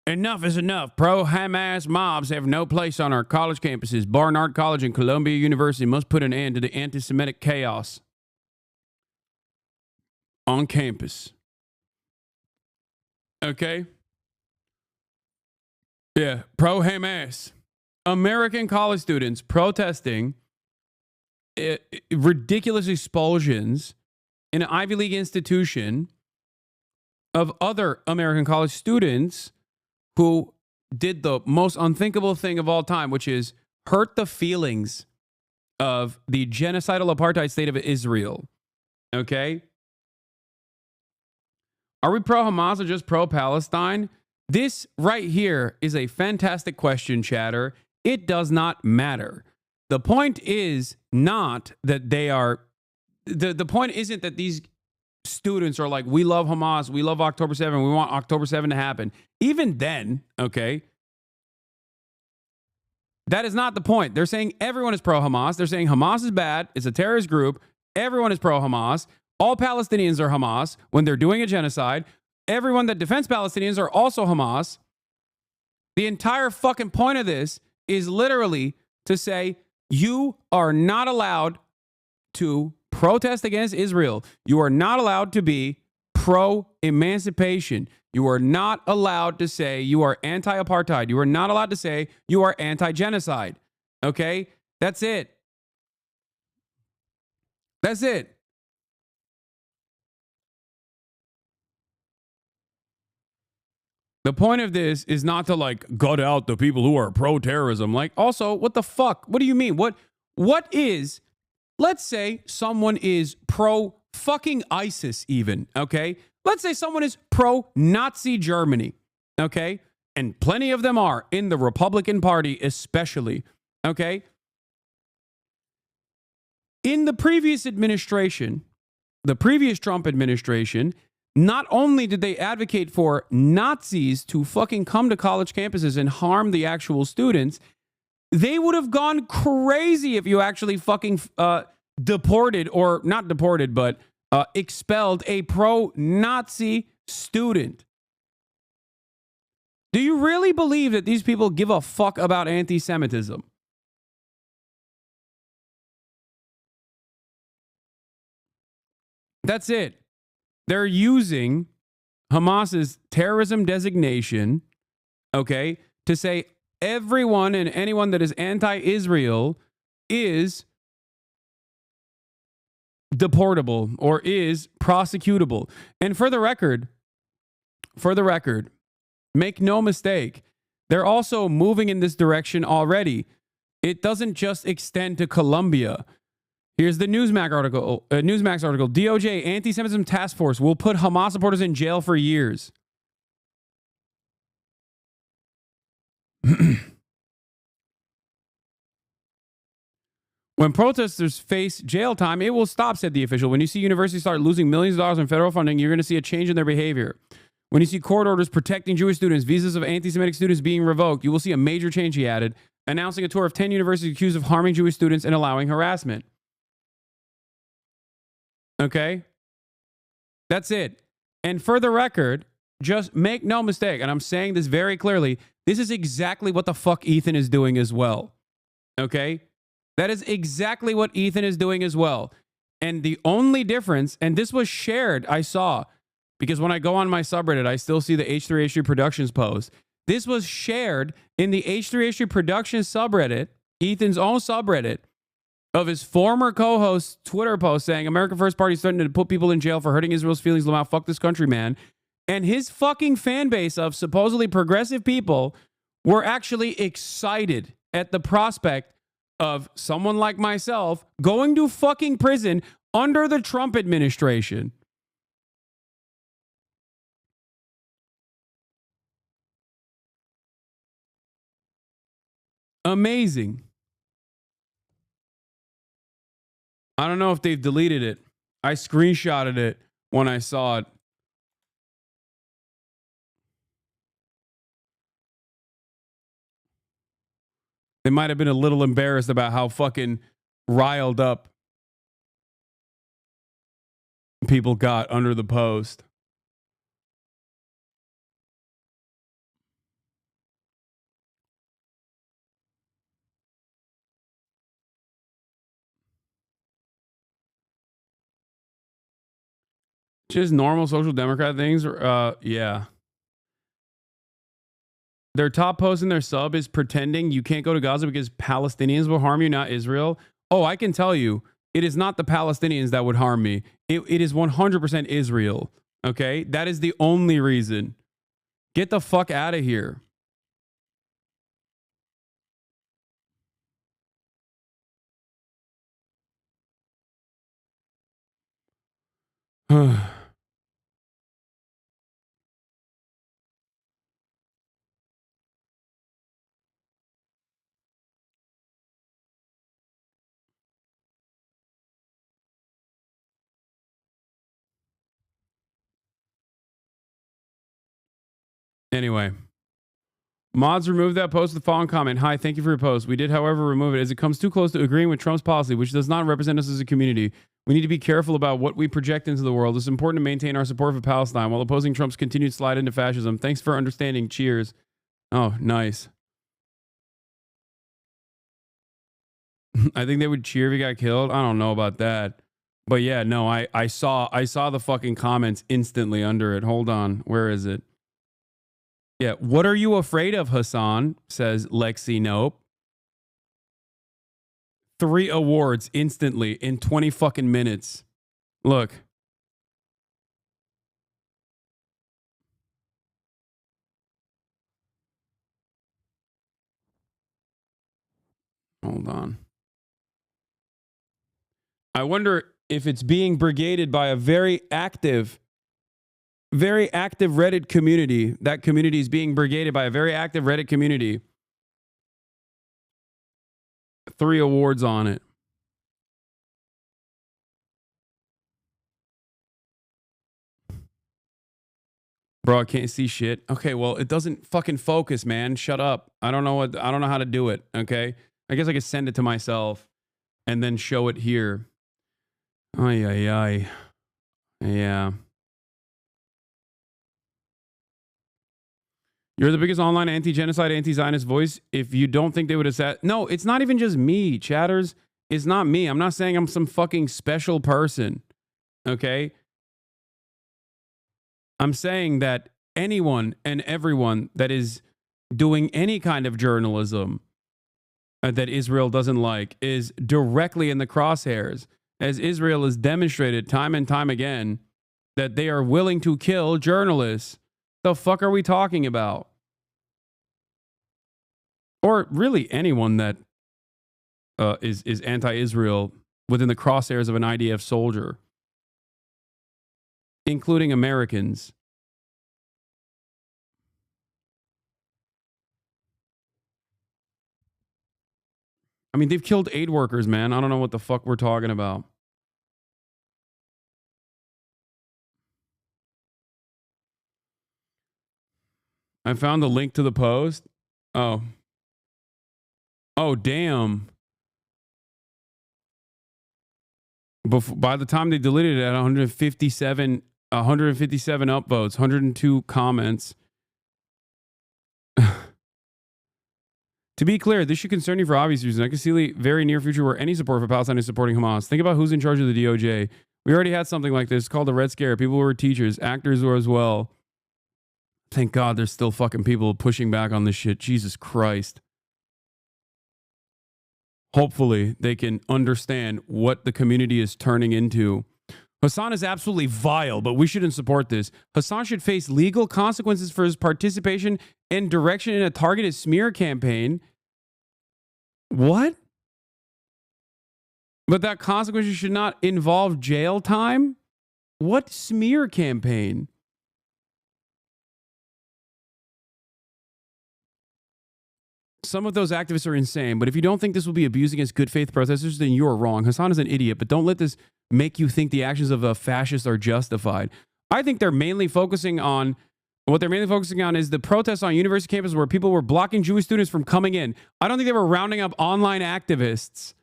Speaker 3: Enough is enough. Pro-Hamas mobs have no place on our college campuses. Barnard College and Columbia University must put an end to the anti-Semitic chaos on campus. Okay. Yeah. Pro-Hamas. American college students protesting ridiculous expulsions in an Ivy League institution of other American college students who did the most unthinkable thing of all time, which is hurt the feelings of the genocidal apartheid state of Israel. Okay? Are we pro-Hamas or just pro-Palestine? This right here is a fantastic question, chatter. It does not matter. The point is not that they are, the point isn't that these students are like, we love Hamas, we love October 7, we want October 7 to happen. Even then, okay, that is not the point. They're saying everyone is pro-Hamas. They're saying Hamas is bad, it's a terrorist group, everyone is pro-Hamas, all Palestinians are Hamas when they're doing a genocide, everyone that defends Palestinians are also Hamas. The entire fucking point of this is literally to say, you are not allowed to protest against Israel. You are not allowed to be pro-emancipation. You are not allowed to say you are anti-apartheid. You are not allowed to say you are anti-genocide. Okay? That's it. That's it. The point of this is not to like gut out the people who are pro-terrorism. Like, also, what the fuck? What do you mean? What is, let's say someone is pro-fucking ISIS even, okay? Let's say someone is pro-Nazi Germany, okay? And plenty of them are, in the Republican Party especially, okay? In the previous administration, the previous Trump administration, not only did they advocate for Nazis to fucking come to college campuses and harm the actual students, they would have gone crazy if you actually fucking deported, or not deported, but expelled a pro-Nazi student. Do you really believe that these people give a fuck about anti-Semitism? That's it. They're using Hamas's terrorism designation, okay, to say everyone and anyone that is anti-Israel is deportable or is prosecutable. And for the record, make no mistake, they're also moving in this direction already. It doesn't just extend to Colombia. Here's the Newsmax article. DOJ anti-Semitism task force will put Hamas supporters in jail for years. When protesters face jail time, it will stop, said the official. When you see universities start losing millions of dollars in federal funding, you're going to see a change in their behavior. When you see court orders protecting Jewish students, visas of anti-Semitic students being revoked, you will see a major change, he added, announcing a tour of 10 universities accused of harming Jewish students and allowing harassment. Okay? That's it. And for the record, just make no mistake, and I'm saying this very clearly, this is exactly what the fuck Ethan is doing as well. Okay? That is exactly what Ethan is doing as well. And the only difference, and this was shared, I saw, because when I go on my subreddit, I still see the H3H3 Productions post. This was shared in the H3H3 Productions subreddit, Ethan's own subreddit, of his former co-host's Twitter post saying, America First Party is threatening to put people in jail for hurting Israel's feelings. Lamau, fuck this country, man. And his fucking fan base of supposedly progressive people were actually excited at the prospect of someone like myself going to fucking prison under the Trump administration. Amazing. I don't know if they've deleted it. I screenshotted it when I saw it. They might have been a little embarrassed about how fucking riled up people got under the post. Just normal social democrat things. Yeah. Their top post in their sub is pretending you can't go to Gaza because Palestinians will harm you, not Israel. Oh, I can tell you, it is not the Palestinians that would harm me. It is 100% Israel. Okay? That is the only reason. Get the fuck out of here. Anyway. Mods removed that post with the following comment. Hi, thank you for your post. We did, however, remove it as it comes too close to agreeing with Trump's policy, which does not represent us as a community. We need to be careful about what we project into the world. It's important to maintain our support for Palestine while opposing Trump's continued slide into fascism. Thanks for understanding. Cheers. Oh, nice. I think they would cheer if he got killed. I don't know about that. But yeah, no, I saw the fucking comments instantly under it. Hold on. Where is it? Yeah, what are you afraid of, Hasan? Says Lexi Nope. 3 awards instantly in 20 fucking minutes. Look. Hold on. I wonder if it's being brigaded by a very active Reddit community. That community is being brigaded by a very active Reddit community. 3 awards on it. Bro, I can't see shit. Okay, well, it doesn't fucking focus, man. Shut up. I don't know how to do it, okay? I guess I could send it to myself and then show it here. Ay, ay, ay. Yeah. You're the biggest online anti-genocide, anti-Zionist voice. If you don't think they would have no, it's not even just me, chatters. It's not me. I'm not saying I'm some fucking special person. Okay? I'm saying that anyone and everyone that is doing any kind of journalism that Israel doesn't like is directly in the crosshairs, as Israel has demonstrated time and time again that they are willing to kill journalists. The fuck are we talking about? Or really anyone that is anti-Israel within the crosshairs of an IDF soldier, including Americans. I mean, they've killed aid workers, man. I don't know what the fuck we're talking about. I found the link to the post. Oh. Oh, damn. By the time they deleted it at 157 upvotes, 102 comments. To be clear, this should concern you for obvious reasons. I can see the very near future where any support for Palestine is supporting Hamas. Think about who's in charge of the DOJ. We already had something like this. It's called the Red Scare. People were teachers. Actors were as well. Thank God there's still fucking people pushing back on this shit. Jesus Christ. Hopefully they can understand what the community is turning into. Hasan is absolutely vile, but we shouldn't support this. Hasan should face legal consequences for his participation and direction in a targeted smear campaign. What? But that consequence should not involve jail time? What smear campaign? Some of those activists are insane, but if you don't think this will be abused against good faith protesters, then you're wrong. Hasan is an idiot, but don't let this make you think the actions of a fascist are justified. I think they're mainly focusing on, what they're mainly focusing on is the protests on university campuses where people were blocking Jewish students from coming in. I don't think they were rounding up online activists.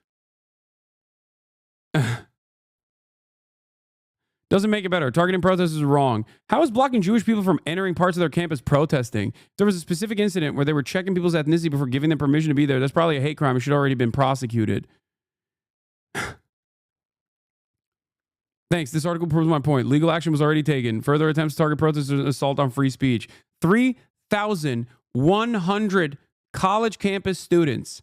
Speaker 3: Doesn't make it better. Targeting protesters is wrong. How is blocking Jewish people from entering parts of their campus protesting? If there was a specific incident where they were checking people's ethnicity before giving them permission to be there, that's probably a hate crime. It should have already been prosecuted. Thanks. This article proves my point. Legal action was already taken. Further attempts to target protesters and assault on free speech. 3,100 college campus students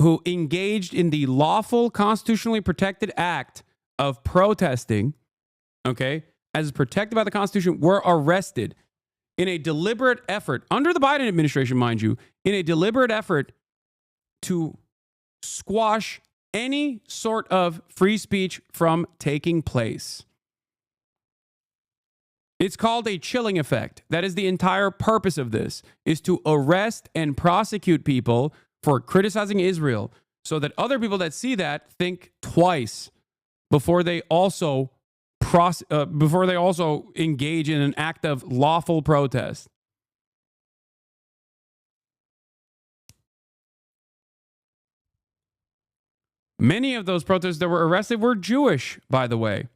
Speaker 3: who engaged in the lawful, constitutionally protected act of protesting, okay, as protected by the Constitution, were arrested in a deliberate effort, under the Biden administration, mind you, in a deliberate effort to squash any sort of free speech from taking place. It's called a chilling effect. That is the entire purpose of this, is to arrest and prosecute people for criticizing Israel so that other people that see that think twice before they also engage in an act of lawful protest. Many of those protesters that were arrested were Jewish, by the way.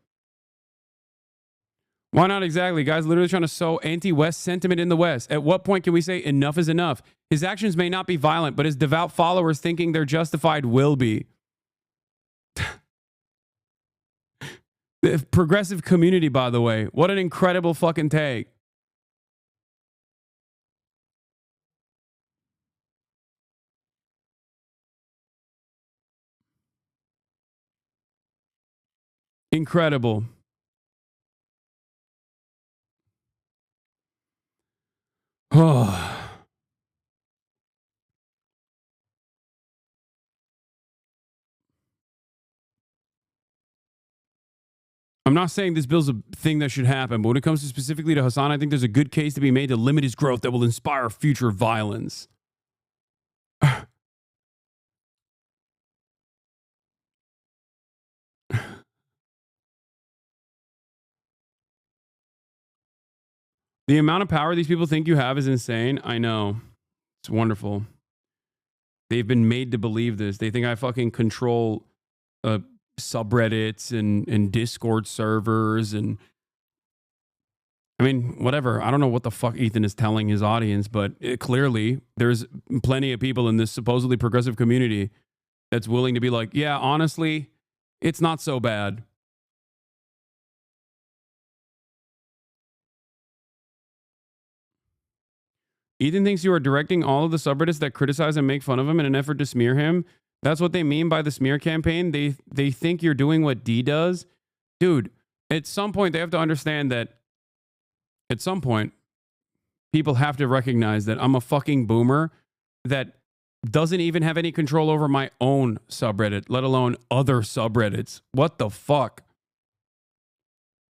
Speaker 3: Why not exactly? Guys literally trying to sow anti-West sentiment in the West. At what point can we say enough is enough? His actions may not be violent, but his devout followers thinking they're justified will be. The progressive community, by the way. What an incredible fucking take. Incredible. Oh. I'm not saying this bill's a thing that should happen, but when it comes to specifically to Hasan, I think there's a good case to be made to limit his growth that will inspire future violence. The amount of power these people think you have is insane. I know. It's wonderful. They've been made to believe this. They think I fucking control subreddits and Discord servers and I mean, whatever. I don't know what the fuck Ethan is telling his audience, but clearly there's plenty of people in this supposedly progressive community that's willing to be like, yeah, honestly, it's not so bad. Ethan thinks you are directing all of the subreddits that criticize and make fun of him in an effort to smear him. That's what they mean by the smear campaign. They think you're doing what D does. Dude, at some point they have to understand that at some point people have to recognize that I'm a fucking boomer that doesn't even have any control over my own subreddit, let alone other subreddits. What the fuck?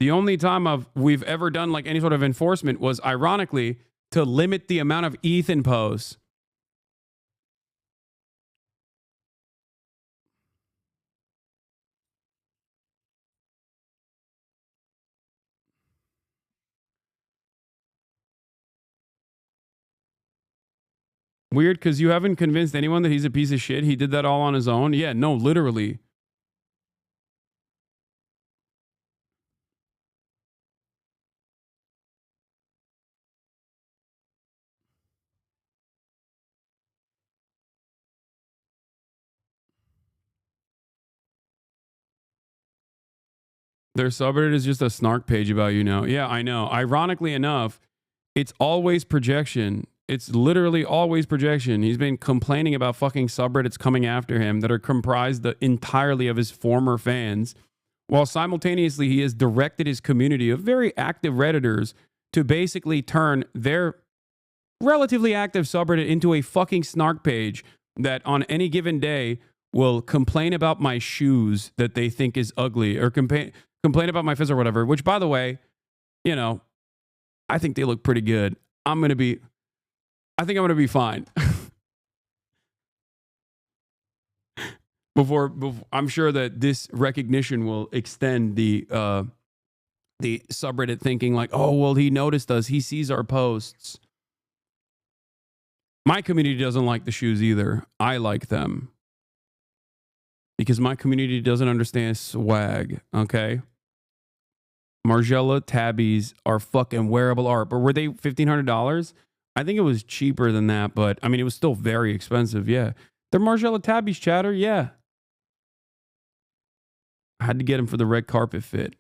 Speaker 3: The only time we've ever done like any sort of enforcement was ironically to limit the amount of Ethan posts. Weird, because you haven't convinced anyone that he's a piece of shit. He did that all on his own. Yeah, no, literally. Their subreddit is just a snark page about you now. Yeah, I know. Ironically enough, it's always projection. It's literally always projection. He's been complaining about fucking subreddits coming after him that are comprised entirely of his former fans, while simultaneously he has directed his community of very active Redditors to basically turn their relatively active subreddit into a fucking snark page that on any given day will complain about my shoes that they think is ugly or complain about my fizz or whatever, which by the way, you know, I think they look pretty good. I think I'm going to be fine. before I'm sure that this recognition will extend the subreddit thinking like, oh, well, he noticed us. He sees our posts. My community doesn't like the shoes either. I like them. Because my community doesn't understand swag, okay? Margiela tabbies are fucking wearable art. But were they $1,500? I think it was cheaper than that, but I mean, it was still very expensive, yeah. They're Margiela tabbies, chatter, yeah. I had to get them for the red carpet fit.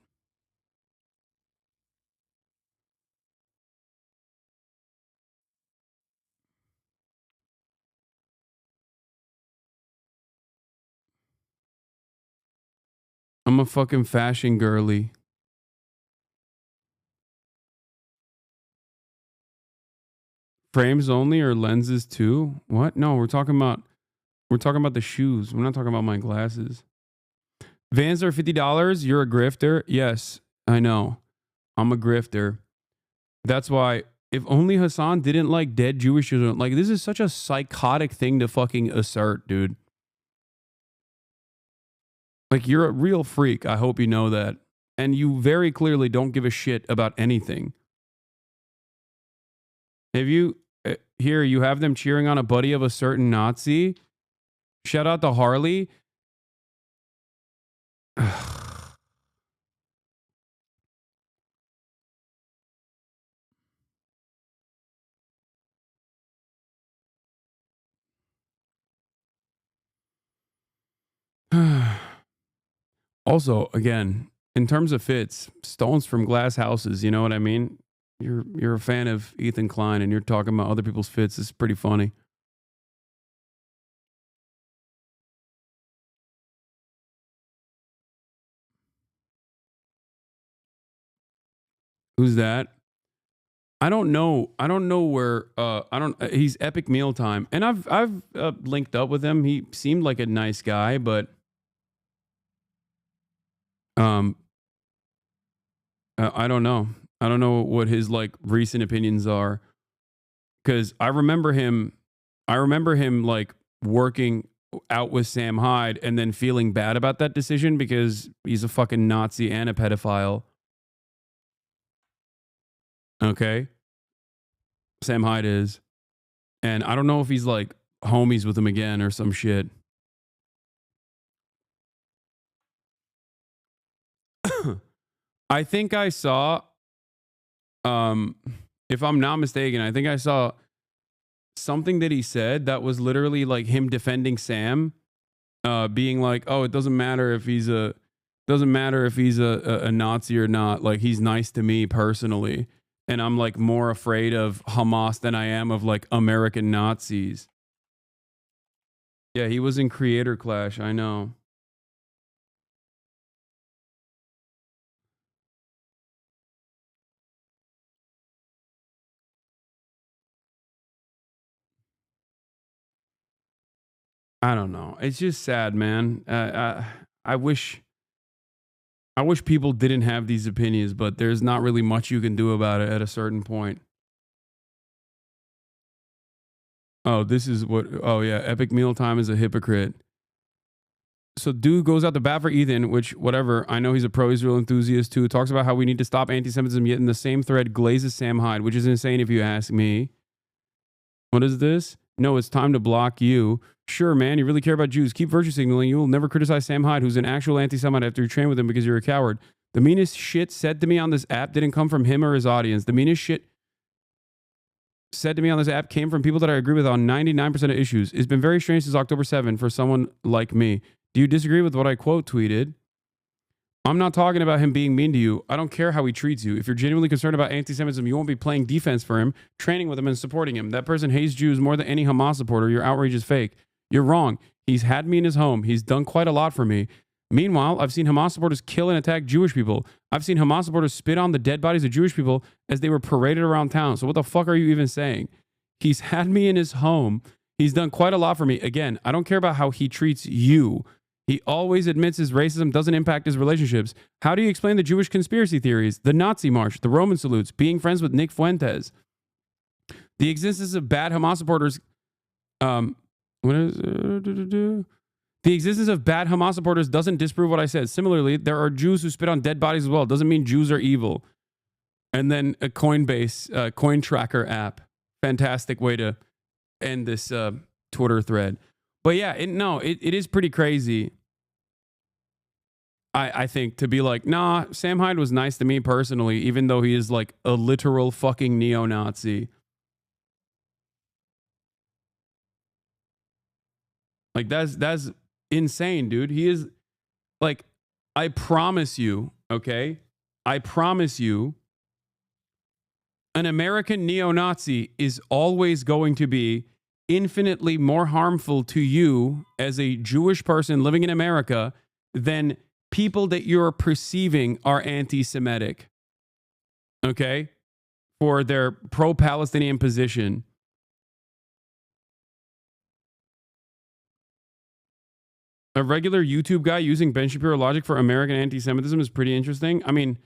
Speaker 3: I'm a fucking fashion girly. Frames only or lenses too? What? No, we're talking about the shoes. We're not talking about my glasses. Vans are $50. You're a grifter? Yes, I know. I'm a grifter. That's why if only Hasan didn't like dead Jewish children. Like, this is such a psychotic thing to fucking assert, dude. Like, you're a real freak. I hope you know that. And you very clearly don't give a shit about anything. Have you, here, you have them cheering on a buddy of a certain Nazi? Shout out to Harley. Also, again, in terms of fits, stones from glass houses, you know what I mean? You're a fan of Ethan Klein and you're talking about other people's fits. It's pretty funny. Who's that? I don't know. I don't know where. I don't. He's Epic Mealtime, and I've linked up with him. He seemed like a nice guy, but I don't know. I don't know what his like recent opinions are, because I remember him. I remember him like working out with Sam Hyde and then feeling bad about that decision because he's a fucking Nazi and a pedophile. Okay. Sam Hyde is. And I don't know if he's like homies with him again or some shit. I think I saw, if I'm not mistaken, I think I saw something that he said that was literally like him defending Sam, being like, oh, it doesn't matter if he's a Nazi or not. Like, he's nice to me personally. And I'm like more afraid of Hamas than I am of like American Nazis. Yeah, he was in Creator Clash. I know. I don't know. It's just sad, man. I wish people didn't have these opinions, but there's not really much you can do about it at a certain point. Oh, this is what. Oh, yeah. Epic Mealtime is a hypocrite. So, dude goes out to bat for Ethan, which, whatever. I know he's a pro Israel enthusiast too. Talks about how we need to stop anti Semitism, yet in the same thread glazes Sam Hyde, which is insane if you ask me. What is this? No, it's time to block you. Sure, man, you really care about Jews. Keep virtue signaling. You will never criticize Sam Hyde, who's an actual anti Semite, after you train with him because you're a coward. The meanest shit said to me on this app didn't come from him or his audience. The meanest shit said to me on this app came from people that I agree with on 99% of issues. It's been very strange since October 7 for someone like me. Do you disagree with what I quote tweeted? I'm not talking about him being mean to you. I don't care how he treats you. If you're genuinely concerned about anti-Semitism, you won't be playing defense for him, training with him, and supporting him. That person hates Jews more than any Hamas supporter. Your outrage is fake. You're wrong. He's had me in his home. He's done quite a lot for me. Meanwhile, I've seen Hamas supporters kill and attack Jewish people. I've seen Hamas supporters spit on the dead bodies of Jewish people as they were paraded around town. So what the fuck are you even saying? He's had me in his home. He's done quite a lot for me. Again, I don't care about how he treats you. He always admits his racism doesn't impact his relationships. How do you explain the Jewish conspiracy theories, the Nazi march, the Roman salutes, being friends with Nick Fuentes? The existence of bad Hamas supporters, the existence of bad Hamas supporters doesn't disprove what I said. Similarly, there are Jews who spit on dead bodies as well. It doesn't mean Jews are evil. And then a Coinbase, coin tracker app. Fantastic way to end this Twitter thread. But yeah, it is pretty crazy. I think to be like, nah, Sam Hyde was nice to me personally, even though he is like a literal fucking neo-Nazi. Like that's insane, dude. He is like, I promise you, okay? I promise you, an American neo-Nazi is always going to be infinitely more harmful to you as a Jewish person living in America than people that you're perceiving are anti-Semitic. Okay? For their pro-Palestinian position. A regular YouTube guy using Ben Shapiro logic for American anti-Semitism is pretty interesting. I mean,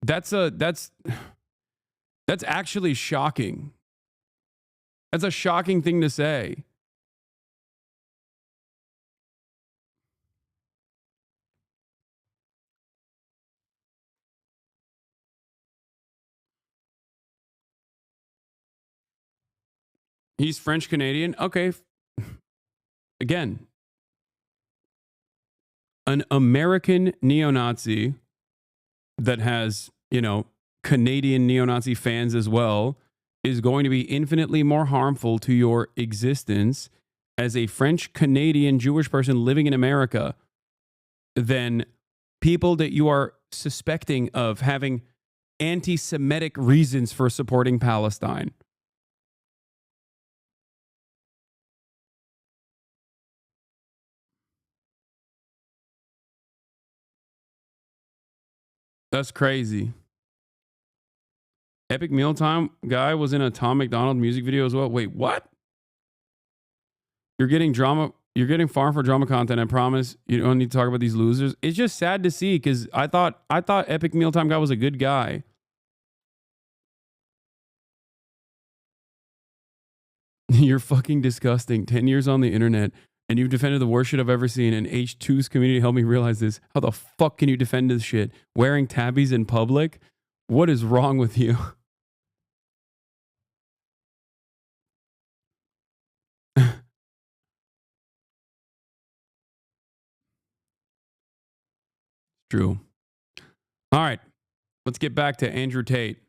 Speaker 3: that's actually shocking. That's a shocking thing to say. He's French Canadian. Okay. Again, an American neo-Nazi that has, Canadian neo-Nazi fans as well is going to be infinitely more harmful to your existence as a French Canadian Jewish person living in America than people that you are suspecting of having anti-Semitic reasons for supporting Palestine. That's crazy. Epic Mealtime guy was in a Tom McDonald music video as well. Wait, what? You're getting farm for drama content. I promise you don't need to talk about these losers. It's just sad to see because I thought Epic Mealtime guy was a good guy. You're fucking disgusting. 10 years on the internet and you've defended the worst shit I've ever seen. And H2's community helped me realize this. How the fuck can you defend this shit? Wearing tabbies in public? What is wrong with you? True. All right. Let's get back to Andrew Tate.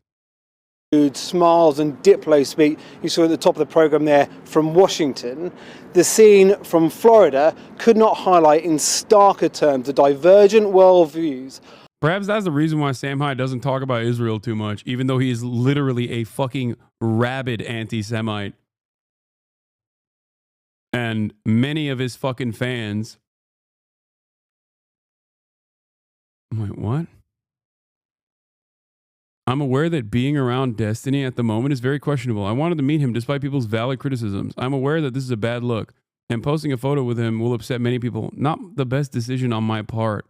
Speaker 12: Smiles and Diplo speak you saw at the top of the program there from Washington. The scene from Florida could not highlight in starker terms the divergent worldviews.
Speaker 3: Perhaps that's the reason why Sam Hyde doesn't talk about Israel too much, even though he is literally a fucking rabid anti-Semite. And many of his fucking fans... Wait, what? I'm aware that being around Destiny at the moment is very questionable. I wanted to meet him despite people's valid criticisms. I'm aware that this is a bad look, and posting a photo with him will upset many people. Not the best decision on my part.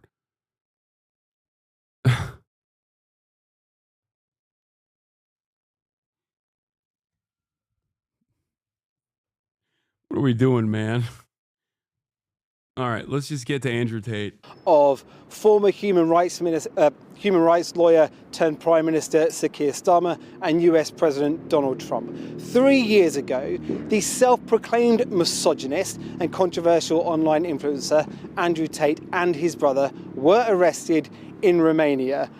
Speaker 3: What are we doing, man? All right, let's just get to Andrew Tate.
Speaker 12: Of former human rights lawyer turned Prime Minister Sir Keir Starmer and US President Donald Trump. 3 years ago, the self-proclaimed misogynist and controversial online influencer Andrew Tate and his brother were arrested in Romania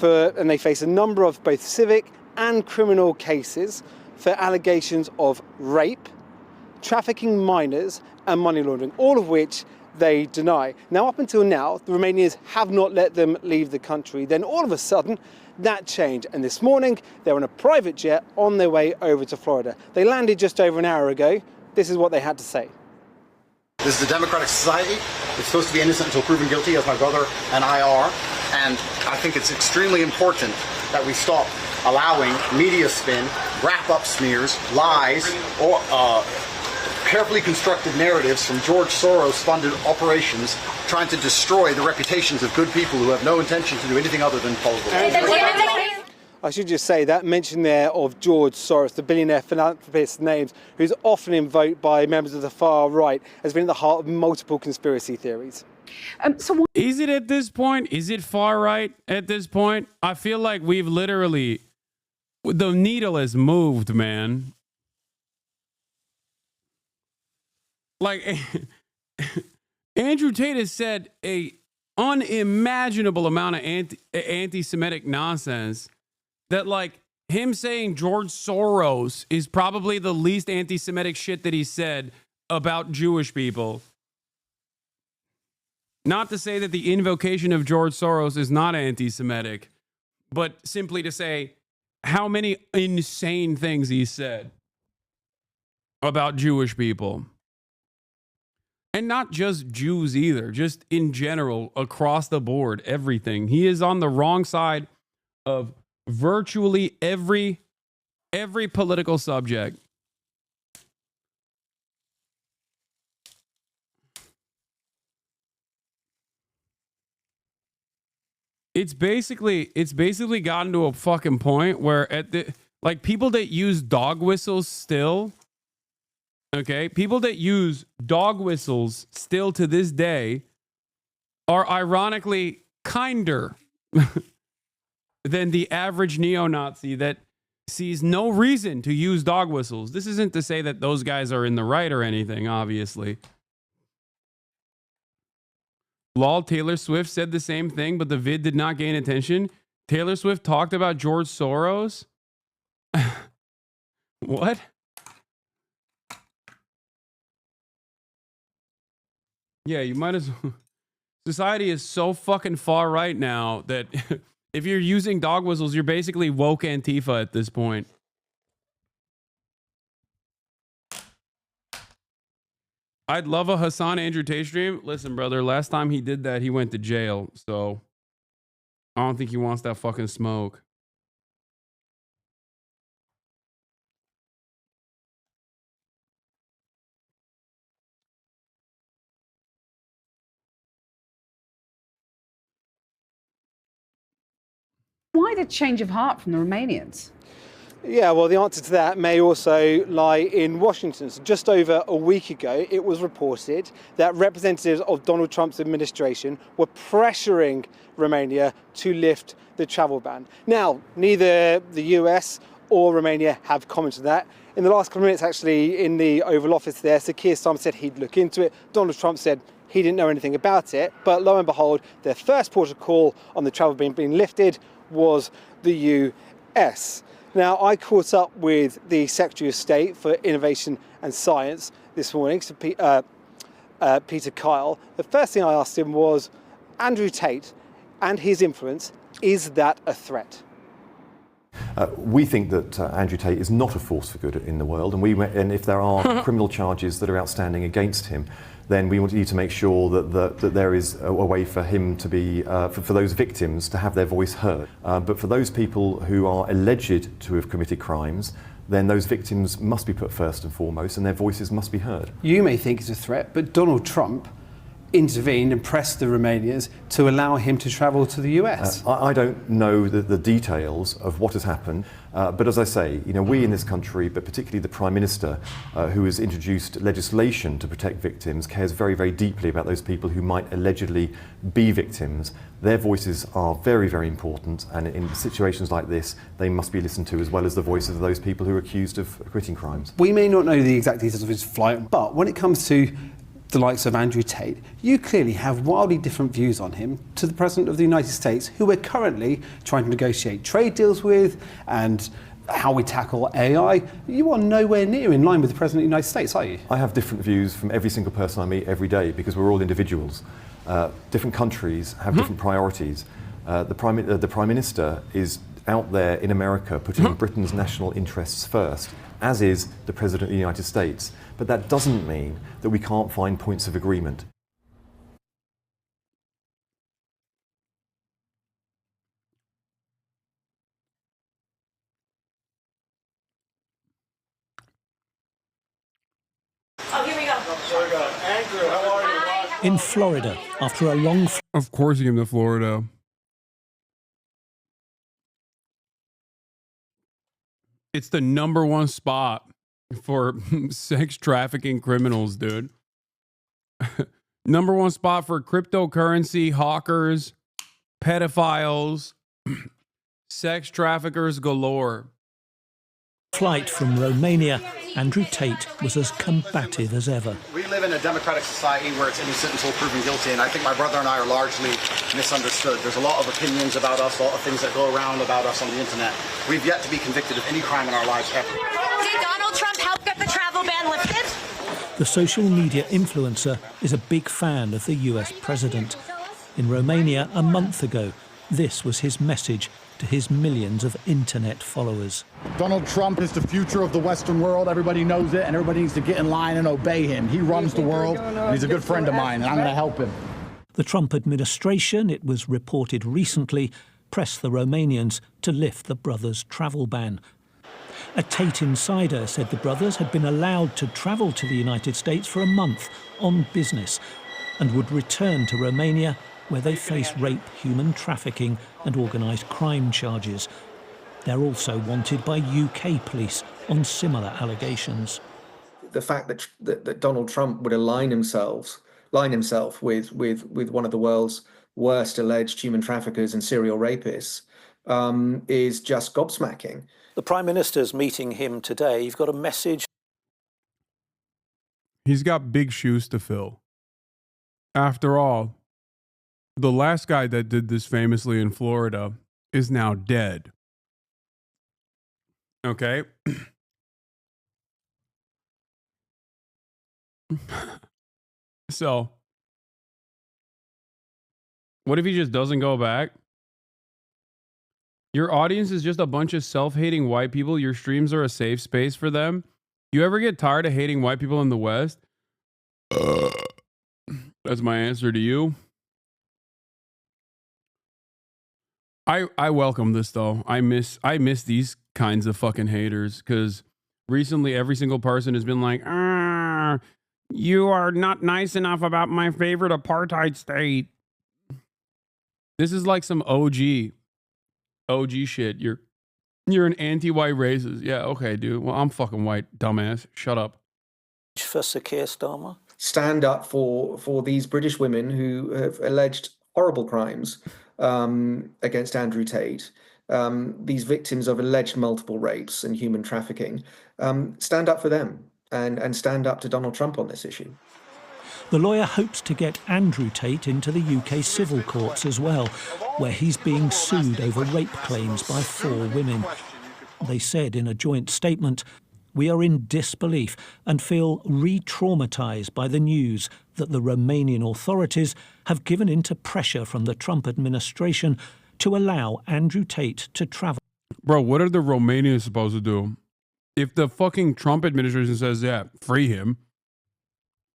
Speaker 12: and they face a number of both civic and criminal cases for allegations of rape, trafficking minors and money laundering, all of which they deny. Now, up until now, the Romanians have not let them leave the country. Then all of a sudden, that changed. And this morning, they were on a private jet on their way over to Florida. They landed just over an hour ago. This is what they had to say.
Speaker 13: This is a democratic society. It's supposed to be innocent until proven guilty, as my brother and I are. And I think it's extremely important that we stop allowing media spin, wrap-up smears, lies, or carefully constructed narratives from George Soros-funded operations trying to destroy the reputations of good people who have no intention to do anything other than follow the law.
Speaker 12: I should just say that mention there of George Soros, the billionaire philanthropist named, who's often invoked by members of the far right, has been at the heart of multiple conspiracy theories.
Speaker 3: Is it at this point? Is it far right at this point? I feel like we've literally, the needle has moved, man. Like, Andrew Tate has said a unimaginable amount of anti-Semitic nonsense that, like, him saying George Soros is probably the least anti-Semitic shit that he said about Jewish people. Not to say that the invocation of George Soros is not anti-Semitic, but simply to say how many insane things he said about Jewish people. And not just Jews either, just in general, across the board, everything. He is on the wrong side of virtually every political subject. It's basically gotten to a fucking point where people that use dog whistles still, okay, people that use dog whistles still to this day are ironically kinder than the average neo-Nazi that sees no reason to use dog whistles. This isn't to say that those guys are in the right or anything, obviously. Lol, Taylor Swift said the same thing, but the vid did not gain attention. Taylor Swift talked about George Soros? What? Yeah, you might as well. Society is so fucking far right now that if you're using dog whistles, you're basically woke Antifa at this point. I'd love a Hassan Andrew Tate stream. Listen, brother, last time he did that, he went to jail. So I don't think he wants that fucking smoke.
Speaker 14: Why the change of heart from the Romanians?
Speaker 12: Yeah, well, the answer to that may also lie in Washington. So just over a week ago, it was reported that representatives of Donald Trump's administration were pressuring Romania to lift the travel ban. Now, neither the US or Romania have commented on that. In the last couple of minutes, actually, in the Oval Office there, Sir Keir Starmer said he'd look into it. Donald Trump said he didn't know anything about it. But lo and behold, their first port of call on the travel ban being lifted was the US. Now, I caught up with the Secretary of State for Innovation and Science this morning, so Peter Kyle. The first thing I asked him was, Andrew Tate and his influence, is that a threat?
Speaker 15: We think that Andrew Tate is not a force for good in the world, and if there are criminal charges that are outstanding against him, then we need to make sure that there is a way for him to be, for those victims to have their voice heard. But for those people who are alleged to have committed crimes, then those victims must be put first and foremost, and their voices must be heard.
Speaker 12: You may think it's a threat, but Donald Trump intervened and pressed the Romanians to allow him to travel to the US.
Speaker 15: I don't know the details of what has happened, but as I say, we in this country, but particularly the Prime Minister, who has introduced legislation to protect victims, cares very, very deeply about those people who might allegedly be victims. Their voices are very, very important, and in situations like this, they must be listened to, as well as the voices of those people who are accused of committing crimes.
Speaker 12: We may not know the exact details of his flight, but when it comes to the likes of Andrew Tate, you clearly have wildly different views on him to the President of the United States, who we're currently trying to negotiate trade deals with and how we tackle AI. You are nowhere near in line with the President of the United States, are you?
Speaker 15: I have different views from every single person I meet every day, because we're all individuals. Different countries have different priorities. The Prime Minister is out there in America putting Britain's national interests first, as is the President of the United States. But that doesn't mean that we can't find points of agreement.
Speaker 1: Oh, here we go.
Speaker 2: Andrew, how are you?
Speaker 10: In Florida, after a long...
Speaker 3: Of course he came to Florida. It's the #1 spot for sex trafficking criminals, dude. #1 spot for cryptocurrency hawkers, pedophiles, sex traffickers galore.
Speaker 10: Flight from Romania, Andrew Tate was as combative as ever.
Speaker 13: We live in a democratic society where it's innocent until proven guilty, and I think my brother and I are largely misunderstood. There's a lot of opinions about us, a lot of things that go around about us on the internet. We've yet to be convicted of any crime in our lives ever.
Speaker 16: Did Donald Trump help get the travel ban lifted?
Speaker 10: The social media influencer is a big fan of the US president. In Romania a month ago, this was his message to his millions of internet followers.
Speaker 17: Donald Trump is the future of the Western world. Everybody knows it, and everybody needs to get in line and obey him. He runs the world, and he's a good friend of mine, and I'm going to help him.
Speaker 10: The Trump administration, it was reported recently, pressed the Romanians to lift the brothers' travel ban. A Tate insider said the brothers had been allowed to travel to the United States for a month on business and would return to Romania, where they face rape, human trafficking and organised crime charges. They're also wanted by UK police on similar allegations.
Speaker 18: The fact that Donald Trump would line himself with one of the world's worst alleged human traffickers and serial rapists is just gobsmacking.
Speaker 10: The Prime Minister's meeting him today. You've got a message.
Speaker 3: He's got big shoes to fill. After all, the last guy that did this famously in Florida is now dead. Okay? So, what if he just doesn't go back? Your audience is just a bunch of self-hating white people. Your streams are a safe space for them. You ever get tired of hating white people in the West? That's my answer to you. I welcome this though. I miss these kinds of fucking haters, because recently every single person has been like, you are not nice enough about my favorite apartheid state. This is like some OG shit. You're an anti-white racist. Yeah, okay, dude. Well, I'm fucking white, dumbass. Shut up.
Speaker 10: For Sir Keir Starmer.
Speaker 18: Stand up for these British women who have alleged horrible crimes against Andrew Tate, these victims of alleged multiple rapes and human trafficking. Stand up for them and stand up to Donald Trump on this issue.
Speaker 10: The lawyer hopes to get Andrew Tate into the UK civil courts as well, where he's being sued over rape claims by 4 women. They said in a joint statement, "We are in disbelief and feel re-traumatised by the news that the Romanian authorities have given in to pressure from the Trump administration to allow Andrew Tate to travel."
Speaker 3: Bro, what are the Romanians supposed to do? If the fucking Trump administration says, yeah, free him,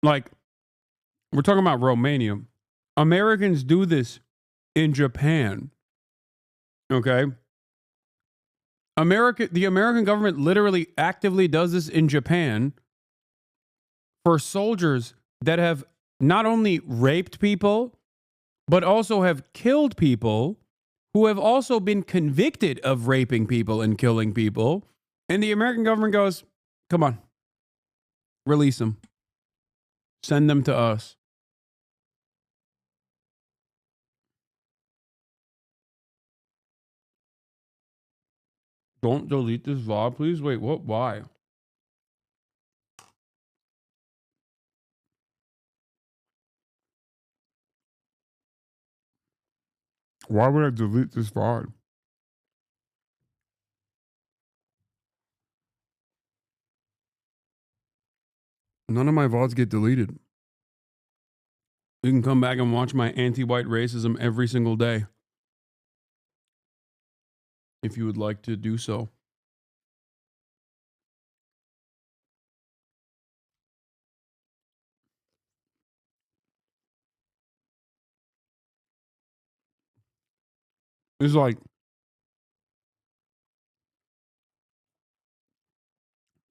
Speaker 3: like, We're talking about Romania. Americans do this in Japan. Okay? The American government literally actively does this in Japan for soldiers that have not only raped people, but also have killed people who have also been convicted of raping people and killing people. And the American government goes, come on, release them. Send them to us. Don't delete this VOD, please. Wait, what? Why? Why would I delete this VOD? None of my VODs get deleted. You can come back and watch my anti-white racism every single day, if you would like to do so. It's like,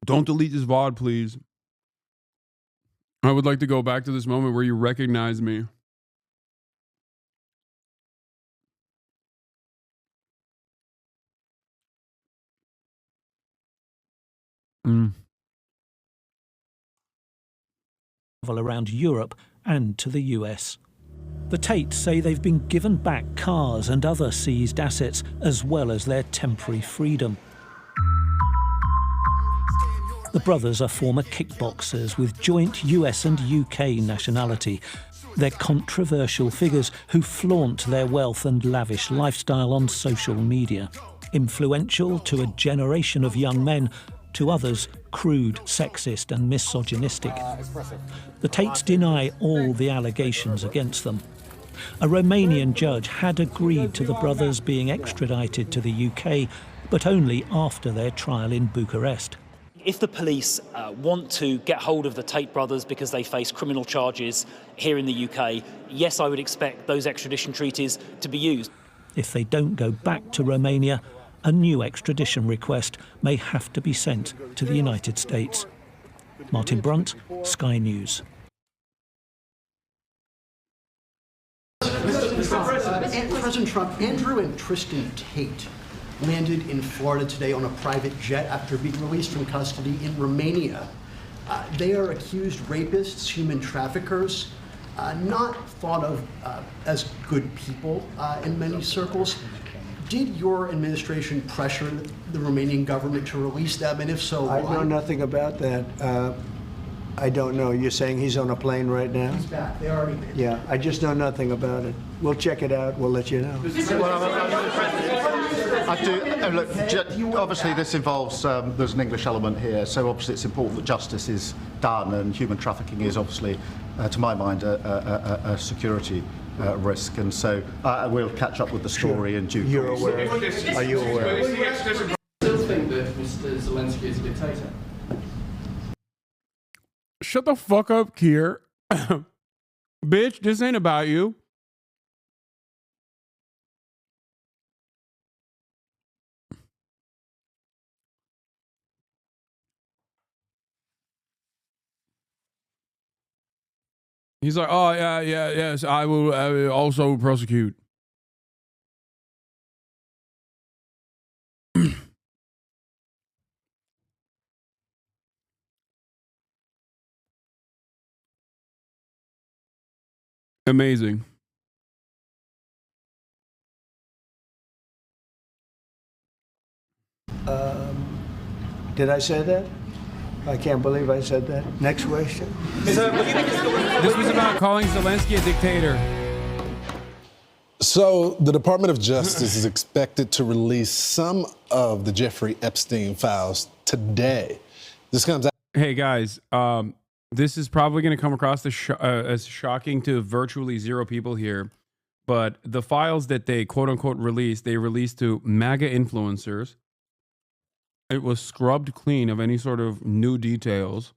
Speaker 3: don't delete this VOD, please. I would like to go back to this moment where you recognize me.
Speaker 10: Around Europe and to the US. The Tates say they've been given back cars and other seized assets, as well as their temporary freedom. The brothers are former kickboxers with joint US and UK nationality. They're controversial figures who flaunt their wealth and lavish lifestyle on social media. Influential to a generation of young men, to others, crude, sexist and misogynistic. The Tates deny all the allegations against them. A Romanian judge had agreed to the brothers being extradited to the UK, but only after their trial in Bucharest.
Speaker 19: If the police want to get hold of the Tate brothers because they face criminal charges here in the UK, yes, I would expect those extradition treaties to be used.
Speaker 10: If they don't go back to Romania, a new extradition request may have to be sent to the United States. Martin Brunt, Sky News.
Speaker 20: President Trump, Andrew and Tristan Tate landed in Florida today on a private jet after being released from custody in Romania. They are accused rapists, human traffickers, not thought of as good people in many circles. Did your administration pressure the Romanian government to release them, and if so, why?
Speaker 5: I know nothing about that. I don't know. You're saying he's on a plane right now?
Speaker 20: He's back. They already landed.
Speaker 5: Yeah, I just know nothing about it. We'll check it out. We'll let you know.
Speaker 21: I do. Look, obviously this involves, there's an English element here, so obviously it's important that justice is done, and human trafficking is obviously, to my mind, a security risk, and so we'll catch up with the story in due course.
Speaker 5: You're aware? Are you aware?
Speaker 22: Still think that Mr. Zelensky is a dictator?
Speaker 3: Shut the fuck up, Kier. Bitch, this ain't about you. He's like, oh, yes, I will also prosecute. Amazing.
Speaker 5: Did I say that? I can't believe I said that. Next question.
Speaker 3: This was about calling Zelensky a dictator.
Speaker 25: So the Department of Justice is expected to release some of the Jeffrey Epstein files today. This comes out.
Speaker 3: Hey guys, this is probably going to come across as shocking to virtually zero people here, but the files that they quote unquote released, they released to MAGA influencers. It was scrubbed clean of any sort of new details.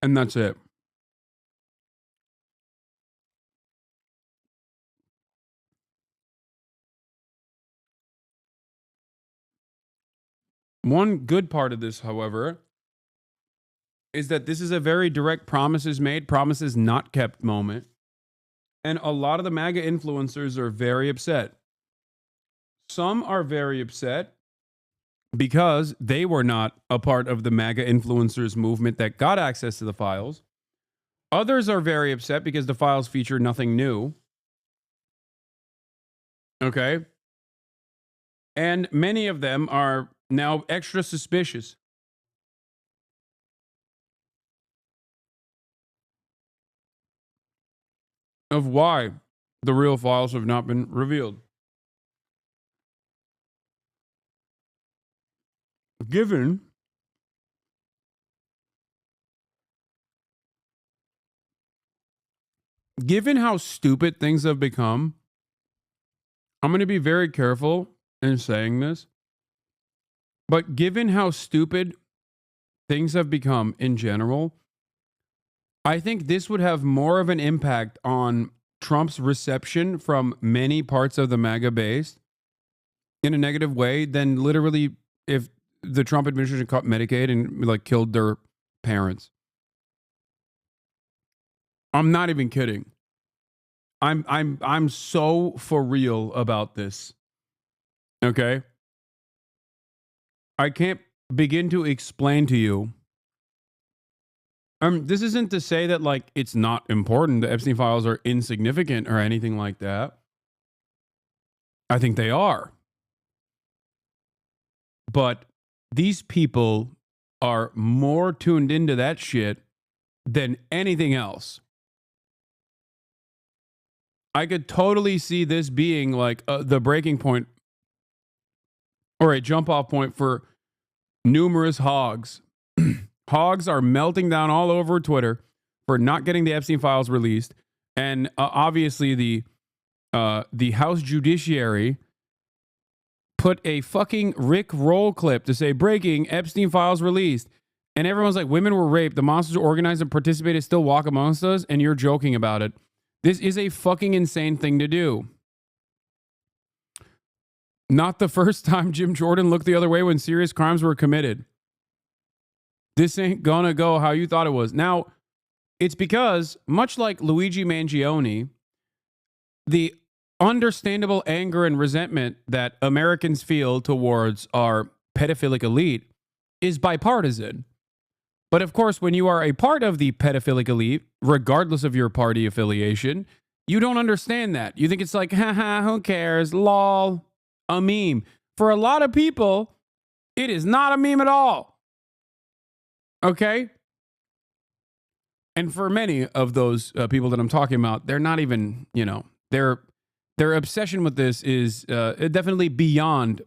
Speaker 3: And that's it. One good part of this, however, is that this is a very direct promises made, promises not kept moment. And a lot of the MAGA influencers are very upset. Some are very upset because they were not a part of the MAGA influencers movement that got access to the files. Others are very upset because the files feature nothing new. Okay. And many of them are now extra suspicious. Of why the real files have not been revealed. Given how stupid things have become, I'm going to be very careful in saying this, but given how stupid things have become in general, I think this would have more of an impact on Trump's reception from many parts of the MAGA base in a negative way than literally if the Trump administration caught Medicaid and like killed their parents. I'm not even kidding. I'm so for real about this. Okay? I can't begin to explain to you. This isn't to say that like it's not important. The Epstein files are insignificant or anything like that. I think they are. But these people are more tuned into that shit than anything else. I could totally see this being like the breaking point or a jump off point for numerous hogs. Hogs are melting down all over Twitter for not getting the Epstein files released. And obviously the House Judiciary put a fucking Rick Roll clip to say breaking Epstein files released. And everyone's like, women were raped. The monsters who organized and participated still walk amongst us. And you're joking about it. This is a fucking insane thing to do. Not the first time Jim Jordan looked the other way when serious crimes were committed. This ain't gonna go how you thought it was. Now, it's because, much like Luigi Mangione, the understandable anger and resentment that Americans feel towards our pedophilic elite is bipartisan. But of course, when you are a part of the pedophilic elite, regardless of your party affiliation, you don't understand that. You think it's like, haha, who cares? Lol, a meme. For a lot of people, it is not a meme at all. Okay? And for many of those people that I'm talking about, they're not even, their obsession with this is definitely beyond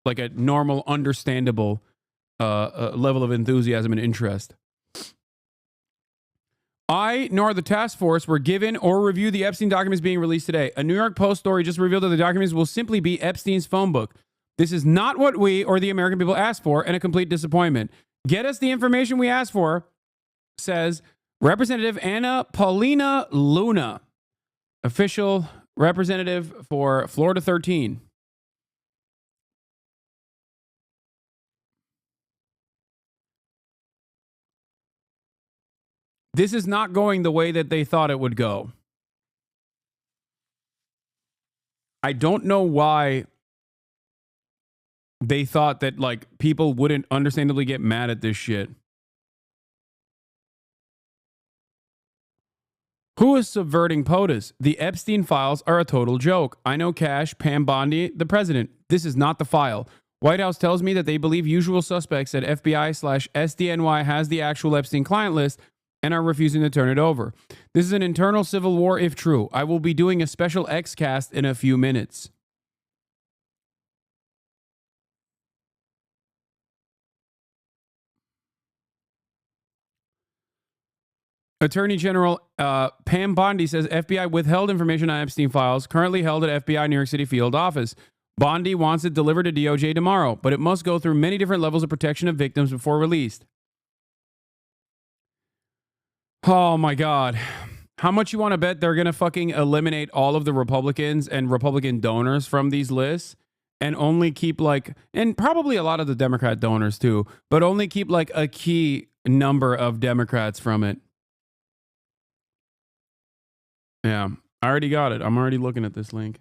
Speaker 3: like a normal, understandable level of enthusiasm and interest. I nor the task force were given or reviewed the Epstein documents being released today. A New York Post story just revealed that the documents will simply be Epstein's phone book. This is not what we or the American people asked for, and a complete disappointment. Get us the information we asked for, says Representative Anna Paulina Luna, official representative for Florida 13. This is not going the way that they thought it would go. I don't know why they thought that like people wouldn't understandably get mad at this shit. Who is subverting POTUS? The Epstein files are a total joke. I know Cash, Pam Bondi, the president. This is not the file. White House tells me that they believe usual suspects at FBI/SDNY has the actual Epstein client list and are refusing to turn it over. This is an internal civil war if true. I will be doing a special X-cast in a few minutes. Attorney General Pam Bondi says FBI withheld information on Epstein files currently held at FBI New York City field office. Bondi wants it delivered to DOJ tomorrow, but it must go through many different levels of protection of victims before released. Oh my God. How much you want to bet they're going to fucking eliminate all of the Republicans and Republican donors from these lists and only keep like, and probably a lot of the Democrat donors too, but only keep like a key number of Democrats from it? Yeah, I already got it. I'm already looking at this link.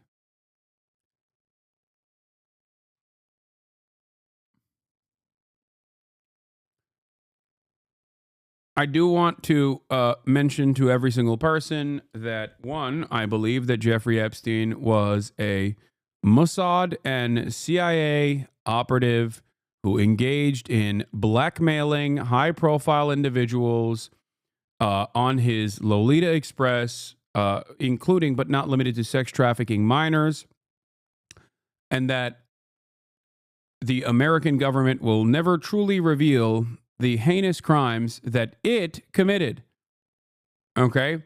Speaker 3: I do want to mention to every single person that, one, I believe that Jeffrey Epstein was a Mossad and CIA operative who engaged in blackmailing high-profile individuals on his Lolita Express, including but not limited to sex trafficking minors, and that the American government will never truly reveal the heinous crimes that it committed. Okay?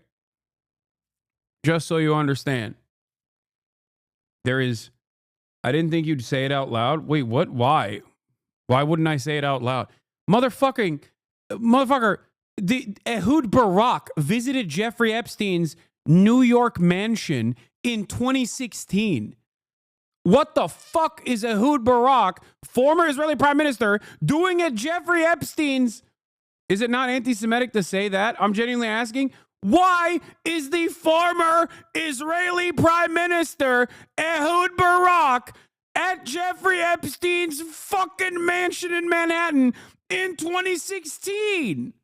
Speaker 3: Just so you understand. There is, I didn't think you'd say it out loud. Wait, what? Why? Why wouldn't I say it out loud? Motherfucker, the Ehud Barak visited Jeffrey Epstein's New York mansion in 2016. What the fuck is Ehud Barak, former Israeli prime minister, doing at Jeffrey Epstein's? Is it not anti-Semitic to say that? I'm genuinely asking. Why is the former Israeli prime minister, Ehud Barak, at Jeffrey Epstein's fucking mansion in Manhattan in 2016?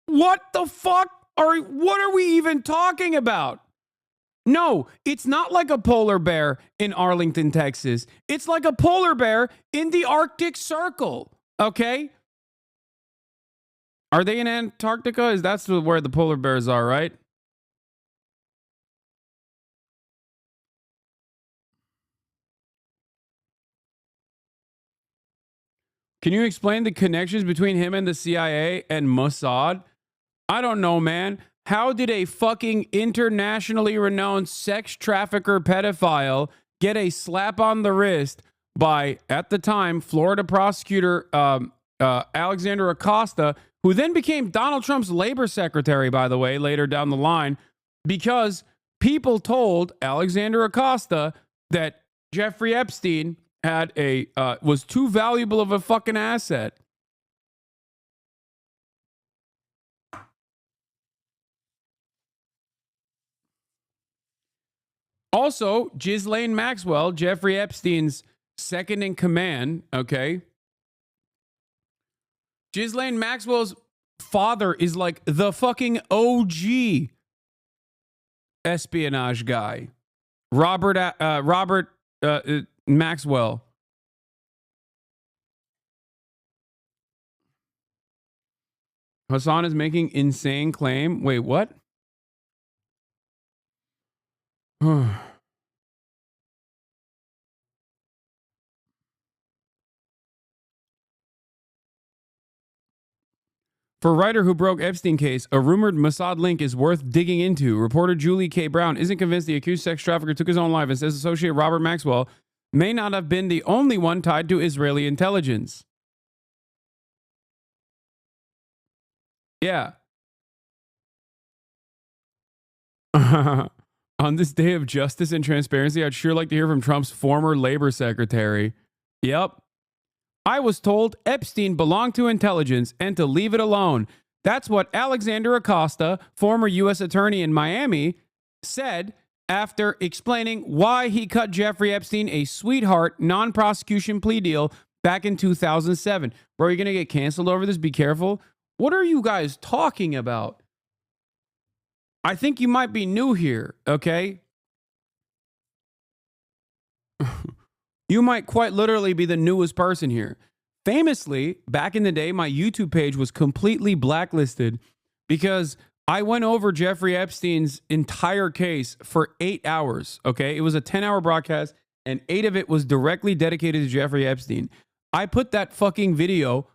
Speaker 3: What the fuck? What are we even talking about? No, it's not like a polar bear in Arlington, Texas. It's like a polar bear in the Arctic Circle, okay? Are they in Antarctica? That's where the polar bears are, right? Can you explain the connections between him and the CIA and Mossad? I don't know, man. How did a fucking internationally renowned sex trafficker pedophile get a slap on the wrist by, at the time, Florida prosecutor Alexander Acosta, who then became Donald Trump's labor secretary, by the way, later down the line, because people told Alexander Acosta that Jeffrey Epstein had was too valuable of a fucking asset. Also, Ghislaine Maxwell, Jeffrey Epstein's second in command, okay? Ghislaine Maxwell's father is like the fucking OG espionage guy. Robert Maxwell. Hasan is making insane claim. Wait, what? For writer who broke Epstein case, a rumored Mossad link is worth digging into. Reporter Julie K. Brown isn't convinced the accused sex trafficker took his own life and says associate Robert Maxwell may not have been the only one tied to Israeli intelligence. Yeah. On this day of justice and transparency, I'd sure like to hear from Trump's former labor secretary. Yep. I was told Epstein belonged to intelligence and to leave it alone. That's what Alexander Acosta, former U.S. attorney in Miami, said after explaining why he cut Jeffrey Epstein a sweetheart non-prosecution plea deal back in 2007. Bro, you're going to get canceled over this? Be careful. What are you guys talking about? I think you might be new here, okay? You might quite literally be the newest person here. Famously, back in the day, my YouTube page was completely blacklisted because I went over Jeffrey Epstein's entire case for 8 hours, okay? It was a 10-hour broadcast, and 8 of it was directly dedicated to Jeffrey Epstein. I put that fucking video,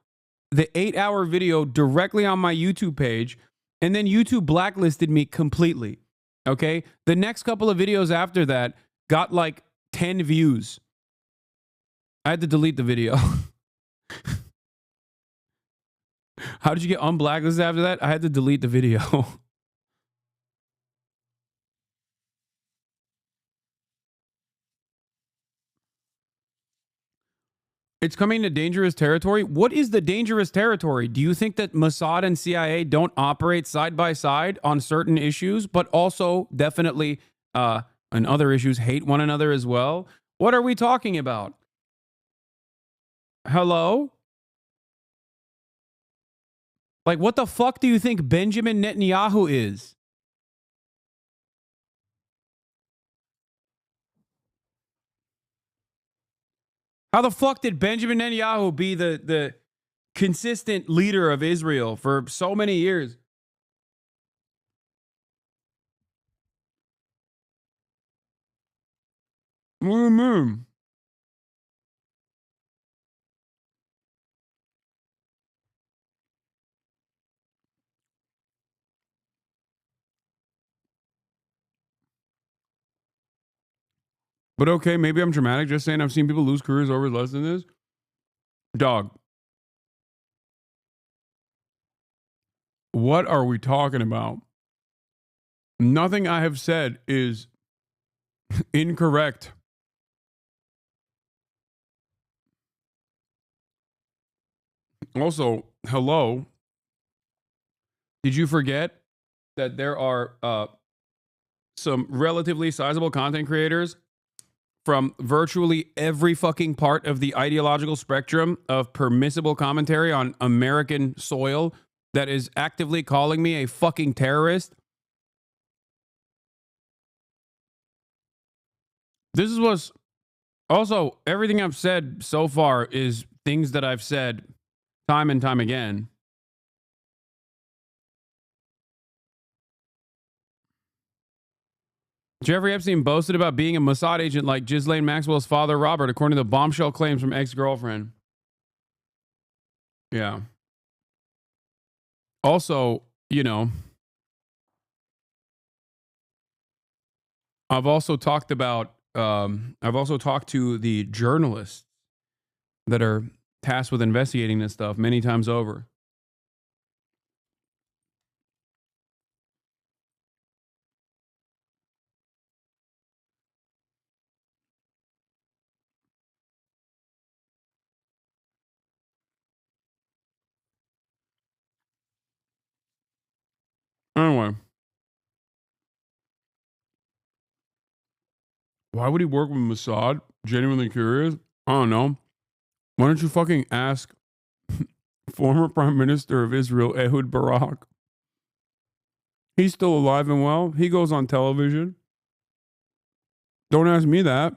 Speaker 3: the 8-hour video, directly on my YouTube page, and then YouTube blacklisted me completely, okay? The next couple of videos after that got like 10 views. I had to delete the video. How did you get unblacklisted after that? I had to delete the video. It's coming to dangerous territory. What is the dangerous territory? Do you think that Mossad and CIA don't operate side by side on certain issues, but also definitely on other issues hate one another as well? What are we talking about? Hello? Like, what the fuck do you think Benjamin Netanyahu is? How the fuck did Benjamin Netanyahu be the consistent leader of Israel for so many years? What do you mean? But okay, maybe I'm dramatic. Just saying I've seen people lose careers over less than this. Dog. What are we talking about? Nothing I have said is incorrect. Also, hello. Did you forget that there are some relatively sizable content creators from virtually every fucking part of the ideological spectrum of permissible commentary on American soil that is actively calling me a fucking terrorist? This is what's also, everything I've said so far is things that I've said time and time again. Jeffrey Epstein boasted about being a Mossad agent like Ghislaine Maxwell's father, Robert, according to the bombshell claims from ex-girlfriend. Yeah. Also, you know, I've also talked to the journalists that are tasked with investigating this stuff many times over. Anyway. Why would he work with Mossad? Genuinely curious. I don't know. Why don't you fucking ask former Prime Minister of Israel, Ehud Barak? He's still alive and well. He goes on television. Don't ask me that.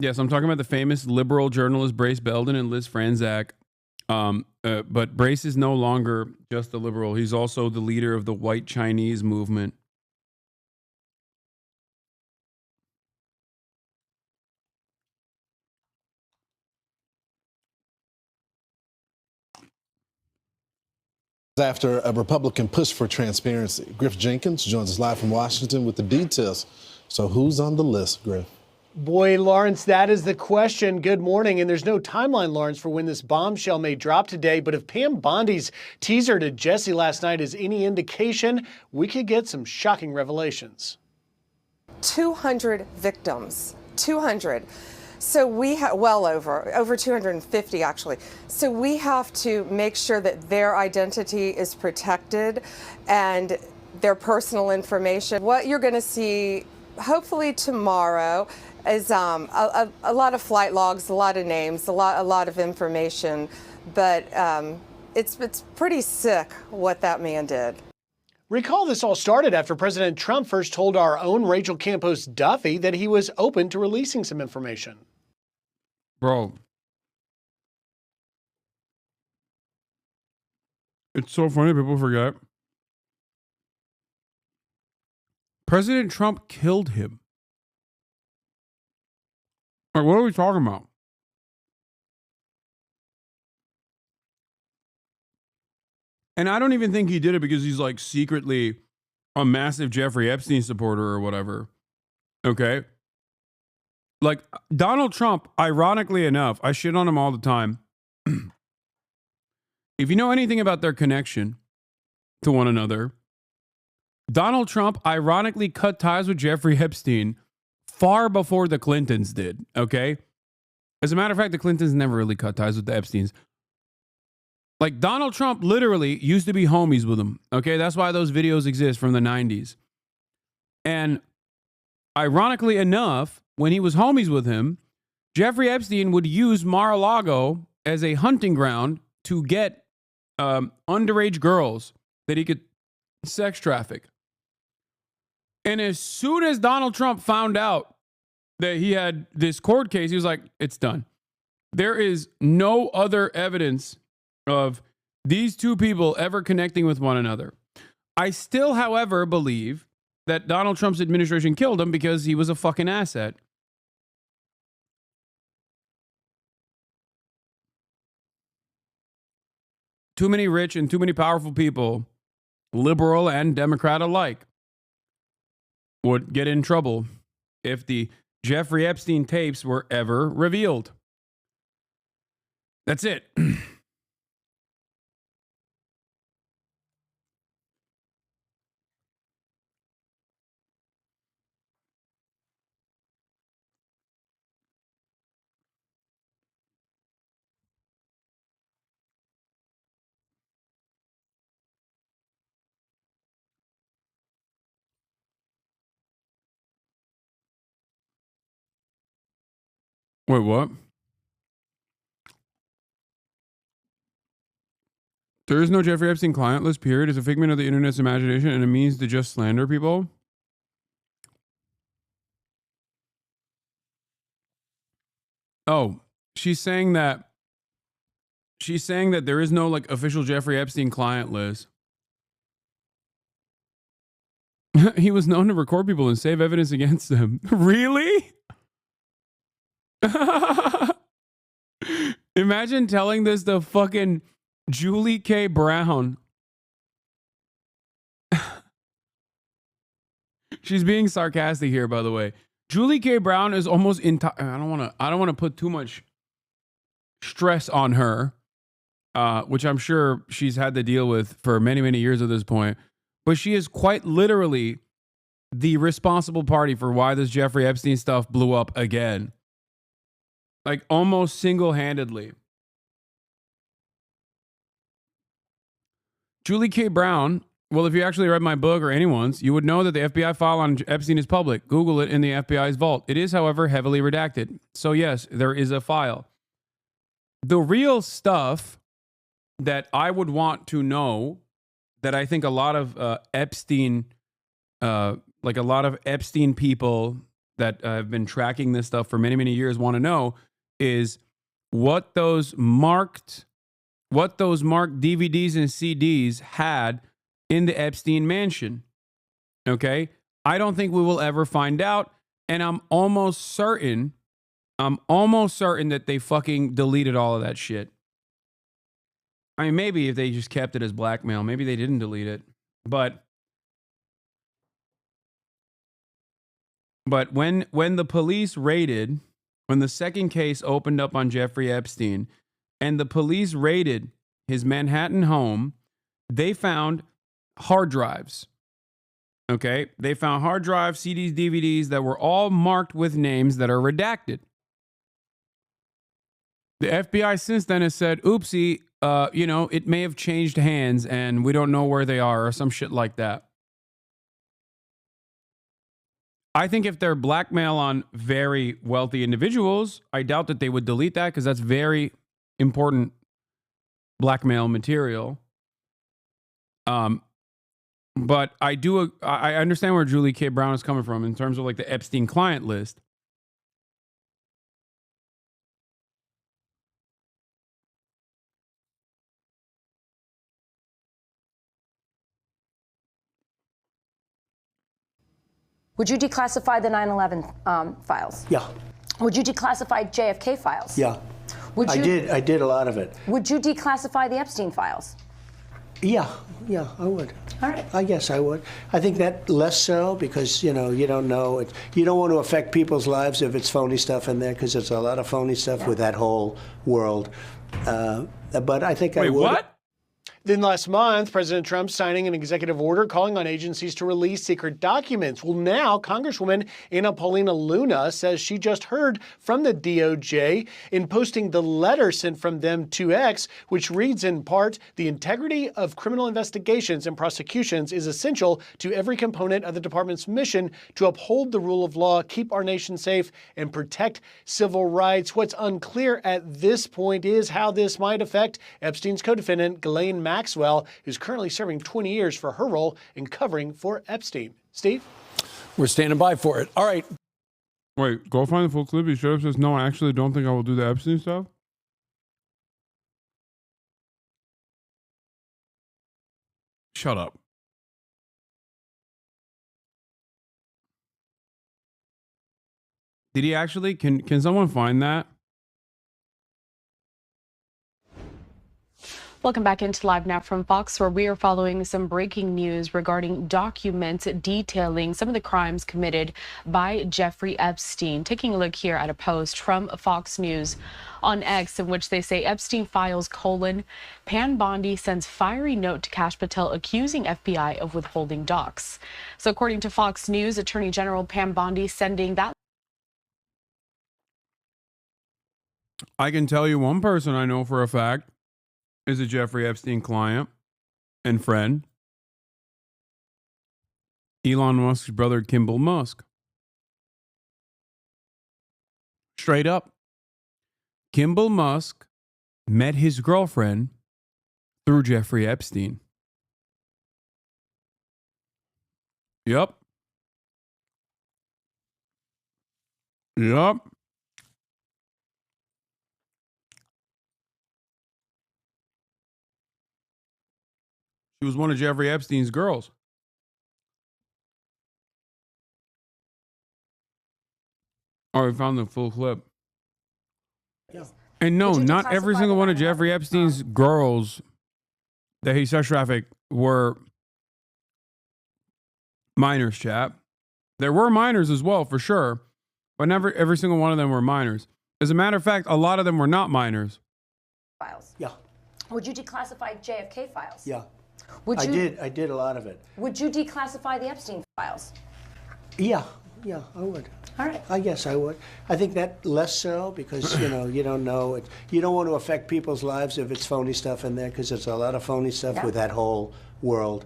Speaker 3: Yes, I'm talking about the famous liberal journalist Brace Belden and Liz Franzak. But Brace is no longer just a liberal. He's also the leader of the white Chinese movement.
Speaker 25: After a Republican push for transparency, Griff Jenkins joins us live from Washington with the details. So who's on the list, Griff?
Speaker 4: Boy, Lawrence, that is the question. Good morning. And there's no timeline, Lawrence, for when this bombshell may drop today. But if Pam Bondi's teaser to Jesse last night is any indication, we could get some shocking revelations.
Speaker 7: 200 victims. 200. So we have, well over 250 actually. So we have to make sure that their identity is protected and their personal information. What you're going to see hopefully tomorrow is a lot of flight logs, a lot of names, a lot of information, but it's pretty sick what that man did.
Speaker 4: Recall this all started after President Trump first told our own Rachel Campos Duffy that he was open to releasing some information.
Speaker 3: Bro. It's so funny people forget. President Trump killed him. Like, what are we talking about? And I don't even think he did it because he's like secretly a massive Jeffrey Epstein supporter or whatever. Okay. Like Donald Trump, ironically enough, I shit on him all the time. If you know anything about their connection to one another, Donald Trump ironically cut ties with Jeffrey Epstein far before the Clintons did. Okay. As a matter of fact, the Clintons never really cut ties with the Epsteins. Like Donald Trump literally used to be homies with him. Okay. That's why those videos exist from the 90s. And ironically enough, when he was homies with him, Jeffrey Epstein would use Mar-a-Lago as a hunting ground to get underage girls that he could sex traffic. And as soon as Donald Trump found out that he had this court case, he was like, it's done. There is no other evidence of these two people ever connecting with one another. I still, however, believe that Donald Trump's administration killed him because he was a fucking asset. Too many rich and too many powerful people, liberal and Democrat alike, would get in trouble if the Jeffrey Epstein tapes were ever revealed. That's it. Wait, what? There is no Jeffrey Epstein client list, period. It's a figment of the internet's imagination and a means to just slander people. Oh, she's saying that there is no like official Jeffrey Epstein client list. He was known to record people and save evidence against them. Really? Imagine telling this to fucking Julie K. Brown. She's being sarcastic here, by the way. Julie K. Brown is almost entire. I don't want to put too much stress on her, which I'm sure she's had to deal with for many, many years at this point. But she is quite literally the responsible party for why this Jeffrey Epstein stuff blew up again. Like almost single-handedly. Julie K. Brown, well, if you actually read my book or anyone's, you would know that the FBI file on Epstein is public. Google it in the FBI's vault. It is, however, heavily redacted. So yes, there is a file. The real stuff that I would want to know, that I think a lot of Epstein people that have been tracking this stuff for many, many years want to know is what those marked DVDs and CDs had in the Epstein mansion. Okay? I don't think we will ever find out, and I'm almost certain that they fucking deleted all of that shit. I mean, maybe if they just kept it as blackmail, maybe they didn't delete it. But when the police raided, when the second case opened up on Jeffrey Epstein, and the police raided his Manhattan home, they found hard drives. Okay? They found hard drives, CDs, DVDs that were all marked with names that are redacted. The FBI since then has said, oopsie, it may have changed hands and we don't know where they are or some shit like that. I think if they're blackmail on very wealthy individuals, I doubt that they would delete that because that's very important blackmail material. But I understand where Julie K. Brown is coming from in terms of like the Epstein client list.
Speaker 6: Would you declassify the 9/11 files?
Speaker 5: Yeah.
Speaker 6: Would you declassify JFK files?
Speaker 5: Yeah.
Speaker 6: Would you,
Speaker 5: I did a lot of it.
Speaker 6: Would you declassify the Epstein files?
Speaker 5: Yeah, I would.
Speaker 6: All right.
Speaker 5: I guess I would. I think that less so because, you don't know. You don't want to affect people's lives if it's phony stuff in there because there's a lot of phony stuff with that whole world. But I think I would.
Speaker 3: What?
Speaker 4: Then last month, President Trump signing an executive order calling on agencies to release secret documents. Well, now Congresswoman Anna Paulina Luna says she just heard from the DOJ in posting the letter sent from them to X, which reads in part, "The integrity of criminal investigations and prosecutions is essential to every component of the department's mission to uphold the rule of law, keep our nation safe, and protect civil rights." What's unclear at this point is how this might affect Epstein's co-defendant, Ghislaine Maxwell, who's currently serving 20 years for her role in covering for Epstein. Steve?
Speaker 8: We're standing by for it. All right.
Speaker 3: Wait, go find the full clip. He straight up says, "No, I actually don't think I will do the Epstein stuff." Shut up. Did he actually? Can someone find that?
Speaker 9: Welcome back into Live Now from Fox, where we are following some breaking news regarding documents detailing some of the crimes committed by Jeffrey Epstein. Taking a look here at a post from Fox News on X in which they say Epstein files : Pam Bondi sends fiery note to Kash Patel accusing FBI of withholding docs. So according to Fox News, Attorney General Pam Bondi sending that.
Speaker 3: I can tell you one person I know for a fact is a Jeffrey Epstein client and friend. Elon Musk's brother, Kimball Musk. Straight up. Kimball Musk met his girlfriend through Jeffrey Epstein. Yep. She was one of Jeffrey Epstein's girls. Oh, we found the full clip.
Speaker 5: Yeah.
Speaker 3: And no, not every single one of Jeffrey Epstein's girls that he sex trafficked were minors, chap. There were minors as well, for sure. But never every single one of them were minors. As a matter of fact, a lot of them were not minors.
Speaker 6: Files.
Speaker 5: Yeah.
Speaker 6: Would you declassify JFK files?
Speaker 5: Yeah.
Speaker 6: Would you?
Speaker 5: I did a lot of it.
Speaker 6: Would you declassify the Epstein files?
Speaker 5: Yeah, I would.
Speaker 6: All right.
Speaker 5: I guess I would. I think that less so because, you don't know. You don't want to affect people's lives if it's phony stuff in there because there's a lot of phony stuff with that whole world.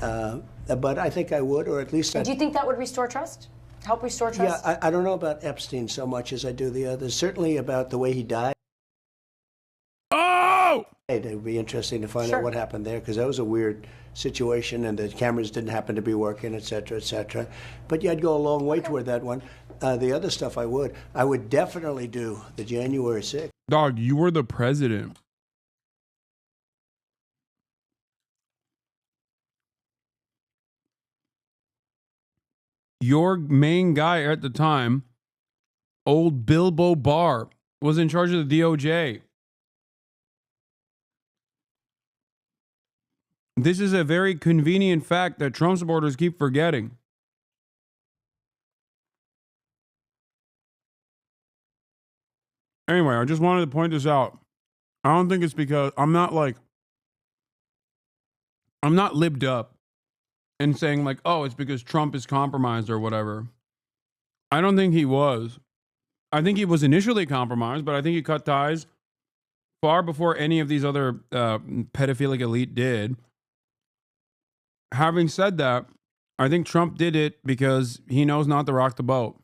Speaker 5: But I think I would, or at least
Speaker 6: Do you think that would restore trust? Help restore trust?
Speaker 5: Yeah, I don't know about Epstein so much as I do the others. Certainly about the way he died.
Speaker 3: Oh!
Speaker 5: It would be interesting to find out what happened there because that was a weird situation and the cameras didn't happen to be working, et cetera, et cetera. But yeah, I'd go a long way toward that one. The other stuff I would definitely do the January 6th.
Speaker 3: Dog, you were the president. Your main guy at the time, old Bilbo Barr, was in charge of the DOJ. This is a very convenient fact that Trump supporters keep forgetting. Anyway, I just wanted to point this out. I don't think it's because I'm not libbed up and saying like, oh, it's because Trump is compromised or whatever. I don't think he was. I think he was initially compromised, but I think he cut ties far before any of these other pedophilic elite did. Having said that, I think Trump did it because he knows not to rock the boat.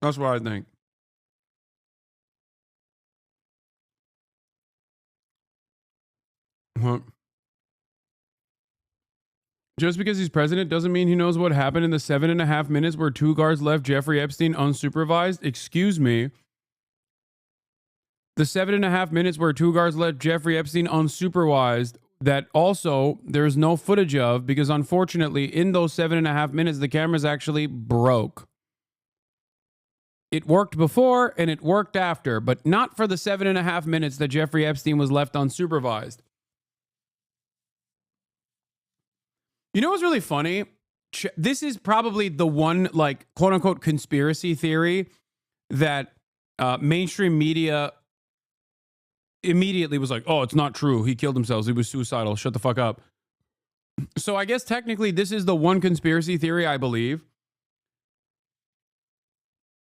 Speaker 3: That's what I think. Just because he's president doesn't mean he knows what happened in the 7.5 minutes where 2 guards left Jeffrey Epstein unsupervised. Excuse me. The 7.5 minutes where 2 guards left Jeffrey Epstein unsupervised that also there's no footage of, because unfortunately in those 7.5 minutes, the cameras actually broke. It worked before and it worked after, but not for the 7.5 minutes that Jeffrey Epstein was left unsupervised. You know what's really funny? This is probably the one, like, quote unquote conspiracy theory that mainstream media immediately was like, oh, it's not true. He killed himself. He was suicidal. Shut the fuck up. So I guess technically this is the one conspiracy theory I believe.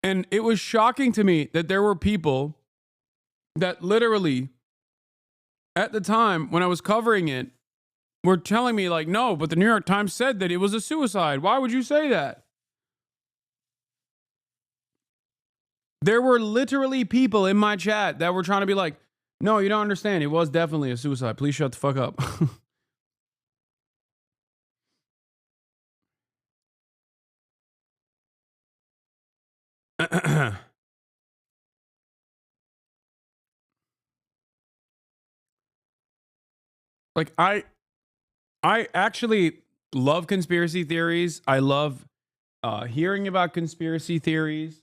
Speaker 3: And it was shocking to me that there were people that literally, at the time when I was covering it, were telling me like, no, but the New York Times said that it was a suicide. Why would you say that? There were literally people in my chat that were trying to be like, no, you don't understand. It was definitely a suicide. Please shut the fuck up. Like, I actually love conspiracy theories. I love hearing about conspiracy theories.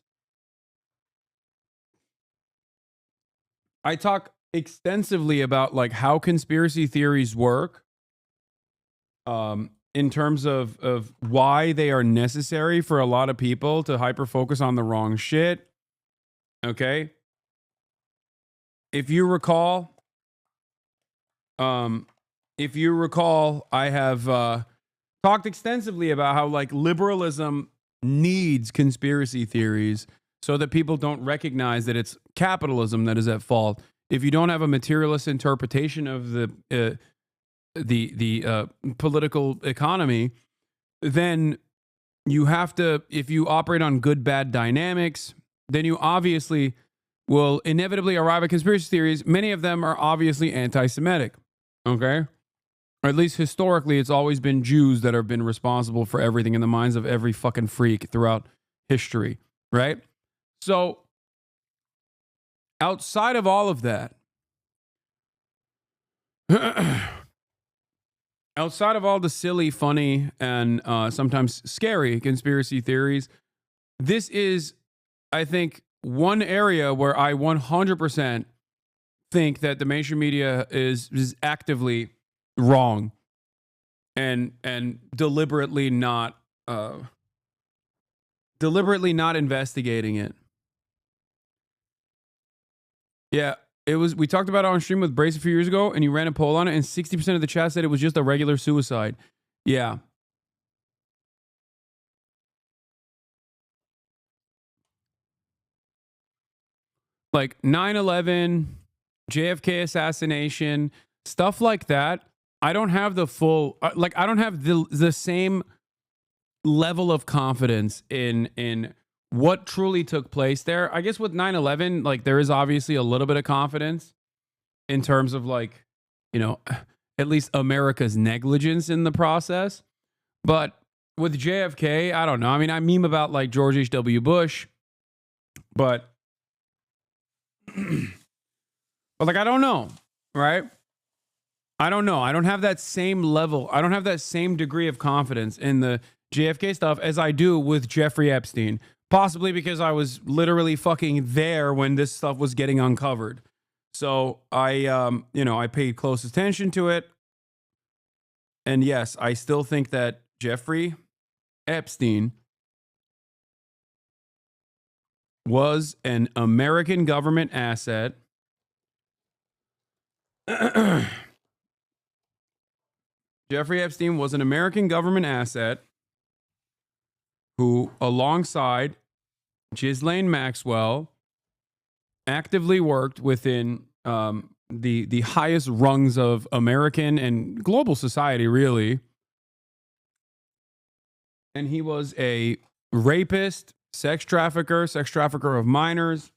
Speaker 3: I talk extensively about like how conspiracy theories work, in terms of why they are necessary for a lot of people to hyper focus on the wrong shit. Okay. If you recall, I have talked extensively about how like liberalism needs conspiracy theories so that people don't recognize that it's capitalism that is at fault. If you don't have a materialist interpretation of the political economy, then you have to, if you operate on good bad dynamics, then you obviously will inevitably arrive at conspiracy theories. Many of them are obviously anti-Semitic. Okay? Or at least historically, it's always been Jews that have been responsible for everything in the minds of every fucking freak throughout history. Right? So, outside of all of that, outside of all the silly, funny, and sometimes scary conspiracy theories, this is, I think, one area where I 100% think that the mainstream media is actively wrong and deliberately not investigating it. Yeah, it was. We talked about it on stream with Brace a few years ago, and you ran a poll on it, and 60% of the chat said it was just a regular suicide. Yeah. Like 9/11, JFK assassination, stuff like that. I don't have the full, like, I don't have the same level of confidence in what truly took place there. I guess with 9/11, like, there is obviously a little bit of confidence in terms of, like, you know, at least America's negligence in the process. But with JFK, I don't know. I mean, I meme about like George H.W. Bush, but like, I don't know, right? I don't know. I don't have that same level. I don't have that same degree of confidence in the JFK stuff as I do with Jeffrey Epstein. Possibly because I was literally fucking there when this stuff was getting uncovered. So I paid close attention to it. And yes, I still think that Jeffrey Epstein was an American government asset. Jeffrey Epstein was an American government asset who, alongside Ghislaine Maxwell, actively worked within the highest rungs of American and global society, really. And he was a rapist, sex trafficker of minors.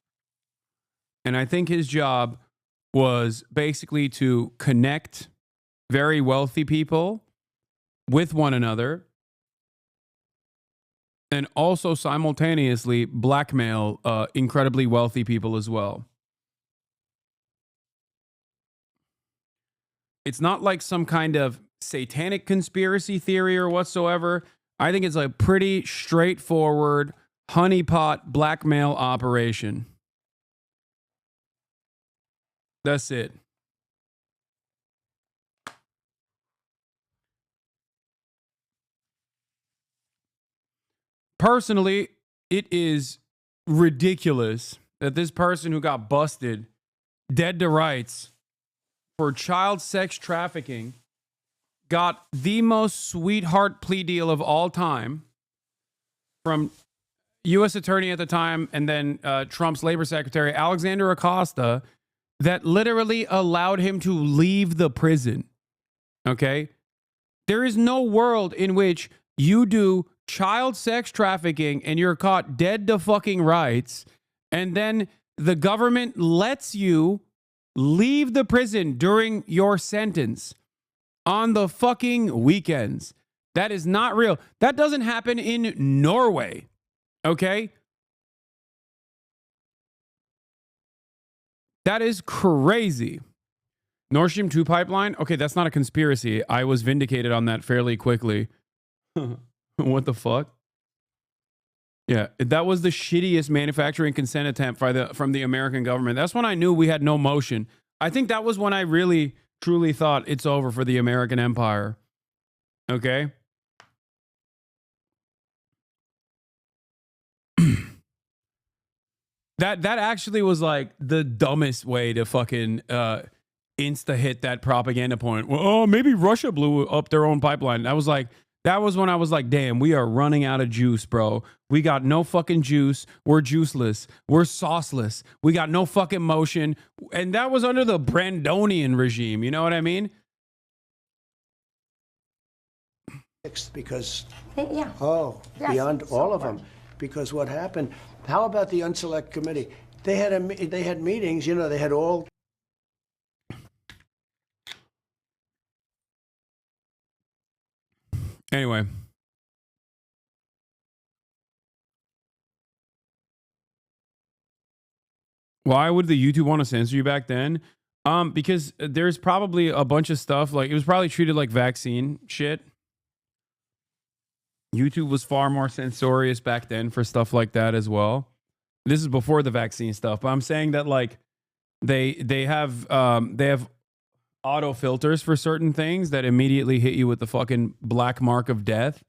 Speaker 3: And I think his job was basically to connect very wealthy people with one another and also simultaneously blackmail incredibly wealthy people as well. It's not like some kind of satanic conspiracy theory or whatsoever. I think it's a pretty straightforward honeypot blackmail operation. That's it. Personally, it is ridiculous that this person who got busted dead to rights for child sex trafficking got the most sweetheart plea deal of all time from U.S. attorney at the time and then Trump's labor secretary, Alexander Acosta, that literally allowed him to leave the prison. Okay? There is no world in which you do child sex trafficking and you're caught dead to fucking rights, and then the government lets you leave the prison during your sentence on the fucking weekends. That is not real. That doesn't happen in Norway. Okay? That is crazy. Nord Stream 2 pipeline? Okay, that's not a conspiracy. I was vindicated on that fairly quickly. What the fuck? Yeah, that was the shittiest manufacturing consent attempt from the American government. That's when I knew we had no motion. I think that was when I really, truly thought it's over for the American empire. Okay? That actually was like the dumbest way to fucking insta hit that propaganda point. Well, oh, maybe Russia blew up their own pipeline. That was when I was like, damn, we are running out of juice, bro. We got no fucking juice. We're juiceless. We're sauceless. We got no fucking motion. And that was under the Brandonian regime. You know what I mean?
Speaker 5: Because,
Speaker 6: Yeah.
Speaker 5: oh,
Speaker 6: Yes,
Speaker 5: beyond
Speaker 6: so
Speaker 5: all of
Speaker 6: far.
Speaker 5: them. Because what happened, how about the Unselect Committee? They had meetings, you know, they had all.
Speaker 3: Anyway. Why would the YouTube want to censor you back then? Because there's probably a bunch of stuff, like it was probably treated like vaccine shit. YouTube was far more censorious back then for stuff like that as well. This is before the vaccine stuff, but I'm saying that like they have auto filters for certain things that immediately hit you with the fucking black mark of death.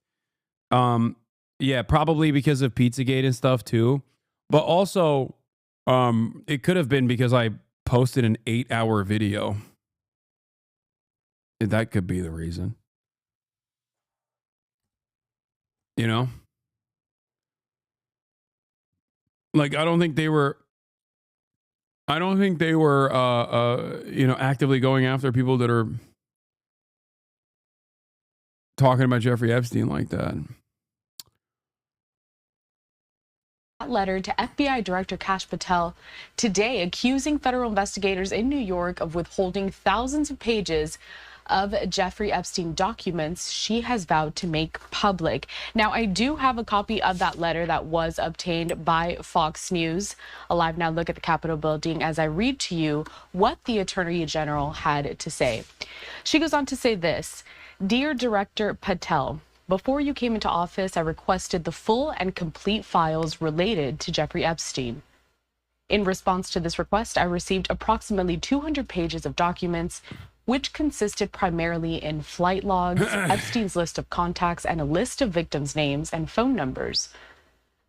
Speaker 3: Yeah, probably because of Pizzagate and stuff too. But also, it could have been because I posted an 8-hour video. That could be the reason. You know? Like, I don't think they were actively going after people that are talking about Jeffrey Epstein like that.
Speaker 9: Letter to FBI Director Kash Patel today, accusing federal investigators in New York of withholding thousands of pages of Jeffrey Epstein documents she has vowed to make public. Now, I do have a copy of that letter that was obtained by Fox News. A live now look at the Capitol building as I read to you what the Attorney General had to say. She goes on to say this: "Dear Director Patel, before you came into office, I requested the full and complete files related to Jeffrey Epstein. In response to this request, I received approximately 200 pages of documents, which consisted primarily in flight logs, Epstein's list of contacts, and a list of victims' names and phone numbers.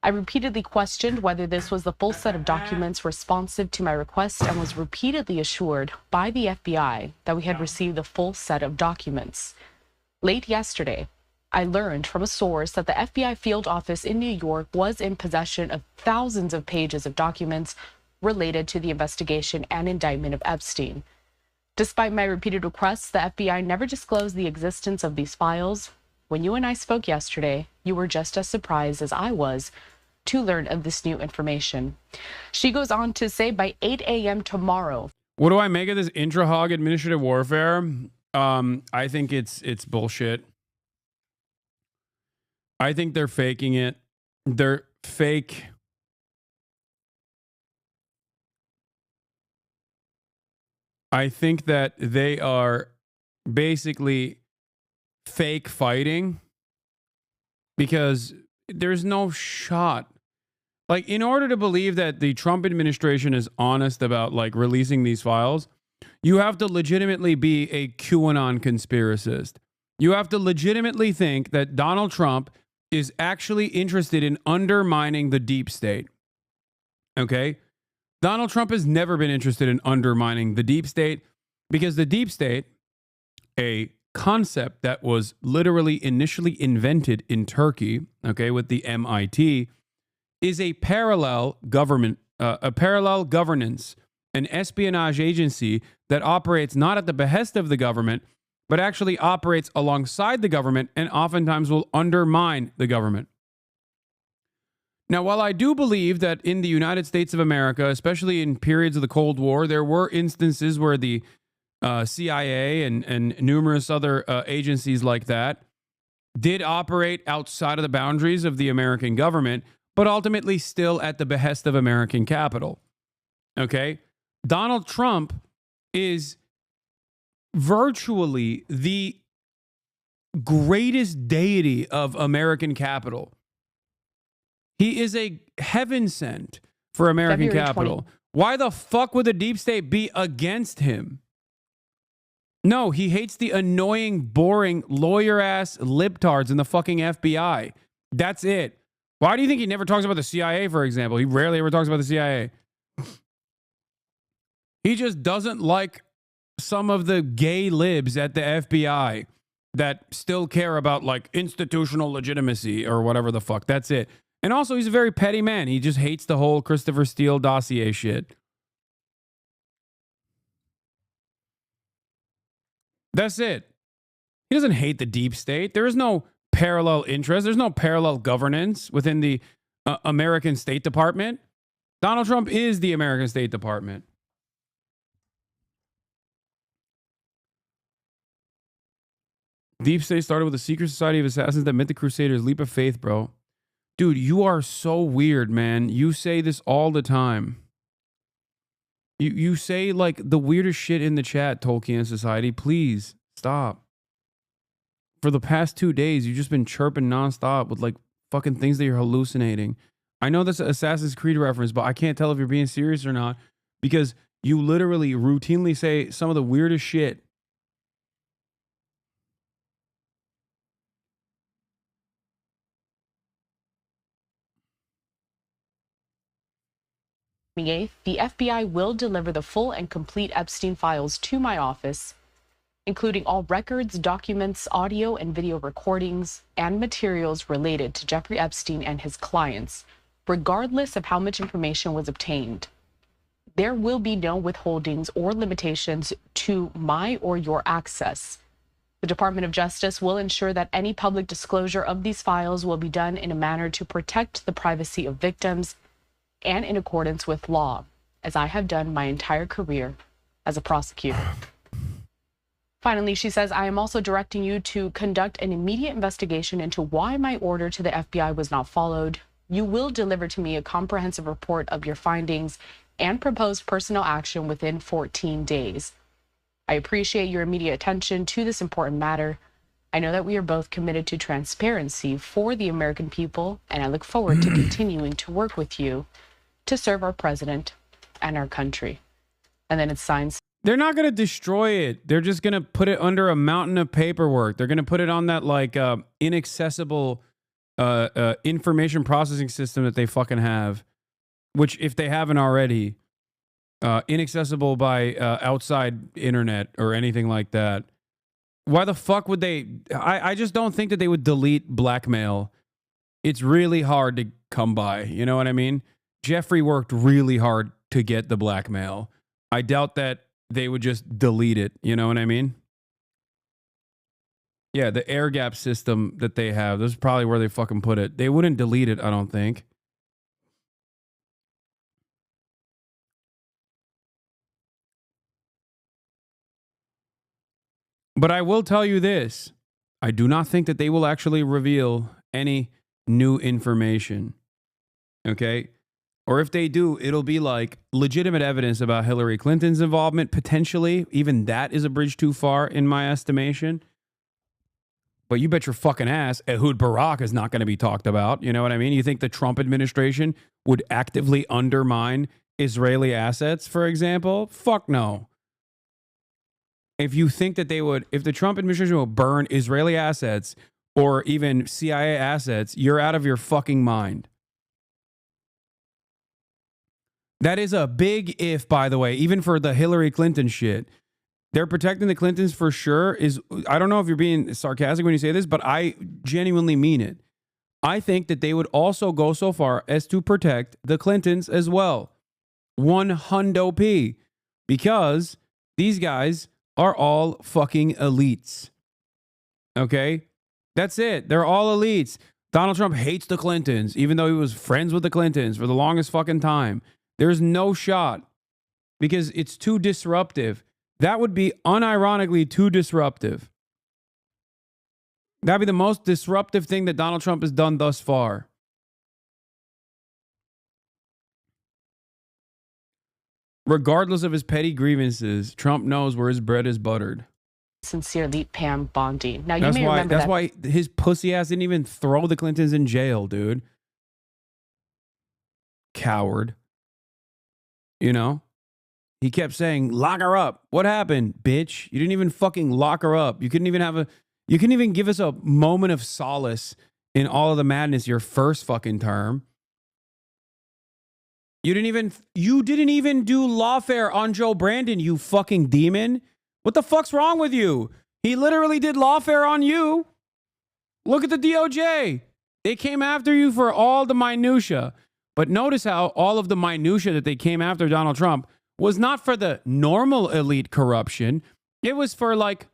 Speaker 9: I repeatedly questioned whether this was the full set of documents responsive to my request and was repeatedly assured by the FBI that we had received the full set of documents. Late yesterday, I learned from a source that the FBI field office in New York was in possession of thousands of pages of documents related to the investigation and indictment of Epstein. Despite my repeated requests, the FBI never disclosed the existence of these files. When you and I spoke yesterday, you were just as surprised as I was to learn of this new information." She goes on to say by 8 a.m. tomorrow.
Speaker 3: What do I make of this intra-hog administrative warfare? I think it's bullshit. I think they're faking it. They're fake. I think that they are basically fake fighting because there's no shot. Like, in order to believe that the Trump administration is honest about like releasing these files, you have to legitimately be a QAnon conspiracist. You have to legitimately think that Donald Trump is actually interested in undermining the deep state. Okay? Donald Trump has never been interested in undermining the deep state because the deep state, a concept that was literally initially invented in Turkey, okay, with the MIT, is a parallel government, a parallel governance, an espionage agency that operates not at the behest of the government, but actually operates alongside the government and oftentimes will undermine the government. Now, while I do believe that in the United States of America, especially in periods of the Cold War, there were instances where the CIA and numerous other agencies like that did operate outside of the boundaries of the American government, but ultimately still at the behest of American capital. Okay? Donald Trump is virtually the greatest deity of American capital. He is a heaven sent for American
Speaker 9: February
Speaker 3: capital.
Speaker 9: 20.
Speaker 3: Why the fuck would the deep state be against him? No, he hates the annoying, boring, lawyer-ass libtards in the fucking FBI. That's it. Why do you think he never talks about the CIA, for example? He rarely ever talks about the CIA. He just doesn't like some of the gay libs at the FBI that still care about, like, institutional legitimacy or whatever the fuck. That's it. And also, he's a very petty man. He just hates the whole Christopher Steele dossier shit. That's it. He doesn't hate the deep state. There is no parallel interest. There's no parallel governance within the American State Department. Donald Trump is the American State Department. Deep state started with a secret society of assassins that met the Crusaders. Leap of faith, bro. Dude, you are so weird, man. You say this all the time. You say like the weirdest shit in the chat, Tolkien Society. Please stop. For the past 2 days, you've just been chirping nonstop with like fucking things that you're hallucinating. I know that's an Assassin's Creed reference, but I can't tell if you're being serious or not because you literally routinely say some of the weirdest shit.
Speaker 9: The FBI will deliver the full and complete Epstein files to my office, including all records, documents, audio and video recordings, and materials related to Jeffrey Epstein and his clients, regardless of how much information was obtained. There will be no withholdings or limitations to my or your access. The Department of Justice will ensure that any public disclosure of these files will be done in a manner to protect the privacy of victims and in accordance with law, as I have done my entire career as a prosecutor. Finally, she says, I am also directing you to conduct an immediate investigation into why my order to the FBI was not followed. You will deliver to me a comprehensive report of your findings and proposed personnel action within 14 days. I appreciate your immediate attention to this important matter. I know that we are both committed to transparency for the American people, and I look forward to continuing to work with you to serve our president and our country. And then it's signed.
Speaker 3: They're not going to destroy it. They're just going to put it under a mountain of paperwork. They're going to put it on that like inaccessible information processing system that they fucking have, which if they haven't already, inaccessible by outside internet or anything like that. Why the fuck would they? I just don't think that they would delete blackmail. It's really hard to come by. You know what I mean? Jeffrey worked really hard to get the blackmail. I doubt that they would just delete it. You know what I mean? Yeah, the air gap system that they have, this is probably where they fucking put it. They wouldn't delete it, I don't think. But I will tell you this. I do not think that they will actually reveal any new information. Okay? Or if they do, it'll be like legitimate evidence about Hillary Clinton's involvement, potentially. Even that is a bridge too far in my estimation. But you bet your fucking ass Ehud Barak is not going to be talked about. You know what I mean? You think the Trump administration would actively undermine Israeli assets, for example? Fuck no. If you think that they would, if the Trump administration will burn Israeli assets or even CIA assets, you're out of your fucking mind. That is a big if, by the way, even for the Hillary Clinton shit. They're protecting the Clintons for sure. I don't know if you're being sarcastic when you say this, but I genuinely mean it. I think that they would also go so far as to protect the Clintons as well. 100p. Because these guys are all fucking elites. Okay? That's it. They're all elites. Donald Trump hates the Clintons, even though he was friends with the Clintons for the longest fucking time. There's no shot because it's too disruptive. That would be unironically too disruptive. That'd be the most disruptive thing that Donald Trump has done thus far. Regardless of his petty grievances, Trump knows where his bread is buttered.
Speaker 9: Sincerely, Pam Bondi. Now, you
Speaker 3: That's
Speaker 9: may
Speaker 3: why.
Speaker 9: remember
Speaker 3: That's
Speaker 9: that.
Speaker 3: why his pussy ass didn't even throw the Clintons in jail, dude. Coward. You know? He kept saying, lock her up. What happened, bitch? You didn't even fucking lock her up. You couldn't even give us a moment of solace in all of the madness your first fucking term. You didn't even do lawfare on Joe Brandon, you fucking demon. What the fuck's wrong with you? He literally did lawfare on you. Look at the DOJ. They came after you for all the minutia. But notice how all of the minutia that they came after Donald Trump was not for the normal elite corruption. It was for like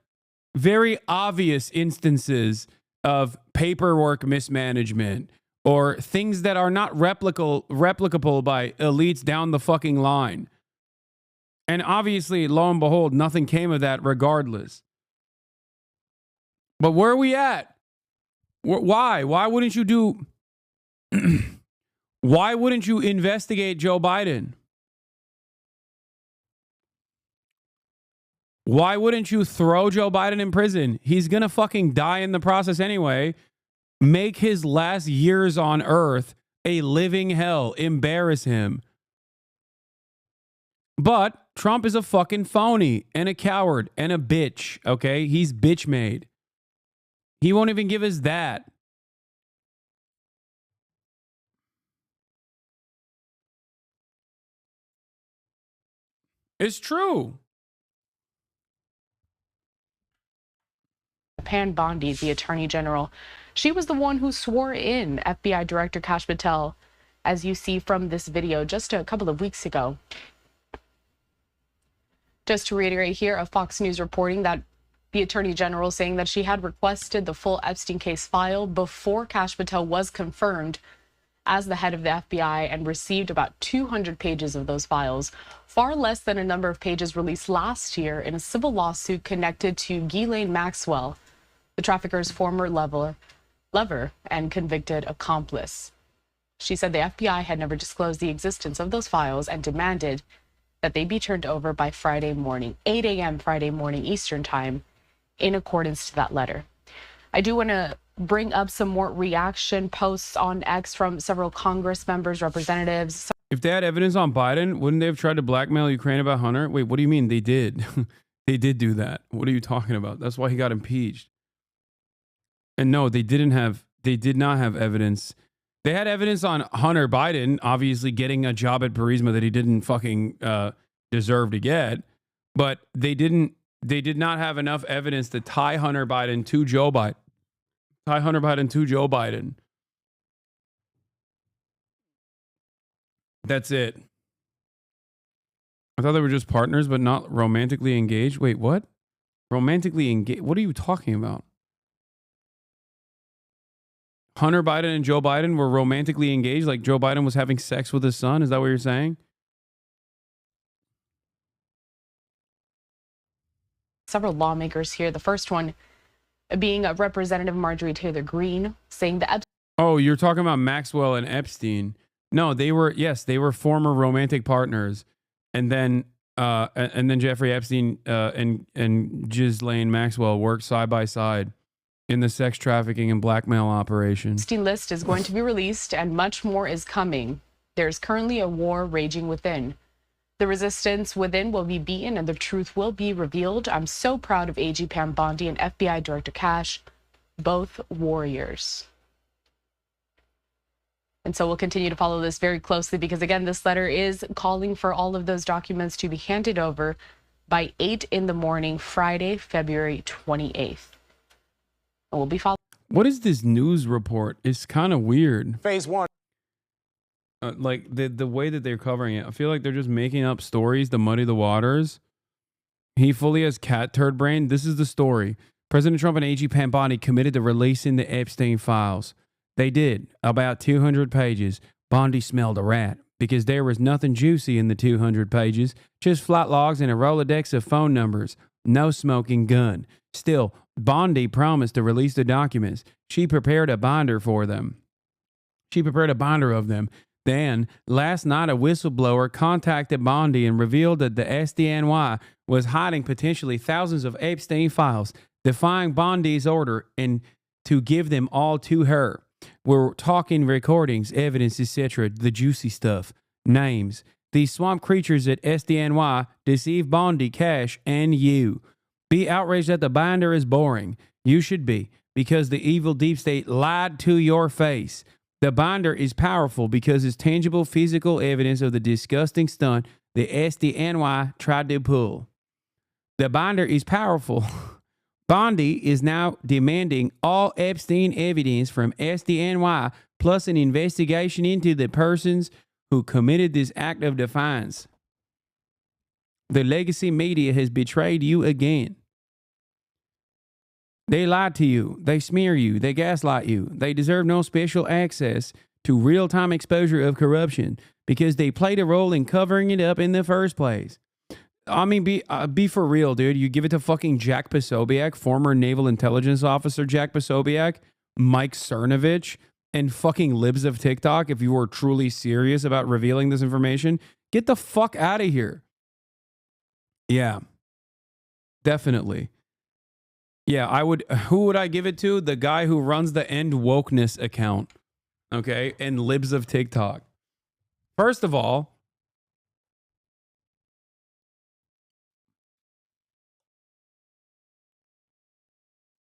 Speaker 3: very obvious instances of paperwork mismanagement or things that are not replicable by elites down the fucking line. And obviously, lo and behold, nothing came of that regardless. But where are we at? Why? Why wouldn't you do... Why wouldn't you investigate Joe Biden? Why wouldn't you throw Joe Biden in prison? He's going to fucking die in the process anyway. Make his last years on earth a living hell. Embarrass him. But Trump is a fucking phony and a coward and a bitch, okay? He's bitch made. He won't even give us that. It's true.
Speaker 9: Pam Bondi, the Attorney General, she was the one who swore in FBI Director Kash Patel, as you see from this video just a couple of weeks ago. Just to reiterate here, a Fox News reporting that the Attorney General saying that she had requested the full Epstein case file before Kash Patel was confirmed as the head of the FBI and received about 200 pages of those files, far less than a number of pages released last year in a civil lawsuit connected to Ghislaine Maxwell, the trafficker's former lover and convicted accomplice. She said the FBI had never disclosed the existence of those files and demanded that they be turned over by Friday morning, 8 a.m. Friday morning Eastern time, in accordance to that letter. I do want to bring up some more reaction posts on X from several Congress members, representatives.
Speaker 3: If they had evidence on Biden, wouldn't they have tried to blackmail Ukraine about Hunter? Wait, what do you mean they did? They did do that. What are you talking about? That's why he got impeached. And no, they did not have evidence. They had evidence on Hunter Biden, obviously getting a job at Burisma that he didn't fucking deserve to get. But they did not have enough evidence to tie Hunter Biden to Joe Biden. Tie Hunter Biden to Joe Biden. That's it. I thought they were just partners, but not romantically engaged. Wait, what? Romantically engaged? What are you talking about? Hunter Biden and Joe Biden were romantically engaged, like Joe Biden was having sex with his son? Is that what you're saying?
Speaker 9: Several lawmakers here. The first one being Representative Marjorie Taylor Greene, saying that...
Speaker 3: Oh, you're talking about Maxwell and Epstein. No, they were former romantic partners, and then Jeffrey Epstein and Ghislaine Maxwell worked side by side in the sex trafficking and blackmail operation.
Speaker 9: Epstein list is going to be released, and much more is coming. There's currently a war raging within. The resistance within will be beaten, and the truth will be revealed. I'm so proud of AG Pam Bondi and FBI Director Cash, both warriors. And so we'll continue to follow this very closely because, again, this letter is calling for all of those documents to be handed over by 8 in the morning, Friday, February 28th. And we'll be following.
Speaker 3: What is this news report? It's kind of weird.
Speaker 11: Phase 1.
Speaker 3: Like the way that they're covering it. I feel like they're just making up stories to muddy the waters. He fully has cat turd brain. This is the story. President Trump and AG Pam Bondi committed to releasing the Epstein files. They did. About 200 pages. Bondi smelled a rat because there was nothing juicy in the 200 pages. Just flight logs and a Rolodex of phone numbers. No smoking gun. Still, Bondi promised to release the documents. She prepared a binder for them. She prepared a binder of them. Then, last night, a whistleblower contacted Bondi and revealed that the SDNY was hiding potentially thousands of Epstein files, defying Bondi's order and to give them all to her. We're talking recordings, evidence, etc., the juicy stuff, names. These swamp creatures at SDNY deceive Bondi, Cash, and you. Be outraged that the binder is boring. You should be, because the evil deep state lied to your face. The binder is powerful because it's tangible physical evidence of the disgusting stunt the SDNY tried to pull. The binder is powerful. Bondi is now demanding all Epstein evidence from SDNY plus an investigation into the persons who committed this act of defiance. The legacy media has betrayed you again. They lied to you. They smear you. They gaslight you. They deserve no special access to real-time exposure of corruption because they played a role in covering it up in the first place. I mean, be for real, dude. You give it to fucking Jack Posobiec, former Naval Intelligence Officer Jack Posobiec, Mike Cernovich, and fucking libs of TikTok, if you were truly serious about revealing this information, get the fuck out of here. Yeah. Definitely. Yeah, I would. Who would I give it to? The guy who runs the End Wokeness account. Okay? And libs of TikTok. First of all,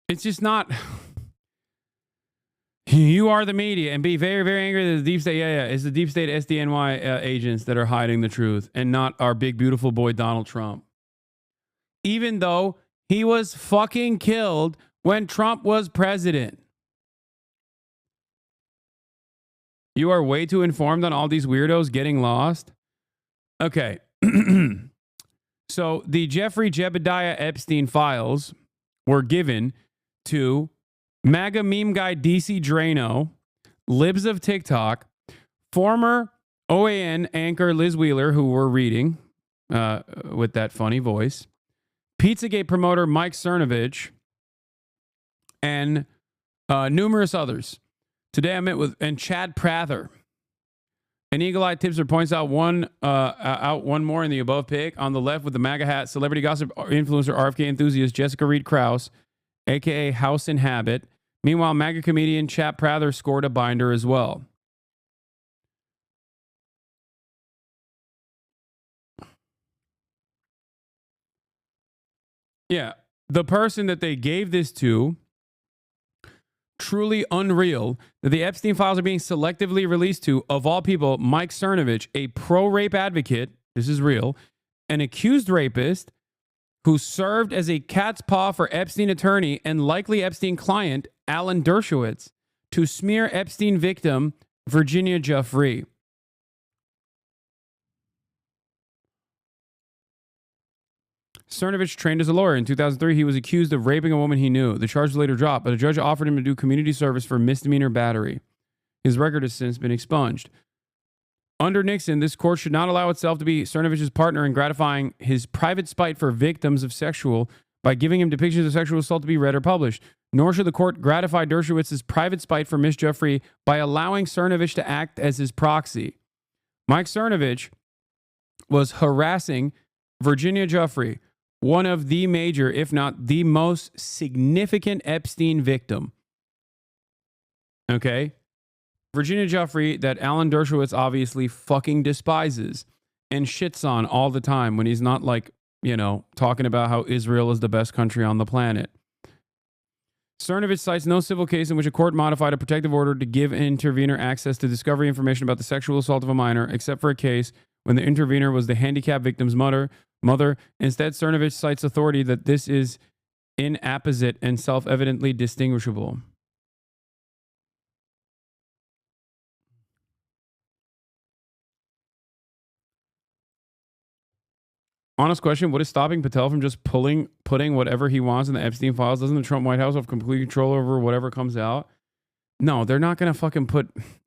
Speaker 3: it's just not. You are the media, and be very, very angry that the deep state. Yeah. It's the deep state SDNY agents that are hiding the truth, and not our big beautiful boy Donald Trump. Even though he was fucking killed when Trump was president. You are way too informed on all these weirdos getting lost. Okay. So the Jeffrey Jebediah Epstein files were given to MAGA meme guy DC Drano, libs of TikTok, former OAN anchor Liz Wheeler, who we're reading with that funny voice, Pizzagate promoter Mike Cernovich, and numerous others. Today I met with Chad Prather. An eagle-eyed tipster points out one more in the above pic. On the left with the MAGA hat, celebrity gossip influencer RFK enthusiast Jessica Reed Krause, a.k.a. House in Habit. Meanwhile, MAGA comedian Chad Prather scored a binder as well. Yeah, the person that they gave this to, truly unreal that the Epstein files are being selectively released to, of all people, Mike Cernovich, a pro-rape advocate, this is real, an accused rapist who served as a cat's paw for Epstein attorney and likely Epstein client, Alan Dershowitz, to smear Epstein victim, Virginia Giuffre. Cernovich trained as a lawyer. In 2003, he was accused of raping a woman he knew. The charge was later dropped, but a judge offered him to do community service for misdemeanor battery. His record has since been expunged. Under Nixon, this court should not allow itself to be Cernovich's partner in gratifying his private spite for victims of sexual by giving him depictions of sexual assault to be read or published. Nor should the court gratify Dershowitz's private spite for Miss Jeffrey by allowing Cernovich to act as his proxy. Mike Cernovich was harassing Virginia Giuffre, one of the major, if not the most significant Epstein victim. Okay? Virginia Giuffre, that Alan Dershowitz obviously fucking despises and shits on all the time when he's not like, you know, talking about how Israel is the best country on the planet. Cernovich cites no civil case in which a court modified a protective order to give an intervener access to discovery information about the sexual assault of a minor, except for a case when the intervener was the handicapped victim's mother. Instead, Cernovich cites authority that this is inapposite and self-evidently distinguishable. Honest question, what is stopping Patel from just putting whatever he wants in the Epstein files? Doesn't the Trump White House have complete control over whatever comes out? No, they're not going to fucking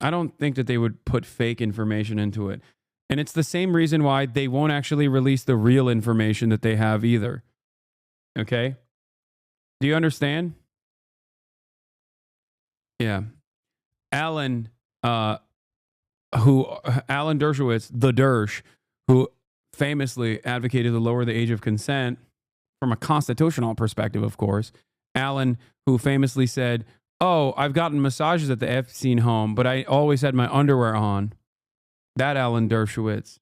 Speaker 3: I don't think that they would put fake information into it. And it's the same reason why they won't actually release the real information that they have either. Okay? Do you understand? Yeah. Alan Dershowitz, the Dersh, who famously advocated to lower the age of consent from a constitutional perspective, of course. Alan, who famously said, "Oh, I've gotten massages at the Epstein home, but I always had my underwear on." That Alan Dershowitz.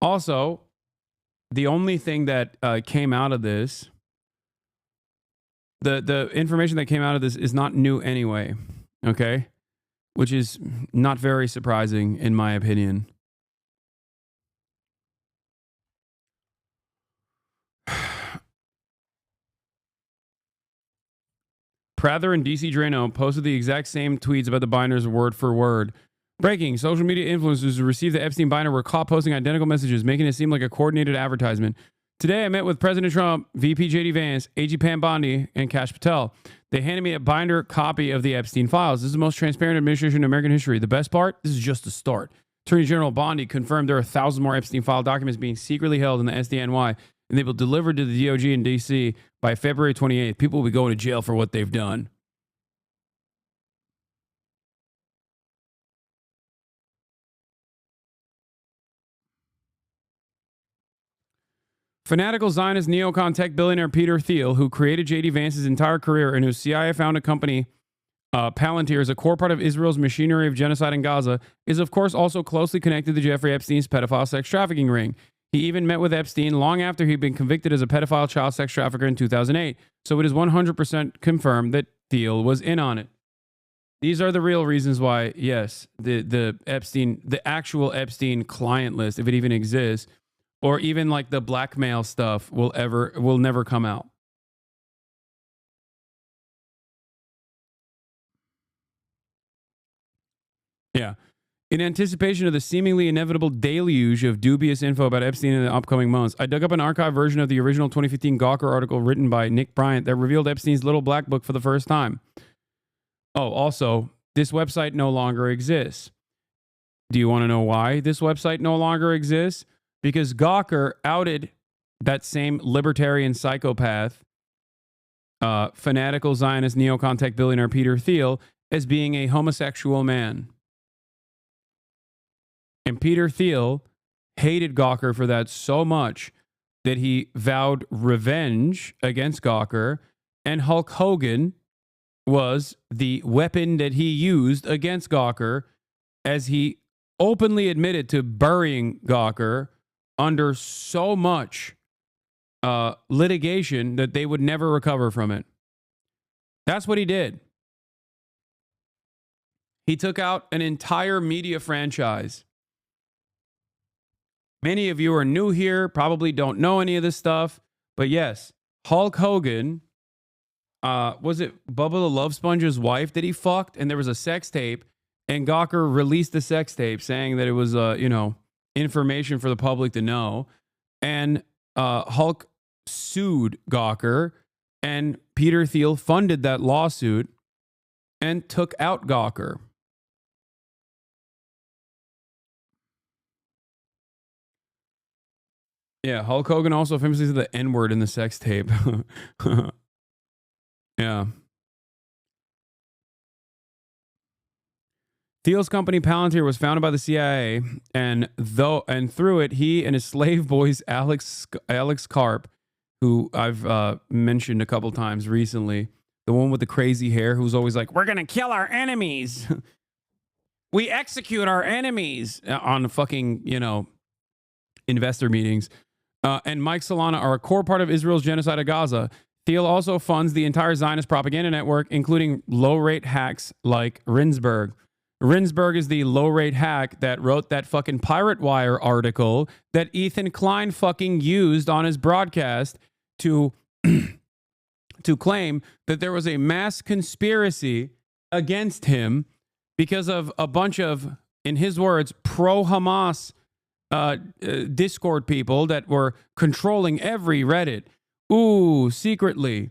Speaker 3: Also, the only thing that came out of this, the information that came out of this is not new anyway, okay? Which is not very surprising in my opinion. Prather and DC Drano posted the exact same tweets about the binders word for word. Breaking, social media influencers who received the Epstein binder were caught posting identical messages, making it seem like a coordinated advertisement. Today, I met with President Trump, VP J.D. Vance, AG Pam Bondi, and Kash Patel. They handed me a binder copy of the Epstein files. This is the most transparent administration in American history. The best part? This is just the start. Attorney General Bondi confirmed there are 1,000 more Epstein file documents being secretly held in the SDNY, and they will be delivered to the DOJ in D.C. by February 28th. People will be going to jail for what they've done. Fanatical Zionist neocon tech billionaire Peter Thiel, who created J.D. Vance's entire career and whose CIA-founded company, Palantir, is a core part of Israel's machinery of genocide in Gaza, is of course also closely connected to Jeffrey Epstein's pedophile sex trafficking ring. He even met with Epstein long after he'd been convicted as a pedophile child sex trafficker in 2008. So it is 100% confirmed that Thiel was in on it. These are the real reasons why, yes, the actual Epstein client list, if it even exists, or even like the blackmail stuff will never come out. Yeah. In anticipation of the seemingly inevitable deluge of dubious info about Epstein in the upcoming months, I dug up an archived version of the original 2015 Gawker article written by Nick Bryant that revealed Epstein's little black book for the first time. Oh, also, this website no longer exists. Do you want to know why this website no longer exists? Because Gawker outed that same libertarian psychopath, fanatical Zionist neocon tech billionaire Peter Thiel as being a homosexual man. And Peter Thiel hated Gawker for that so much that he vowed revenge against Gawker, and Hulk Hogan was the weapon that he used against Gawker, as he openly admitted to burying Gawker under so much litigation that they would never recover from it. That's what he did. He took out an entire media franchise. Many of you are new here, probably don't know any of this stuff, but yes, Hulk Hogan, was it Bubba the Love Sponge's wife that he fucked? And there was a sex tape, and Gawker released the sex tape saying that it was, information for the public to know. And Hulk sued Gawker, and Peter Thiel funded that lawsuit. and took out Gawker. Yeah, Hulk Hogan also famously said the N-word in the sex tape. Yeah. Thiel's company Palantir was founded by the CIA, and through it, he and his slave boys Alex Karp, who I've mentioned a couple times recently, the one with the crazy hair, who's always like, "We're gonna kill our enemies, we execute our enemies" on fucking investor meetings, and Mike Solana are a core part of Israel's genocide of Gaza. Thiel also funds the entire Zionist propaganda network, including low-rate hacks like Rinsberg. Rinsberg is the low-rate hack that wrote that fucking Pirate Wire article that Ethan Klein fucking used on his broadcast to claim that there was a mass conspiracy against him because of a bunch of, in his words, pro-Hamas Discord people that were controlling every Reddit. Ooh, secretly.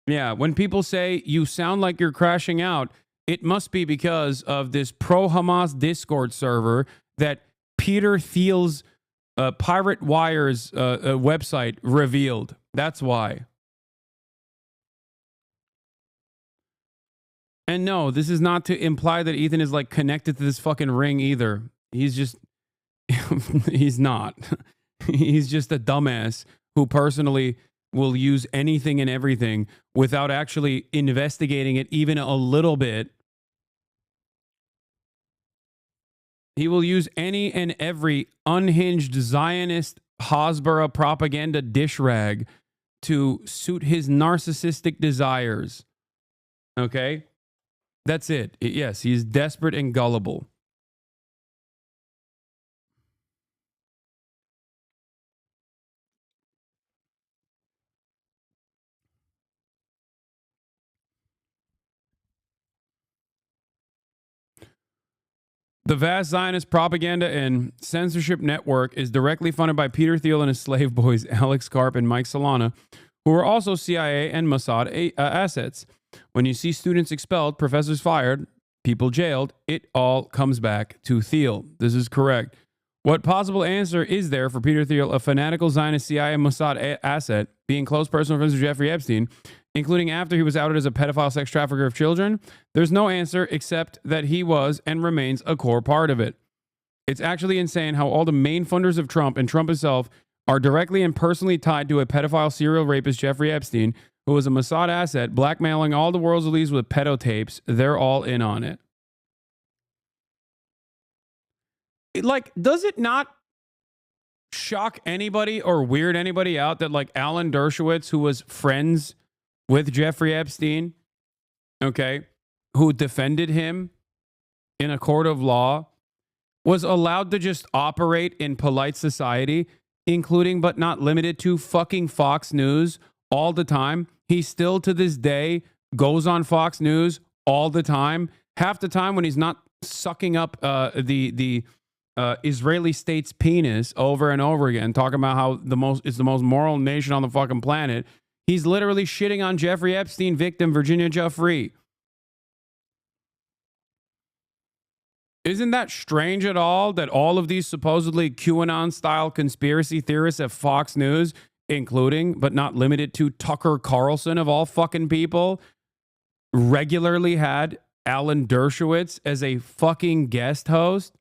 Speaker 3: Yeah, when people say you sound like you're crashing out, it must be because of this pro-Hamas Discord server that Peter Thiel's Pirate Wire's website revealed. That's why. And no, this is not to imply that Ethan is like connected to this fucking ring either. He's just, he's not. He's just a dumbass who personally will use anything and everything without actually investigating it even a little bit. He will use any and every unhinged Zionist Hasbara propaganda dish rag to suit his narcissistic desires. Okay? That's it. Yes, he's desperate and gullible. The vast Zionist propaganda and censorship network is directly funded by Peter Thiel and his slave boys, Alex Karp and Mike Solana, who are also CIA and Mossad assets. When you see students expelled, professors fired, people jailed, it all comes back to Thiel. This is correct. What possible answer is there for Peter Thiel, a fanatical Zionist CIA and Mossad asset, being close personal friends with Jeffrey Epstein, including after he was outed as a pedophile sex trafficker of children? There's no answer except that he was and remains a core part of it. It's actually insane how all the main funders of Trump and Trump himself are directly and personally tied to a pedophile serial rapist, Jeffrey Epstein, who was a Mossad asset, blackmailing all the world's elites with pedo tapes. They're all in on it. Like, does it not shock anybody or weird anybody out that like Alan Dershowitz, who was friends with Jeffrey Epstein, okay, who defended him in a court of law, was allowed to just operate in polite society, including but not limited to fucking Fox News all the time? He still to this day goes on Fox News all the time, half the time when he's not sucking up the Israeli state's penis over and over again, talking about how it's the most moral nation on the fucking planet. He's literally shitting on Jeffrey Epstein victim Virginia Giuffre. Isn't that strange at all that all of these supposedly QAnon-style conspiracy theorists at Fox News, including but not limited to Tucker Carlson of all fucking people, regularly had Alan Dershowitz as a fucking guest host?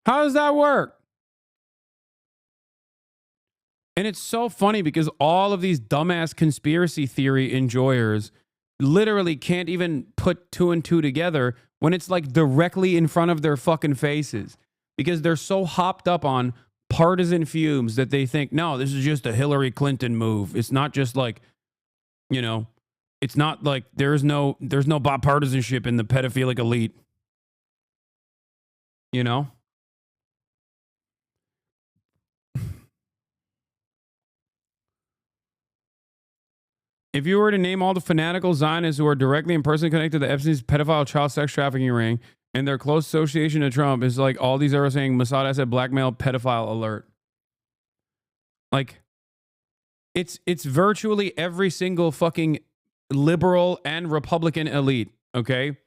Speaker 3: How does that work? And it's so funny because all of these dumbass conspiracy theory enjoyers literally can't even put two and two together when it's like directly in front of their fucking faces, because they're so hopped up on partisan fumes that they think, no, this is just a Hillary Clinton move. It's not just like, it's not like there's no bipartisanship in the pedophilic elite. If you were to name all the fanatical Zionists who are directly and personally connected to Epstein's pedophile child sex trafficking ring and their close association to Trump, is like all these are saying Mossad asset blackmail pedophile alert. Like, it's virtually every single fucking liberal and Republican elite, okay?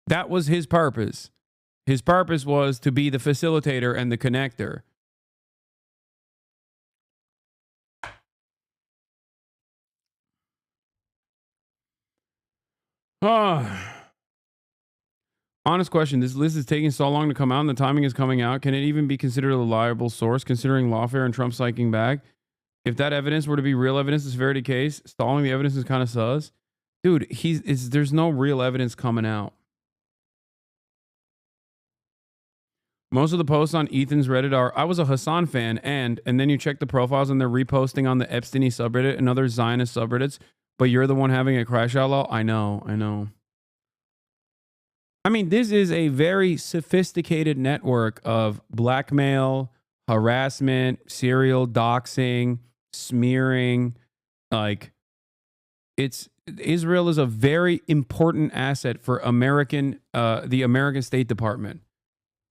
Speaker 3: That was his purpose. His purpose was to be the facilitator and the connector. Honest question. This list is taking so long to come out and the timing is coming out. Can it even be considered a reliable source considering lawfare and Trump striking back? If that evidence were to be real evidence, the severity case, stalling the evidence is kind of sus. Dude, there's no real evidence coming out. Most of the posts on Ethan's Reddit are, I was a Hasan fan, and then you check the profiles and they're reposting on the Epstein subreddit and other Zionist subreddits, but you're the one having a crash out law? I know. I mean, this is a very sophisticated network of blackmail, harassment, serial doxing, smearing. Like, Israel is a very important asset for the American State Department.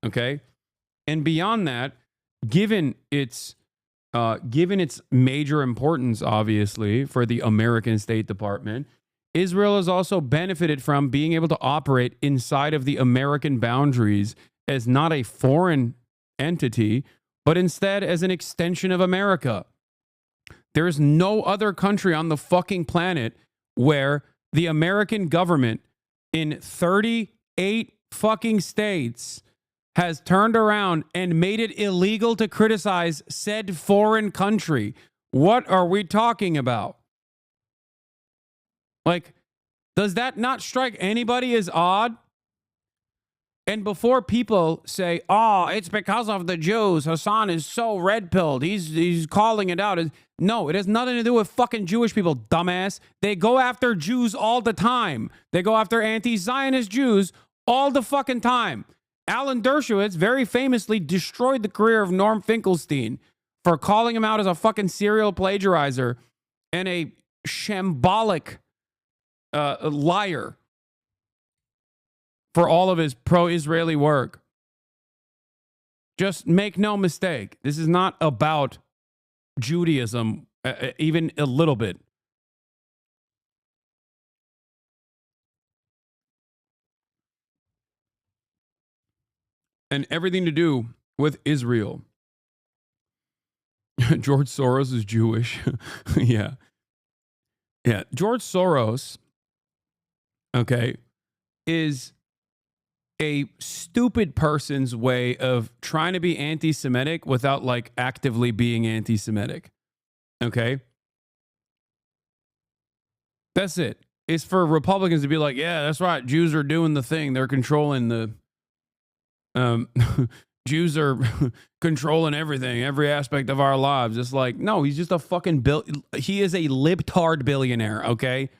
Speaker 3: Okay? And beyond that, given its major importance, obviously, for the American State Department, Israel has also benefited from being able to operate inside of the American boundaries as not a foreign entity, but instead as an extension of America. There is no other country on the fucking planet where the American government in 38 fucking states has turned around and made it illegal to criticize said foreign country. What are we talking about? Like, does that not strike anybody as odd? And before people say, oh, it's because of the Jews, Hasan is so red-pilled, he's calling it out. No, it has nothing to do with fucking Jewish people, dumbass. They go after Jews all the time. They go after anti-Zionist Jews all the fucking time. Alan Dershowitz very famously destroyed the career of Norm Finkelstein for calling him out as a fucking serial plagiarizer and a shambolic liar for all of his pro-Israeli work. Just make no mistake. This is not about Judaism, even a little bit. And everything to do with Israel. George Soros is Jewish. Yeah. George Soros, okay, is a stupid person's way of trying to be anti-Semitic without like actively being anti-Semitic. Okay? That's it. It's for Republicans to be like, yeah, that's right. Jews are doing the thing. They're controlling the Jews are controlling everything, every aspect of our lives. It's like, no, he's just a fucking he is a libtard billionaire, okay?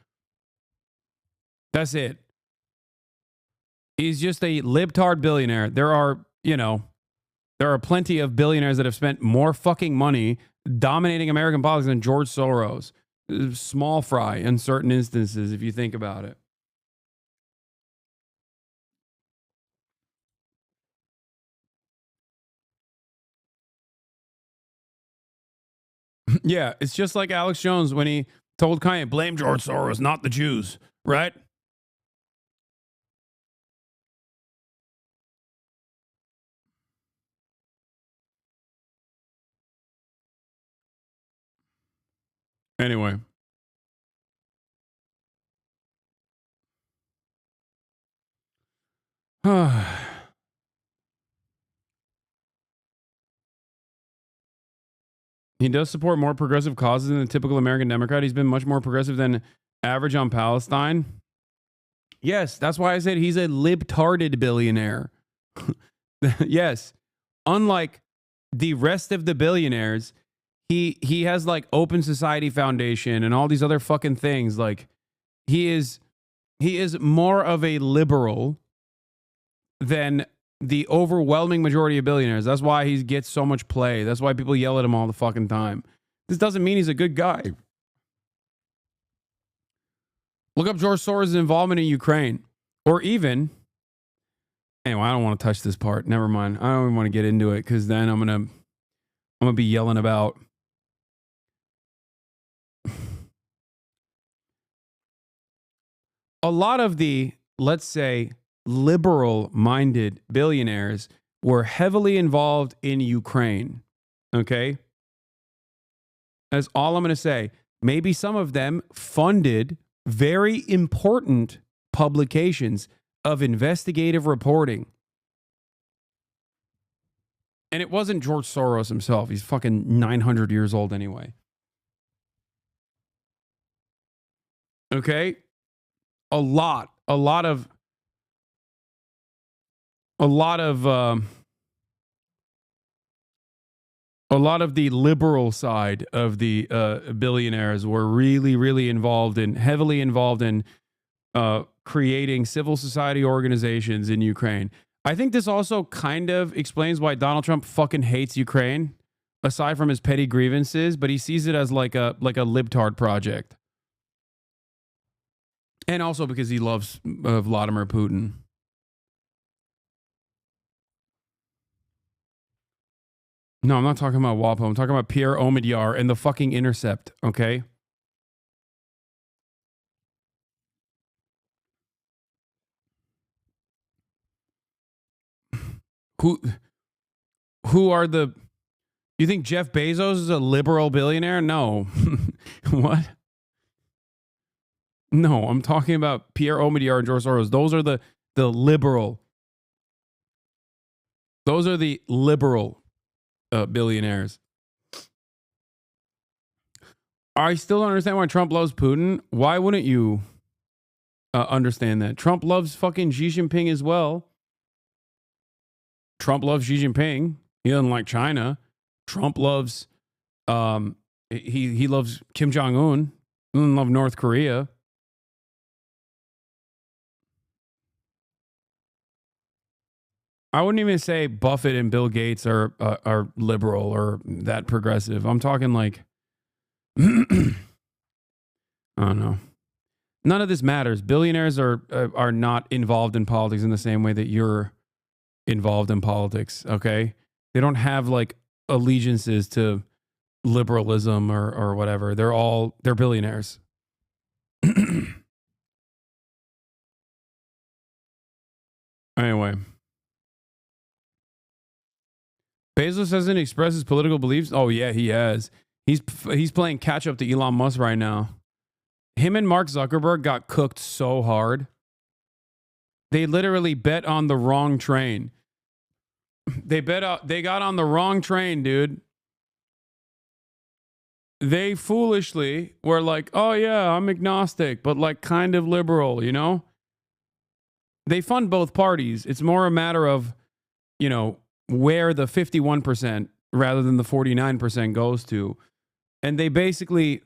Speaker 3: That's it. He's just a libtard billionaire. There are plenty of billionaires that have spent more fucking money dominating American politics than George Soros. Small fry in certain instances, if you think about it. Yeah, it's just like Alex Jones when he told Kanye, blame George Soros, not the Jews, right? Anyway. He does support more progressive causes than the typical American Democrat. He's been much more progressive than average on Palestine. Yes, that's why I said he's a libtarded billionaire. Yes. Unlike the rest of the billionaires, he has like Open Society Foundation and all these other fucking things. Like he is more of a liberal than the overwhelming majority of billionaires. That's why he gets so much play. That's why people yell at him all the fucking time. This doesn't mean he's a good guy. Look up George Soros' involvement in Ukraine. Or even... Anyway, I don't want to touch this part. Never mind. I don't even want to get into it because then I'm gonna be yelling about... a lot of the, let's say, liberal-minded billionaires were heavily involved in Ukraine. Okay? That's all I'm going to say. Maybe some of them funded very important publications of investigative reporting. And it wasn't George Soros himself. He's fucking 900 years old anyway. Okay? A lot of the liberal side of the billionaires were really heavily involved in creating civil society organizations in Ukraine. I think this also kind of explains why Donald Trump fucking hates Ukraine, aside from his petty grievances, but he sees it as like a libtard project. And also because he loves Vladimir Putin. No, I'm not talking about WAPO. I'm talking about Pierre Omidyar and the fucking Intercept, okay? Who are the... You think Jeff Bezos is a liberal billionaire? No. What? No, I'm talking about Pierre Omidyar and George Soros. Those are the liberal. Those are the liberal billionaires. I still don't understand why Trump loves Putin. Why wouldn't you understand that? Trump loves fucking Xi Jinping as well. Trump loves Xi Jinping. He doesn't like China. Trump loves he loves Kim Jong-un. He doesn't love North Korea. I wouldn't even say Buffett and Bill Gates are liberal or that progressive. I'm talking like I don't know. None of this matters. Billionaires are not involved in politics in the same way that you're involved in politics, okay? They don't have like allegiances to liberalism or whatever. They're billionaires. Anyway. Bezos hasn't expressed his political beliefs. Oh yeah, he has. He's playing catch up to Elon Musk right now. Him and Mark Zuckerberg got cooked so hard. They literally bet on the wrong train. They got on the wrong train, dude. They foolishly were like, "Oh yeah, I'm agnostic, but like kind of liberal, you know?" They fund both parties. It's more a matter of, you know, where the 51% rather than the 49% goes to. And they basically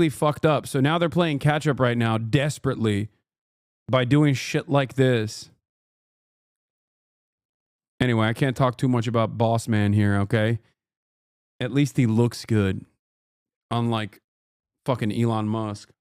Speaker 3: fucked up. So now they're playing catch up right now desperately by doing shit like this. Anyway, I can't talk too much about Boss Man here, okay? At least he looks good. Unlike fucking Elon Musk.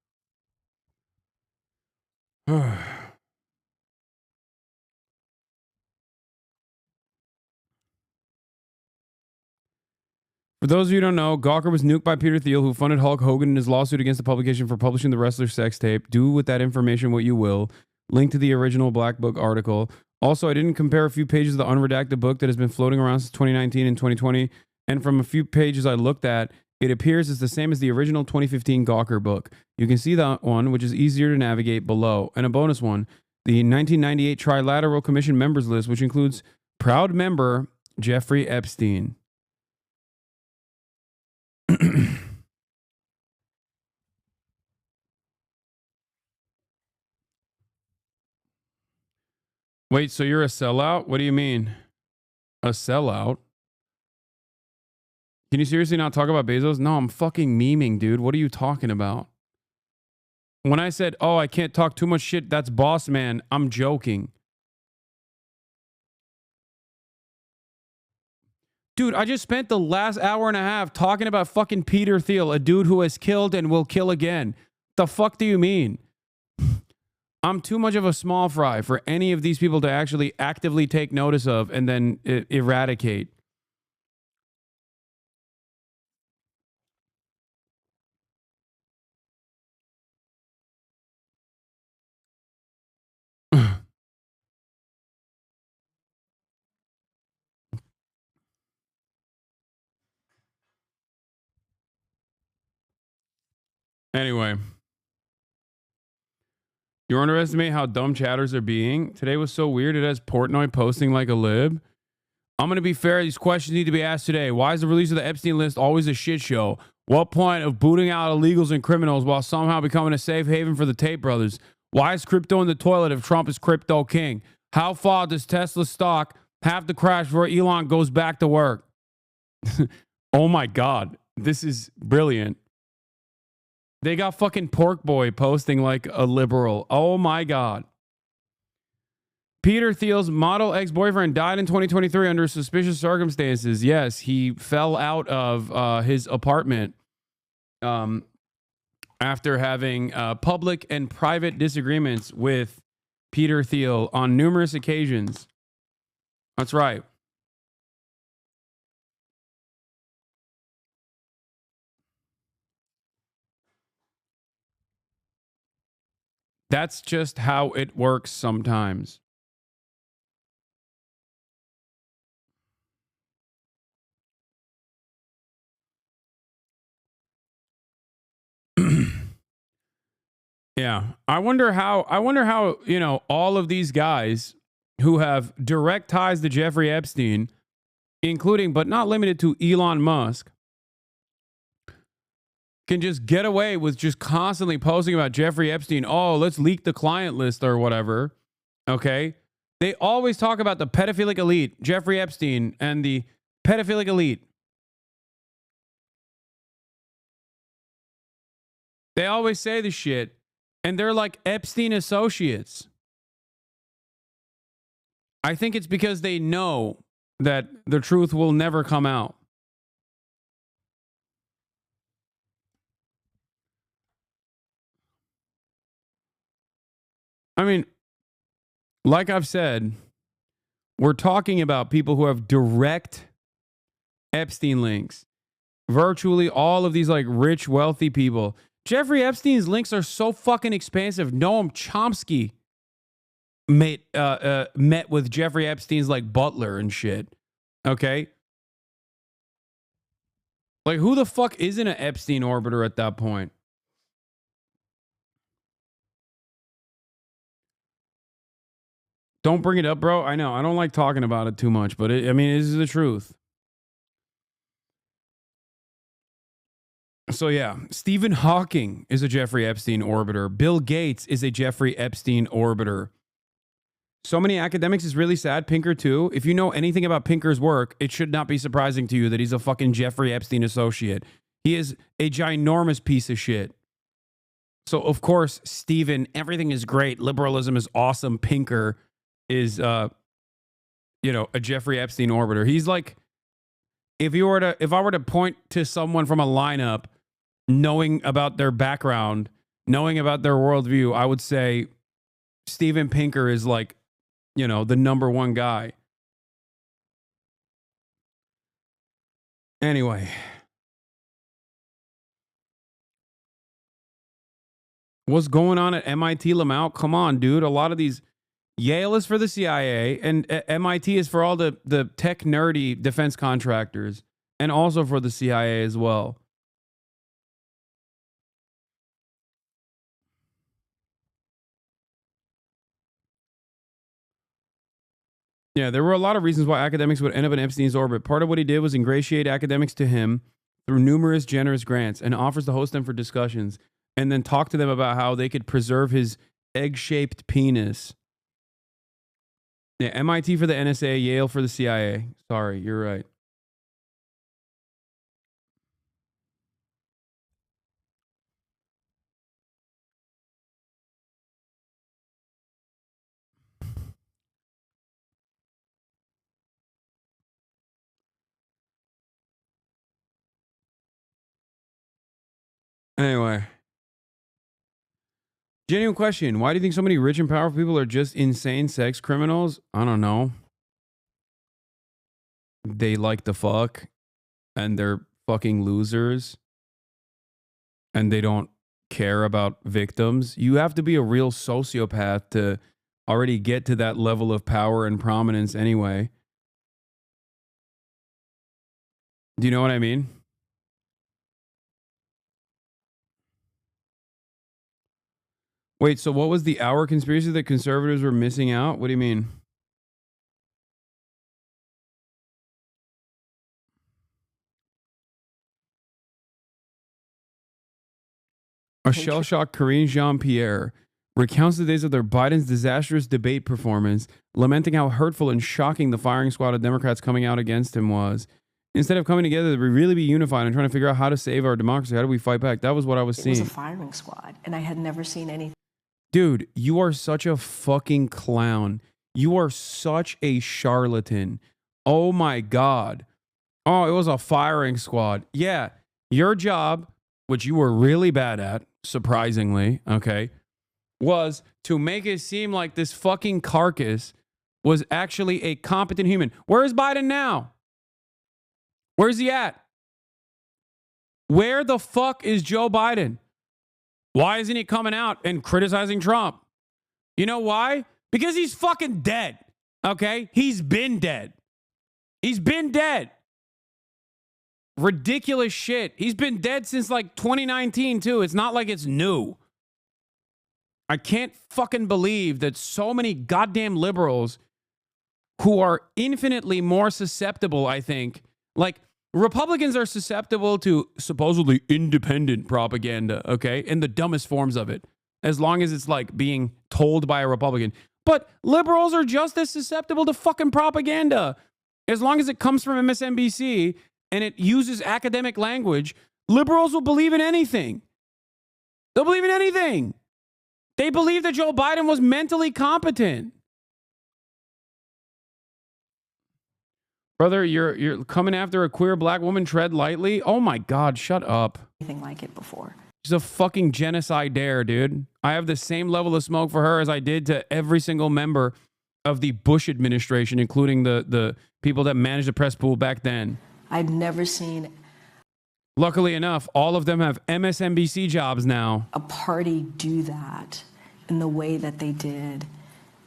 Speaker 3: For those of you who don't know, Gawker was nuked by Peter Thiel, who funded Hulk Hogan in his lawsuit against the publication for publishing the wrestler's sex tape. Do with that information what you will. Link to the original Black Book article. Also, I didn't compare a few pages of the unredacted book that has been floating around since 2019 and 2020, and from a few pages I looked at, it appears it's the same as the original 2015 Gawker book. You can see that one, which is easier to navigate below. And a bonus one, the 1998 Trilateral Commission members list, which includes proud member Jeffrey Epstein. Wait, so you're a sellout? What do you mean? A sellout? Can you seriously not talk about Bezos? No, I'm fucking memeing, dude. What are you talking about? When I said, oh, I can't talk too much shit, that's Boss Man, I'm joking. Dude, I just spent the last hour and a half talking about fucking Peter Thiel, a dude who has killed and will kill again. The fuck do you mean? I'm too much of a small fry for any of these people to actually actively take notice of and then eradicate. Anyway. You underestimate how dumb chatters are being. Today was so weird. It has Portnoy posting like a lib. I'm going to be fair. These questions need to be asked today. Why is the release of the Epstein list always a shit show? What point of booting out illegals and criminals while somehow becoming a safe haven for the Tate brothers? Why is crypto in the toilet if Trump is crypto king? How far does Tesla stock have to crash before Elon goes back to work? Oh my God. This is brilliant. They got fucking Pork Boy posting like a liberal. Oh my God. Peter Thiel's model ex-boyfriend died in 2023 under suspicious circumstances. Yes, he fell out of his apartment after having public and private disagreements with Peter Thiel on numerous occasions. That's right. That's just how it works sometimes. Yeah. I wonder how, you know, all of these guys who have direct ties to Jeffrey Epstein, including but not limited to Elon Musk, can just get away with just constantly posting about Jeffrey Epstein. Oh, let's leak the client list or whatever. Okay. They always talk about the pedophilic elite, Jeffrey Epstein and the pedophilic elite. They always say this shit, and they're like Epstein associates. I think it's because they know that the truth will never come out. I mean, like I've said, we're talking about people who have direct Epstein links. Virtually all of these like rich, wealthy people. Jeffrey Epstein's links are so fucking expansive. Noam Chomsky met with Jeffrey Epstein's like butler and shit. Okay? Like, who the fuck isn't an Epstein orbiter at that point? Don't bring it up, bro. I know. I don't like talking about it too much, but I mean, this is the truth. So yeah, Stephen Hawking is a Jeffrey Epstein orbiter. Bill Gates is a Jeffrey Epstein orbiter. So many academics is really sad. Pinker too. If you know anything about Pinker's work, it should not be surprising to you that he's a fucking Jeffrey Epstein associate. He is a ginormous piece of shit. So of course, Stephen, everything is great. Liberalism is awesome. Pinker is, a Jeffrey Epstein orbiter. He's like, if I were to point to someone from a lineup, knowing about their background, knowing about their worldview, I would say Steven Pinker is like, the number one guy. Anyway. What's going on at MIT, Lamau? Come on, dude. A lot of these, Yale is for the CIA, and MIT is for all the tech nerdy defense contractors, and also for the CIA as well. Yeah, there were a lot of reasons why academics would end up in Epstein's orbit. Part of what he did was ingratiate academics to him through numerous generous grants and offers to host them for discussions and then talk to them about how they could preserve his egg-shaped penis. Yeah, MIT for the NSA, Yale for the CIA. Sorry, you're right. Anyway. Genuine question. Why do you think so many rich and powerful people are just insane sex criminals? I don't know. They like to fuck and they're fucking losers and they don't care about victims. You have to be a real sociopath to already get to that level of power and prominence anyway. Do you know what I mean? Wait, so what was the hour conspiracy that conservatives were missing out? What do you mean? A shell-shocked Karine Jean-Pierre recounts the days of their Biden's disastrous debate performance, lamenting how hurtful and shocking the firing squad of Democrats coming out against him was. Instead of coming together to really be unified and trying to figure out how to save our democracy, how do we fight back? That was what I was seeing.
Speaker 11: It was a firing squad, and I had never seen anything.
Speaker 3: Dude, you are such a fucking clown. You are such a charlatan. Oh my God. Oh, it was a firing squad. Yeah, your job, which you were really bad at, surprisingly, okay, was to make it seem like this fucking carcass was actually a competent human. Where is Biden now? Where's he at? Where the fuck is Joe Biden? Why isn't he coming out and criticizing Trump? You know why? Because he's fucking dead, okay? He's been dead. He's been dead. Ridiculous shit. He's been dead since like 2019 too. It's not like it's new. I can't fucking believe that so many goddamn liberals who are infinitely more susceptible, I think, like Republicans are susceptible to supposedly independent propaganda, okay? In the dumbest forms of it, as long as it's like being told by a Republican. But liberals are just as susceptible to fucking propaganda. As long as it comes from MSNBC and it uses academic language, liberals will believe in anything. They'll believe in anything. They believe that Joe Biden was mentally competent. Brother, you're coming after a queer black woman, tread lightly? Oh my God, shut up.
Speaker 11: Anything like it before.
Speaker 3: She's a fucking genocide dare, dude. I have the same level of smoke for her as I did to every single member of the Bush administration, including the people that managed the press pool back then.
Speaker 11: I'd never seen.
Speaker 3: Luckily enough, all of them have MSNBC jobs now.
Speaker 11: A party do that in the way that they did.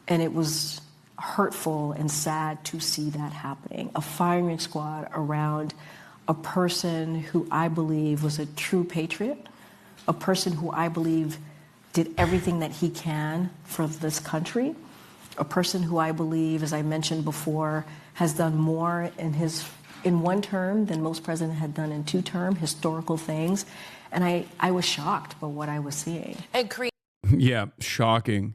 Speaker 11: And it was hurtful and sad to see that happening. A firing squad around a person who I believe was a true patriot, a person who I believe did everything that he can for this country, a person who I believe, as I mentioned before, has done more in one term than most presidents had done in 2 terms, historical things. And I was shocked by what I was seeing.
Speaker 3: Yeah, shocking.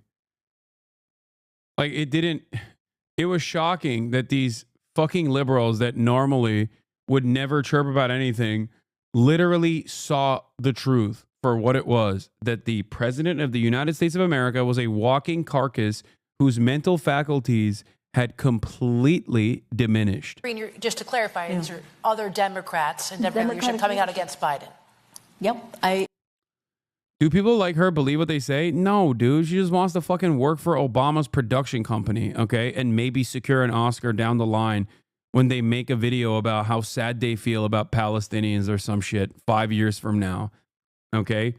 Speaker 3: Like it was shocking that these fucking liberals that normally would never chirp about anything literally saw the truth for what it was, that the president of the United States of America was a walking carcass whose mental faculties had completely diminished.
Speaker 12: Just to clarify, these are other Democrats and Democratic leadership coming out against Biden.
Speaker 11: Yep.
Speaker 3: Do people like her believe what they say? No, dude. She just wants to fucking work for Obama's production company, okay? And maybe secure an Oscar down the line when they make a video about how sad they feel about Palestinians or some shit 5 years from now, okay?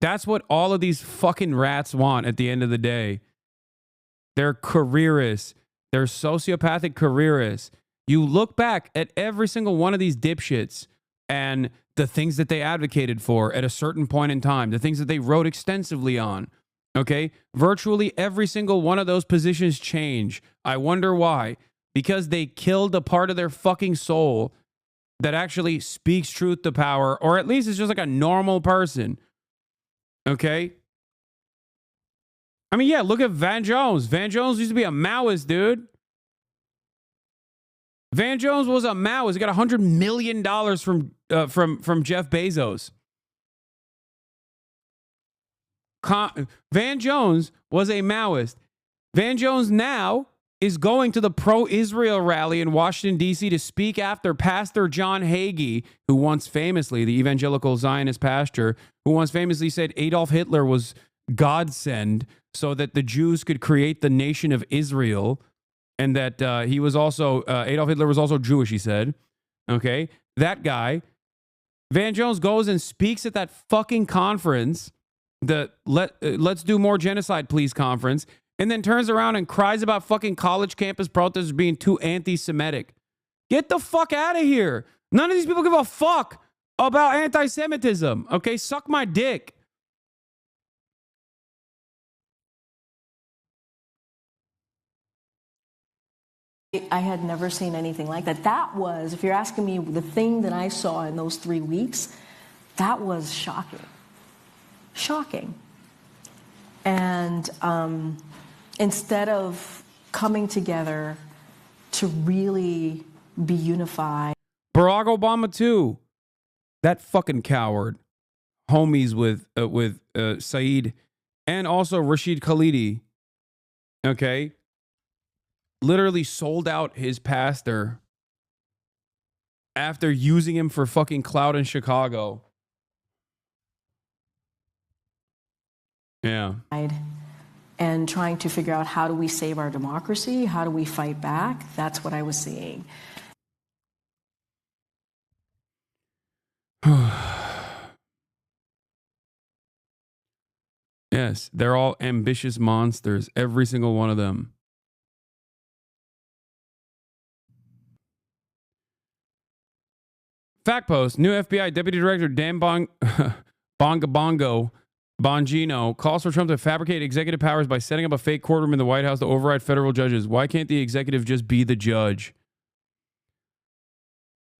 Speaker 3: That's what all of these fucking rats want at the end of the day. They're careerists. They're sociopathic careerists. You look back at every single one of these dipshits and the things that they advocated for at a certain point in time, the things that they wrote extensively on, okay? Virtually every single one of those positions change. I wonder why. Because they killed a part of their fucking soul that actually speaks truth to power, or at least is just like a normal person, okay? I mean, yeah, look at Van Jones. Van Jones used to be a Maoist, dude. Van Jones was a Maoist. He got $100 million from Jeff Bezos. Van Jones was a Maoist. Van Jones now is going to the pro-Israel rally in Washington, D.C. to speak after Pastor John Hagee, who once famously, the evangelical Zionist pastor, who once famously said Adolf Hitler was godsend so that the Jews could create the nation of Israel, and that he was also, Adolf Hitler was also Jewish, he said. Okay? That guy, Van Jones goes and speaks at that fucking conference, the Let's Do More Genocide Please conference, and then turns around and cries about fucking college campus protesters being too anti-Semitic. Get the fuck out of here. None of these people give a fuck about anti-Semitism. Okay? Suck my dick.
Speaker 11: I had never seen anything like that. That was, if you're asking me, the thing that I saw in those 3 weeks, that was shocking. Shocking. And instead of coming together to really be unified.
Speaker 3: Barack Obama too. That fucking coward. Homies with Saeed and also Rashid Khalidi. Okay. Literally sold out his pastor after using him for fucking clout in Chicago. Yeah.
Speaker 11: And trying to figure out, how do we save our democracy? How do we fight back? That's what I was seeing.
Speaker 3: Yes, they're all ambitious monsters, every single one of them. Fact post, new FBI Deputy Director Dan Bongino calls for Trump to fabricate executive powers by setting up a fake courtroom in the White House to override federal judges. Why can't the executive just be the judge?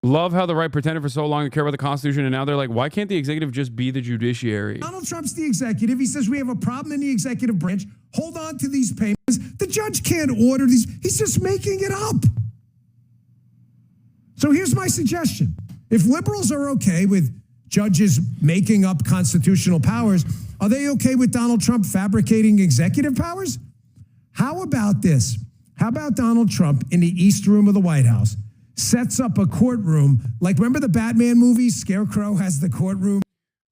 Speaker 3: Love how the right pretended for so long to care about the Constitution, and now they're like, why can't the executive just be the judiciary?
Speaker 1: Donald Trump's the executive. He says we have a problem in the executive branch. Hold on to these payments. The judge can't order these. He's just making it up. So here's my suggestion. If liberals are okay with judges making up constitutional powers, are they okay with Donald Trump fabricating executive powers? How about this? How about Donald Trump in the East Room of the White House sets up a courtroom, like, remember the Batman movie? Scarecrow has the courtroom.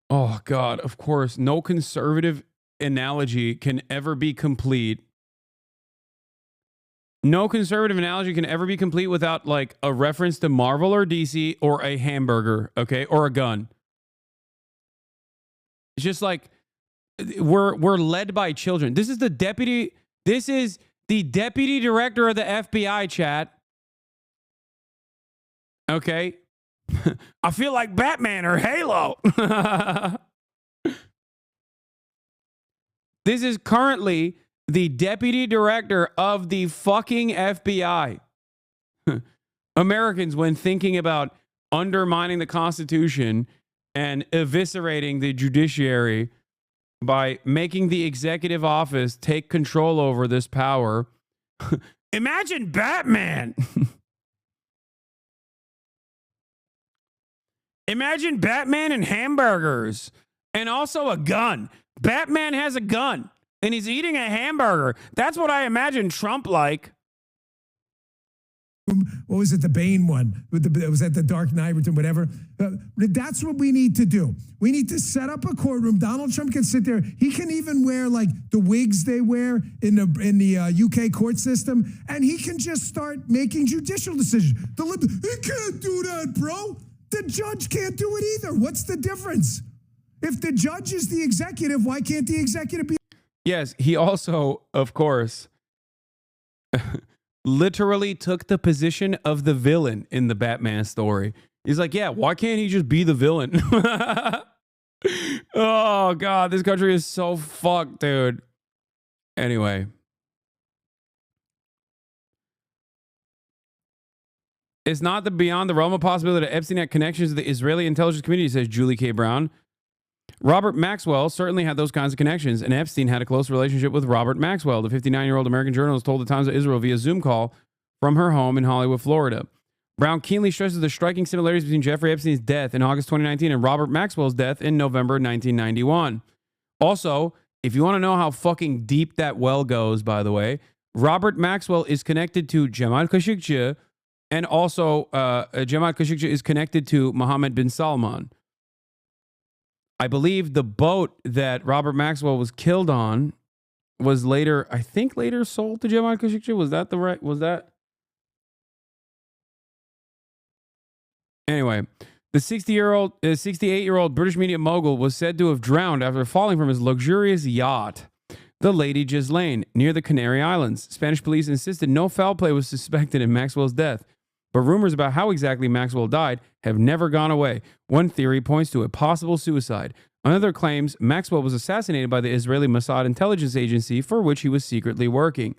Speaker 3: Oh, God, of course. No conservative analogy can ever be complete. No conservative analogy can ever be complete without, like, a reference to Marvel or DC or a hamburger, okay, or a gun. It's just like we're led by children. This is the deputy director of the FBI, chat. Okay. I feel like Batman or Halo. This is currently the deputy director of the fucking FBI. Americans, when thinking about undermining the Constitution and eviscerating the judiciary by making the executive office take control over this power, imagine Batman. Imagine Batman and hamburgers and also a gun. Batman has a gun and he's eating a hamburger. That's what I imagine Trump like.
Speaker 1: What was it, the Bane one? Was that the Dark Knight or whatever? That's what we need to do. We need to set up a courtroom. Donald Trump can sit there. He can even wear like the wigs they wear in the UK court system, and he can just start making judicial decisions. He can't do that, bro. The judge can't do it either. What's the difference? If the judge is the executive, why can't the executive be?
Speaker 3: Yes, he also, of course, literally took the position of the villain in the Batman story. He's like, yeah, why can't he just be the villain? Oh, God, this country is so fucked, dude. Anyway. It's not beyond the realm of possibility that Epstein had connections to the Israeli intelligence community, says Julie K. Brown. Robert Maxwell certainly had those kinds of connections, and Epstein had a close relationship with Robert Maxwell. The 59-year-old American journalist told the Times of Israel via Zoom call from her home in Hollywood, Florida. Brown keenly stresses the striking similarities between Jeffrey Epstein's death in August 2019 and Robert Maxwell's death in November 1991. Also, if you want to know how fucking deep that well goes, by the way, Robert Maxwell is connected to Jamal Khashoggi, and also Jamal Khashoggi is connected to Mohammed bin Salman. I believe the boat that Robert Maxwell was killed on was later, I think later sold to Jamal Khashoggi. Was that the right? Was that? Anyway, the 68-year-old British media mogul was said to have drowned after falling from his luxurious yacht, the Lady Ghislaine, near the Canary Islands. Spanish police insisted no foul play was suspected in Maxwell's death, but rumors about how exactly Maxwell died have never gone away. One theory points to a possible suicide. Another claims Maxwell was assassinated by the Israeli Mossad intelligence agency for which he was secretly working.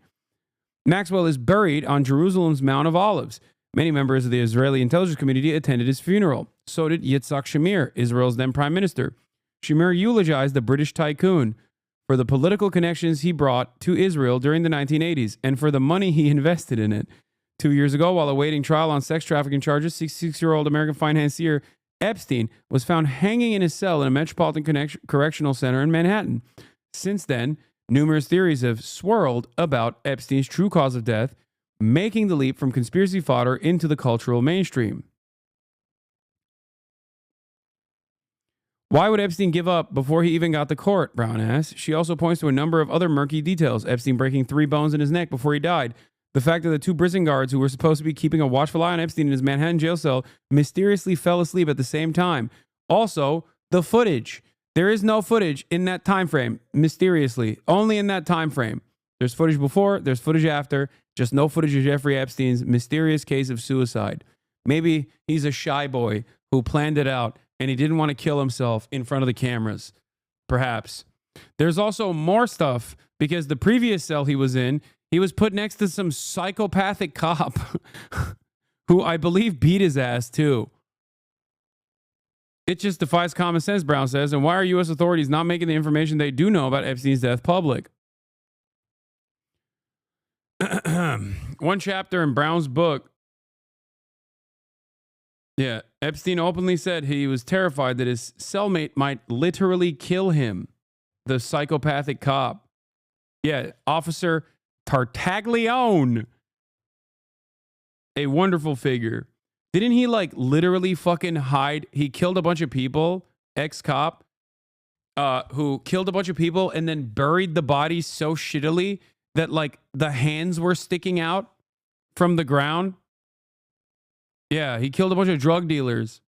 Speaker 3: Maxwell is buried on Jerusalem's Mount of Olives. Many members of the Israeli intelligence community attended his funeral. So did Yitzhak Shamir, Israel's then prime minister. Shamir eulogized the British tycoon for the political connections he brought to Israel during the 1980s and for the money he invested in it. 2 years ago, while awaiting trial on sex trafficking charges, 66-year-old American financier Epstein was found hanging in his cell in a Metropolitan Correctional Center in Manhattan. Since then, numerous theories have swirled about Epstein's true cause of death, making the leap from conspiracy fodder into the cultural mainstream. Why would Epstein give up before he even got to court? Brown asks. She also points to a number of other murky details. Epstein breaking 3 bones in his neck before he died. The fact that the 2 prison guards who were supposed to be keeping a watchful eye on Epstein in his Manhattan jail cell mysteriously fell asleep at the same time. Also, the footage. There is no footage in that time frame, mysteriously. Only in that time frame. There's footage before, there's footage after, just no footage of Jeffrey Epstein's mysterious case of suicide. Maybe he's a shy boy who planned it out and he didn't want to kill himself in front of the cameras. Perhaps. There's also more stuff because the previous cell he was in, he was put next to some psychopathic cop who I believe beat his ass too. It just defies common sense, Brown says. And why are U.S. authorities not making the information they do know about Epstein's death public? One chapter in Brown's book. Yeah, Epstein openly said he was terrified that his cellmate might literally kill him. The psychopathic cop. Yeah, Officer Tartaglione. A wonderful figure. Didn't he like literally fucking hide? He killed a bunch of people, ex-cop, who killed a bunch of people and then buried the bodies so shittily that like the hands were sticking out from the ground. Yeah, he killed a bunch of drug dealers.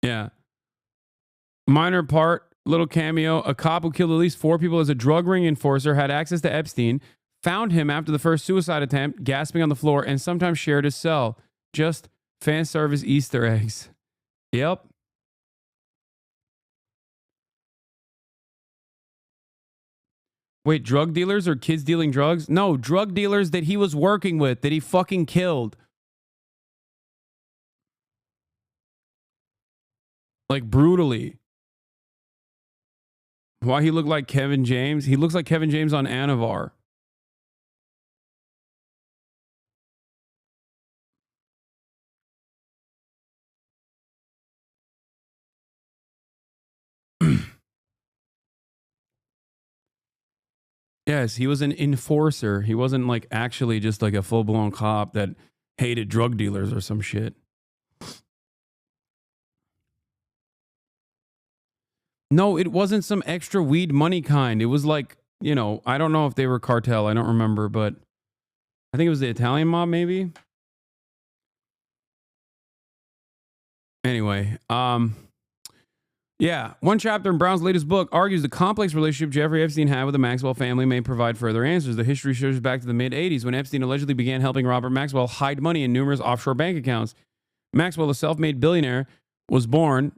Speaker 3: Yeah. Minor part, little cameo. A cop who killed at least 4 people as a drug ring enforcer had access to Epstein, found him after the first suicide attempt, gasping on the floor, and sometimes shared his cell. Just fan service Easter eggs. Yep. Wait, drug dealers or kids dealing drugs? No, drug dealers that he was working with, that he fucking killed. Like brutally. Why he looked like Kevin James? He looks like Kevin James on Anavar. Yes, he was an enforcer. He wasn't like actually just like a full-blown cop that hated drug dealers or some shit. No, it wasn't some extra weed money kind. It was like, you know, I don't know if they were cartel. I don't remember, but I think it was the Italian mob maybe. Anyway, yeah, one chapter in Brown's latest book argues the complex relationship Jeffrey Epstein had with the Maxwell family may provide further answers. The history shows back to the mid-'80s when Epstein allegedly began helping Robert Maxwell hide money in numerous offshore bank accounts. Maxwell, a self-made billionaire, was born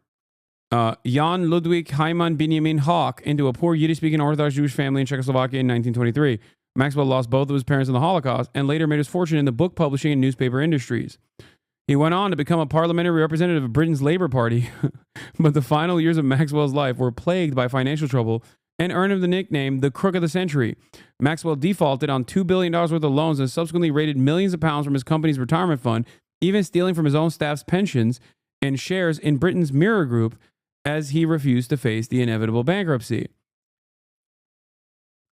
Speaker 3: Jan Ludwig Heimann Benjamin Hawk into a poor Yiddish-speaking Orthodox Jewish family in Czechoslovakia in 1923. Maxwell lost both of his parents in the Holocaust and later made his fortune in the book publishing and newspaper industries. He went on to become a parliamentary representative of Britain's Labour Party, but the final years of Maxwell's life were plagued by financial trouble and earned him the nickname the Crook of the Century. Maxwell defaulted on $2 billion worth of loans and subsequently raided millions of pounds from his company's retirement fund, even stealing from his own staff's pensions and shares in Britain's Mirror Group as he refused to face the inevitable bankruptcy.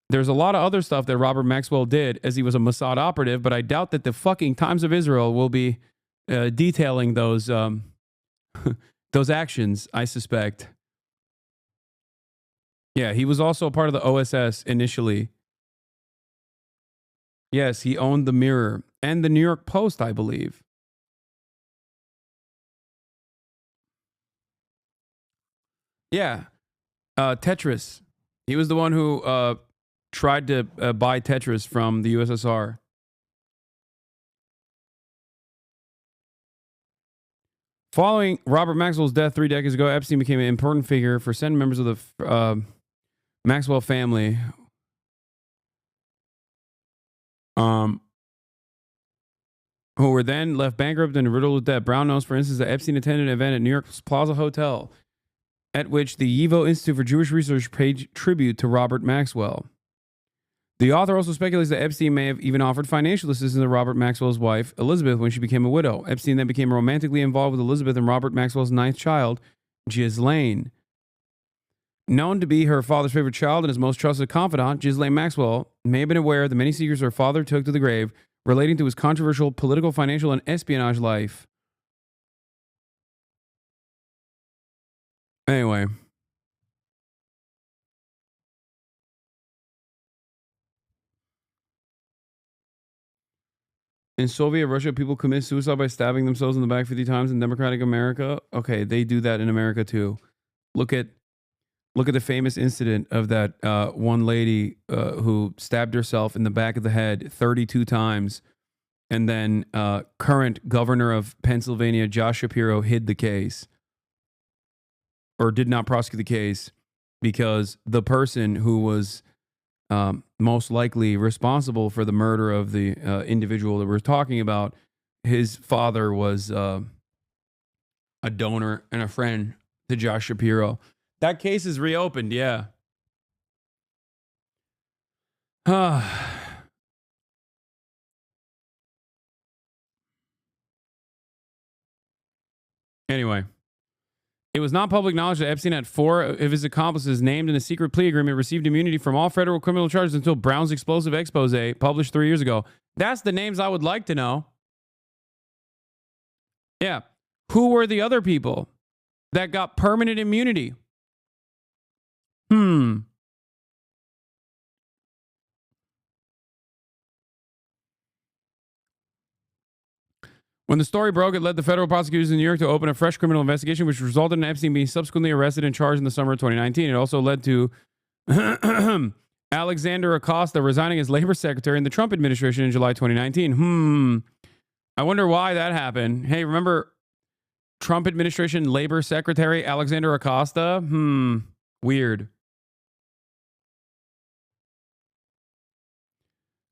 Speaker 3: There's a lot of other stuff that Robert Maxwell did as he was a Mossad operative, but I doubt that the fucking Times of Israel will be detailing those those actions, I suspect. Yeah, he was also a part of the OSS initially. Yes, he owned the Mirror and the New York Post, I believe. Yeah, Tetris. He was the one who tried to buy Tetris from the USSR. Following Robert Maxwell's death 3 decades ago, Epstein became an important figure for certain members of the Maxwell family. Who were then left bankrupt and riddled with debt. Brown knows, for instance, that Epstein attended an event at New York's Plaza Hotel at which the YIVO Institute for Jewish Research paid tribute to Robert Maxwell. The author also speculates that Epstein may have even offered financial assistance to Robert Maxwell's wife, Elizabeth, when she became a widow. Epstein then became romantically involved with Elizabeth and Robert Maxwell's ninth child, Ghislaine. Known to be her father's favorite child and his most trusted confidant, Ghislaine Maxwell may have been aware of the many secrets her father took to the grave relating to his controversial political, financial, and espionage life. Anyway. In Soviet Russia, people commit suicide by stabbing themselves in the back 50 times. In democratic America, okay, they do that in America too. Look at the famous incident of that one lady who stabbed herself in the back of the head 32 times. And then current governor of Pennsylvania, Josh Shapiro, hid the case or did not prosecute the case because the person who was most likely responsible for the murder of the individual that we're talking about, his father was a donor and a friend to Josh Shapiro. That case is reopened, yeah. Anyway, it was not public knowledge that Epstein had 4 of his accomplices named in a secret plea agreement received immunity from all federal criminal charges until Brown's explosive expose published 3 years ago. That's the names I would like to know. Yeah. Who were the other people that got permanent immunity? When the story broke, it led the federal prosecutors in New York to open a fresh criminal investigation, which resulted in Epstein being subsequently arrested and charged in the summer of 2019. It also led to Alexander Acosta resigning as labor secretary in the Trump administration in July 2019. I wonder why that happened. Hey, remember Trump administration labor secretary Alexander Acosta? Weird.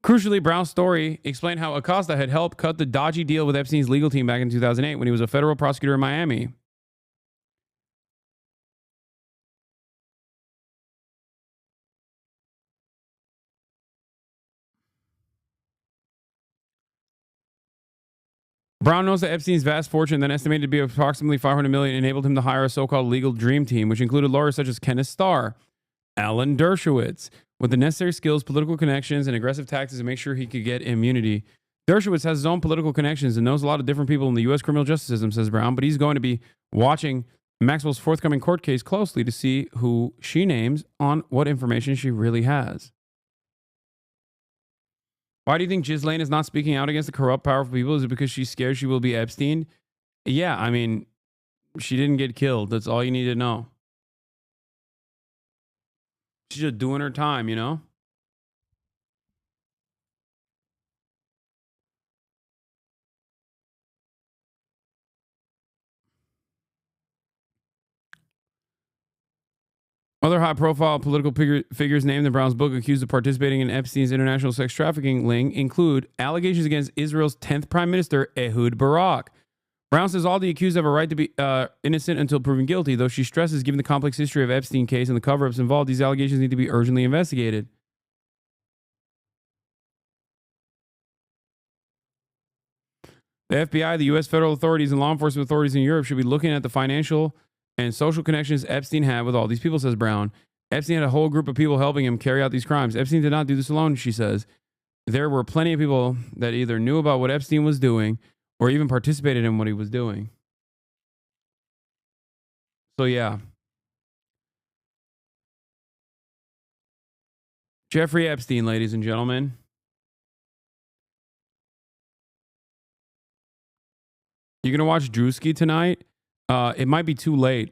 Speaker 3: Crucially, Brown's story explained how Acosta had helped cut the dodgy deal with Epstein's legal team back in 2008 when he was a federal prosecutor in Miami. Brown knows that Epstein's vast fortune, then estimated to be approximately $500 million, enabled him to hire a so-called legal dream team, which included lawyers such as Kenneth Starr, Alan Dershowitz, with the necessary skills, political connections, and aggressive tactics to make sure he could get immunity. Dershowitz has his own political connections and knows a lot of different people in the U.S. criminal justice system, says Brown, but he's going to be watching Maxwell's forthcoming court case closely to see who she names on what information she really has. Why do you think Ghislaine is not speaking out against the corrupt, powerful people? Is it because she's scared she will be Epstein? Yeah, I mean, she didn't get killed. That's all you need to know. She's just doing her time, you know? Other high-profile political figures named in Brown's book accused of participating in Epstein's international sex trafficking ring include allegations against Israel's 10th Prime Minister, Ehud Barak. Brown says all the accused have a right to be innocent until proven guilty, though she stresses, given the complex history of Epstein case and the cover-ups involved, these allegations need to be urgently investigated. The FBI, the U.S. federal authorities, and law enforcement authorities in Europe should be looking at the financial and social connections Epstein had with all these people, says Brown. Epstein had a whole group of people helping him carry out these crimes. Epstein did not do this alone, she says. There were plenty of people that either knew about what Epstein was doing or even participated in what he was doing. So, yeah. Jeffrey Epstein, ladies and gentlemen. You're going to watch Drewski tonight? It might be too late.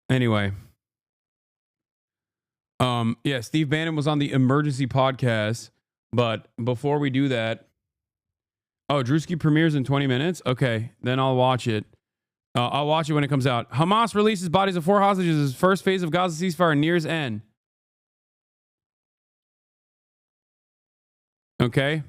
Speaker 3: Anyway. Yeah, Steve Bannon was on the emergency podcast, but before we do that, oh, Drewski premieres in 20 minutes. Okay, then I'll watch it. I'll watch it when it comes out. Hamas releases bodies of 4 hostages as first phase of Gaza ceasefire nears end. Okay.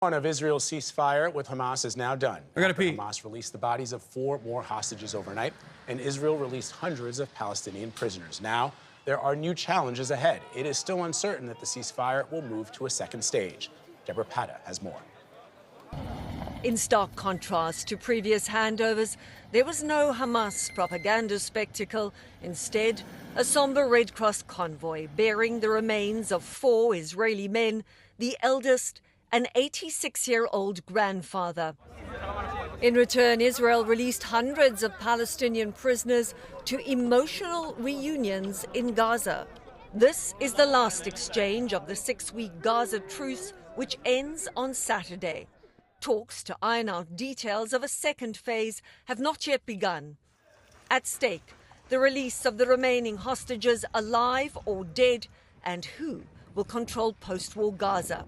Speaker 2: Of Israel's ceasefire with Hamas is now done.
Speaker 3: I gotta pee.
Speaker 2: Hamas released the bodies of 4 more hostages overnight, and Israel released hundreds of Palestinian prisoners. Now, there are new challenges ahead. It is still uncertain that the ceasefire will move to a second stage. Deborah Pata has more.
Speaker 14: In stark contrast to previous handovers, there was no Hamas propaganda spectacle. Instead, a somber Red Cross convoy bearing the remains of 4 Israeli men, the eldest, an 86-year-old grandfather. In return, Israel released hundreds of Palestinian prisoners to emotional reunions in Gaza. This is the last exchange of the 6-week Gaza truce, which ends on Saturday. Talks to iron out details of a second phase have not yet begun. At stake, the release of the remaining hostages alive or dead, and who will control post-war Gaza.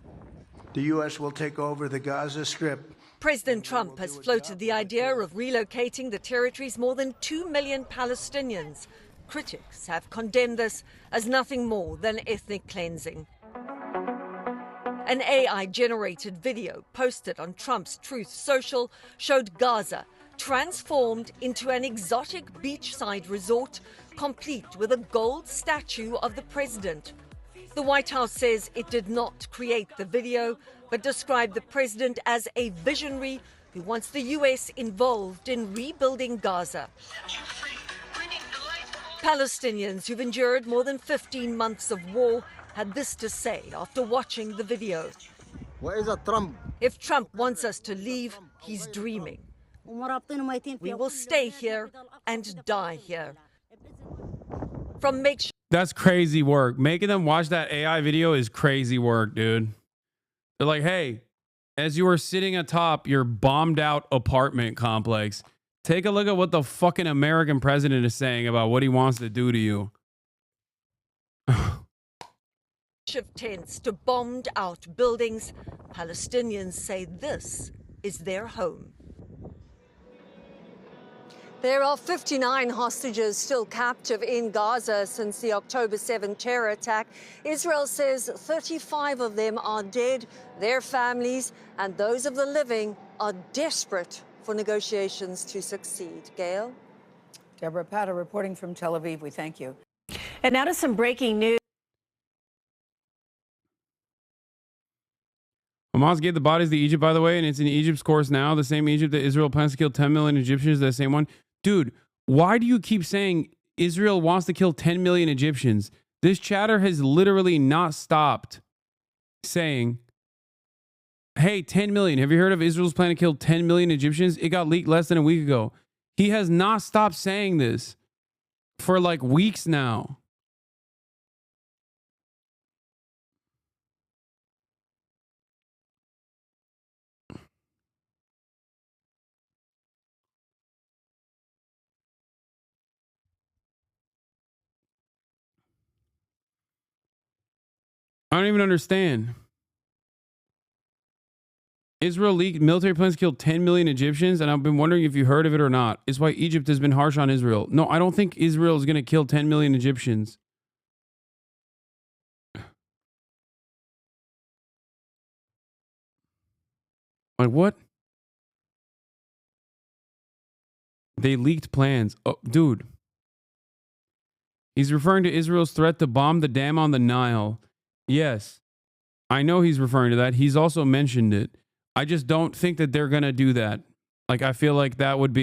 Speaker 5: The U.S. will take over the Gaza Strip.
Speaker 14: President Trump has floated the idea of relocating the territory's more than 2 million Palestinians. Critics have condemned this as nothing more than ethnic cleansing. An AI-generated video posted on Trump's Truth Social showed Gaza transformed into an exotic beachside resort, complete with a gold statue of the president. The White House says it did not create the video, but described the president as a visionary who wants the U.S. involved in rebuilding Gaza. Palestinians who've endured more than 15 months of war had this to say after watching the video. If Trump wants us to leave, he's dreaming. We will stay here and die here. From makeshift.
Speaker 3: That's crazy work. Making them watch that AI video is crazy work, dude. They're like, hey, as you are sitting atop your bombed out apartment complex, take a look at what the fucking American president is saying about what he wants to do to you.
Speaker 14: Tents to bombed out buildings, Palestinians say this is their home. There are 59 hostages still captive in Gaza since the October 7 terror attack. Israel says 35 of them are dead. Their families and those of the living are desperate for negotiations to succeed. Gail?
Speaker 15: Deborah Pata reporting from Tel Aviv. We thank you.
Speaker 23: And now to some breaking news.
Speaker 3: Hamas gave the bodies to Egypt, by the way, and it's in Egypt's course now. The same Egypt that Israel plans to kill 10 million Egyptians, that same one. Dude, why do you keep saying Israel wants to kill 10 million Egyptians? This chatter has literally not stopped saying, hey, 10 million. Have you heard of Israel's plan to kill 10 million Egyptians? It got leaked less than a week ago. He has not stopped saying this for like weeks now. I don't even understand. Israel leaked military plans to kill 10 million Egyptians, and I've been wondering if you heard of it or not. It's why Egypt has been harsh on Israel. No, I don't think Israel is going to kill 10 million Egyptians. Like what? They leaked plans. Oh, dude. He's referring to Israel's threat to bomb the dam on the Nile. Yes, I know he's referring to that. He's also mentioned it. I just don't think that they're going to do that. Like, I feel like that would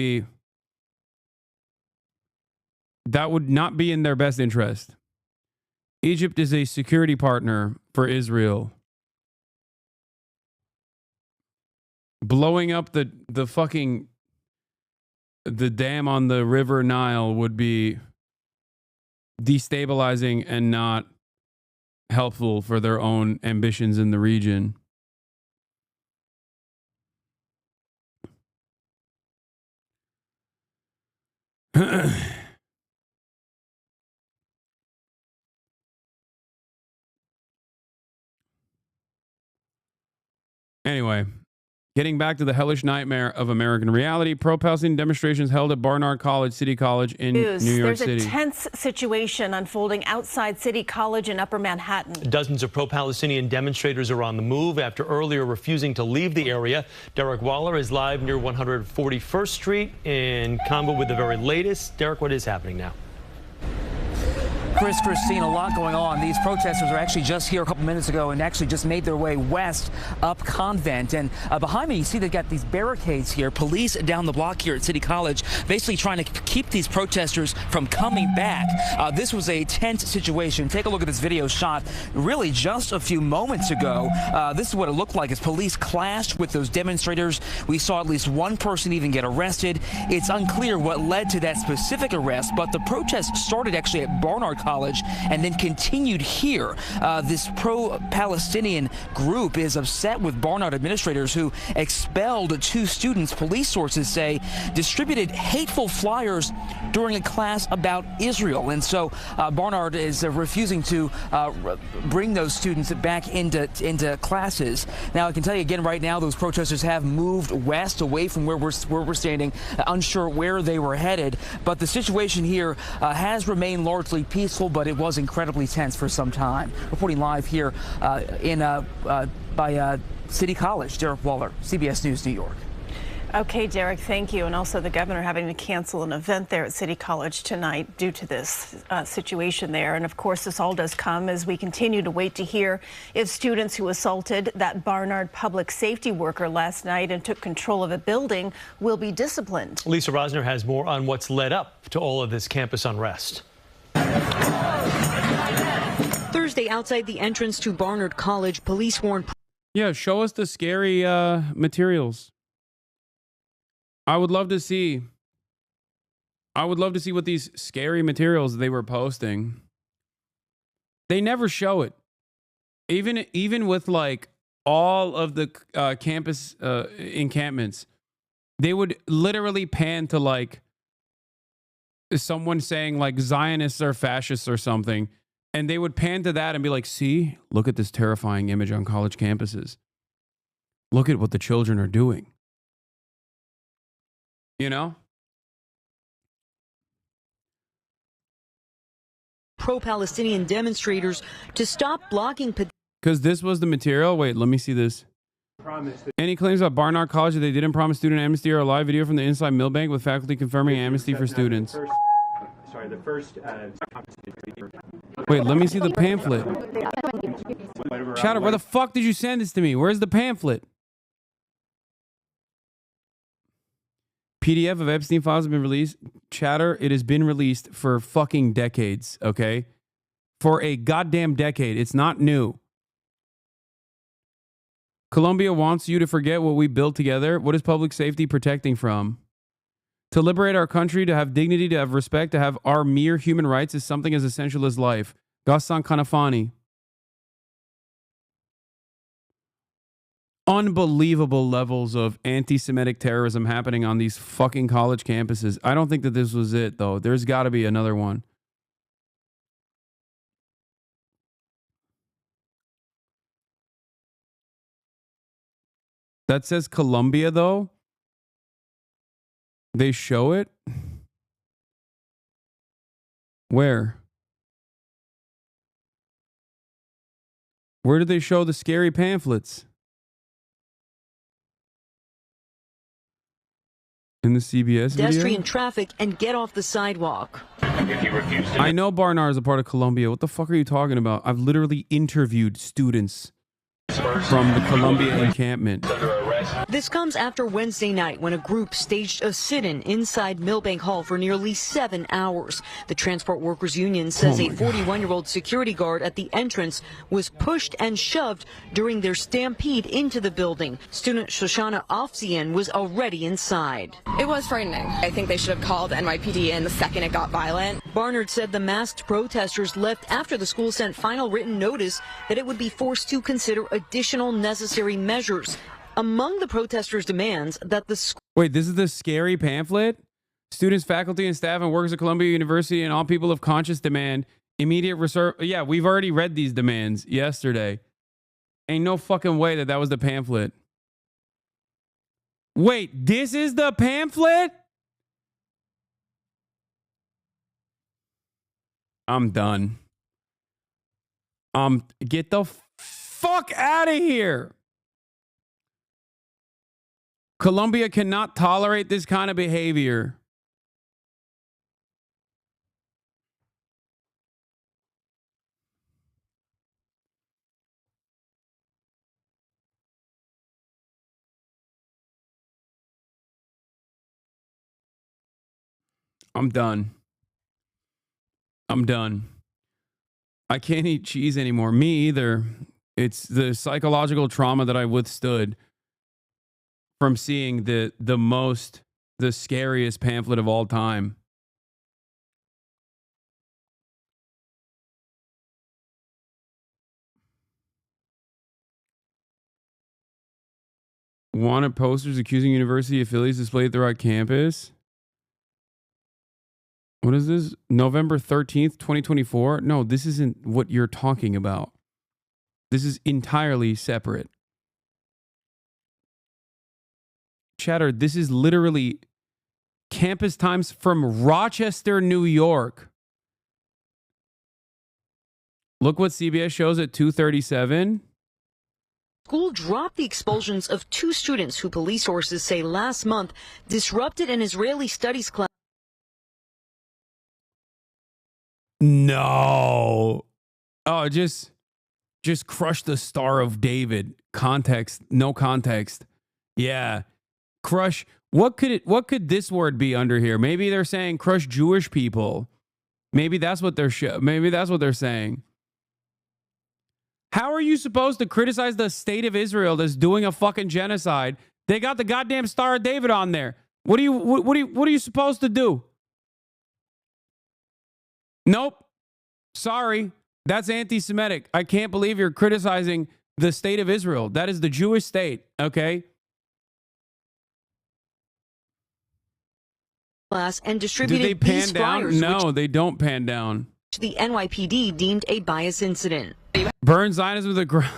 Speaker 3: not be in their best interest. Egypt is a security partner for Israel. Blowing up the dam on the river Nile would be destabilizing and not helpful for their own ambitions in the region. Anyway, getting back to the hellish nightmare of American reality, pro-Palestinian demonstrations held at Barnard College, City College in New York City.
Speaker 23: There's a tense situation unfolding outside City College in Upper Manhattan.
Speaker 13: Dozens of pro-Palestinian demonstrators are on the move after earlier refusing to leave the area. Derek Waller is live near 141st Street in combo with the very latest. Derek, what is happening now?
Speaker 16: Christine, a lot going on. These protesters are actually just here a couple minutes ago and actually just made their way west up Convent. And behind me, you see they've got these barricades here. Police down the block here at City College, basically trying to keep these protesters from coming back. This was a tense situation. Take a look at this video shot really just a few moments ago. This is what it looked like as police clashed with those demonstrators. We saw at least one person even get arrested. It's unclear what led to that specific arrest, but the protest started actually at Barnard College and then continued here. This pro-Palestinian group is upset with Barnard administrators who expelled 2 students, police sources say, distributed hateful flyers during a class about Israel. And so Barnard is refusing to bring those students back into classes. Now, I can tell you again right now, those protesters have moved west away from where we're standing, unsure where they were headed. But the situation here has remained largely peaceful, but it was incredibly tense for some time. Reporting live here by City College, Derek Waller, CBS News, New York.
Speaker 23: Okay, Derek, thank you. And also the governor having to cancel an event there at City College tonight due to this situation there. And of course, this all does come as we continue to wait to hear if students who assaulted that Barnard public safety worker last night and took control of a building will be disciplined.
Speaker 13: Lisa Rosner has more on what's led up to all of this campus unrest.
Speaker 17: Thursday, outside the entrance to Barnard College, police warned.
Speaker 3: Yeah, show us the scary materials. I would love to see what these scary materials they were posting. They never show it. Even with like all of the campus encampments, they would literally pan to like someone saying like Zionists are fascists or something. And they would pan to that and be like, see, look at this terrifying image on college campuses. Look at what the children are doing. You know?
Speaker 17: Pro-Palestinian demonstrators to stop blocking.
Speaker 3: Because this was the material. Wait, let me see this. Any claims about Barnard College that they didn't promise student amnesty or a live video from the inside Millbank with faculty confirming amnesty for students. Wait, let me see the pamphlet. Chatter, where the fuck did you send this to me? Where's the pamphlet? PDF of Epstein files have been released. Chatter, it has been released for fucking decades, okay? For a goddamn decade. It's not new. Colombia wants you to forget what we built together. What is public safety protecting from? To liberate our country, to have dignity, to have respect, to have our mere human rights is something as essential as life. Ghassan Kanafani. Unbelievable levels of anti-Semitic terrorism happening on these fucking college campuses. I don't think that this was it, though. There's got to be another one. That says Colombia, though. They show it? Where? Where do they show the scary pamphlets? In the CBS video?
Speaker 17: Pedestrian traffic and get off the sidewalk.
Speaker 3: I know Barnard is a part of Colombia. What the fuck are you talking about? I've literally interviewed students from the Columbia encampment.
Speaker 17: This comes after Wednesday night when a group staged a sit-in inside Millbank Hall for nearly 7 hours. The Transport Workers Union says a 41-year-old security guard at the entrance was pushed and shoved during their stampede into the building. Student Shoshana Afzian was already inside.
Speaker 18: It was frightening. I think they should have called NYPD in the second it got violent.
Speaker 17: Barnard said the masked protesters left after the school sent final written notice that it would be forced to consider additional necessary measures. Among the protesters' demands that the school...
Speaker 3: Wait, this is the scary pamphlet? Students, faculty, and staff and workers at Columbia University and all people of conscience demand immediate reserve... Yeah, we've already read these demands yesterday. Ain't no fucking way that was the pamphlet. Wait, this is the pamphlet? I'm done. Get the fuck out of here. Colombia cannot tolerate this kind of behavior. I'm done. I'm done. I can't eat cheese anymore. Me either. It's the psychological trauma that I withstood from seeing the scariest pamphlet of all time. Wanted posters accusing university affiliates displayed throughout campus. What is this? November 13th, 2024? No, this isn't what you're talking about. This is entirely separate. Chatter, this is literally Campus Times from Rochester, New York. Look what CBS shows at 2:37.
Speaker 17: School dropped the expulsions of 2 students who police sources say last month disrupted an Israeli studies class.
Speaker 3: No. Oh, just crush the Star of David. Context, no context. Yeah. Crush. What could this word be under here? Maybe they're saying crush Jewish people. Maybe that's what they're saying. How are you supposed to criticize the state of Israel that's doing a fucking genocide? They got the goddamn Star of David on there. What are you supposed to do? Nope. Sorry. That's anti-Semitic. I can't believe you're criticizing the state of Israel. That is the Jewish state, okay?
Speaker 17: Class and
Speaker 3: Do
Speaker 17: distributed
Speaker 3: they pan
Speaker 17: these
Speaker 3: down?
Speaker 17: flyers,
Speaker 3: No, they don't pan down.
Speaker 17: which the NYPD deemed a bias incident.
Speaker 3: Burn Zionism to the ground.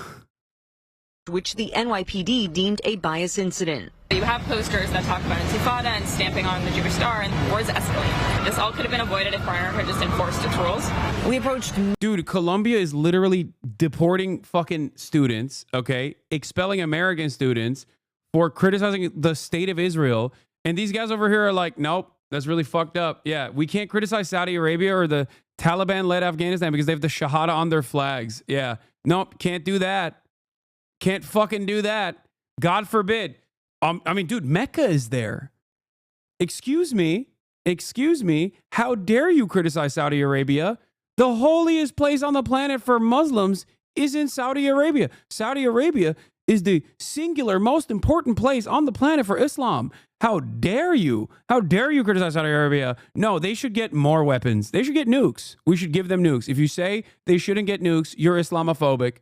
Speaker 17: Which the NYPD deemed a bias incident.
Speaker 18: You have posters that talk about Intifada and stamping on the Jewish star, and wars escalate. This all could have been avoided if Breyer had just enforced its rules.
Speaker 17: We approached.
Speaker 3: Dude, Colombia is literally deporting fucking students, okay? Expelling American students for criticizing the state of Israel. And these guys over here are like, nope, that's really fucked up. Yeah, we can't criticize Saudi Arabia or the Taliban-led Afghanistan because they have the Shahada on their flags. Yeah, nope, can't do that. Can't fucking do that. God forbid. I mean, dude, Mecca is there. Excuse me. How dare you criticize Saudi Arabia? The holiest place on the planet for Muslims is in Saudi Arabia. Saudi Arabia is the singular most important place on the planet for Islam. How dare you? How dare you criticize Saudi Arabia? No, they should get more weapons. They should get nukes. We should give them nukes. If you say they shouldn't get nukes, you're Islamophobic.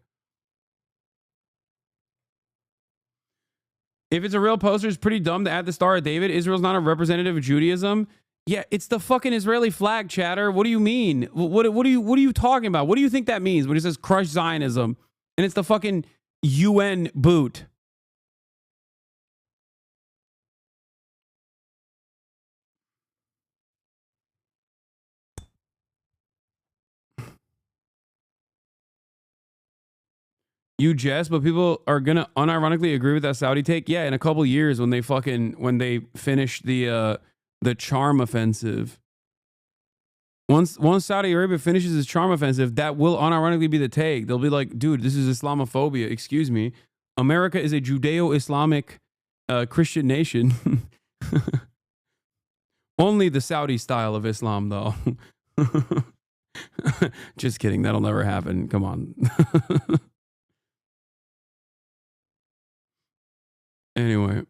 Speaker 3: If it's a real poster, it's pretty dumb to add the Star of David. Israel's not a representative of Judaism. Yeah, it's the fucking Israeli flag, chatter. What do you mean? What are you talking about? What do you think that means when it says crush Zionism and it's the fucking UN boot? You jest, but people are gonna unironically agree with that Saudi take. Yeah, in a couple years when they finish the charm offensive. Once Saudi Arabia finishes its charm offensive, that will unironically be the take. They'll be like, dude, this is Islamophobia. Excuse me. America is a Judeo-Islamic Christian nation. Only the Saudi style of Islam, though. Just kidding. That'll never happen. Come on. Anyway.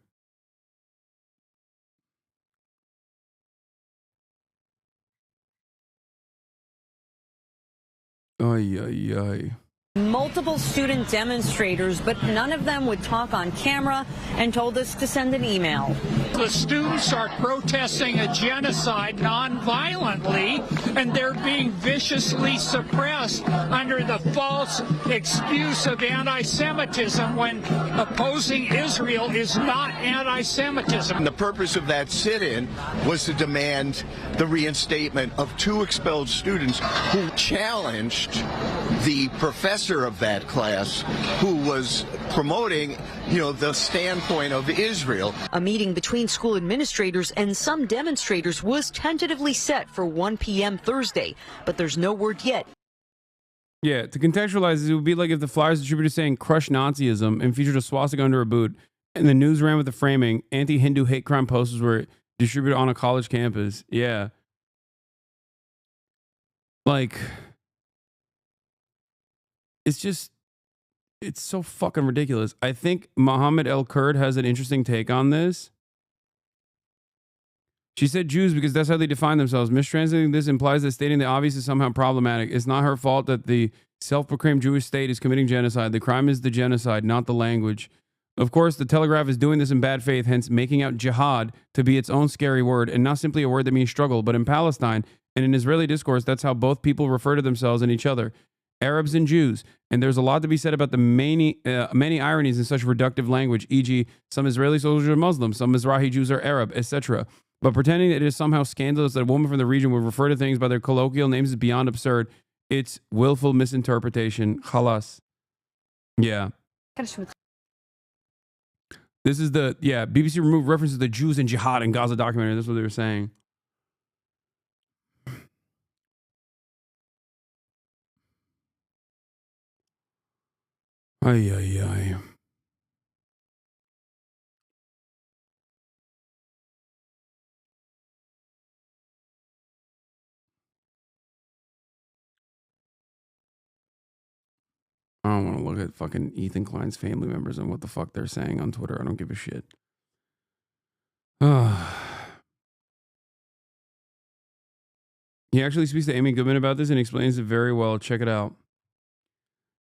Speaker 3: Ay, ay, ay.
Speaker 17: Multiple student demonstrators, but none of them would talk on camera and told us to send an email.
Speaker 10: The students are protesting a genocide non-violently, and they're being viciously suppressed under the false excuse of anti-Semitism when opposing Israel is not anti-Semitism.
Speaker 19: And the purpose of that sit-in was to demand the reinstatement of 2 expelled students who challenged the professor of that class who was promoting, the standpoint of Israel.
Speaker 17: A meeting between school administrators and some demonstrators was tentatively set for 1 p.m. Thursday, but there's no word yet.
Speaker 3: Yeah, to contextualize this, it would be like if the flyers distributed saying crush Nazism and featured a swastika under a boot, and the news ran with the framing, anti-Hindu hate crime posters were distributed on a college campus. Yeah. Like, it's so fucking ridiculous. I think Mohammed El Kurd has an interesting take on this. She said Jews because that's how they define themselves. Mistranslating this implies that stating the obvious is somehow problematic. It's not her fault that the self-proclaimed Jewish state is committing genocide. The crime is the genocide, not the language. Of course, the Telegraph is doing this in bad faith, hence making out jihad to be its own scary word, and not simply a word that means struggle. But in Palestine and in Israeli discourse, that's how both people refer to themselves and each other. Arabs and Jews. And there's a lot to be said about the many ironies in such reductive language, e.g., some Israeli soldiers are Muslim, some Mizrahi Jews are Arab, etc. But pretending that it is somehow scandalous that a woman from the region would refer to things by their colloquial names is beyond absurd. It's willful misinterpretation. Khalas. Yeah. This is BBC removed references to Jews and jihad in Gaza documentary. That's what they were saying. Ay, ay, ay. I don't want to look at fucking Ethan Klein's family members and what the fuck they're saying on Twitter. I don't give a shit. He actually speaks to Amy Goodman about this and explains it very well. Check it out.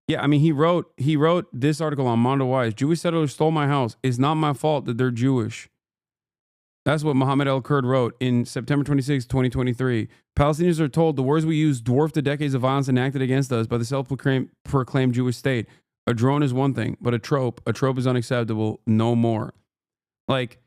Speaker 3: Yeah, I mean, he wrote this article on Mondo Wise. Jewish settlers stole my house. It's not my fault that they're Jewish. That's what Mohammed El Kurd wrote in September 26, 2023. Palestinians are told the words we use dwarf the decades of violence enacted against us by the self-proclaimed Jewish state. A drone is one thing, but a trope is unacceptable. No more. Like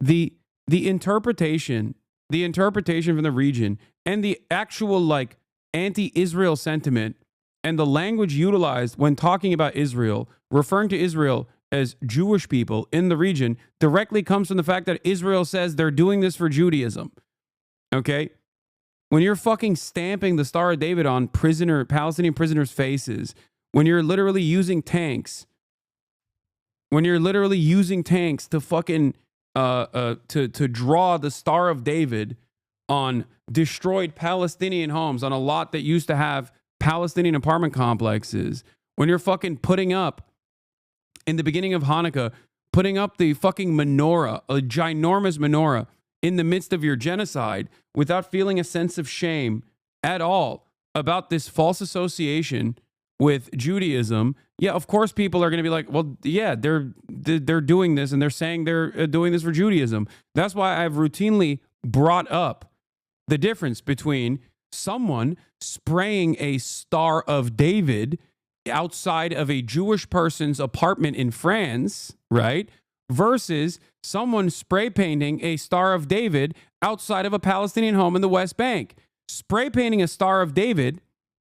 Speaker 3: the interpretation from the region and the actual like anti-Israel sentiment and the language utilized when talking about Israel, referring to Israel as Jewish people in the region, directly comes from the fact that Israel says they're doing this for Judaism. Okay? When you're fucking stamping the Star of David on Palestinian prisoners' faces, when you're literally using tanks, to fucking to draw the Star of David on destroyed Palestinian homes on a lot that used to have Palestinian apartment complexes, when you're fucking putting up in the beginning of Hanukkah, putting up the fucking menorah, a ginormous menorah in the midst of your genocide without feeling a sense of shame at all about this false association with Judaism, yeah, of course people are going to be like, well, yeah, they're doing this and they're saying they're doing this for Judaism. That's why I've routinely brought up the difference between someone spraying a Star of David outside of a Jewish person's apartment in France, right? Versus someone spray painting a Star of David outside of a Palestinian home in the West Bank. Spray painting a Star of David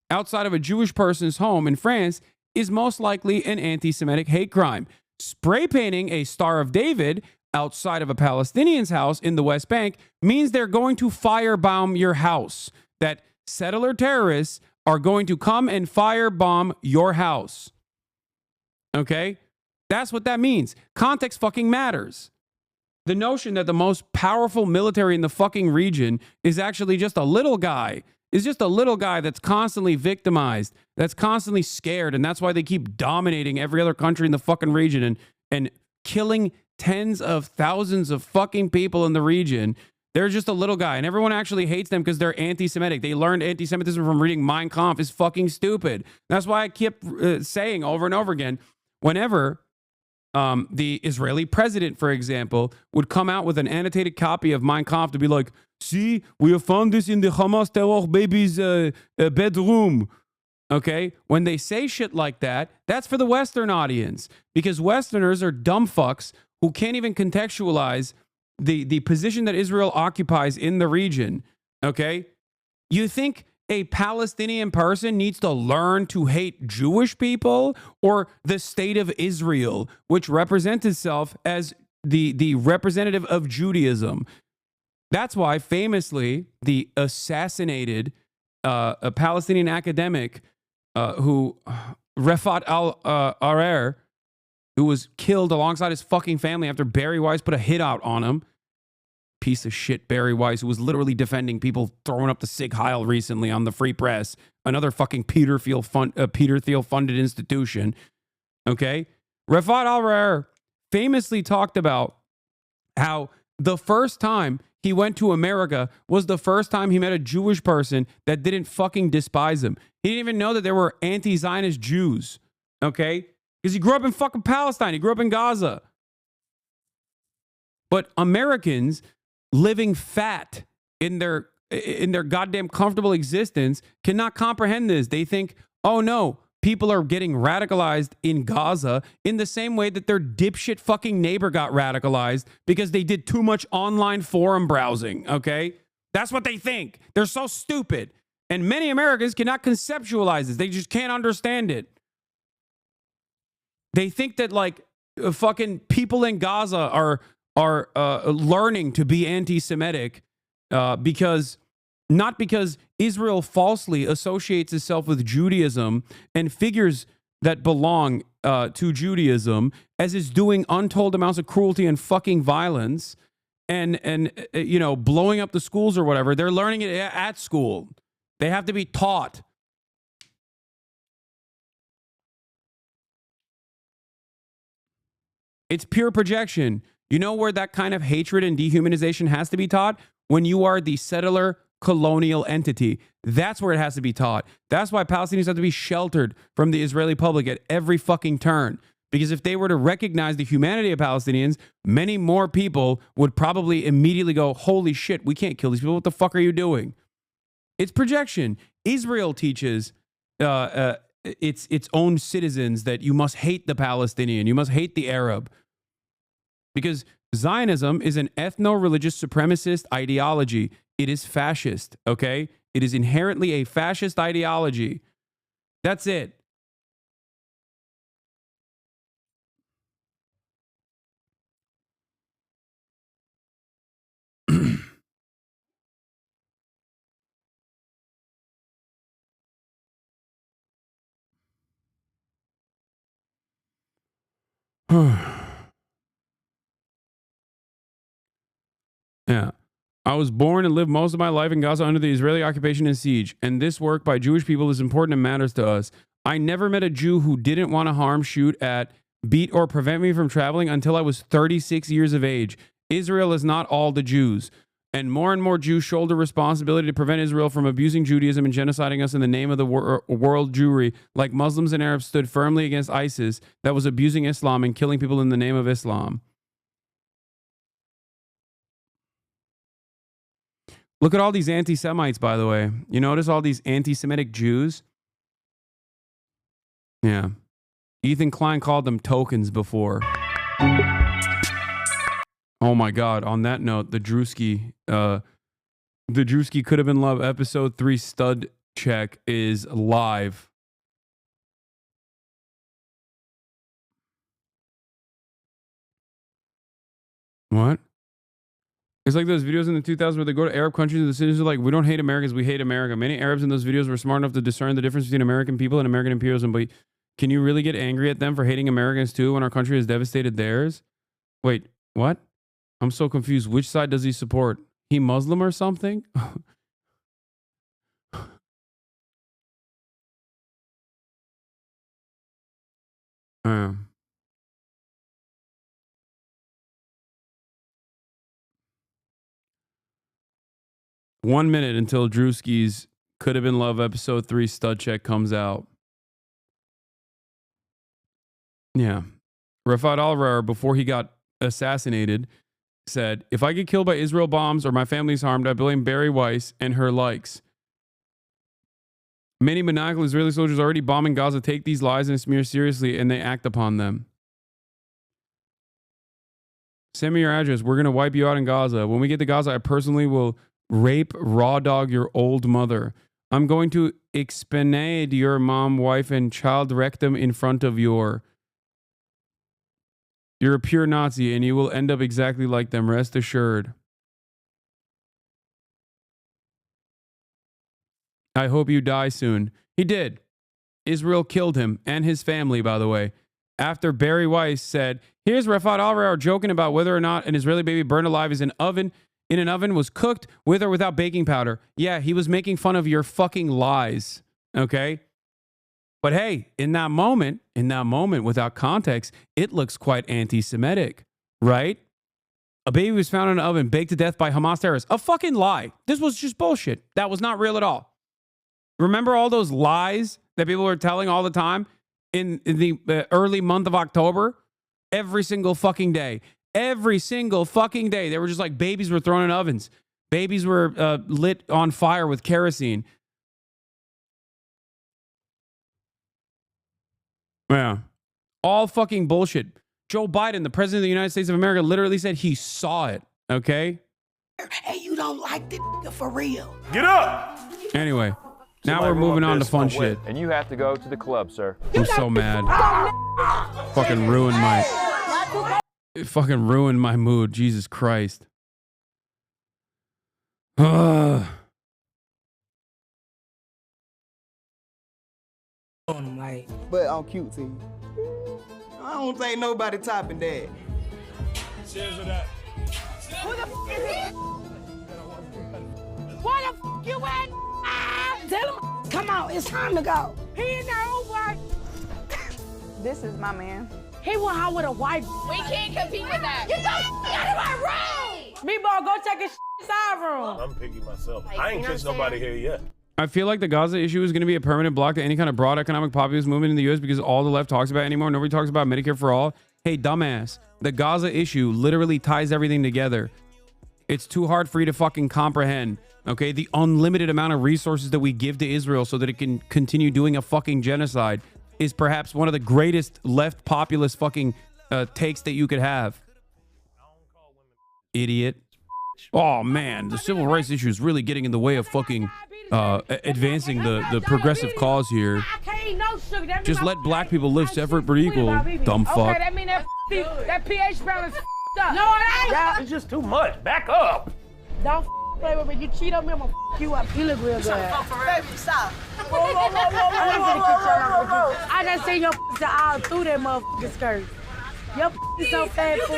Speaker 3: outside of a Jewish person's home in France is most likely an anti-Semitic hate crime. Spray painting a Star of David outside of a Palestinian's house in the West Bank means they're going to firebomb your house. That settler terrorists are going to come and firebomb your house. Okay? That's what that means. Context fucking matters. The notion that the most powerful military in the fucking region is actually just a little guy, that's constantly victimized, that's constantly scared, and that's why they keep dominating every other country in the fucking region and killing tens of thousands of fucking people in the region. They're just a little guy, and everyone actually hates them because they're anti-Semitic. They learned anti-Semitism from reading Mein Kampf. Is fucking stupid. That's why I keep saying over and over again, whenever the Israeli president, for example, would come out with an annotated copy of Mein Kampf to be like, see, we have found this in the Hamas terror baby's bedroom. Okay? When they say shit like that, that's for the Western audience, because Westerners are dumb fucks who can't even contextualize the position that Israel occupies in the region. Okay? You think a Palestinian person needs to learn to hate Jewish people or the state of Israel, which represents itself as the representative of Judaism? That's why, famously, the assassinated a Palestinian academic who Refat al-Arar, who was killed alongside his fucking family after Barry Weiss put a hit out on him. Piece of shit Barry Weiss, who was literally defending people throwing up the Sig Heil recently on the Free Press, another fucking Peter Thiel funded institution. Okay? Refat al-Arar famously talked about how the first time he went to America was the first time he met a Jewish person that didn't fucking despise him. He didn't even know that there were anti-Zionist Jews. Okay? Because he grew up in fucking Palestine. He grew up in Gaza. But Americans living fat in their goddamn comfortable existence cannot comprehend this. They think, oh no, people are getting radicalized in Gaza in the same way that their dipshit fucking neighbor got radicalized because they did too much online forum browsing, okay? That's what they think. They're so stupid. And many Americans cannot conceptualize this. They just can't understand it. They think that like fucking people in Gaza are learning to be anti-Semitic because Israel falsely associates itself with Judaism and figures that belong to Judaism as is doing untold amounts of cruelty and fucking violence and you know, blowing up the schools or whatever. They're learning it at school. They have to be taught. It's pure projection. You know where that kind of hatred and dehumanization has to be taught? When you are the settler colonial entity. That's where it has to be taught. That's why Palestinians have to be sheltered from the Israeli public at every fucking turn. Because if they were to recognize the humanity of Palestinians, many more people would probably immediately go, holy shit, we can't kill these people. What the fuck are you doing? It's projection. Israel teaches its own citizens that you must hate the Palestinian. You must hate the Arab. Because Zionism is an ethno-religious supremacist ideology. It is fascist, okay? It is inherently a fascist ideology. That's it. Yeah. I was born and lived most of my life in Gaza under the Israeli occupation and siege, and this work by Jewish people is important and matters to us. I never met a Jew who didn't want to harm, shoot at, beat, or prevent me from traveling until I was 36 years of age. Israel is not all the Jews. And more Jews shoulder responsibility to prevent Israel from abusing Judaism and genociding us in the name of the world Jewry, like Muslims and Arabs stood firmly against ISIS that was abusing Islam and killing people in the name of Islam. Look at all these anti-Semites, by the way. You notice all these anti-Semitic Jews? Yeah. Ethan Klein called them tokens before. Oh my God. On that note, the Drewski Could Have Been Love episode 3 stud check is live. What? It's like those videos in the 2000s where they go to Arab countries and the citizens are like, we don't hate Americans, we hate America. Many Arabs in those videos were smart enough to discern the difference between American people and American imperialism. But can you really get angry at them for hating Americans too when our country has devastated theirs? Wait, what? I'm so confused. Which side does he support? He Muslim or something? 1 minute until Drewski's Could Have Been Love episode 3 stud check comes out. Yeah. Rafat Al-Rar, before he got assassinated, said, if I get killed by Israel bombs or my family's harmed, I blame Barry Weiss and her likes. Many maniacal Israeli soldiers already bombing Gaza take these lies and smear seriously, and they act upon them. Send me your address. We're going to wipe you out in Gaza. When we get to Gaza, I personally will rape, raw dog your old mother. I'm going to expenade your mom, wife, and child rectum in front of your... You're a pure Nazi, and you will end up exactly like them, rest assured. I hope you die soon. He did. Israel killed him and his family, by the way. After Barry Weiss said, here's Rafat Al-Rar joking about whether or not an Israeli baby burned alive in an oven was cooked with or without baking powder. Yeah, he was making fun of your fucking lies. Okay? But hey, in that moment, without context, it looks quite anti-Semitic, right? A baby was found in an oven, baked to death by Hamas terrorists. A fucking lie. This was just bullshit. That was not real at all. Remember all those lies that people were telling all the time in the early month of October? Every single fucking day. Every single fucking day. They were just like babies were thrown in ovens. Babies were lit on fire with kerosene. Yeah. All fucking bullshit. Joe Biden, the president of the United States of America, literally said he saw it. Okay?
Speaker 20: Hey, you don't like this for real.
Speaker 21: Get up!
Speaker 3: Anyway. Now we're moving on to fun shit.
Speaker 22: And you have to go to the club, sir.
Speaker 3: I'm so mad. Fucking ruined my mood. Jesus Christ.
Speaker 20: But I'm cute to you. I don't think nobody topping that.
Speaker 21: Cheers to that.
Speaker 12: Who the f is he? Where the f you at?
Speaker 20: Tell him, come on, it's time to go.
Speaker 12: He in there over.
Speaker 24: This is my man.
Speaker 12: He went out with a white.
Speaker 18: We can't compete with that.
Speaker 12: You go out of my room. Meatball, go check his side room.
Speaker 21: I'm picky myself. I ain't kissed nobody here yet.
Speaker 3: I feel like the Gaza issue is going to be a permanent block to any kind of broad economic populist movement in the U.S. because all the left talks about it anymore. Nobody talks about Medicare for all. Hey, dumbass. The Gaza issue literally ties everything together. It's too hard for you to fucking comprehend. Okay, the unlimited amount of resources that we give to Israel so that it can continue doing a fucking genocide is perhaps one of the greatest left populist fucking takes that you could have. Idiot. Oh man, the civil rights issue is really getting in the way of fucking advancing the progressive cause here. Just let black people live separate but equal. Dumb fuck.
Speaker 12: Okay, that mean that pH balance up. No, it ain't.
Speaker 21: It's just too much. Back up.
Speaker 12: Don't play with me. You cheat on me, I'm gonna you up. You look real good.
Speaker 20: Baby, stop.
Speaker 12: I done seen your all through that motherfucking skirt. Your so fat, fool.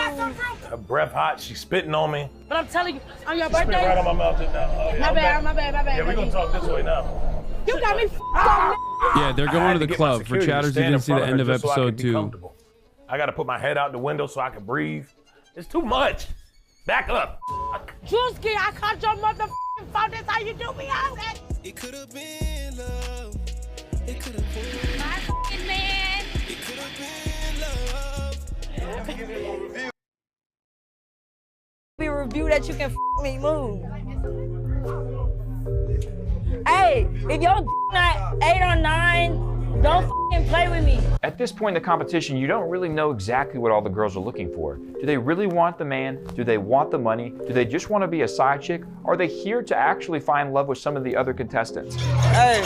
Speaker 21: Her breath hot. She's spitting on me.
Speaker 12: But I'm telling you, on your
Speaker 21: Spit
Speaker 12: birthday.
Speaker 21: right on my mouth just now.
Speaker 12: My bad.
Speaker 21: Yeah, we're gonna talk this way now.
Speaker 12: You got me
Speaker 3: Yeah, they're going to the club. For chatters who didn't see the end of episode 2.
Speaker 21: I gotta put my head out the window so I can breathe. It's too much. Back up.
Speaker 12: Drewski, I caught your motherfucking phone. That's how you do me out.
Speaker 20: It could have been love. It could have been
Speaker 12: my fucking man.
Speaker 20: It could have been love.
Speaker 24: Be a review that you can me move. Hey, if your not 8 or 9, don't play with me.
Speaker 22: At this point in the competition, you don't really know exactly what all the girls are looking for. Do they really want the man? Do they want the money? Do they just want to be a side chick? Are they here to actually find love with some of the other contestants?
Speaker 20: Hey,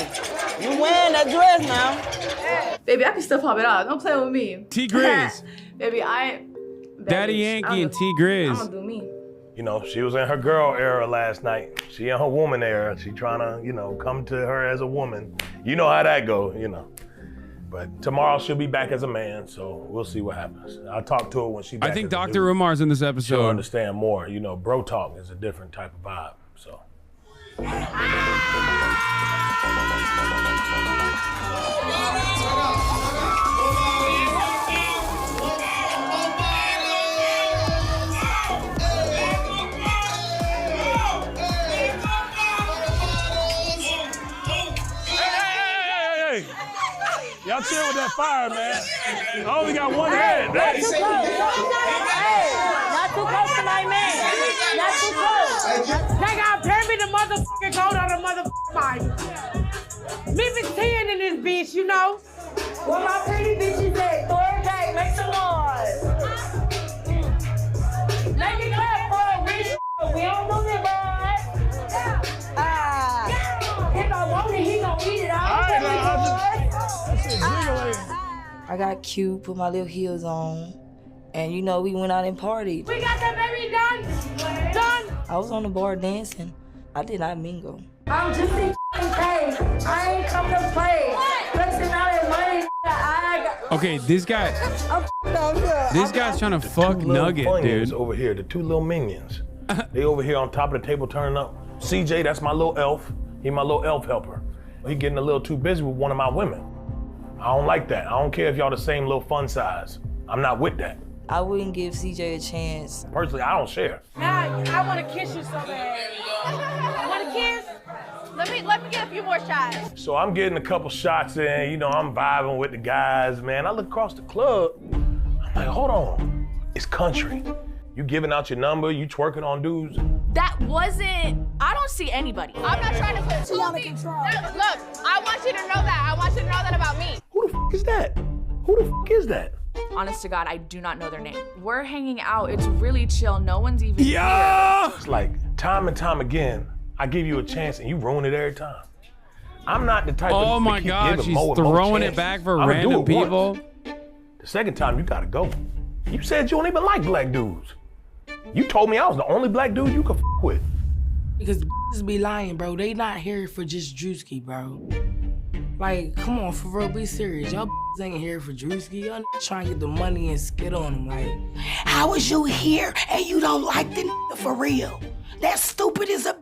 Speaker 20: you wearing that dress now?
Speaker 24: Baby, I can still pop it out. Don't play with me.
Speaker 3: T Grizz.
Speaker 24: Baby,
Speaker 3: Daddy Yankee and T Grizz.
Speaker 24: I'm gonna do me.
Speaker 21: You know, she was in her girl era last night. She in her woman era. She trying to, you know, come to her as a woman. You know how that go, you know. But tomorrow she'll be back as a man, so we'll see what happens. I'll talk to her when she's back.
Speaker 3: I think Dr. Umar's in this episode.
Speaker 21: She'll understand more. You know, bro talk is a different type of vibe, so. fire, man. I only got one head.
Speaker 24: Not too close. Not too close to my man. Not too close.
Speaker 12: They got Perry the motherfucking goat on the motherfucking Bible. Me be 10 in this bitch, you know.
Speaker 24: Well, my pretty bitches at third day, make some noise. Make it clap for a rich. We don't do that, boy. If I want it, he gon' eat it.
Speaker 4: I got cute, put my little heels on, and you know, we went out and partied.
Speaker 12: We got that baby done. Done.
Speaker 4: I was on the bar dancing. I did not mingle.
Speaker 24: I'm just in pay. I ain't come to play. Flexing out that money.
Speaker 3: Okay, this guy's trying to fuck Nugget, dude.
Speaker 21: Over here, the two little minions. They over here on top of the table turning up. CJ, that's my little elf. He my little elf helper. He getting a little too busy with one of my women. I don't like that. I don't care if y'all the same little fun size. I'm not with that.
Speaker 4: I wouldn't give CJ a chance.
Speaker 21: Personally, I don't share.
Speaker 12: Now, I want to kiss you so bad. Want to kiss?
Speaker 18: Let me get a few more shots.
Speaker 21: So I'm getting a couple shots in, you know, I'm vibing with the guys, man. I look across the club, I'm like, hold on, it's country. You giving out your number, you twerking on dudes.
Speaker 18: That wasn't, I don't see anybody. I'm not trying to put two things. Look, I want you to know that. I want you to know that about me.
Speaker 21: Who the f is that? Who the f is that?
Speaker 18: Honest to God, I do not know their name. We're hanging out, it's really chill. No one's even here.
Speaker 21: It's like, time and time again, I give you a chance and you ruin it every time. I'm not the type of
Speaker 3: Oh my God, she's throwing it back for random people.
Speaker 21: The second time, you gotta go. You said you don't even like black dudes. You told me I was the only black dude you could f with.
Speaker 6: Because bitches be lying, bro. They not here for just Drewski, bro. Like, come on, for real, be serious. Y'all ain't here for Drewski. Y'all trying to get the money and skid on them. Like,
Speaker 7: how is you here and you don't like the nigga for real? That's stupid as a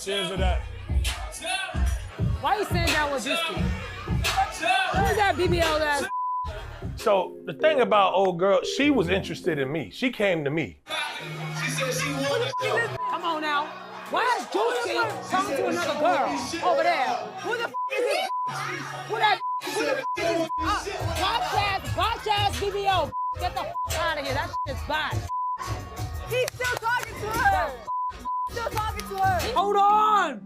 Speaker 21: Cheers to that.
Speaker 12: Why you saying that was Drewski? Who's that BBL ass?
Speaker 21: So the thing about old girl, she was interested in me. She came to me.
Speaker 12: She said she wanted to. Come on now. Why is Drewski talking to another girl over there? Who the f is it? Who that? Watch ass BBL. Get the f out of here. That shit's bad.
Speaker 24: He's still talking to her. Still talking to her.
Speaker 12: Hold on.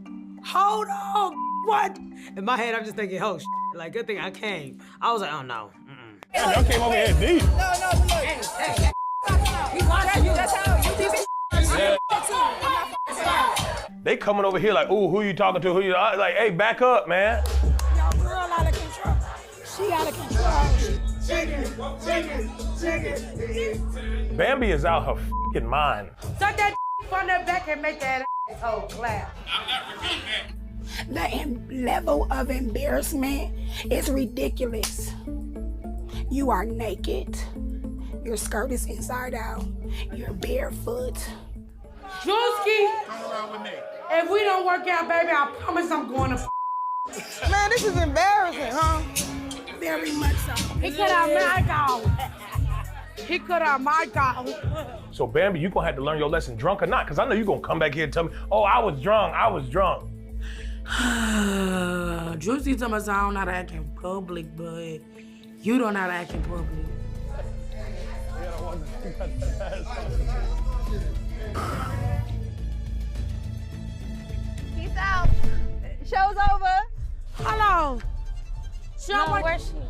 Speaker 12: Hold on. What? In my head, I'm just thinking, oh, like, good thing I came. I was like, oh, no.
Speaker 21: Damn, y'all came over here deep.
Speaker 24: No, look. Hey. He watching you. That's how you do.
Speaker 21: They coming over here like, ooh, who you talking to? Who you like, hey, back up, man.
Speaker 7: Y'all girl out of control. She out of control. Chicken.
Speaker 21: Bambi is out her f***ing mind.
Speaker 12: Suck that from the back and make that asshole clap.
Speaker 21: I'm not repeating that.
Speaker 7: The level of embarrassment is ridiculous. You are naked. Your skirt is inside out. You're barefoot.
Speaker 12: Drewski, if we don't work out, baby, I promise I'm going to
Speaker 20: Man, this is embarrassing, huh?
Speaker 7: Very much so.
Speaker 12: He cut our mic off. He cut our mic off.
Speaker 21: So Bambi, you gonna have to learn your lesson, drunk or not, because I know you gonna come back here and tell me, oh, I was drunk.
Speaker 6: Drewski told us I don't know how to act in public, but you don't know how to act in public.
Speaker 18: Peace out. Show's over.
Speaker 12: Hello.
Speaker 18: No,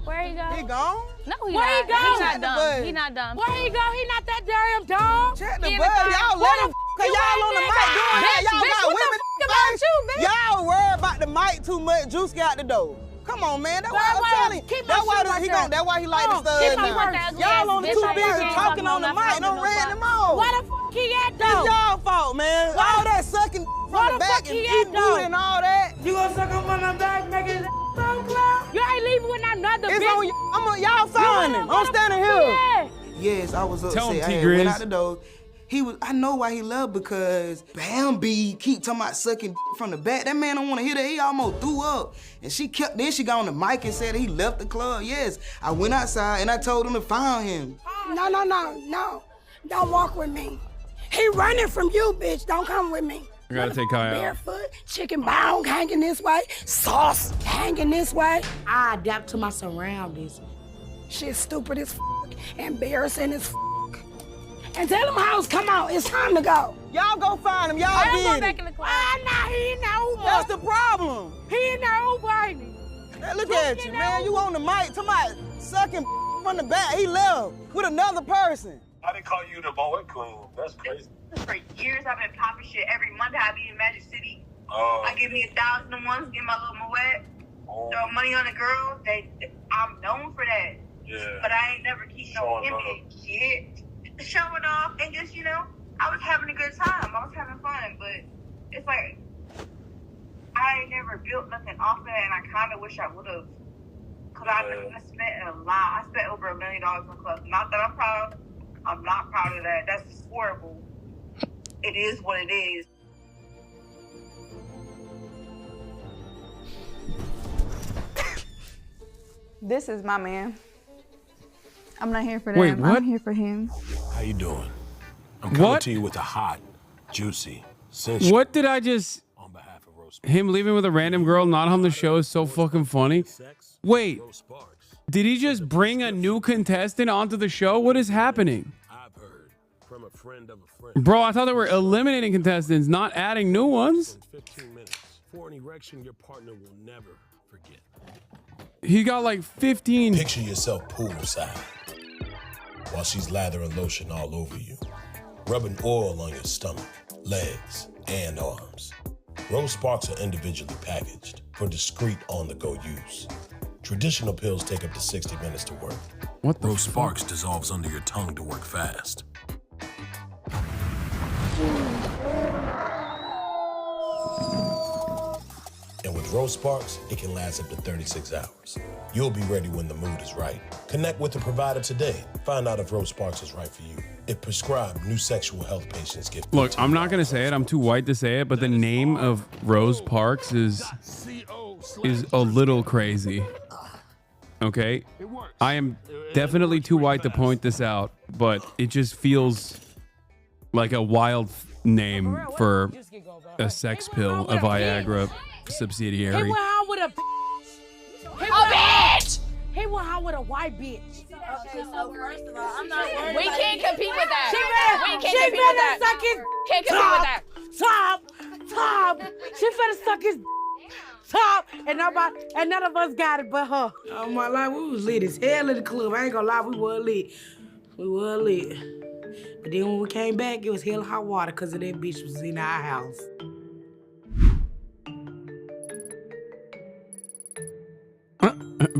Speaker 18: where he go?
Speaker 20: He gone?
Speaker 18: No, he
Speaker 12: Where
Speaker 18: not.
Speaker 12: he go?
Speaker 18: He's not dumb. He not dumb.
Speaker 12: Where he go? He not that damn dumb.
Speaker 20: Check the bud. Y'all let him, cause y'all on the mic doing that. Y'all got women in the face. Y'all worry about the mic too much. Juice got the door. Come on, man. That's why I'm telling you. That's why he like the stud now. Y'all on the too busy talking on the mic. Don't ran them off.
Speaker 12: Why the fuck he at though?
Speaker 20: It's y'all fault, man. All that sucking from the back and eating booty and all that.
Speaker 12: You gonna suck him from the back, making his so cloud? You ain't leaving with another bitch.
Speaker 20: It's on y'all finding him. I'm standing here. Yes, I was upset.
Speaker 3: Tell him,
Speaker 20: I had went out the door. I know why he loved, because Bambi keep talking about sucking from the back. That man don't want to hear that. He almost threw up. And then she got on the mic and said he left the club. Yes, I went outside and I told him to find him.
Speaker 7: No. Don't walk with me. He running from you, bitch. Don't come with me.
Speaker 3: I gotta take Kai out.
Speaker 7: Barefoot, chicken bone hanging this way, sauce hanging this way.
Speaker 6: I adapt to my surroundings.
Speaker 7: Shit stupid as embarrassing as And tell them hoes, come on, it's time to go.
Speaker 20: Y'all go find him, y'all
Speaker 6: I am
Speaker 20: did
Speaker 6: going
Speaker 20: it.
Speaker 6: back in the club. Ah, nah, he in that Uber.
Speaker 20: That's the problem.
Speaker 6: He in that Uber, ain't he?
Speaker 20: Hey, look at you, man. You on the mic, somebody sucking from the back. He left with another person.
Speaker 1: How they call you the Moet Queen? That's crazy.
Speaker 8: For years, I've been popping shit. Every Monday, I be in Magic City. I give me 1,000 a month, get my little Moet. Throw money on the girls. I'm known for that.
Speaker 1: Yeah.
Speaker 8: But I ain't never keep no image shit. Showing off and just, I was having a good time. I was having fun, but it's like I ain't never built nothing off of that, and I kind of wish I would have. Cause I spent a lot. I spent over $1 million on clubs. Not that I'm proud. I'm not proud of that. That's horrible. It is what it is.
Speaker 9: This is my man. I'm not here for them.
Speaker 3: Wait, what?
Speaker 9: I'm here for him.
Speaker 1: How you doing? I'm coming to you with a hot, juicy, sensual.
Speaker 3: What did I just... Him leaving with a random girl not on the show is so fucking funny. Wait, did he just bring a new contestant onto the show? What is happening?
Speaker 1: I've heard from a friend of a friend.
Speaker 3: Bro, I thought they were eliminating contestants, not adding new ones.
Speaker 1: 15 minutes. For an erection your partner will never forget.
Speaker 3: He got like 15.
Speaker 1: Picture yourself poolside while she's lathering lotion all over you, rubbing oil on your stomach, legs, and arms. Rose Sparks are individually packaged for discreet on-the-go use. Traditional pills take up to 60 minutes to work.
Speaker 3: What the
Speaker 1: Rose Sparks dissolves under your tongue to work fast. And with Rose Sparks, it can last up to 36 hours. You'll be ready when the mood is right. Connect with the provider today. Find out if Rose Sparks is right for you. If prescribed, new sexual health patients get...
Speaker 3: Look, I'm not gonna say it. I'm too white to say it, but the name of Rose Parks is a little crazy. Okay? I am definitely too white to point this out, but it just feels like a wild name for a sex pill, a Viagra subsidiary.
Speaker 6: He went out with a bitch. He went out with a white bitch.
Speaker 18: Okay, so first of all, I'm not worried.
Speaker 12: We can't compete with that.
Speaker 6: She
Speaker 12: Can't compete with that.
Speaker 6: Top. She finna suck his top, and none of us got it but her. Oh my life, we was lit as hell in the club. I ain't gonna lie, we were lit. But then when we came back, it was hell hot water because of that bitch was in our house.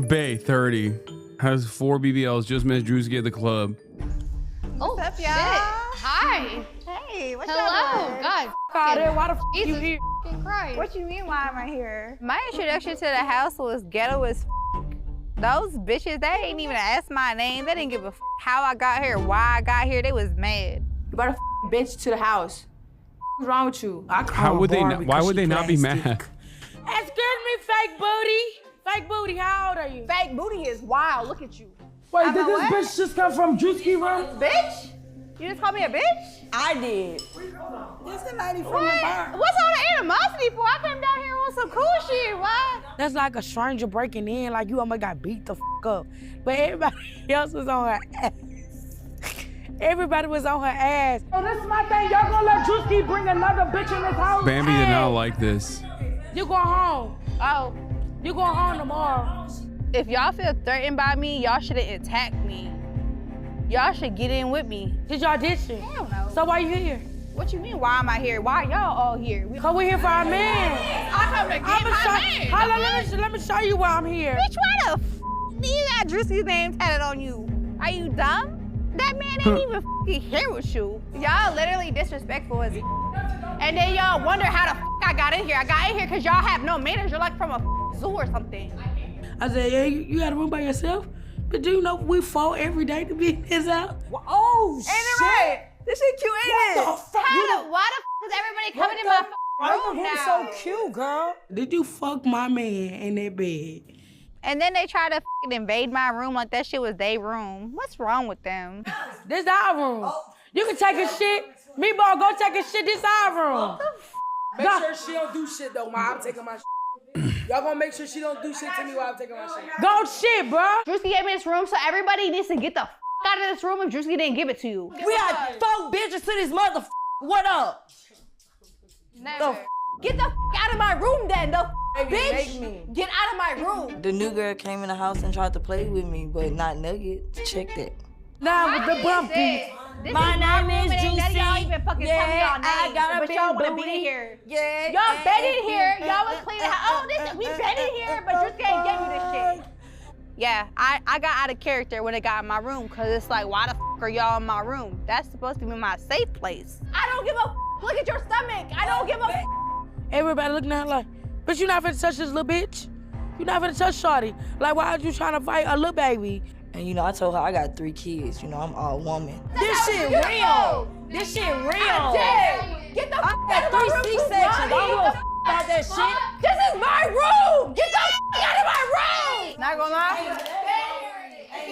Speaker 3: Bay 30 has 4 BBLs. Just missed Drewski at the club.
Speaker 18: Oh,
Speaker 9: What's up, y'all?
Speaker 18: Hi.
Speaker 9: Hey, what's
Speaker 18: Hello.
Speaker 9: up?
Speaker 18: God.
Speaker 6: Why the f you
Speaker 18: Jesus
Speaker 6: here?
Speaker 18: Christ.
Speaker 9: What you mean, why am I here? My introduction to the house was ghetto as Those bitches, they ain't even asked my name. They didn't give a how I got here, why I got here. They was mad.
Speaker 15: You brought a bitch to the house. What's wrong with you?
Speaker 3: How would they not? Why would they not be mad?
Speaker 6: Excuse me, fake booty. Fake booty, how old are you?
Speaker 18: Fake booty is wild. Look at you.
Speaker 6: Wait, did this bitch just come from Drewski room?
Speaker 18: Bitch? You just called me a bitch?
Speaker 15: I did.
Speaker 7: This the lady from
Speaker 18: What?
Speaker 7: the bar.
Speaker 18: What's all the animosity for? I came down here on some cool shit. Why?
Speaker 6: That's like a stranger breaking in, like you almost got beat the f up. But everybody else was on her ass. Everybody was on her ass. Oh, this is my thing. Y'all gonna let Drewski bring another bitch in this house?
Speaker 3: Bambi did not like this.
Speaker 6: You going home.
Speaker 18: Oh.
Speaker 6: You going home tomorrow.
Speaker 9: If y'all feel threatened by me, y'all shouldn't attack me. Y'all should get in with me.
Speaker 6: Did y'all ditch it?
Speaker 9: Hell no.
Speaker 6: So why you here?
Speaker 9: What you mean, why am I here? Why y'all all here?
Speaker 6: Cause we here for our man.
Speaker 18: I come to get my man.
Speaker 6: Hold on, let me show you why I'm here.
Speaker 9: Bitch, why the do you got Drewski's name tatted on you? Are you dumb? That man ain't even here with you. Y'all literally disrespectful as and then y'all wonder how the I got in here. I got in here because y'all have no manners. You're like from a zoo or something.
Speaker 6: I said, yeah, you got a room by yourself? But do you know we fought every day to be in his house?
Speaker 15: Oh,
Speaker 9: Ain't it right? This shit cute, ain't it?
Speaker 18: Why the is everybody coming in my room now?
Speaker 15: so cute, girl.
Speaker 6: Did you fuck my man in that bed?
Speaker 9: And then they try to invade my room like that shit was their room. What's wrong with them?
Speaker 6: This our room. You can take a shit. Meatball, go take a shit. This our room.
Speaker 12: Make sure she don't do shit though, Ma. I'm taking my shit. Y'all gonna make sure she don't do shit to me while I'm taking my shit.
Speaker 6: Go shit, bro.
Speaker 9: Drewski gave me this room, so everybody needs to get the out of this room if Drewski didn't give it to you.
Speaker 24: We had 4 bitches to this mother. What up?
Speaker 9: Never. Get the out of my room then, bitch. Get out of my room.
Speaker 4: The new girl came in the house and tried to play with me, but not Nugget. Check that.
Speaker 6: Now with the bumpy.
Speaker 24: My name is Juicy.
Speaker 9: Y'all even fucking tell me y'all names,
Speaker 24: I got a
Speaker 9: but
Speaker 24: big
Speaker 9: y'all wouldn't
Speaker 24: booty.
Speaker 9: be in here.
Speaker 24: Yeah.
Speaker 9: Y'all been in here. Y'all was cleaning. Oh, this we been in here, but Drewski ain't give me this shit. Yeah, I got out of character when it got in my room, cause it's like, why the are y'all in my room? That's supposed to be my safe place. I don't give a look at your stomach. I don't give a
Speaker 6: Everybody looking at her like, bitch, you not finna touch this little bitch. You not finna touch shorty. Like, why are you trying to fight a little baby?
Speaker 4: And you know, I told her I got 3 kids. You know, I'm all woman.
Speaker 24: This shit real. This shit real.
Speaker 9: Get the
Speaker 24: I got 3 C-sections. I don't give a about that shit.
Speaker 9: This is my room. Get the out of my room. Not gonna lie.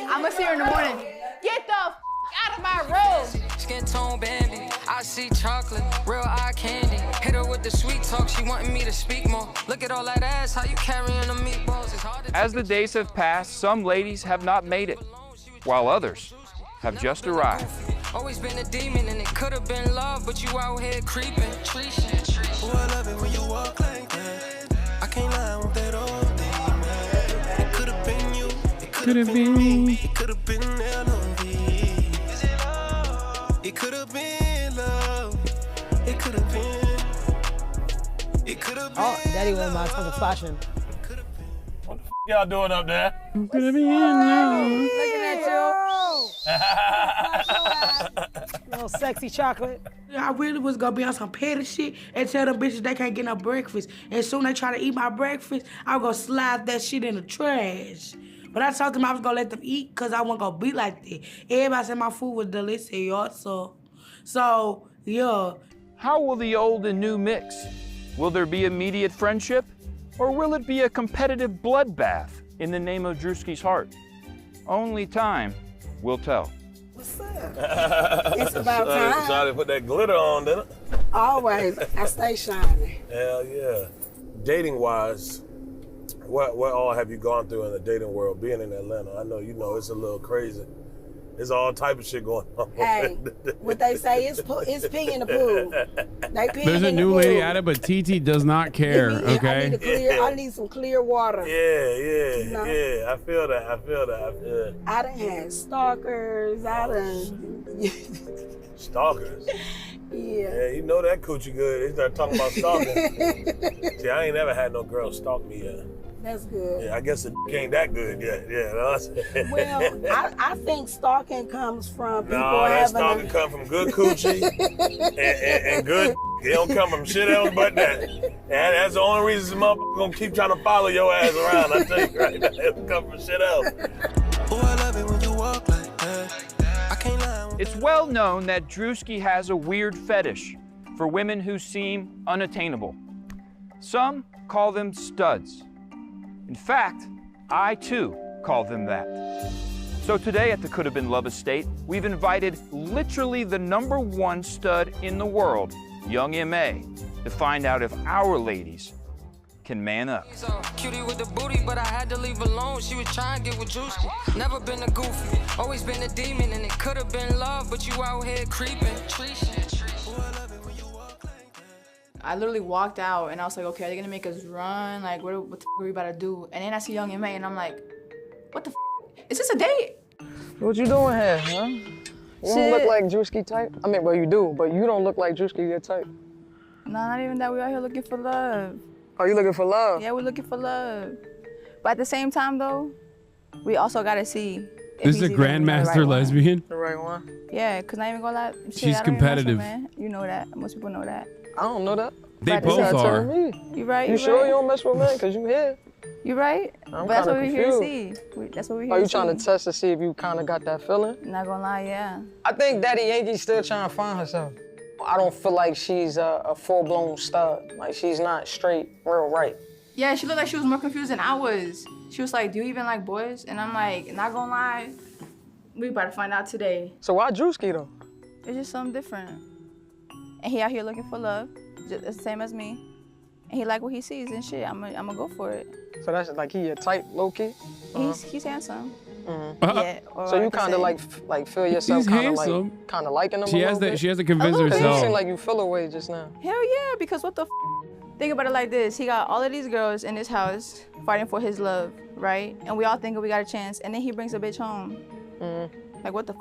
Speaker 9: I'ma see her in the morning. Get the out of my room.
Speaker 2: Skin tone Bambi, I see chocolate, real eye candy. Hit her with the sweet talk, she wanting me to speak more. Look at all that ass, how you carrying the meatballs? It's hard to
Speaker 22: As the days have passed, some ladies have not made it, while others have just arrived.
Speaker 2: always been a demon, and it could have been love, but you out here creeping.
Speaker 5: Oh, I love it when you walk like that. I can't lie, I want that all day, man. It could have been you, it could have been me, it could have been LOV. It could have been love. It could have been. It could have been.
Speaker 6: Oh, Daddy was my tongue flashing.
Speaker 21: What the f y'all doing up there?
Speaker 6: Looking at you. Little sexy chocolate. I really was gonna be on some petty shit and tell them bitches they can't get no breakfast. As soon as they try to eat my breakfast, I'm gonna slide that shit in the trash. But I told them I was gonna let them eat because I wasn't gonna be like that. Everybody said my food was delicious, also. So, yeah.
Speaker 22: How will the old and new mix? Will there be immediate friendship? Or will it be a competitive bloodbath in the name of Drewski's heart? Only time will tell.
Speaker 7: What's up? It's about time.
Speaker 21: Try to put that glitter on, didn't it?
Speaker 7: Always. I stay shining.
Speaker 21: Hell yeah. Dating-wise, what all have you gone through in the dating world being in Atlanta? I know you know it's a little crazy. There's all type of shit going on.
Speaker 7: Hey, what they say is pee in the pool. They pee
Speaker 3: There's a
Speaker 7: in the
Speaker 3: new
Speaker 7: pool.
Speaker 3: lady at it, but TT does not care, okay?
Speaker 7: I need some clear water.
Speaker 21: Yeah. I feel that.
Speaker 7: I done had stalkers.
Speaker 21: Stalkers?
Speaker 7: Yeah,
Speaker 21: you know that coochie good. They start talking about stalking. See, I ain't never had no girl stalk me yet.
Speaker 7: that's good.
Speaker 21: Yeah, I guess it ain't that good yet. Yeah, you know what I'm saying?
Speaker 7: Well, I think stalking comes from people
Speaker 21: No, that
Speaker 7: having
Speaker 21: stalking come from good coochie and good. It don't come from shit else but that. And that's the only reason some motherfuckers gonna keep trying to follow your ass around. I tell you right now, it come from shit else.
Speaker 5: Oh, I love it when you walk like that. I can't lie.
Speaker 22: It's well known that Drewski has a weird fetish for women who seem unattainable. Some call them studs. In fact, I too call them that. So today at the Could Have Been Love Estate, we've invited literally the #1 stud in the world, Young M.A., to find out if our ladies can man up.
Speaker 2: Cutie with the booty, but I had to leave alone. She was trying to get with Drewski. Never been a goofy, always been a demon, and it could have been love, but you out here creeping.
Speaker 18: I literally walked out and I was like, okay, are they gonna make us run? Like, what the f are we about to do? And then I see Young M.A. and I'm like, what the f? Is this a date?
Speaker 11: What you doing here, huh? You don't look like Drewski type. I mean, well, you do, but you don't look like Drewski your type.
Speaker 18: No, not even that. We out here looking for love.
Speaker 11: Oh, you looking for love?
Speaker 18: Yeah, we're looking for love. But at the same time, though, we also gotta see.
Speaker 3: This is a grandmaster lesbian.
Speaker 11: The right one?
Speaker 18: Yeah, cause not even gonna lie. Shit,
Speaker 3: She's
Speaker 18: I don't
Speaker 3: competitive.
Speaker 18: Even know, man. You know that. Most people know that.
Speaker 11: I don't know that.
Speaker 3: They
Speaker 18: But
Speaker 3: both
Speaker 18: you gotta
Speaker 3: are.
Speaker 11: Me.
Speaker 18: You right?
Speaker 11: You sure you don't mess with men? Cause you here.
Speaker 18: You right?
Speaker 11: I'm
Speaker 18: But that's what
Speaker 11: kinda
Speaker 18: we're here to
Speaker 11: confused.
Speaker 18: see. That's what we're here
Speaker 11: Are you
Speaker 18: to
Speaker 11: trying
Speaker 18: see.
Speaker 11: to test to see if you kind of got that feeling?
Speaker 18: Not gonna lie, yeah.
Speaker 11: I think Daddy Yankee's still trying to find herself. I don't feel like she's a full-blown stud. Like, she's not straight, real right.
Speaker 18: Yeah, she looked like she was more confused than I was. She was like, do you even like boys? And I'm like, not gonna lie, we about to find out today.
Speaker 11: So why Drewski, though?
Speaker 18: It's just something different. And he out here looking for love. just the same as me, and he like what he sees and shit. I'ma go for it.
Speaker 11: So that's like he your type, low key.
Speaker 18: He's handsome.
Speaker 11: Yeah. So you kind of like feel yourself kind of liking him.
Speaker 3: She has
Speaker 11: bit?
Speaker 3: She has to convince
Speaker 11: You
Speaker 3: herself.
Speaker 11: seem like you feel away just now.
Speaker 18: Hell yeah, because what the think about it like this. He got all of these girls in his house fighting for his love, right? And we all think we got a chance, and then he brings a bitch home. Like what the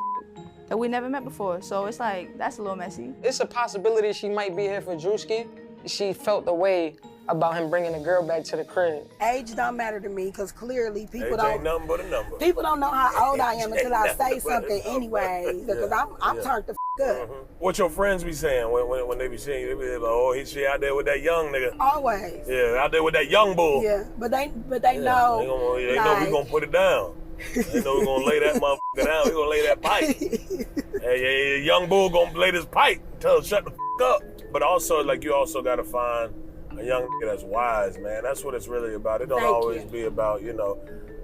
Speaker 18: that we never met before. So it's like, that's a little messy.
Speaker 11: It's a possibility she might be here for Drewski. She felt the way about him bringing the girl back to the crib.
Speaker 7: Age don't matter to me, because clearly people
Speaker 21: Age ain't nothing but a number.
Speaker 7: People don't know how old I am until I say something anyway, because I'm turned the up.
Speaker 21: What your friends be saying when they be seeing you? They be like, oh, she out there with that young nigga.
Speaker 7: Always.
Speaker 21: Yeah, out there with that young bull.
Speaker 7: Yeah, but they know.
Speaker 21: They know we gonna put it down. They know we gonna lay that motherfucker down. We gonna lay that pipe. Hey, young bull gonna lay this pipe and tell her shut the up. But also, like, you also gotta find a young nigga that's wise, man. That's what it's really about. It don't always be about,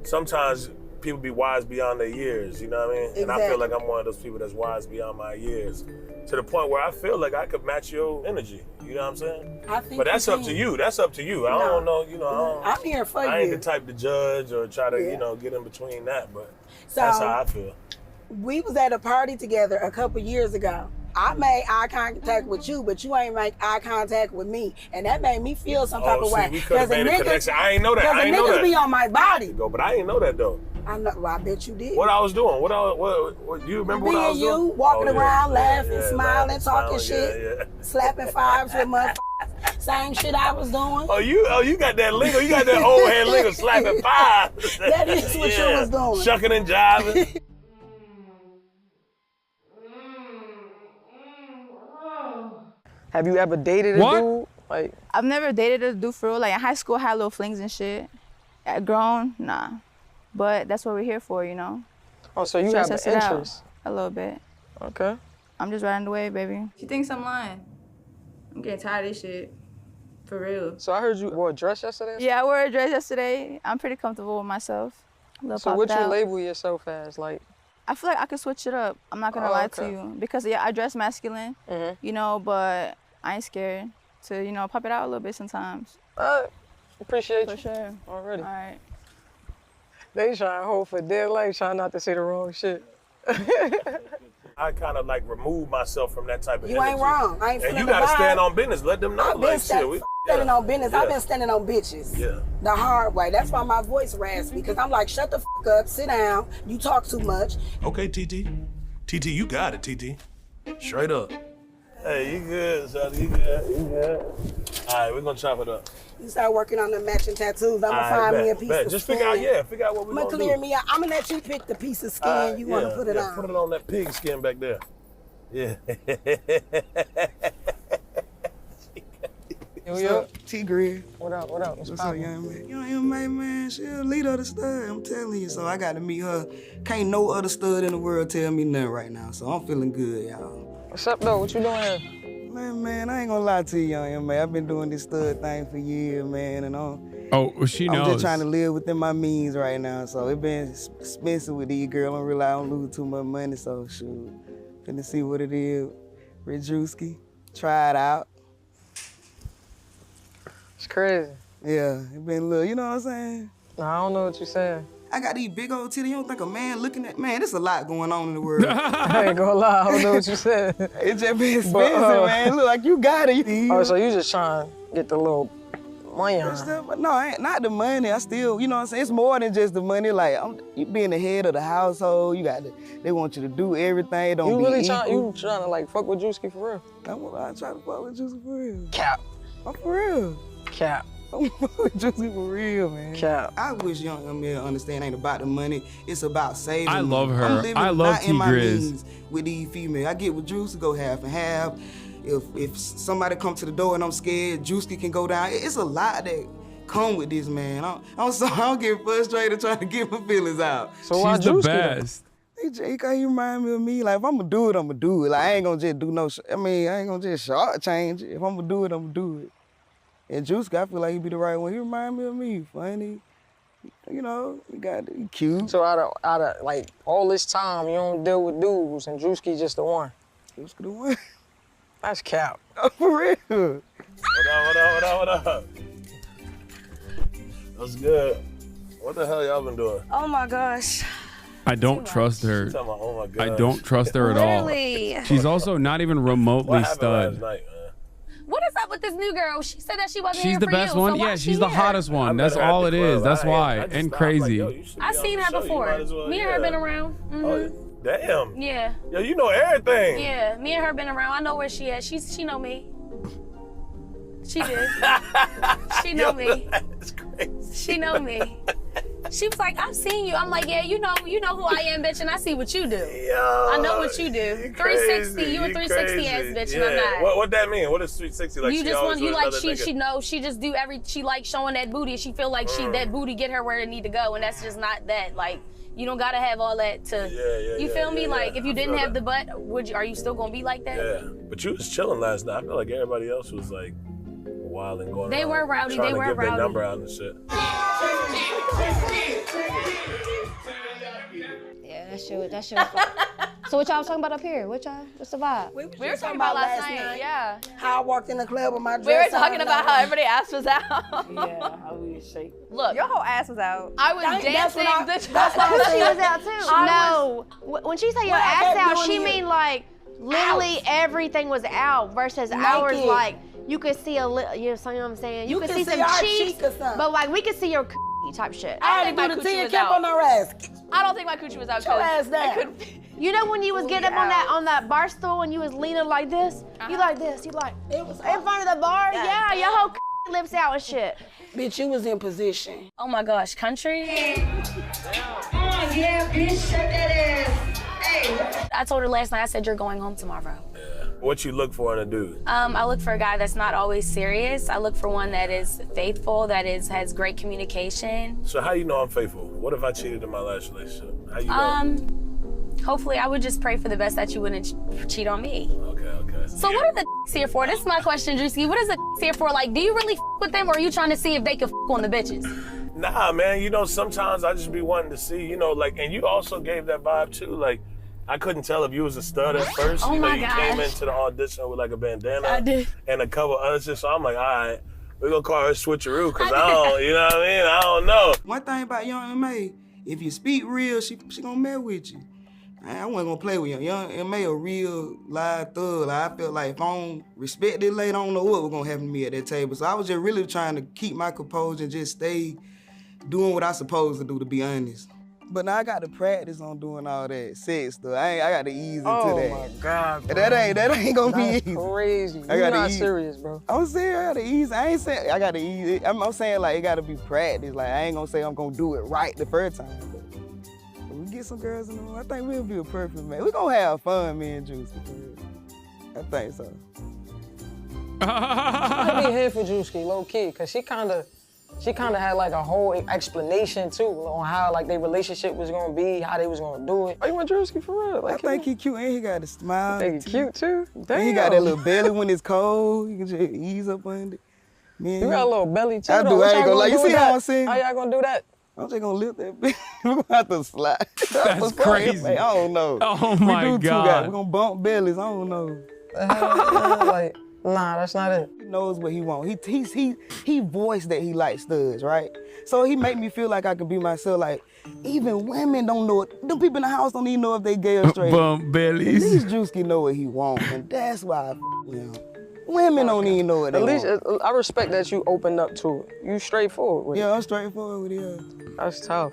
Speaker 21: sometimes people be wise beyond their years, you know what I mean?
Speaker 7: Exactly.
Speaker 21: And I feel like I'm one of those people that's wise beyond my years, to the point where I feel like I could match your energy. You know what I'm saying?
Speaker 7: I think
Speaker 21: but that's up to you. That's up to you. I don't know,
Speaker 7: I'm here for you.
Speaker 21: I ain't the type to judge or try to, get in between that, but
Speaker 7: So,
Speaker 21: that's how I feel.
Speaker 7: We was at a party together a couple years ago. I made eye contact with you, but you ain't make eye contact with me. And that made me feel some type of way.
Speaker 21: We could have made a connection. I ain't know that. I ain't know that.
Speaker 7: Because the niggas be on my body.
Speaker 21: But I ain't know that, though.
Speaker 7: I know. Well, I bet you did.
Speaker 21: What I was doing? What you remember what I was doing?
Speaker 7: you walking around, laughing, smiling, talking shit, slapping fives with motherfuckers. Same shit I was doing.
Speaker 21: Oh, you got that lingo. You got that old head lingo, slapping fives.
Speaker 7: That is what you was doing.
Speaker 21: Shucking and jiving.
Speaker 11: Have you ever dated a dude? Like,
Speaker 18: I've never dated a dude for real. Like in high school, I had little flings and shit. Grown, nah. But that's what we're here for,
Speaker 11: Oh, so you have an interest?
Speaker 18: A little bit.
Speaker 11: Okay.
Speaker 18: I'm just riding the wave, baby. She thinks I'm lying. I'm getting tired of this shit. For real.
Speaker 11: So I heard you wore a dress yesterday?
Speaker 18: Yeah, I wore a dress yesterday. I'm pretty comfortable with myself.
Speaker 11: So what you label yourself as? Like,
Speaker 18: I feel like I could switch it up. I'm not gonna lie to you. Because I dress masculine, but I ain't scared to, pop it out a little bit sometimes.
Speaker 11: Appreciate
Speaker 18: you.
Speaker 11: For sure. Already.
Speaker 18: All right.
Speaker 11: They trying to hold for dear life, trying not to say the wrong shit.
Speaker 21: I kind of like remove myself from that type of
Speaker 7: You ain't wrong. I ain't
Speaker 21: and you gotta stand on business. Let them know.
Speaker 7: I've been standing on business. I've been standing on bitches.
Speaker 21: Yeah.
Speaker 7: The hard way. That's why my voice raspy, because I'm like, shut the up, sit down. You talk too much.
Speaker 1: Okay, TT. TT, you got it, TT. Straight up.
Speaker 21: Hey, you good, son. You good. All right, we're gonna chop it up.
Speaker 7: You start working on the matching tattoos. I'm gonna find me a piece of
Speaker 21: Just
Speaker 7: skin.
Speaker 21: figure out what we're gonna do.
Speaker 7: clear me out. I'm gonna let you pick the piece of skin you wanna put it on.
Speaker 21: Put it on that pig skin back there. Yeah.
Speaker 20: T-Grid.
Speaker 11: What up?
Speaker 20: What's up, young man? Young man, she a leader of the stud, I'm telling you. So I got to meet her. Can't no other stud in the world tell me nothing right now. So I'm feeling good, y'all.
Speaker 11: What's up, though? What you doing here?
Speaker 20: Man, I ain't gonna lie to you, young man. I've been doing this stud thing for years, man, and
Speaker 3: she knows.
Speaker 20: I'm just trying to live within my means right now. So it been expensive with these girls. I don't realize I don't lose too much money, so shoot. Finna see what it is. Drewski, try it out.
Speaker 11: It's crazy.
Speaker 20: Yeah, it been a little, you know what I'm saying?
Speaker 11: No, I don't know what you're saying.
Speaker 20: I got these big old titties. You don't think a man looking at, man, there's a lot going on in the world.
Speaker 11: I ain't gonna lie, I don't know what you said.
Speaker 20: It just been expensive, man. Look like you got it.
Speaker 11: Oh, so you just trying to get the little money on?
Speaker 20: No, not the money. I still, you know what I'm saying? It's more than just the money. Like, you being the head of the household, they want you to do everything. Don't
Speaker 11: you
Speaker 20: be
Speaker 11: really
Speaker 20: equal.
Speaker 11: trying to like fuck with Drewski for real?
Speaker 20: I'm trying to fuck with Drewski for real.
Speaker 11: Cap.
Speaker 20: I'm for real.
Speaker 11: Cap.
Speaker 20: I'm fuck with Drewski for real, man.
Speaker 11: Cap.
Speaker 20: I wish young men understand it ain't about the money. It's about saving.
Speaker 3: I love her.
Speaker 20: I'm living
Speaker 3: I love
Speaker 20: not in my
Speaker 3: T-Grizz.
Speaker 20: means with these females. I get with Drewski, go half and half. If somebody come to the door and I'm scared, Drewski can go down. It's a lot that come with this, man. I'm sorry, I don't get frustrated trying to get my feelings out.
Speaker 11: So why Drewski?
Speaker 3: She's the best.
Speaker 20: Hey, Jake, he remind me of me. Like, if I'm gonna do it, I'm gonna do it. Like, I ain't gonna just do no, I ain't gonna just shortchange it. If I'm gonna do it, I'm gonna do it. And Drewski, I feel like he be the right one. He remind me of me, funny. He cute.
Speaker 11: So out of like all this time, you don't deal with dudes, and Drewski just the one.
Speaker 20: Drewski the one.
Speaker 11: That's cap.
Speaker 20: Oh, for real.
Speaker 21: What up? That's good. What the hell y'all been doing?
Speaker 4: Oh my gosh.
Speaker 3: I don't trust her.
Speaker 21: She's talking about, oh my God.
Speaker 3: I don't trust her at all.
Speaker 4: Really?
Speaker 3: She's also not even remotely
Speaker 21: What happened last
Speaker 3: stud.
Speaker 21: night,
Speaker 13: What is up with this new girl? She said that she wasn't
Speaker 3: She's
Speaker 13: here
Speaker 3: the
Speaker 13: for
Speaker 3: best
Speaker 13: you,
Speaker 3: one.
Speaker 13: so why
Speaker 3: Yeah,
Speaker 13: is
Speaker 3: she's
Speaker 13: she
Speaker 3: the
Speaker 13: here?
Speaker 3: hottest one. That's
Speaker 21: met her at
Speaker 3: all
Speaker 21: the
Speaker 3: it is.
Speaker 21: club.
Speaker 3: That's why.
Speaker 21: just
Speaker 3: And
Speaker 21: thought, like,
Speaker 3: crazy.
Speaker 21: yo, you should
Speaker 13: I've
Speaker 21: be on
Speaker 13: seen
Speaker 21: the
Speaker 13: her
Speaker 21: show. You
Speaker 13: before.
Speaker 21: might as well,
Speaker 13: Me and her been around.
Speaker 21: Oh, damn.
Speaker 13: Yeah.
Speaker 21: Yo, you know everything.
Speaker 13: Yeah, me and her been around. I know where she at. She know me. She did. She know me.
Speaker 21: That's crazy.
Speaker 13: She know me. She was like, I've seen you. I'm like, yeah, you know who I am, bitch, and I see what you do.
Speaker 21: Yo,
Speaker 13: I know what you do. 360, you a 360 ass bitch, and I'm not.
Speaker 21: What that mean? What is 360? Like
Speaker 13: You
Speaker 21: she
Speaker 13: just
Speaker 21: always
Speaker 13: want you
Speaker 21: with
Speaker 13: like
Speaker 21: another
Speaker 13: she
Speaker 21: nigga?
Speaker 13: knows she just do she like showing that booty. She feel like that booty get her where it need to go, and that's just not that. Like you don't gotta have all that to. You feel me? Like if you didn't have the butt, are you still gonna be like that?
Speaker 21: Yeah, but you was chilling last night. I feel like everybody else was like wild and going.
Speaker 13: They
Speaker 21: around,
Speaker 13: were rowdy,
Speaker 21: trying
Speaker 13: they
Speaker 21: to
Speaker 13: were
Speaker 21: give their
Speaker 13: rowdy.
Speaker 21: number out and shit.
Speaker 14: Yeah, that shit was fun. So what y'all was talking about up here? What's the vibe?
Speaker 7: We
Speaker 18: were talking about last night. Yeah.
Speaker 7: How I walked in the club with my dress
Speaker 18: We were
Speaker 7: on,
Speaker 18: talking about how everybody's ass was out.
Speaker 4: Yeah, how we was shaking.
Speaker 18: Look, your whole ass was out. I was
Speaker 7: That's
Speaker 18: dancing.
Speaker 7: that's what I
Speaker 14: She
Speaker 7: said.
Speaker 14: was out too. No, when she say your
Speaker 7: What I
Speaker 14: ass
Speaker 7: kept
Speaker 14: out,
Speaker 7: doing
Speaker 14: she
Speaker 7: is
Speaker 14: mean like literally everything was out versus ours
Speaker 7: Naked.
Speaker 14: like you could see a little. You know what I'm saying? You could see some
Speaker 7: our
Speaker 14: cheeks,
Speaker 7: cheek or something.
Speaker 14: but like we could see your type shit.
Speaker 7: I had to
Speaker 18: my
Speaker 7: do the
Speaker 18: coochie
Speaker 7: 10
Speaker 18: was
Speaker 7: cap
Speaker 18: out.
Speaker 7: on her ass.
Speaker 18: I don't think my coochie was out.
Speaker 7: Your
Speaker 18: 'cause
Speaker 7: ass down.
Speaker 18: I couldn't-
Speaker 14: You know when you was getting up on that bar stool and you was leaning like this? You like this? You like
Speaker 7: It was
Speaker 14: in front of the bar? Yeah, your whole lips out and shit.
Speaker 7: Bitch, you was in position.
Speaker 13: Oh my gosh, country.
Speaker 24: Yeah, bitch, shake that ass. Hey.
Speaker 13: I told her last night. I said you're going home tomorrow.
Speaker 21: What you look for in a dude?
Speaker 13: I look for a guy that's not always serious. I look for one that is faithful, that has great communication.
Speaker 21: So how you know I'm faithful? What if I cheated in my last relationship? How you know?
Speaker 13: Hopefully, I would just pray for the best that you wouldn't cheat on me.
Speaker 21: Okay.
Speaker 13: So what are the here for? This is my question, Drewski. What is the here for? Like, do you really with them, or are you trying to see if they can on the bitches?
Speaker 21: Nah, man. You know, sometimes I just be wanting to see. You know, like, and you also gave that vibe too. Like, I couldn't tell if you was a stud at first.
Speaker 13: Oh
Speaker 21: you know,
Speaker 13: my
Speaker 21: you
Speaker 13: gosh.
Speaker 21: came into the audition with like a bandana.
Speaker 13: I did.
Speaker 21: And a couple other shit. So I'm like, all right, we're gonna call her switcheroo, cause I don't, you know what I mean? I don't know.
Speaker 20: One thing about Young M.A., if you speak real, she gonna mess with you. I wasn't gonna play with Young M.A. a real live thug. Like, I felt like if I don't respect this lady, I don't know what was gonna happen to me at that table. So I was just really trying to keep my composure and just stay doing what I supposed to do, to be honest. But now I got to practice on doing all that sex stuff. I got to ease into that.
Speaker 11: Oh my God, bro.
Speaker 20: That ain't gonna be
Speaker 11: That's
Speaker 20: easy.
Speaker 11: crazy.
Speaker 20: I
Speaker 11: You're
Speaker 20: gotta
Speaker 11: not
Speaker 20: ease.
Speaker 11: serious, bro.
Speaker 20: I'm saying I gotta ease. I ain't saying I gotta ease it. I'm saying like it gotta be practice. Like I ain't gonna say I'm gonna do it right the first time. But we get some girls in the room. I think we'll be a perfect match. We gonna have fun, me and Juicy. I think so.
Speaker 11: I'd be here for Drewski, low key, cause she kinda had like a whole explanation too on how like their relationship was gonna be, how they was gonna do it. Oh, you want Drewski for real? Like,
Speaker 20: I think he cute and he got a smile.
Speaker 11: I think he cute too. Damn.
Speaker 20: And he got that little belly when it's cold. You can just ease up under it. Man,
Speaker 11: You got a little belly too.
Speaker 20: I
Speaker 11: though.
Speaker 20: do.
Speaker 11: What
Speaker 20: I ain't
Speaker 11: y'all
Speaker 20: gonna lie. You
Speaker 11: do
Speaker 20: see
Speaker 11: with
Speaker 20: how
Speaker 11: that?
Speaker 20: I'm saying?
Speaker 11: How y'all gonna do that?
Speaker 20: I'm just gonna lift that bitch. We're gonna have to slide.
Speaker 3: That's crazy.
Speaker 20: I don't know.
Speaker 3: Oh my
Speaker 20: we do
Speaker 3: God.
Speaker 20: Two guys. We're gonna bump bellies. I don't know.
Speaker 11: Like, nah, that's not it.
Speaker 20: He knows what he wants. He voiced that he likes studs, right? So he make me feel like I can be myself. Like, even women don't know it. Them people in the house don't even know if they gay or straight.
Speaker 3: Bump bellies.
Speaker 20: At least Drewski know what he wants, and that's why I f with him. Women don't even know what they
Speaker 11: At least
Speaker 20: want.
Speaker 11: I respect that you opened up to it. You straightforward with it.
Speaker 20: Yeah, I'm straightforward with it.
Speaker 11: That's tough.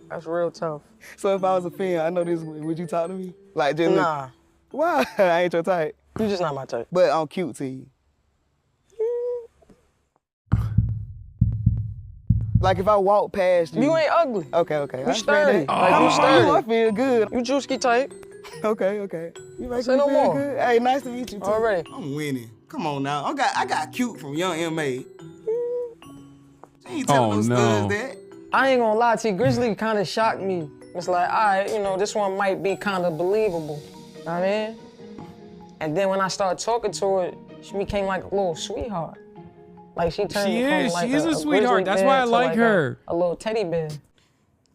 Speaker 11: That's real tough.
Speaker 20: So if I was a fan, I know this, would you talk to me? Like, just
Speaker 11: Nah.
Speaker 20: Why? I ain't your type.
Speaker 11: You just not my type.
Speaker 20: But I'm cute to you. Like if I walk past you.
Speaker 11: You ain't ugly.
Speaker 20: Okay.
Speaker 11: You
Speaker 20: I
Speaker 11: sturdy.
Speaker 20: respect that.
Speaker 11: Like, you sturdy.
Speaker 20: I feel good.
Speaker 11: You Drewski type.
Speaker 20: Okay. You make
Speaker 11: Say
Speaker 20: me
Speaker 11: no
Speaker 20: feel
Speaker 11: more.
Speaker 20: good. Hey, nice to meet you too.
Speaker 11: All right.
Speaker 20: I'm winning. Come on now. I got cute from Young M.A. She ain't
Speaker 3: Oh,
Speaker 20: telling those
Speaker 3: no.
Speaker 20: studs that.
Speaker 11: I ain't gonna lie to you, Grizzly kind of shocked me. It's like, all right, you know, this one might be kind of believable. You know what I mean? And then when I started talking to her, she became like a little sweetheart. Like she turned
Speaker 3: She
Speaker 11: from
Speaker 3: is.
Speaker 11: like
Speaker 3: She is a
Speaker 11: grizzly
Speaker 3: sweetheart. That's
Speaker 11: bear
Speaker 3: why I
Speaker 11: to
Speaker 3: like her.
Speaker 11: A little teddy bear.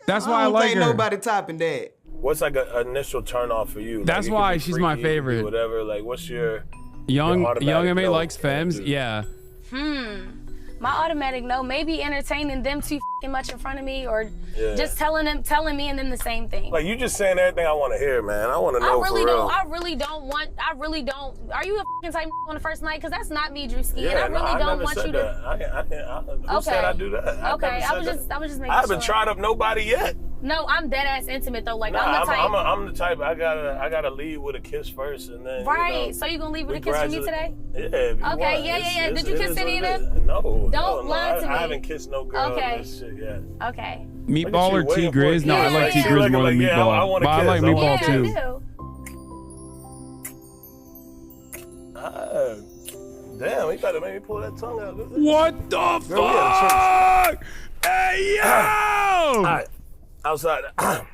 Speaker 3: That's why I
Speaker 20: don't
Speaker 3: like
Speaker 20: think
Speaker 3: her.
Speaker 20: nobody topping that.
Speaker 21: What's like an initial turn off for you?
Speaker 3: That's
Speaker 21: like, it
Speaker 3: why
Speaker 21: could be
Speaker 3: she's
Speaker 21: freaky,
Speaker 3: my
Speaker 21: it could be
Speaker 3: favorite.
Speaker 21: Whatever. Like, what's your
Speaker 3: Young
Speaker 21: automatic
Speaker 3: MA
Speaker 21: no.
Speaker 3: likes femmes. Yeah.
Speaker 13: My automatic no, maybe entertaining them too fucking much in front of me, or
Speaker 21: Yeah.
Speaker 13: just telling me and them the same thing.
Speaker 21: Like you just saying everything I want to hear, man. I want to know
Speaker 13: I really
Speaker 21: for real.
Speaker 13: I really don't. Are you a fucking type on the first night? Cause that's not me, Drewski.
Speaker 21: Yeah,
Speaker 13: and I really don't want you to.
Speaker 21: Who said I do that?
Speaker 13: Okay, I was just making
Speaker 21: I haven't
Speaker 13: sure.
Speaker 21: tried up nobody yet.
Speaker 13: No, I'm dead ass intimate though. Like
Speaker 21: Nah,
Speaker 13: I'm the type.
Speaker 21: I'm the type. I gotta lead with a kiss first, and then.
Speaker 13: Right.
Speaker 21: You know,
Speaker 13: So you gonna leave with a
Speaker 21: we
Speaker 13: kiss from me
Speaker 21: gradually-
Speaker 13: today?
Speaker 21: Yeah. If you
Speaker 13: Okay.
Speaker 21: want.
Speaker 13: Yeah. Did you
Speaker 21: it
Speaker 13: kiss
Speaker 21: is
Speaker 13: any of
Speaker 21: what it
Speaker 13: them?
Speaker 21: is. No.
Speaker 13: Don't lie to me.
Speaker 21: I haven't kissed no girl.
Speaker 13: Okay.
Speaker 21: In this shit yet.
Speaker 13: Okay.
Speaker 3: Meatball or
Speaker 21: Look at you,
Speaker 3: T Grizz? No, I like T Grizz more than
Speaker 21: Yeah, I
Speaker 3: Meatball.
Speaker 21: wanna
Speaker 3: But I
Speaker 21: kiss.
Speaker 3: like
Speaker 21: I wanna
Speaker 3: Meatball
Speaker 21: kiss.
Speaker 3: too.
Speaker 21: Damn, he better make me pull that tongue out.
Speaker 3: What the fuck? Hey yo!
Speaker 21: All right, outside.
Speaker 13: But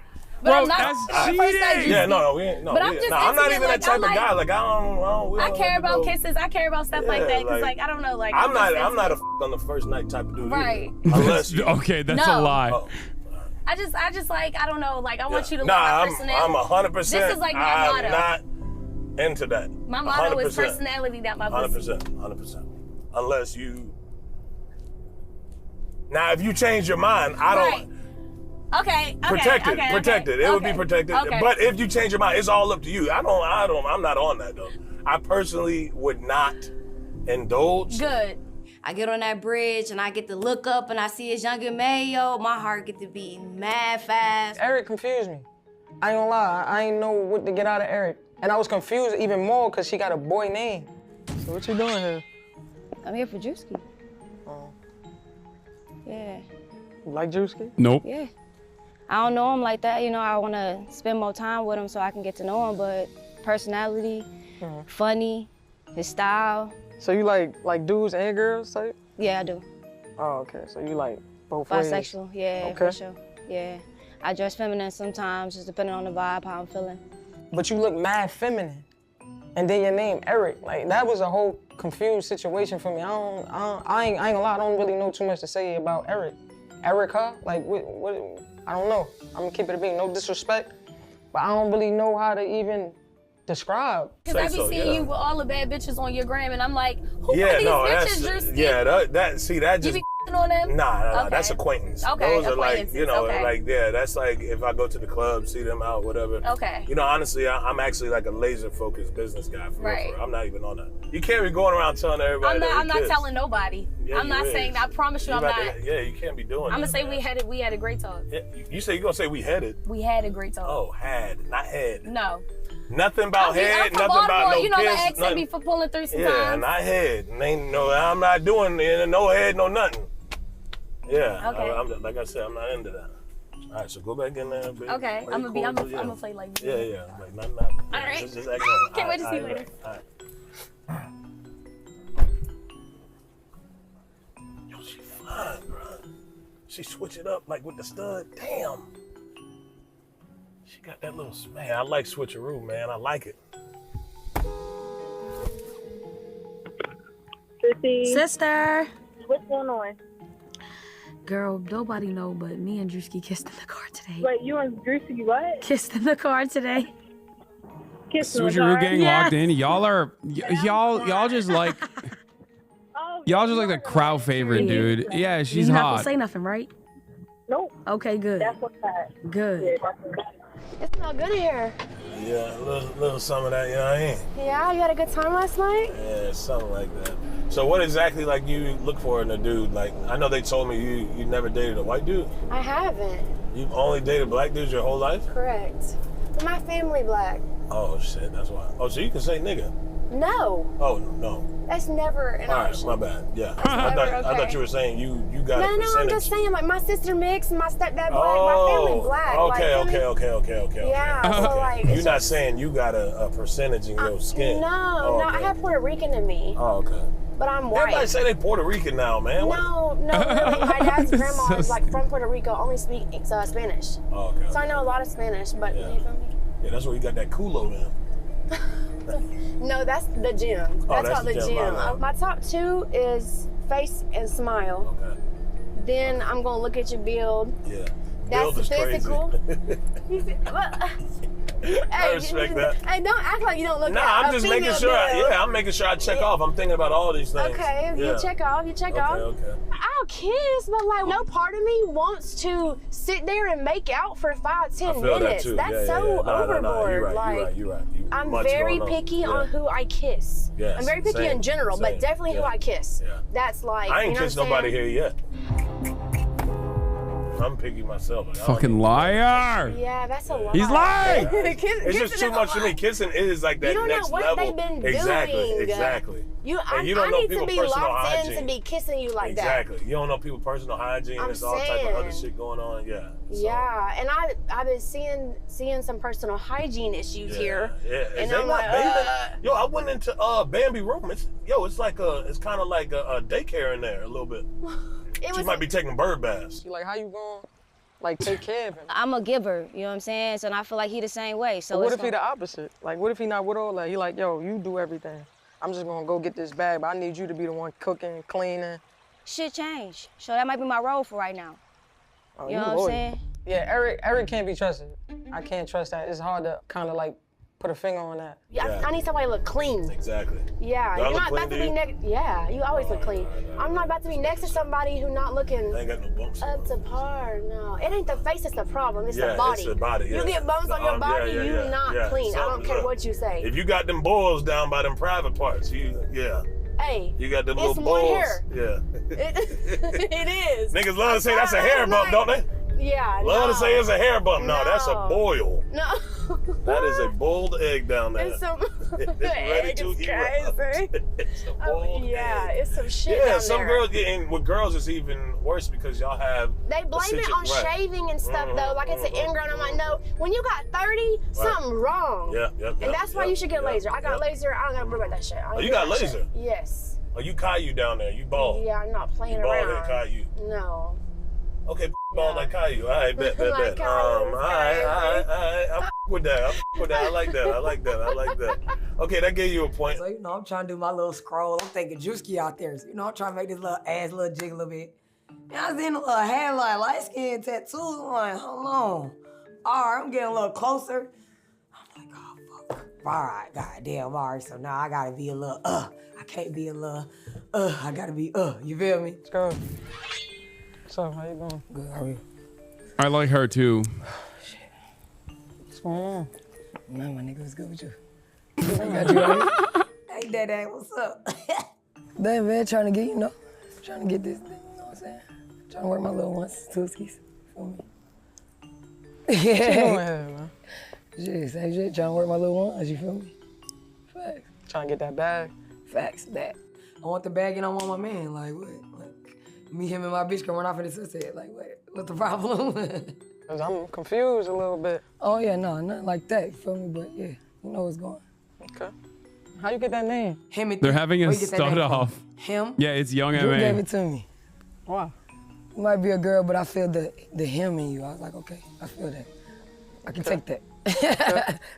Speaker 3: Bro,
Speaker 13: I'm not
Speaker 3: that's
Speaker 13: on the first night,
Speaker 21: Yeah,
Speaker 13: Drewski.
Speaker 21: no, we ain't. No,
Speaker 13: But
Speaker 21: we
Speaker 13: I'm
Speaker 21: ain't.
Speaker 13: just
Speaker 21: Nah, I'm not
Speaker 13: intimate,
Speaker 21: even
Speaker 13: like,
Speaker 21: that type
Speaker 13: I'm
Speaker 21: of guy. Like we
Speaker 13: I
Speaker 21: don't
Speaker 13: care
Speaker 21: have to
Speaker 13: about
Speaker 21: go-
Speaker 13: kisses. I care about stuff like
Speaker 21: Yeah,
Speaker 13: that. Cause
Speaker 21: like,
Speaker 13: like I don't know. Like
Speaker 21: I'm not
Speaker 13: just
Speaker 21: a f on the first night type of dude.
Speaker 13: Right.
Speaker 21: Either. Unless you.
Speaker 3: Okay, that's
Speaker 13: No.
Speaker 3: a lie.
Speaker 21: Oh.
Speaker 13: I just like I don't know. Like I want you to
Speaker 21: Nah,
Speaker 13: love my
Speaker 21: I'm
Speaker 13: personality.
Speaker 21: 100%.
Speaker 13: This is like my
Speaker 21: I'm
Speaker 13: motto.
Speaker 21: not into that.
Speaker 13: My motto is
Speaker 21: 100%.
Speaker 13: personality, not my pussy.
Speaker 21: 100%. Unless you. Now, if you change your mind, I don't.
Speaker 13: Right. Okay.
Speaker 21: Protected. Protected. It would be protected.
Speaker 13: Okay.
Speaker 21: But if you change your mind, it's all up to you. I'm not on that though. I personally would not indulge.
Speaker 13: Good.
Speaker 10: I get on that bridge and I get to look up and I see his younger Mayo, my heart get to beat mad fast.
Speaker 11: Eric confused me. I ain't gonna lie, I ain't know what to get out of Eric. And I was confused even more because she got a boy name. So what you doing here?
Speaker 10: I'm here for Drewski.
Speaker 11: Oh.
Speaker 10: Yeah.
Speaker 11: You like Drewski?
Speaker 3: Nope.
Speaker 10: Yeah. I don't know him like that, you know, I wanna spend more time with him so I can get to know him, but personality, funny, his style.
Speaker 11: So you like dudes and girls type?
Speaker 10: Yeah, I do.
Speaker 11: Oh, okay. So you like both ways?
Speaker 10: Bisexual, yeah,
Speaker 11: Okay.
Speaker 10: for sure. Yeah. I dress feminine sometimes, just depending on the vibe, how I'm feeling.
Speaker 11: But you look mad feminine. And then your name, Eric. Like, that was a whole confused situation for me. I ain't gonna lie, I don't really know too much to say about Eric. Erica? Like, what I don't know. I'm gonna keep it a beat, no disrespect. But I don't really know how to even describe.
Speaker 13: Cause I be seeing you with all the bad bitches on your gram, and I'm like, who are
Speaker 21: Yeah,
Speaker 13: these
Speaker 21: no,
Speaker 13: bitches,
Speaker 21: that's
Speaker 13: Drewski?
Speaker 21: that
Speaker 13: You
Speaker 21: just.
Speaker 13: be on them?
Speaker 21: Nah,
Speaker 13: Okay.
Speaker 21: that's acquaintance.
Speaker 13: Okay,
Speaker 21: Those are like, you know,
Speaker 13: acquaintances, okay.
Speaker 21: like, yeah, that's like if I go to the club, see them out, whatever.
Speaker 13: Okay.
Speaker 21: You know, honestly, I'm actually like a laser-focused business guy. For real,
Speaker 13: Right.
Speaker 21: for real. I'm not even on that. You can't be going around telling everybody
Speaker 13: I'm not
Speaker 21: kiss.
Speaker 13: telling nobody.
Speaker 21: Yeah,
Speaker 13: I'm not
Speaker 21: you
Speaker 13: saying.
Speaker 21: is.
Speaker 13: I promise you, I'm
Speaker 21: about
Speaker 13: not.
Speaker 21: to- yeah, you can't be doing
Speaker 13: I'm
Speaker 21: that.
Speaker 13: gonna say
Speaker 21: man.
Speaker 13: we had a great talk.
Speaker 21: Yeah, you say you gonna say we headed.
Speaker 13: We had a great talk.
Speaker 21: Oh, had, not head.
Speaker 13: No.
Speaker 21: Nothing about
Speaker 13: I'm
Speaker 21: head,
Speaker 13: from
Speaker 21: nothing
Speaker 13: Baltimore.
Speaker 21: about no
Speaker 13: You know the
Speaker 21: kiss,
Speaker 13: accent
Speaker 21: nothing.
Speaker 13: be for pulling through sometimes.
Speaker 21: Yeah, not head. Ain't no, I'm not doing no head, no nothing. Yeah,
Speaker 13: Okay.
Speaker 21: I'm, like I said, I'm not into that. All right, so go back in there, baby.
Speaker 13: Okay,
Speaker 21: Play
Speaker 13: I'm
Speaker 21: cordial, yeah.
Speaker 13: gonna play like this.
Speaker 21: Yeah, like not.
Speaker 13: All right.
Speaker 21: Just act normal.
Speaker 13: Can't wait to
Speaker 21: All
Speaker 13: see you
Speaker 21: right,
Speaker 13: later.
Speaker 21: all right. Yo, she fine, bro. She switch it up like with the stud. Damn. She got that little man. I like switcheroo, man. I like it.
Speaker 16: Sister.
Speaker 8: What's going on?
Speaker 16: Girl, nobody know, but me and Drewski kissed in the car today.
Speaker 8: Wait, you and Drewski what?
Speaker 16: Kissed in the car today.
Speaker 3: Switcheroo gang locked in. Y'all just like y'all just like the crowd favorite, dude. Yeah, she's
Speaker 16: You're not gonna
Speaker 3: hot.
Speaker 16: say nothing, right?
Speaker 8: Nope.
Speaker 16: Okay, good.
Speaker 8: That's what's that.
Speaker 16: Good.
Speaker 14: It's not good in here.
Speaker 21: Yeah, a little some of that, you know what I mean?
Speaker 14: Yeah, you had a good time last night?
Speaker 21: Yeah, something like that. So what exactly like you look for in a dude? Like I know they told me you never dated a white dude.
Speaker 14: I haven't.
Speaker 21: You've only dated black dudes your whole life?
Speaker 14: Correct. But my family black.
Speaker 21: Oh shit, that's why. Oh, so you can say nigga.
Speaker 14: No,
Speaker 21: Oh no.
Speaker 14: that's never an
Speaker 21: All right,
Speaker 14: option.
Speaker 21: my bad. Yeah.
Speaker 14: That's
Speaker 21: I
Speaker 14: never
Speaker 21: thought
Speaker 14: okay.
Speaker 21: you were saying you got a
Speaker 14: No,
Speaker 21: percentage.
Speaker 14: I'm just saying, like, my sister mixed, my stepdad black, my family black.
Speaker 21: Okay,
Speaker 14: like,
Speaker 21: okay.
Speaker 14: Yeah, so, like,
Speaker 21: You're
Speaker 14: it's
Speaker 21: not
Speaker 14: just-
Speaker 21: saying you got a percentage in your skin.
Speaker 14: No,
Speaker 21: Oh,
Speaker 14: no, I
Speaker 21: okay.
Speaker 14: have Puerto Rican in me,
Speaker 21: Oh, okay.
Speaker 14: but I'm white.
Speaker 21: Everybody say they Puerto Rican now, man. What-
Speaker 14: No, really. My dad's grandma is like from Puerto Rico, only speaks Spanish.
Speaker 21: Oh, okay.
Speaker 14: So I know a lot of Spanish, but you feel me?
Speaker 21: Yeah, that's where you got that culo then.
Speaker 14: No, that's the gym.
Speaker 21: Oh,
Speaker 14: That's called the
Speaker 21: gym,
Speaker 14: gym.
Speaker 21: my bad.
Speaker 14: My top two is face and smile.
Speaker 21: Okay.
Speaker 14: Then I'm gonna look at your build.
Speaker 21: Yeah.
Speaker 14: That's
Speaker 21: Build is
Speaker 14: physical.
Speaker 21: crazy.
Speaker 14: Hey,
Speaker 21: I respect that.
Speaker 14: Hey, don't act like you don't look at
Speaker 21: I'm
Speaker 14: a
Speaker 21: just making
Speaker 14: female
Speaker 21: sure.
Speaker 14: girl.
Speaker 21: I'm making sure I check off. I'm thinking about all these things.
Speaker 14: Okay,
Speaker 21: Yeah.
Speaker 14: you check off.
Speaker 21: Okay.
Speaker 14: I'll kiss, but like no part of me wants to sit there and make out for 5-10 minutes.
Speaker 21: That
Speaker 14: That's so overboard.
Speaker 21: You're right.
Speaker 14: I'm very picky on who I kiss.
Speaker 21: Yes,
Speaker 14: I'm very picky in general, but definitely who I kiss.
Speaker 21: Yeah.
Speaker 14: That's like
Speaker 21: I ain't kissed nobody
Speaker 14: saying?
Speaker 21: here yet. I'm picky myself.
Speaker 3: Fucking liar.
Speaker 14: Yeah, that's a lie.
Speaker 3: He's lying.
Speaker 21: It's just too much for me. Kissing is like that
Speaker 14: You don't know
Speaker 21: next
Speaker 14: what
Speaker 21: level.
Speaker 14: they've been
Speaker 21: Exactly.
Speaker 14: doing. I
Speaker 21: And you don't know
Speaker 14: need to
Speaker 21: people's
Speaker 14: be
Speaker 21: personal
Speaker 14: locked
Speaker 21: hygiene.
Speaker 14: in to be kissing you like that.
Speaker 21: Exactly. You don't know people's personal hygiene.
Speaker 14: I'm
Speaker 21: There's all type of other
Speaker 14: saying.
Speaker 21: shit going on. Yeah.
Speaker 14: Yeah, and I've been seeing some personal hygiene issues here.
Speaker 21: Yeah. Is
Speaker 14: And
Speaker 21: they
Speaker 14: I'm
Speaker 21: not
Speaker 14: like,
Speaker 21: bathing? Yo, I went into Bambi room. It's kind of like a daycare in there a little bit. She might be taking bird baths.
Speaker 11: She like, how you going? Like, take care of him.
Speaker 10: I'm a giver, you know what I'm saying? So and I feel like he the same way. So
Speaker 11: But what if he the opposite? Like, what if he not with all that? He like, yo, you do everything. I'm just gonna go get this bag, but I need you to be the one cooking, cleaning.
Speaker 10: shit change. So that might be my role for right now.
Speaker 11: Oh,
Speaker 10: You know what I'm saying?
Speaker 11: Yeah, Eric can't be trusted. I can't trust that. It's hard to kind of like put a finger on that.
Speaker 14: Yeah, I need somebody to look clean.
Speaker 21: Exactly.
Speaker 14: Yeah,
Speaker 21: Do I
Speaker 14: you're
Speaker 21: look
Speaker 14: not about
Speaker 21: clean
Speaker 14: to
Speaker 21: to
Speaker 14: be
Speaker 21: you?
Speaker 14: next. Yeah, you always look clean. I'm not about to be next to somebody who not looking
Speaker 21: I ain't got no bumps.
Speaker 14: up to par. No, it ain't the face that's the problem. It's
Speaker 21: Yeah,
Speaker 14: the body.
Speaker 21: it's the body, yeah.
Speaker 14: You get bumps on your body,
Speaker 21: yeah,
Speaker 14: you
Speaker 21: yeah,
Speaker 14: not
Speaker 21: yeah.
Speaker 14: clean. I don't
Speaker 21: Something,
Speaker 14: care
Speaker 21: look.
Speaker 14: what you say.
Speaker 21: If you got them boils down by them private parts, yeah.
Speaker 14: Hey,
Speaker 21: You got them
Speaker 14: it's
Speaker 21: little
Speaker 14: more
Speaker 21: boils.
Speaker 14: hair.
Speaker 21: Yeah.
Speaker 14: It is.
Speaker 21: Niggas love to say that's a hair bump, don't they?
Speaker 14: Yeah.
Speaker 21: Love
Speaker 14: no.
Speaker 21: to say it's a hair bump. No, that's a boil.
Speaker 14: No.
Speaker 21: That is a boiled egg down there.
Speaker 14: It's some.
Speaker 21: It's ready to eat.
Speaker 14: Crazy.
Speaker 21: It's a boiled
Speaker 14: Yeah,
Speaker 21: egg.
Speaker 14: it's some shit.
Speaker 21: Yeah,
Speaker 14: down
Speaker 21: some
Speaker 14: there.
Speaker 21: girls get in. With girls, it's even worse because y'all have.
Speaker 14: They blame it on shaving and stuff though, like it's an ingrown. I'm like, no, when you got 30, something wrong.
Speaker 21: Yep.
Speaker 14: And that's why you should get laser. I got laser. I don't gotta worry about that shit.
Speaker 21: Oh, you got laser?
Speaker 14: Yes.
Speaker 21: Oh, you Caillou down there. You bald.
Speaker 14: Yeah, I'm not playing
Speaker 21: You bald
Speaker 14: around.
Speaker 21: head Caillou.
Speaker 14: No.
Speaker 21: Okay, bald like Caillou. All right, bet.
Speaker 14: Like
Speaker 21: All right. I'm with that. I like that. Okay, that gave you a point.
Speaker 12: So, I'm trying to do my little scroll. I'm thinking Drewski out there. So, I'm trying to make this little ass little jig a little bit. And I was in a little headline, light skin tattoos. I'm like, hold on. All right, I'm getting a little closer. I'm like, oh, fuck. All right, goddamn, all right. So now I gotta be a little, I can't be a little, I gotta be, you feel me?
Speaker 11: Let's go. What's up? How you doing?
Speaker 12: Good, how are you?
Speaker 3: I like her too.
Speaker 11: What's going on?
Speaker 12: Man, my nigga, what's good with you? I got you right here. Hey, Dad, what's up? Damn, man, trying to get, trying to get this, you know what I'm saying? Trying to work my little ones, Tooskies, feel me?
Speaker 11: What you doing here, man?
Speaker 12: Shit, same shit, trying to work my little ones, you feel me? Facts.
Speaker 11: Trying to get that bag?
Speaker 12: Facts, that. I want the bag and I want my man, like what? Like, me, him, and my bitch can run off in the sunset, like what? What's the problem?
Speaker 11: Cause I'm confused a little bit.
Speaker 12: Oh yeah, no, nothing like that, you feel me? But yeah, you know what's going on.
Speaker 11: Okay. How you get that name?
Speaker 12: Him and
Speaker 3: They're having
Speaker 12: Where
Speaker 3: a
Speaker 12: you get that
Speaker 3: start
Speaker 12: name from?
Speaker 3: off.
Speaker 12: Him?
Speaker 3: Yeah, it's Young
Speaker 12: Drew
Speaker 3: M.A.
Speaker 12: gave it to me.
Speaker 11: Why?
Speaker 12: You might be a girl, but I feel the him in you. I was like, okay, I feel that. I can take that.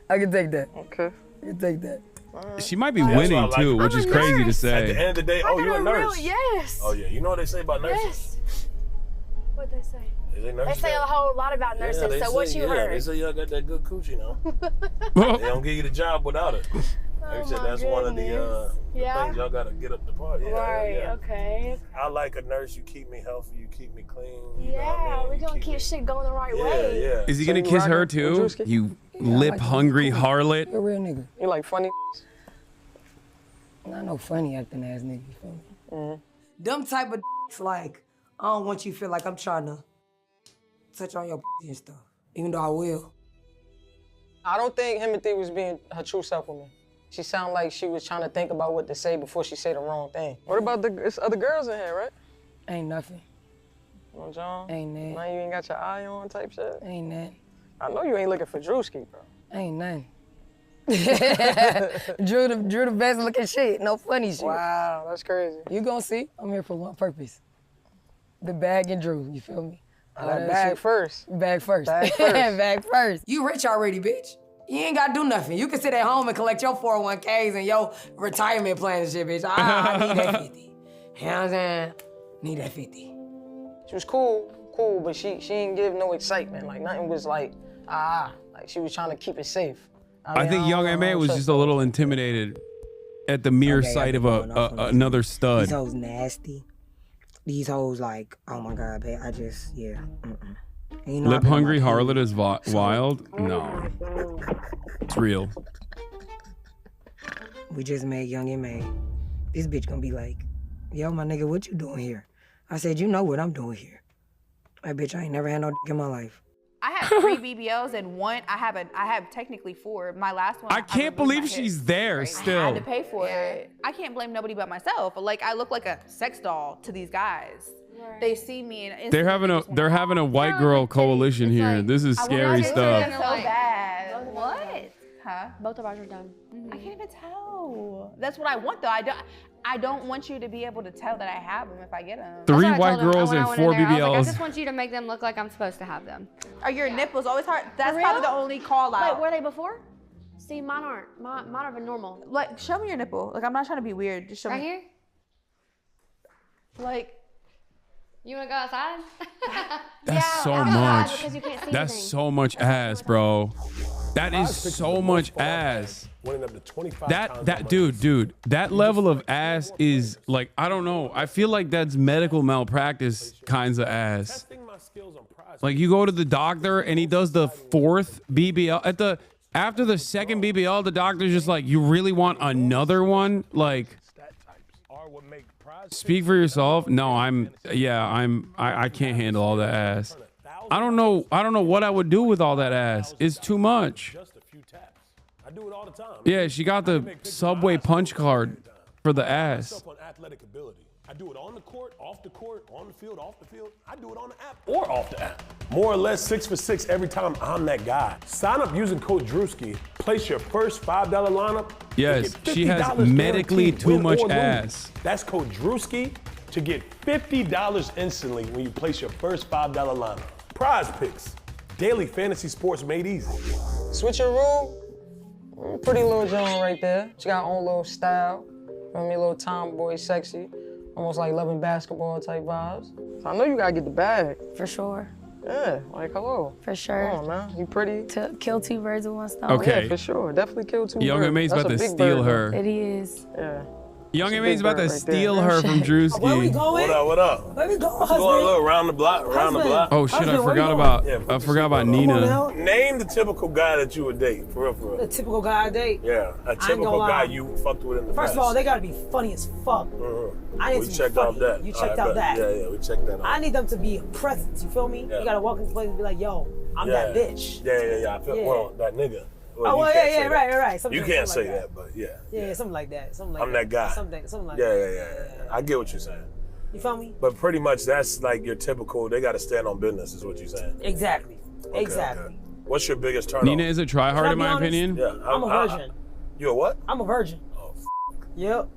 Speaker 12: I can take that.
Speaker 11: Okay.
Speaker 12: I can take that.
Speaker 3: She might be
Speaker 21: That's why I
Speaker 3: winning
Speaker 21: like
Speaker 3: too,
Speaker 21: her.
Speaker 3: which is
Speaker 14: I'm a
Speaker 3: crazy to
Speaker 14: nurse.
Speaker 21: At the
Speaker 3: say.
Speaker 21: end of the day,
Speaker 14: I
Speaker 21: you're a
Speaker 14: got
Speaker 21: nurse.
Speaker 14: Yes.
Speaker 21: Oh yeah, you know what they say about nurses?
Speaker 14: Yes. What'd they say?
Speaker 21: Is they
Speaker 14: They
Speaker 21: nurses?
Speaker 14: say a whole lot about nurses,
Speaker 21: they
Speaker 14: so what
Speaker 21: say,
Speaker 14: you heard?
Speaker 21: They say y'all got that good coochie now. They don't give you the job without it. They said that's one of the things y'all gotta get up the part. Yeah,
Speaker 14: Right,
Speaker 21: yeah.
Speaker 14: okay.
Speaker 21: I like a nurse. You keep me healthy. You keep me clean. You know
Speaker 14: Yeah,
Speaker 21: what I mean?
Speaker 14: we're gonna keep shit going the right way.
Speaker 21: Yeah.
Speaker 3: Is he
Speaker 11: So
Speaker 3: gonna
Speaker 11: you
Speaker 3: kiss her
Speaker 11: rockin'
Speaker 3: too?
Speaker 11: with Drewski?
Speaker 3: You lip hungry harlot.
Speaker 12: You're a real nigga.
Speaker 11: You like funny?
Speaker 12: Not no funny acting ass nigga, you feel me?
Speaker 11: Mm-hmm.
Speaker 12: Them type of like, I don't want you to feel like I'm trying to touch on your and stuff, even though I will.
Speaker 11: I don't think Himothy was being her true self with me. She sounded like she was trying to think about what to say before she said the wrong thing. What about it's other girls in here, right?
Speaker 12: Ain't nothing.
Speaker 11: No, John?
Speaker 12: Ain't that.
Speaker 11: Now you ain't got your eye on type shit?
Speaker 12: Ain't that.
Speaker 11: I know you ain't looking for Drewski, bro.
Speaker 12: Ain't nothing. Drew the best looking shit, no funny shit.
Speaker 11: Wow, that's crazy.
Speaker 12: You gonna see, I'm here for one purpose. The bag and Drew, you feel me?
Speaker 11: That bag first.
Speaker 12: Bag first.
Speaker 11: Bag first.
Speaker 12: Bag first. You rich already, bitch. You ain't gotta do nothing. You can sit at home and collect your 401ks and your retirement plan and shit, bitch. I need that 50. You know what I'm saying? Need that 50.
Speaker 11: She was cool, but she didn't give no excitement. Like nothing was like, like she was trying to keep it safe.
Speaker 3: I think young M.A. was just a little intimidated at the mere sight of another stud.
Speaker 12: These hoes nasty. These hoes like, oh my God, babe, I just, yeah. You know,
Speaker 3: Lip hungry harlot is wild? No. It's real.
Speaker 12: We just made young M.A. This bitch gonna be like, yo, my nigga, what you doing here? I said, you know what I'm doing here. That bitch, I ain't never had no dick in my life.
Speaker 18: I have 3 BBLs and one. I have technically 4. My last one.
Speaker 3: I can't believe she's there still.
Speaker 18: I had to pay for it. I can't blame nobody but myself. Like I look like a sex doll to these guys. They see me and
Speaker 3: they're having a white girl coalition here. This is scary stuff.
Speaker 18: So bad.
Speaker 9: What?
Speaker 18: Huh?
Speaker 9: Both of ours are done.
Speaker 18: I can't even tell. That's what I want though. I don't want you to be able to tell that I have them if I get them.
Speaker 3: 3 white girls and 4 BBLs.
Speaker 9: I just want you to make them look like I'm supposed to have them.
Speaker 18: Are your nipples always hard? That's
Speaker 9: For
Speaker 18: probably
Speaker 9: real?
Speaker 18: the only call out.
Speaker 9: Wait, were they before? See, mine aren't. Mine are been normal.
Speaker 18: Like, show me your nipple. Like, I'm not trying to be weird. Just show
Speaker 9: Right
Speaker 18: me.
Speaker 9: here?
Speaker 18: Like,
Speaker 9: you wanna go outside?
Speaker 3: That's so much. That's so much ass, bro. That is so much ass. Dude, that level of ass is like, I don't know. I feel like that's medical malpractice kinds of ass. Like you go to the doctor and he does the 4th BBL after the 2nd BBL, the doctor's just like, you really want another one? Like, speak for yourself. No, I can't handle all that ass. I don't know what I would do with all that ass. It's too much.
Speaker 1: I do it all the time.
Speaker 3: Yeah, she got the Subway punch card for the ass.
Speaker 1: On athletic ability. I do it on the court, off the court, on the field, off the field. I do it on the app or off the app. More or less 6 for 6 every time. I'm that guy. Sign up using code Drewski. Place your first $5 lineup.
Speaker 3: Yes, she has medically too much ass.
Speaker 1: That's code Drewski to get $50 instantly when you place your first $5 lineup. Prize picks. Daily fantasy sports made easy.
Speaker 11: Switcheroo. Pretty little Joan right there. She got her own little style. I mean, a little tomboy, sexy. Almost like loving basketball type vibes. So I know you gotta get the bag.
Speaker 9: For sure.
Speaker 11: Yeah, like hello.
Speaker 9: For sure.
Speaker 11: Come on, man. You pretty.
Speaker 9: To kill 2 birds with 1 stone.
Speaker 3: Okay.
Speaker 11: Yeah, for sure. Definitely kill 2 birds.
Speaker 3: Young M.A.'s about to steal her.
Speaker 9: It is.
Speaker 11: Yeah.
Speaker 3: Young M.A.'s about to steal her from Drewski.
Speaker 12: Where we going?
Speaker 1: What up?
Speaker 12: Where we going,
Speaker 1: Going a
Speaker 12: husband?
Speaker 1: little around the block,
Speaker 3: Oh shit, I forgot about Nina.
Speaker 1: Name the typical guy that you would date, for real, for real.
Speaker 12: The typical guy I date.
Speaker 1: Yeah, a typical guy you fucked with in the past.
Speaker 12: First of all, they gotta be funny as fuck. I need
Speaker 1: We
Speaker 12: to be
Speaker 1: checked
Speaker 12: funny.
Speaker 1: off that.
Speaker 12: You
Speaker 1: All
Speaker 12: checked
Speaker 1: right,
Speaker 12: out
Speaker 1: bet.
Speaker 12: that.
Speaker 1: Yeah, we checked that out.
Speaker 12: I need them to be a presence, you feel me?
Speaker 1: Yeah.
Speaker 12: You gotta walk into the place and be like, yo, I'm that bitch.
Speaker 1: Yeah. I feel,
Speaker 12: Yeah.
Speaker 1: well, that nigga.
Speaker 12: Oh, well,
Speaker 1: you can't say
Speaker 12: yeah,
Speaker 1: that.
Speaker 12: right.
Speaker 1: You can't say that, but yeah.
Speaker 12: Yeah, something like that. Something like
Speaker 1: I'm that guy.
Speaker 12: Something like that.
Speaker 1: Yeah. I get what you're saying.
Speaker 12: You feel me?
Speaker 1: But pretty much that's like your typical, they got to stand on business is what you're saying.
Speaker 12: Exactly.
Speaker 1: Okay,
Speaker 12: Exactly.
Speaker 1: okay. What's your biggest turn
Speaker 3: Nina is a tryhard in my opinion.
Speaker 1: Yeah.
Speaker 12: I'm a virgin.
Speaker 1: You a what?
Speaker 12: I'm a virgin.
Speaker 1: Oh,
Speaker 12: Yep.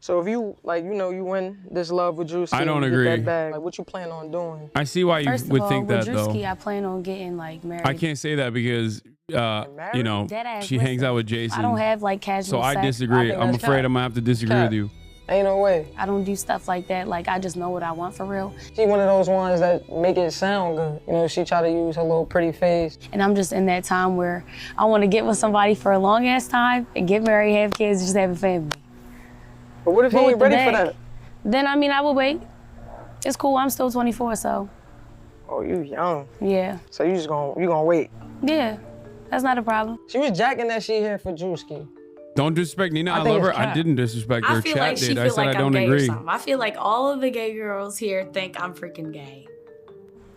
Speaker 11: So if you, like, you know, you win this love with Drewski,
Speaker 3: I don't
Speaker 11: you
Speaker 3: agree.
Speaker 11: Get that bag, like, what you plan on doing?
Speaker 3: I see why you
Speaker 9: First of
Speaker 3: would
Speaker 9: all,
Speaker 3: think
Speaker 9: with
Speaker 3: that
Speaker 9: Drewski,
Speaker 3: though.
Speaker 9: I plan on getting like married.
Speaker 3: I can't say that because you know,
Speaker 9: Deadass,
Speaker 3: she hangs out with Jason.
Speaker 9: I don't have like casual
Speaker 3: So I
Speaker 9: sex.
Speaker 3: disagree.
Speaker 9: think
Speaker 3: I'm
Speaker 9: that's
Speaker 3: afraid
Speaker 9: cap.
Speaker 3: I'm gonna have to disagree with you.
Speaker 11: Ain't no way.
Speaker 9: I don't do stuff like that. Like I just know what I want for real.
Speaker 11: She one of those ones that make it sound good. You know, she try to use her little pretty face.
Speaker 9: And I'm just in that time where I want to get with somebody for a long ass time and get married, have kids, just have a family.
Speaker 11: But what if he
Speaker 9: But
Speaker 11: ain't
Speaker 9: with the
Speaker 11: ready for
Speaker 9: bag,
Speaker 11: that?
Speaker 9: Then I mean I will wait. It's cool. I'm still 24, so
Speaker 11: Oh, you young.
Speaker 9: yeah.
Speaker 11: So you gonna wait.
Speaker 9: Yeah, that's not a problem.
Speaker 11: She was jacking that shit here for Drewski.
Speaker 3: Don't disrespect Nina. I
Speaker 11: think
Speaker 3: love her.
Speaker 11: it's
Speaker 3: I
Speaker 11: cap.
Speaker 3: didn't disrespect her.
Speaker 16: I feel
Speaker 3: Chat
Speaker 16: like she
Speaker 3: did. I
Speaker 16: feel
Speaker 3: said
Speaker 16: like
Speaker 3: I don't
Speaker 16: I'm gay
Speaker 3: agree.
Speaker 16: or something. I feel like all of the gay girls here think I'm freaking gay.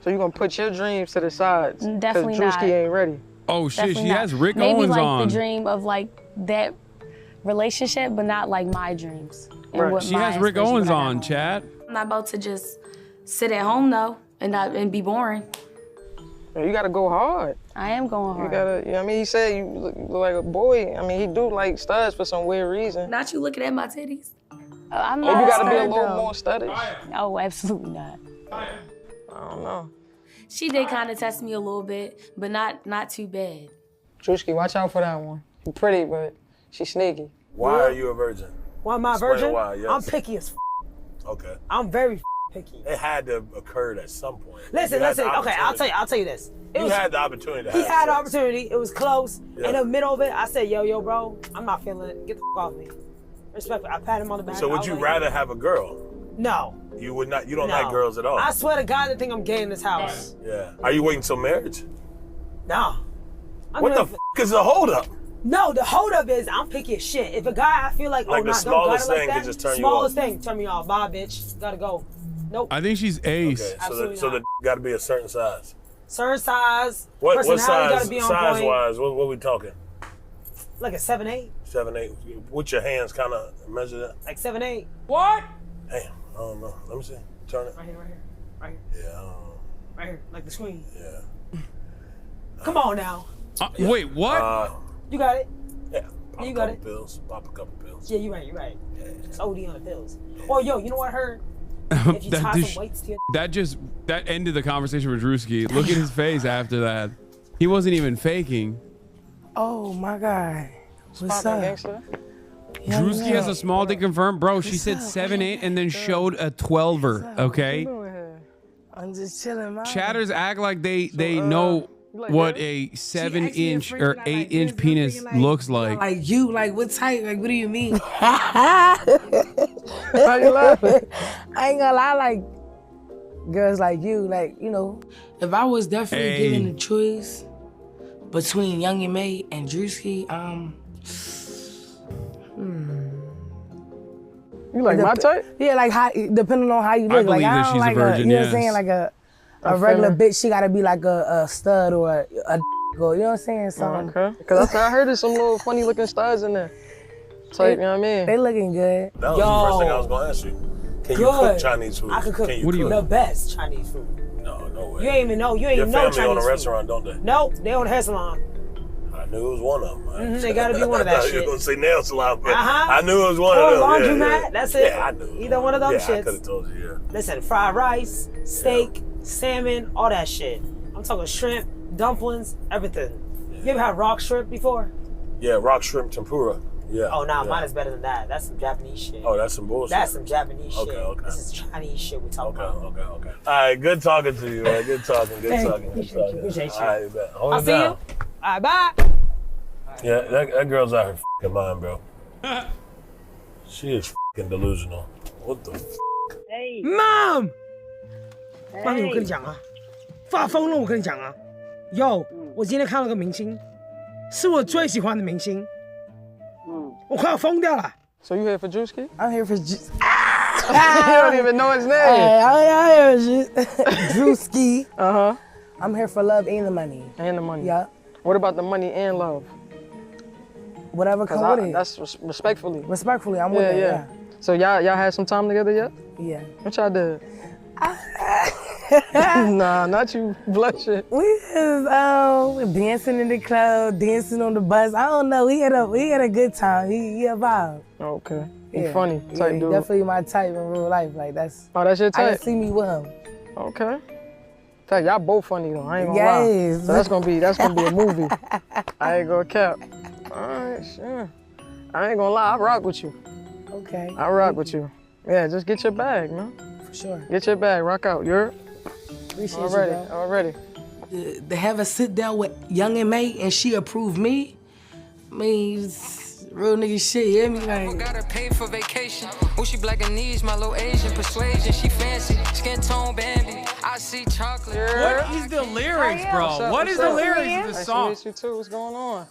Speaker 11: So you gonna put your dreams to the sides?
Speaker 9: Definitely
Speaker 11: Cause Drewski
Speaker 9: not.
Speaker 11: ain't ready.
Speaker 3: Oh shit,
Speaker 9: Definitely
Speaker 3: she
Speaker 9: not.
Speaker 3: has Rick
Speaker 9: Maybe
Speaker 3: Owens
Speaker 9: like
Speaker 3: on.
Speaker 9: the dream of like that relationship, but not like my dreams. And
Speaker 3: Right.
Speaker 9: what
Speaker 3: She
Speaker 9: my
Speaker 3: has Rick
Speaker 9: aspirations,
Speaker 3: Owens
Speaker 9: what I got
Speaker 3: on,
Speaker 9: going.
Speaker 3: chat.
Speaker 16: I'm not about to just sit at home though and be boring.
Speaker 11: You gotta go hard.
Speaker 9: I am going hard.
Speaker 11: You gotta, you know what I mean? He said you look like a boy. I mean, he do like studs for some weird reason.
Speaker 16: Not you looking at my titties.
Speaker 9: I'm
Speaker 11: Maybe
Speaker 9: not
Speaker 11: you gotta be a
Speaker 9: stud,
Speaker 11: little
Speaker 9: though.
Speaker 11: more studied.
Speaker 9: Oh, absolutely not.
Speaker 11: I don't know.
Speaker 16: She did kind of test me a little bit, but not too bad.
Speaker 11: Drewski, watch out for that one. She pretty, but she sneaky.
Speaker 1: Why are you a virgin?
Speaker 12: Why am I a
Speaker 1: Explain
Speaker 12: virgin?
Speaker 1: why, yes.
Speaker 12: I'm picky as f.
Speaker 1: Okay.
Speaker 12: I'm very picky.
Speaker 21: It had to have occurred at some point.
Speaker 12: Listen.
Speaker 21: You had the
Speaker 12: Okay, I'll tell
Speaker 21: opportunity.
Speaker 12: you this.
Speaker 21: You had the opportunity to
Speaker 12: He
Speaker 21: have
Speaker 12: had the
Speaker 21: sex.
Speaker 12: opportunity. It was close.
Speaker 21: Yeah.
Speaker 12: In the middle of it, I said, yo, bro, I'm not feeling it. Get the f off me. Respectfully, I pat him on the back.
Speaker 21: So
Speaker 12: I
Speaker 21: would
Speaker 12: was
Speaker 21: you
Speaker 12: like,
Speaker 21: rather have a girl?
Speaker 12: No.
Speaker 21: You would not. You don't
Speaker 12: No.
Speaker 21: like girls at all.
Speaker 12: I swear to God, they think I'm gay in this house.
Speaker 21: Yeah. Are you waiting till marriage?
Speaker 12: No.
Speaker 21: What the f is the holdup?
Speaker 12: No, the holdup is I'm picky as shit. If a guy I feel like,
Speaker 21: Like
Speaker 12: oh,
Speaker 21: the
Speaker 12: nah,
Speaker 21: smallest
Speaker 12: don't got it
Speaker 21: thing
Speaker 12: like
Speaker 21: could
Speaker 12: that,
Speaker 21: just turn you
Speaker 12: smallest
Speaker 21: off.
Speaker 12: thing, turn me off. Bye, bitch. Gotta go. Nope.
Speaker 3: I think she's ace.
Speaker 21: Okay,
Speaker 12: Absolutely
Speaker 21: so the got to be a certain size.
Speaker 12: Certain size.
Speaker 21: What
Speaker 12: personality
Speaker 21: size?
Speaker 12: gotta be on
Speaker 21: Size
Speaker 12: point.
Speaker 21: wise, what we talking?
Speaker 12: Like a 7'8".
Speaker 21: 7'8". With your hands, kind of measure that.
Speaker 12: Like 7'8". What?
Speaker 21: Damn, I don't know. Let me see. Turn it.
Speaker 12: Right here.
Speaker 21: Yeah, I don't know.
Speaker 12: Right here, like the screen.
Speaker 21: Yeah.
Speaker 12: Come on now.
Speaker 3: Wait, what?
Speaker 12: You got it.
Speaker 21: Yeah. Pop
Speaker 12: You
Speaker 21: a
Speaker 12: got
Speaker 21: couple
Speaker 12: it.
Speaker 21: pills. Pop a couple pills.
Speaker 12: Yeah, you're right. It's OD on the pills. Oh, yo, you know what I heard? If you tie some weights to your
Speaker 3: that ended the conversation with Drewski. Look at his face after that. He wasn't even faking.
Speaker 6: Oh my God. What's up?
Speaker 3: Drewski has a small dick confirmed. Bro, she said 7'8" and then showed a 12er, okay?
Speaker 6: I'm just chilling, man.
Speaker 3: Chatters act like they know what a 7-inch or 8-inch penis looks like.
Speaker 6: Like you, like what type? Like what do you mean?
Speaker 11: Why you laughing?
Speaker 6: I ain't gonna lie, like girls like you, like, you know. If I was definitely given the choice between Young and May and Drewski,
Speaker 11: You like my type?
Speaker 6: Yeah, like how, depending on how you look.
Speaker 3: I believe
Speaker 6: like,
Speaker 3: that
Speaker 6: I don't
Speaker 3: she's a
Speaker 6: like
Speaker 3: virgin,
Speaker 6: you know what
Speaker 3: yes.
Speaker 6: I'm saying? Like a
Speaker 11: I
Speaker 6: regular
Speaker 11: feel
Speaker 6: bitch, she gotta be like a stud or a or you know what I'm saying? Something.
Speaker 11: Okay. Because I heard there's some little funny looking studs in there. Type, you know what I mean?
Speaker 6: They looking good.
Speaker 21: That was the first thing I was going to ask you. Can you cook Chinese food?
Speaker 12: I can cook
Speaker 21: Can you cook?
Speaker 12: the best Chinese food.
Speaker 21: No, no way.
Speaker 12: You ain't even know. You ain't
Speaker 21: Your
Speaker 12: even know
Speaker 21: family
Speaker 12: Chinese
Speaker 21: own a
Speaker 12: food.
Speaker 21: restaurant, don't they?
Speaker 12: Nope, they own a hair salon.
Speaker 21: I knew it was one of them.
Speaker 12: They gotta be one of that
Speaker 21: I thought you
Speaker 12: shit.
Speaker 21: were going to say nail salon, but
Speaker 12: Uh-huh.
Speaker 21: I knew it was one
Speaker 12: Or
Speaker 21: of them.
Speaker 12: laundromat,
Speaker 21: Yeah.
Speaker 12: that's it.
Speaker 21: Yeah, I knew.
Speaker 12: Either one of them
Speaker 21: Yeah, I
Speaker 12: shits.
Speaker 21: could have told you, yeah.
Speaker 12: Listen, fried rice, steak, salmon, all that shit. I'm talking shrimp, dumplings, everything. You ever had rock shrimp before?
Speaker 21: Yeah, rock shrimp tempura. Yeah.
Speaker 12: Oh, nah,
Speaker 21: yeah.
Speaker 12: mine is better than that. That's some Japanese shit.
Speaker 21: Oh, that's some bullshit.
Speaker 12: That's some Japanese shit.
Speaker 21: Okay.
Speaker 12: This is Chinese shit we talking about.
Speaker 21: Okay. All right, good talking to you, man. Good talking.
Speaker 12: Thank
Speaker 21: Good
Speaker 12: you.
Speaker 21: talking.
Speaker 12: Appreciate you.
Speaker 21: All right, bet. Hold
Speaker 12: I'll
Speaker 21: it
Speaker 12: see
Speaker 21: down.
Speaker 12: you. All right, bye.
Speaker 21: Yeah, that girl's out her f***ing mind, bro. She is f***ing delusional. What the f***?
Speaker 12: Mom! 妈咪，我跟你讲啊，发疯了！我跟你讲啊，yo，我今天看到个明星，是我最喜欢的明星，我快要疯掉了。
Speaker 11: So you here for Drewski?
Speaker 6: I'm here for
Speaker 11: You don't even know his name.
Speaker 6: Hey, I'm here for Drewski. I'm here for love and the money.
Speaker 11: And the money.
Speaker 6: Yeah.
Speaker 11: What about the money and love?
Speaker 6: Whatever come with it.
Speaker 11: That's respectfully.
Speaker 6: Respectfully, I'm with it. Yeah.
Speaker 11: So y'all had some time together yet?
Speaker 6: Yeah.
Speaker 11: What y'all did? Nah, not you blushing.
Speaker 6: We was dancing in the club, dancing on the bus. I don't know. We had a good time. He a vibe.
Speaker 11: Okay. He funny type
Speaker 6: he
Speaker 11: dude.
Speaker 6: definitely my type in real life. Like that's.
Speaker 11: Oh, that's your
Speaker 6: I
Speaker 11: type?
Speaker 6: can see me with him.
Speaker 11: Okay. Tell y'all both funny though. I ain't gonna
Speaker 6: Yes.
Speaker 11: lie. So that's gonna be a movie. I ain't gonna cap. Alright, sure. I ain't gonna lie, I rock with you.
Speaker 6: Okay.
Speaker 11: I rock with you. Yeah, just get your bag, man.
Speaker 6: For sure.
Speaker 11: Get your bag, rock out. You're
Speaker 6: Appreciate
Speaker 11: already,
Speaker 6: you, bro.
Speaker 11: already.
Speaker 6: To have a sit down with Young and May and she approved me, I mean, it's real nigga shit, you hear me? Like,
Speaker 2: Gotta pay for vacation. Oh, she black and knees, my little Asian persuasion. She fancy, skin tone Bambi. I see chocolate.
Speaker 3: What is the lyrics, bro? What is the lyrics of this song?
Speaker 11: Nice to meet you too. What's going on?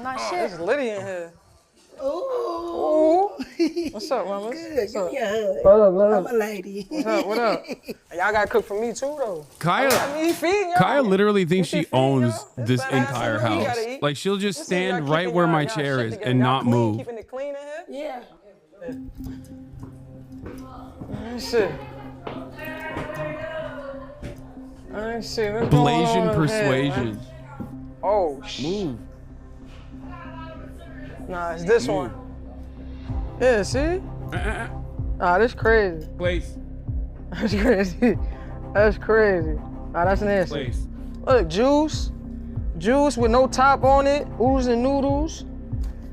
Speaker 18: Not shit.
Speaker 11: It's Liddy in here.
Speaker 6: ooh.
Speaker 11: What's up, mamas?
Speaker 6: Good,
Speaker 11: What's
Speaker 6: give
Speaker 11: up?
Speaker 6: me a hug.
Speaker 11: What up, what
Speaker 6: I'm
Speaker 11: up?
Speaker 6: a lady.
Speaker 11: What up, what up? Y'all gotta cook for me too, though.
Speaker 3: Kaya,
Speaker 11: I mean, he feeding y'all.
Speaker 3: Kaya literally thinks she owns this
Speaker 11: better have
Speaker 3: entire
Speaker 11: something you
Speaker 3: house.
Speaker 11: gotta eat.
Speaker 3: Like she'll just
Speaker 11: This is y'all
Speaker 3: stand right
Speaker 11: keeping
Speaker 3: where
Speaker 11: y'all-
Speaker 3: my
Speaker 11: y'all
Speaker 3: chair
Speaker 11: shit
Speaker 3: is
Speaker 11: together.
Speaker 3: and
Speaker 11: Y'all
Speaker 3: not
Speaker 11: clean,
Speaker 3: move.
Speaker 11: Keeping it clean in here?
Speaker 6: Yeah.
Speaker 11: Shit. Alright, shit. What's going on
Speaker 3: Blasian
Speaker 11: up
Speaker 3: persuasion.
Speaker 11: here, man? Oh,
Speaker 3: Move.
Speaker 11: Nah, it's this one. Yeah, see? Ah, that's crazy.
Speaker 3: Place.
Speaker 11: That's crazy. That's crazy. Ah, that's nasty.
Speaker 3: Place.
Speaker 11: Look, juice with no top on it, oodles and noodles.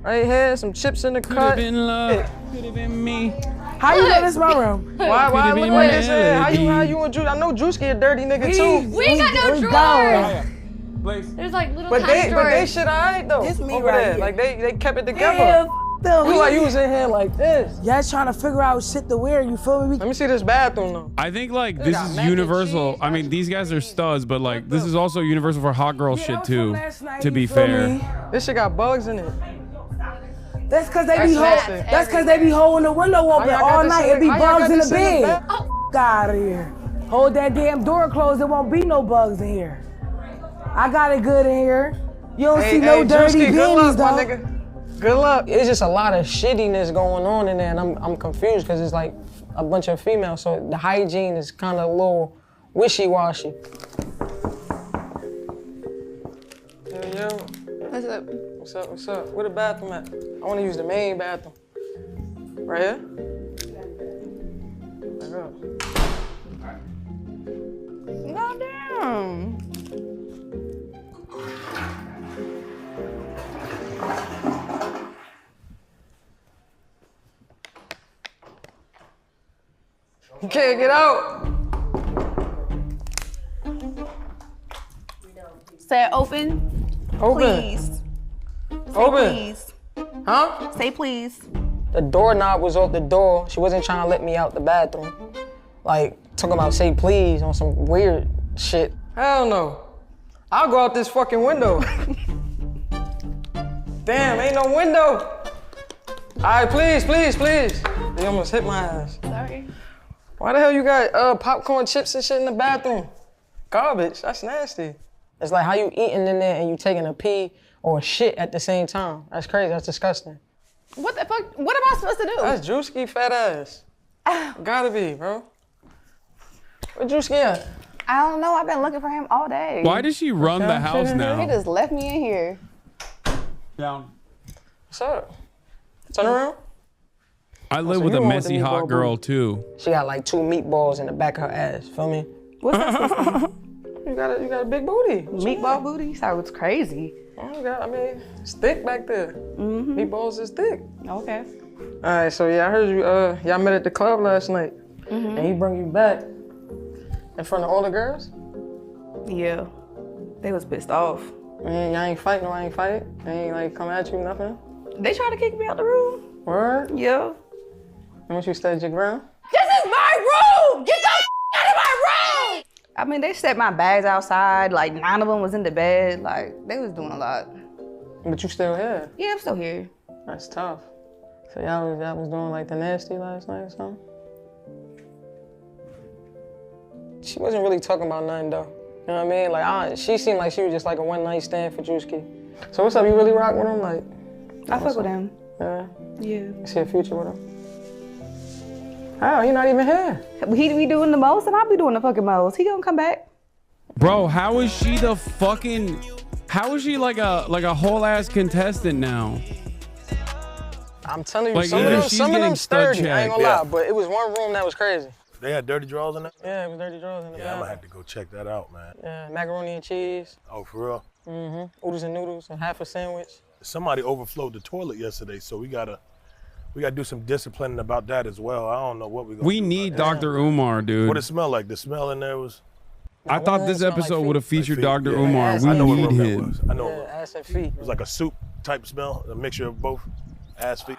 Speaker 11: Right here, some chips in the
Speaker 3: Could
Speaker 11: cut.
Speaker 3: have been love. Could have been me.
Speaker 6: How you know this my room?
Speaker 11: Why look like this? How you and Juice? I know Juicy a dirty nigga too.
Speaker 13: We ain't got no drawers. There's like little
Speaker 11: But
Speaker 13: tiny drawers.
Speaker 11: they shit alright though.
Speaker 6: This me
Speaker 11: over
Speaker 6: right
Speaker 11: there.
Speaker 6: here.
Speaker 11: Like they kept it together.
Speaker 6: Yeah,
Speaker 11: You like you was in here like this.
Speaker 6: Y'all trying to figure out shit to wear, you feel me?
Speaker 11: Let me see this bathroom though.
Speaker 3: I think like this is universal. I mean, these guys are studs, but like this is also universal for hot girl shit too. To be fair.
Speaker 11: This shit got bugs in it.
Speaker 6: That's cause they be holding the window open all night. It be bugs in the bed. Get out of here. Hold that damn door closed. There won't be no bugs in here. I got it good in here. You don't see no dirty panties though.
Speaker 11: My nigga. Good luck. It's just a lot of shittiness going on in there, and I'm confused because it's like a bunch of females, so the hygiene is kind of a little wishy-washy. Yo.
Speaker 18: What's up?
Speaker 11: What's up? Where the bathroom at? I want to use the main bathroom. Right here?
Speaker 18: Goddamn.
Speaker 11: You can't get out.
Speaker 18: Say open.
Speaker 11: Open.
Speaker 18: Please.
Speaker 11: Open.
Speaker 18: Please.
Speaker 11: Huh?
Speaker 18: Say please.
Speaker 11: The doorknob was off the door. She wasn't trying to let me out the bathroom. Like, talking about say please on some weird shit. Hell no. I'll go out this fucking window. Damn, ain't no window. All right, please. They almost hit my ass.
Speaker 18: Sorry.
Speaker 11: Why the hell you got popcorn chips and shit in the bathroom? Garbage, that's nasty. It's like how you eating in there and you taking a pee or a shit at the same time. That's crazy, that's disgusting.
Speaker 18: What the fuck? What am I supposed to do?
Speaker 11: That's Drewski fat ass. Gotta be, bro. Where Drewski at?
Speaker 18: I don't know. I've been looking for him all day.
Speaker 3: Why does she run the house
Speaker 18: He
Speaker 3: now?
Speaker 18: just left me in here.
Speaker 3: Down.
Speaker 11: What's up? Turn around.
Speaker 3: I live
Speaker 11: So
Speaker 3: with
Speaker 11: you
Speaker 3: a
Speaker 11: want
Speaker 3: messy
Speaker 11: the
Speaker 3: hot
Speaker 11: meatball
Speaker 3: girl
Speaker 11: booty.
Speaker 3: too.
Speaker 11: She got like 2 meatballs in the back of her ass, feel me?
Speaker 18: What's that supposed to mean?
Speaker 11: You got a big booty.
Speaker 18: Meatball booty? Sounds crazy.
Speaker 11: Oh, God, I mean, it's thick back there. Meatballs is thick.
Speaker 18: Okay.
Speaker 11: All right, so yeah, I heard you, y'all met at the club last night. And he brought you back in front of all the girls?
Speaker 18: Yeah. They was pissed off.
Speaker 11: Man, y'all ain't fight, no, I ain't fight. They ain't like come at you, nothing?
Speaker 18: They tried to kick me out the room.
Speaker 11: Word?
Speaker 18: Yeah.
Speaker 11: And once you stood your ground?
Speaker 18: This is my room! Get the out of my room! I mean, they set my bags outside. Like, 9 of them was in the bed. Like, they was doing a lot.
Speaker 11: But you still here?
Speaker 18: Yeah, I'm still here.
Speaker 11: That's tough. So y'all was doing like the nasty last night or something? She wasn't really talking about nothing though. You know what I mean? Like, she seemed like she was just like a one-night stand for Drewski. So what's up, you really rock with him? Like,
Speaker 18: I fuck with him.
Speaker 11: Yeah?
Speaker 18: Yeah.
Speaker 11: You see a future with him? How? You're not even here.
Speaker 18: He be doing the most and I'll be doing the fucking most. He gonna come back.
Speaker 3: Bro, how is she the fucking? How is she like a whole ass contestant now?
Speaker 11: I'm telling you,
Speaker 3: Like,
Speaker 11: some
Speaker 3: even
Speaker 11: of
Speaker 3: she's
Speaker 11: them
Speaker 3: getting stud
Speaker 11: sturdy. I ain't gonna
Speaker 3: checked.
Speaker 11: lie, but it was one room that was crazy.
Speaker 21: They had dirty drawers in there?
Speaker 11: Yeah, it was dirty drawers in the
Speaker 21: Yeah, I'm gonna have to go check that out, man.
Speaker 11: Yeah, macaroni and cheese.
Speaker 21: Oh, for real?
Speaker 11: Oodles and noodles and half a sandwich.
Speaker 21: Somebody overflowed the toilet yesterday, so we gotta do some disciplining about that as well. I don't know what we're gonna
Speaker 3: We
Speaker 21: do
Speaker 3: need
Speaker 21: about that.
Speaker 3: Dr. Umar, dude.
Speaker 21: What it smell like? The smell in there was.
Speaker 3: I thought this episode would have featured Dr.
Speaker 21: Yeah.
Speaker 3: Umar.
Speaker 21: I know
Speaker 3: We
Speaker 21: what
Speaker 3: need
Speaker 21: room that
Speaker 3: him.
Speaker 21: was. I know.
Speaker 11: Yeah, ass and feet.
Speaker 21: It was like a soup type smell, a mixture of both ass feet.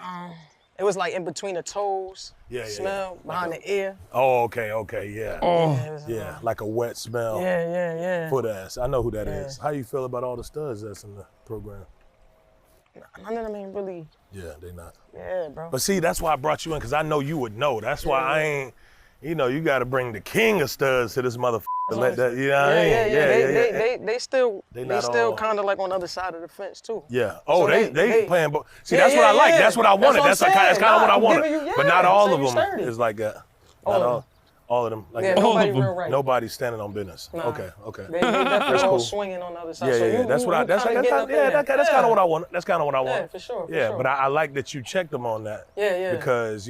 Speaker 11: It was like in between the toes.
Speaker 21: Yeah.
Speaker 11: Smell behind the ear.
Speaker 21: Oh, okay, yeah.
Speaker 11: Oh.
Speaker 21: Yeah, like a wet smell.
Speaker 11: Yeah.
Speaker 21: Foot ass. I know who that is. How you feel about all the studs that's in the program?
Speaker 11: None of them ain't really.
Speaker 21: Yeah, they not.
Speaker 11: Yeah, bro.
Speaker 21: But see, that's why I brought you in, because I know you would know. That's why I ain't, you got to bring the king of studs to this motherfucker. To let that, you know what I mean?
Speaker 11: Yeah. They still
Speaker 21: all-
Speaker 11: kind of like on the other side of the fence too.
Speaker 21: Yeah. Oh,
Speaker 11: So
Speaker 21: they playing both. See,
Speaker 11: Yeah,
Speaker 21: that's what I like.
Speaker 11: yeah.
Speaker 21: That's what I wanted.
Speaker 11: That's
Speaker 21: That's
Speaker 11: what I'm
Speaker 21: kind of what I
Speaker 11: saying.
Speaker 21: wanted.
Speaker 11: Nah, I'm giving you-
Speaker 21: But not all
Speaker 11: I'm
Speaker 21: of
Speaker 11: saying
Speaker 21: them
Speaker 11: you sturdy.
Speaker 21: is like that.
Speaker 11: All
Speaker 21: Not
Speaker 11: of
Speaker 21: all. All of them. Like,
Speaker 11: Yeah, nobody real right.
Speaker 21: Nobody's standing on business.
Speaker 11: Nah.
Speaker 21: Okay.
Speaker 11: They definitely all swinging on the other side.
Speaker 21: Yeah,
Speaker 11: So
Speaker 21: yeah.
Speaker 11: you,
Speaker 21: That's
Speaker 11: you,
Speaker 21: what I.
Speaker 11: you
Speaker 21: That's
Speaker 11: kinda
Speaker 21: kind
Speaker 11: getting up in there.
Speaker 21: that's kind of what I want. That's kind of what I want.
Speaker 11: Yeah, for sure.
Speaker 21: Yeah,
Speaker 11: sure.
Speaker 21: but I like that you checked them on that.
Speaker 11: Yeah.
Speaker 21: Because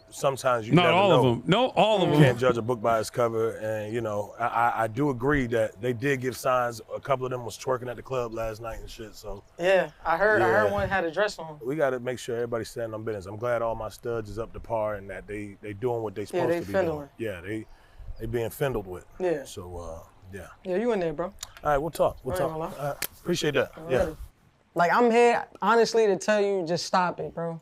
Speaker 21: sometimes you
Speaker 3: Not
Speaker 21: never
Speaker 3: all
Speaker 21: know.
Speaker 3: of them. No, all of
Speaker 21: You
Speaker 3: them.
Speaker 21: can't judge a book by its cover, and I do agree that they did give signs. A couple of them was twerking at the club last night and shit. So
Speaker 11: Yeah, I heard
Speaker 21: Yeah.
Speaker 11: one had a dress on.
Speaker 21: we got to make sure everybody's standing on business. I'm glad all my studs is up to par and that they doing what they supposed
Speaker 11: they
Speaker 21: to be
Speaker 11: fendling.
Speaker 21: doing. Yeah, they being fendled with.
Speaker 11: Yeah.
Speaker 21: So yeah.
Speaker 11: Yeah, you in there, bro.
Speaker 21: All right, we'll talk. We'll
Speaker 11: All right,
Speaker 21: talk.
Speaker 11: Mala.
Speaker 21: Appreciate that. Yeah.
Speaker 11: Like I'm here, honestly, to tell you, just stop it, bro.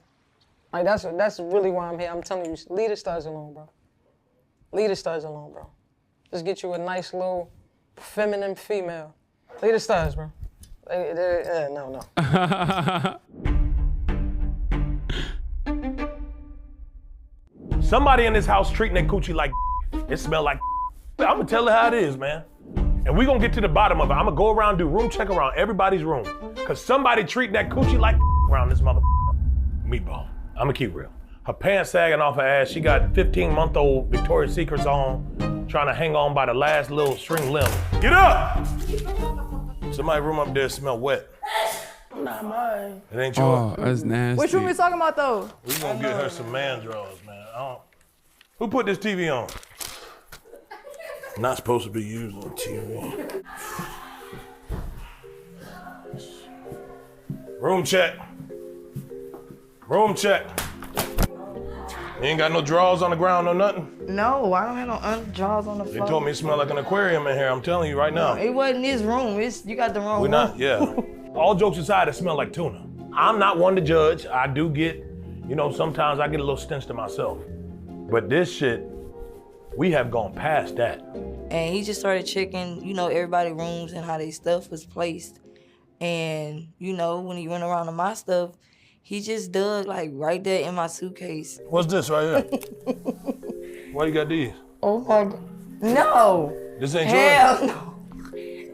Speaker 11: Like that's really why I'm here. I'm telling you, leave the studs alone, bro. Leave the studs alone, bro. Just get you a nice little feminine female. Leave the studs, bro. No.
Speaker 21: Somebody in this house treating their coochie like it smell like I'm gonna tell her how it is, man. And we gonna get to the bottom of it. I'm gonna go around, do room check around everybody's room. Cause somebody treating that coochie like around this mother meatball. I'm gonna keep real. Her pants sagging off her ass. She got 15-month-old Victoria's Secrets on, trying to hang on by the last little string limb. Get up! Somebody's room up there smell wet.
Speaker 12: Not mine.
Speaker 21: It ain't yours.
Speaker 3: Oh, that's nasty.
Speaker 18: Which room we talking about though?
Speaker 21: We gonna get her some man drawers, man. Who put this TV on? Not supposed to be used on TV. Room check. Room check. You ain't got no drawers on the ground, no nothing?
Speaker 4: No, I don't have no drawers on the floor.
Speaker 21: They told me it smelled like an aquarium in here. I'm telling you right now.
Speaker 4: It wasn't this room. You got the wrong
Speaker 21: We're
Speaker 4: room.
Speaker 21: not, yeah. All jokes aside, it smelled like tuna. I'm not one to judge. I do get, sometimes I get a little stench to myself. But this shit, we have gone past that.
Speaker 4: And he just started checking, everybody's rooms and how their stuff was placed. And, when he went around to my stuff, he just dug like right there in my suitcase.
Speaker 21: What's this right here? Why you got these?
Speaker 4: Oh my God. No.
Speaker 21: This ain't
Speaker 4: Hell
Speaker 21: yours?
Speaker 4: no.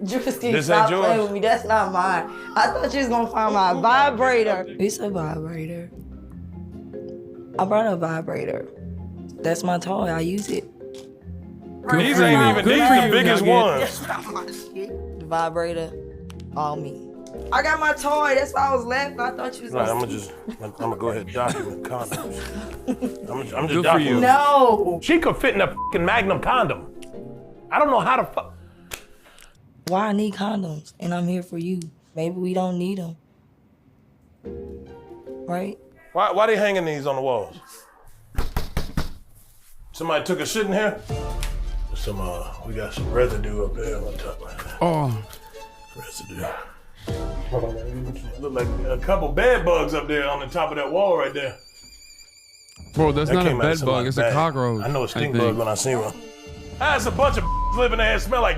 Speaker 4: Justin,
Speaker 21: This
Speaker 4: stop
Speaker 21: ain't
Speaker 4: playing
Speaker 21: yours?
Speaker 4: with me. That's not mine. I thought you was gonna find my vibrator. It's a vibrator. I brought a vibrator. That's my toy. I use it.
Speaker 21: These ain't even, these the biggest ones.
Speaker 4: The vibrator, all me. I got my toy. That's why I was laughing. I thought you was
Speaker 21: Right,
Speaker 4: gonna
Speaker 21: I'm gonna go ahead and document condoms. I'm just
Speaker 3: Good for you.
Speaker 21: documenting.
Speaker 4: No.
Speaker 21: She could fit in a fucking Magnum condom. I don't know how to fuck.
Speaker 4: Why I need condoms? And I'm here for you. Maybe we don't need them. Right?
Speaker 21: Why they hanging these on the walls? Somebody took a shit in here? We got some residue up there on top of that.
Speaker 3: Oh.
Speaker 21: Residue. Look like a couple bed bugs up there on the top of that wall right there.
Speaker 3: Bro, that's
Speaker 21: That
Speaker 3: not a
Speaker 21: came out of
Speaker 3: bed bug.
Speaker 21: somebody's
Speaker 3: It's a
Speaker 21: bag.
Speaker 3: cockroach.
Speaker 21: I know a stink
Speaker 3: think.
Speaker 21: bug when I see one. That's a bunch of living there smell like.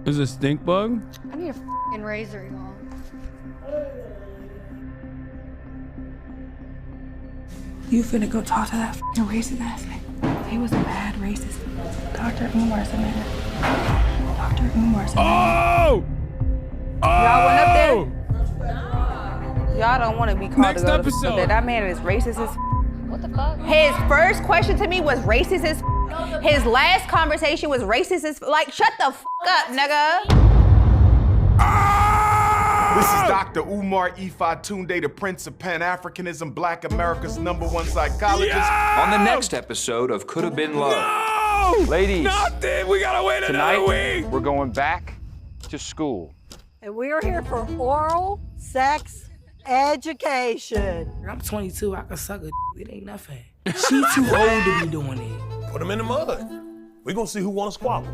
Speaker 3: Is it a stink bug?
Speaker 16: I need a fucking razor, y'all.
Speaker 7: You finna go talk to that fucking racist ass nigga. He was a bad racist. Dr. Umar said that. Dr. Umar said that.
Speaker 3: Oh!
Speaker 18: Y'all went up there? Y'all don't want to be called
Speaker 3: Next
Speaker 18: to go
Speaker 3: episode.
Speaker 18: to that man is racist as
Speaker 13: What the fuck?
Speaker 9: His first question to me was racist as his last conversation was racist as like, shut the fuck up, nigga.
Speaker 15: This is Dr. Umar Ifatunde, the Prince of Pan-Africanism, Black America's #1 psychologist.
Speaker 22: On the next episode of Could Have Been Love. Ladies,
Speaker 3: Nothing. We gotta wait
Speaker 22: tonight
Speaker 3: another week.
Speaker 22: we're going back to school.
Speaker 17: And we are here for oral sex education.
Speaker 12: I'm 22. I can suck a It ain't nothing. She too old to be doing it.
Speaker 21: Put them in the mud. We gonna see who wanna squabble.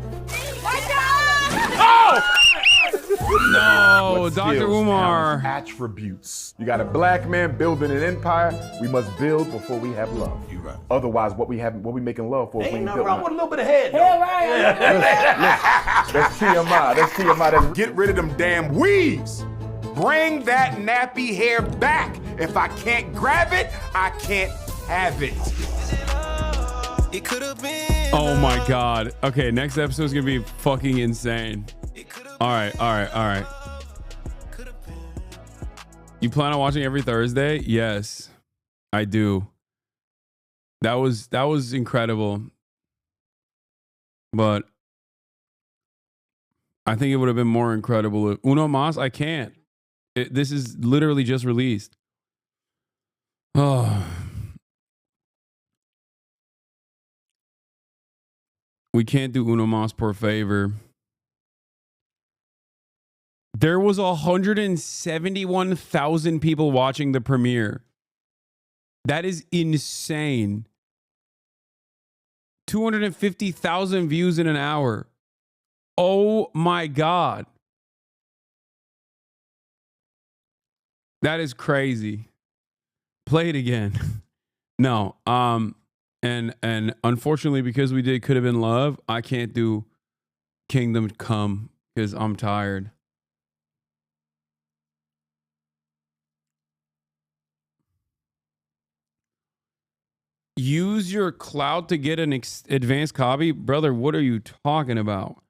Speaker 3: No,
Speaker 15: What
Speaker 3: Dr.
Speaker 15: skills,
Speaker 3: Umar.
Speaker 15: talents, attributes. You got a black man building an empire. We must build before we have love.
Speaker 21: You right.
Speaker 15: Otherwise, what we making love for? if we
Speaker 21: Ain't nothing
Speaker 15: building
Speaker 21: wrong
Speaker 15: it?
Speaker 21: with a little bit of head.
Speaker 12: Hell right.
Speaker 15: That's TMI. That's TMI. Get rid of them damn weaves. Bring that nappy hair back. If I can't grab it, I can't have it.
Speaker 5: It could have been.
Speaker 3: Oh my God. Okay, next episode is gonna be fucking insane. All right. You plan on watching every Thursday? Yes, I do. That was incredible. But I think it would have been more incredible if Uno Mas. I can't. This is literally just released. Oh. We can't do Uno Mas por favor. There was 171,000 people watching the premiere. That is insane. 250,000 views in an hour. Oh my God. That is crazy. Play it again. No. And unfortunately, because we did Could Have Been Love, I can't do Kingdom Come because I'm tired. Use your cloud to get an advanced copy? Brother, what are you talking about?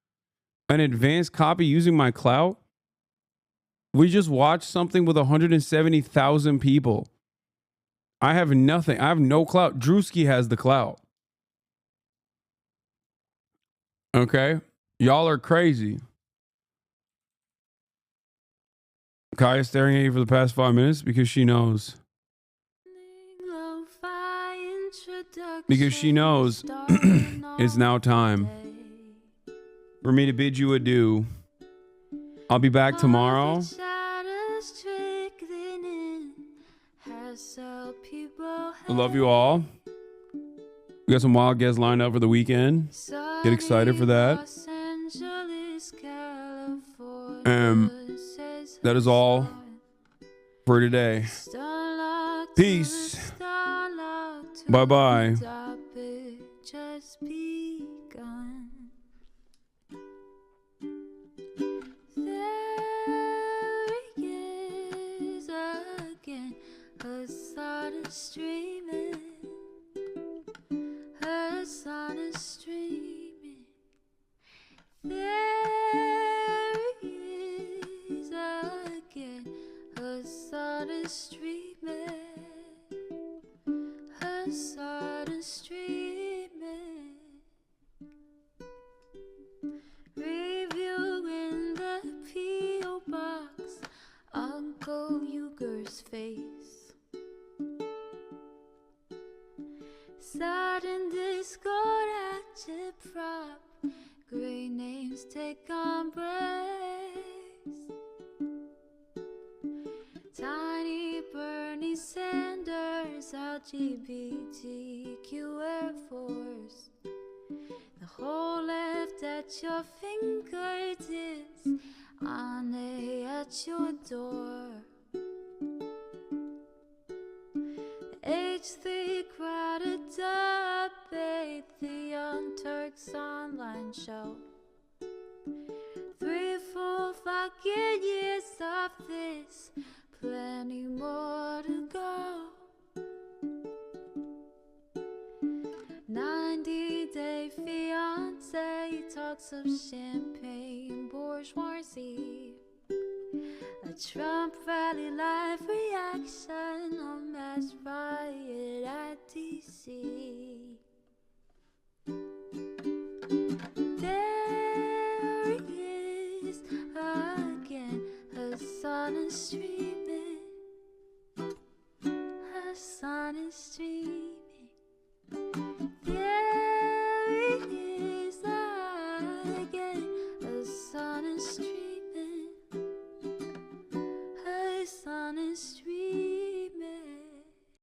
Speaker 3: An advanced copy using my cloud? We just watched something with 170,000 people. I have nothing. I have no clout. Drewski has the clout. Okay? Y'all are crazy. Kaya's staring at you for the past 5 minutes because she knows. Because she knows it's now time for me to bid you adieu. I'll be back tomorrow. I love you all. We got some wild guests lined up for the weekend. Get excited for that. That is all for today. Peace. Bye-bye.
Speaker 19: Her sun is streaming. Her sun is streaming. There he is again. Her sun is streaming. Her sun is streaming. Reviewing the P.O. box. Uncle Uger's face. Sudden discord at your prop. Great names take embrace. Tiny Bernie Sanders, LGBTQ Air Force. The whole left at your fingertips. Ane at your door. H3 crowded debate, the Young Turks online show. 3 full fucking years of this, plenty more to go. 90-day fiance, talks of champagne bourgeoisie. A Trump rally live reaction, a mass riot at DC.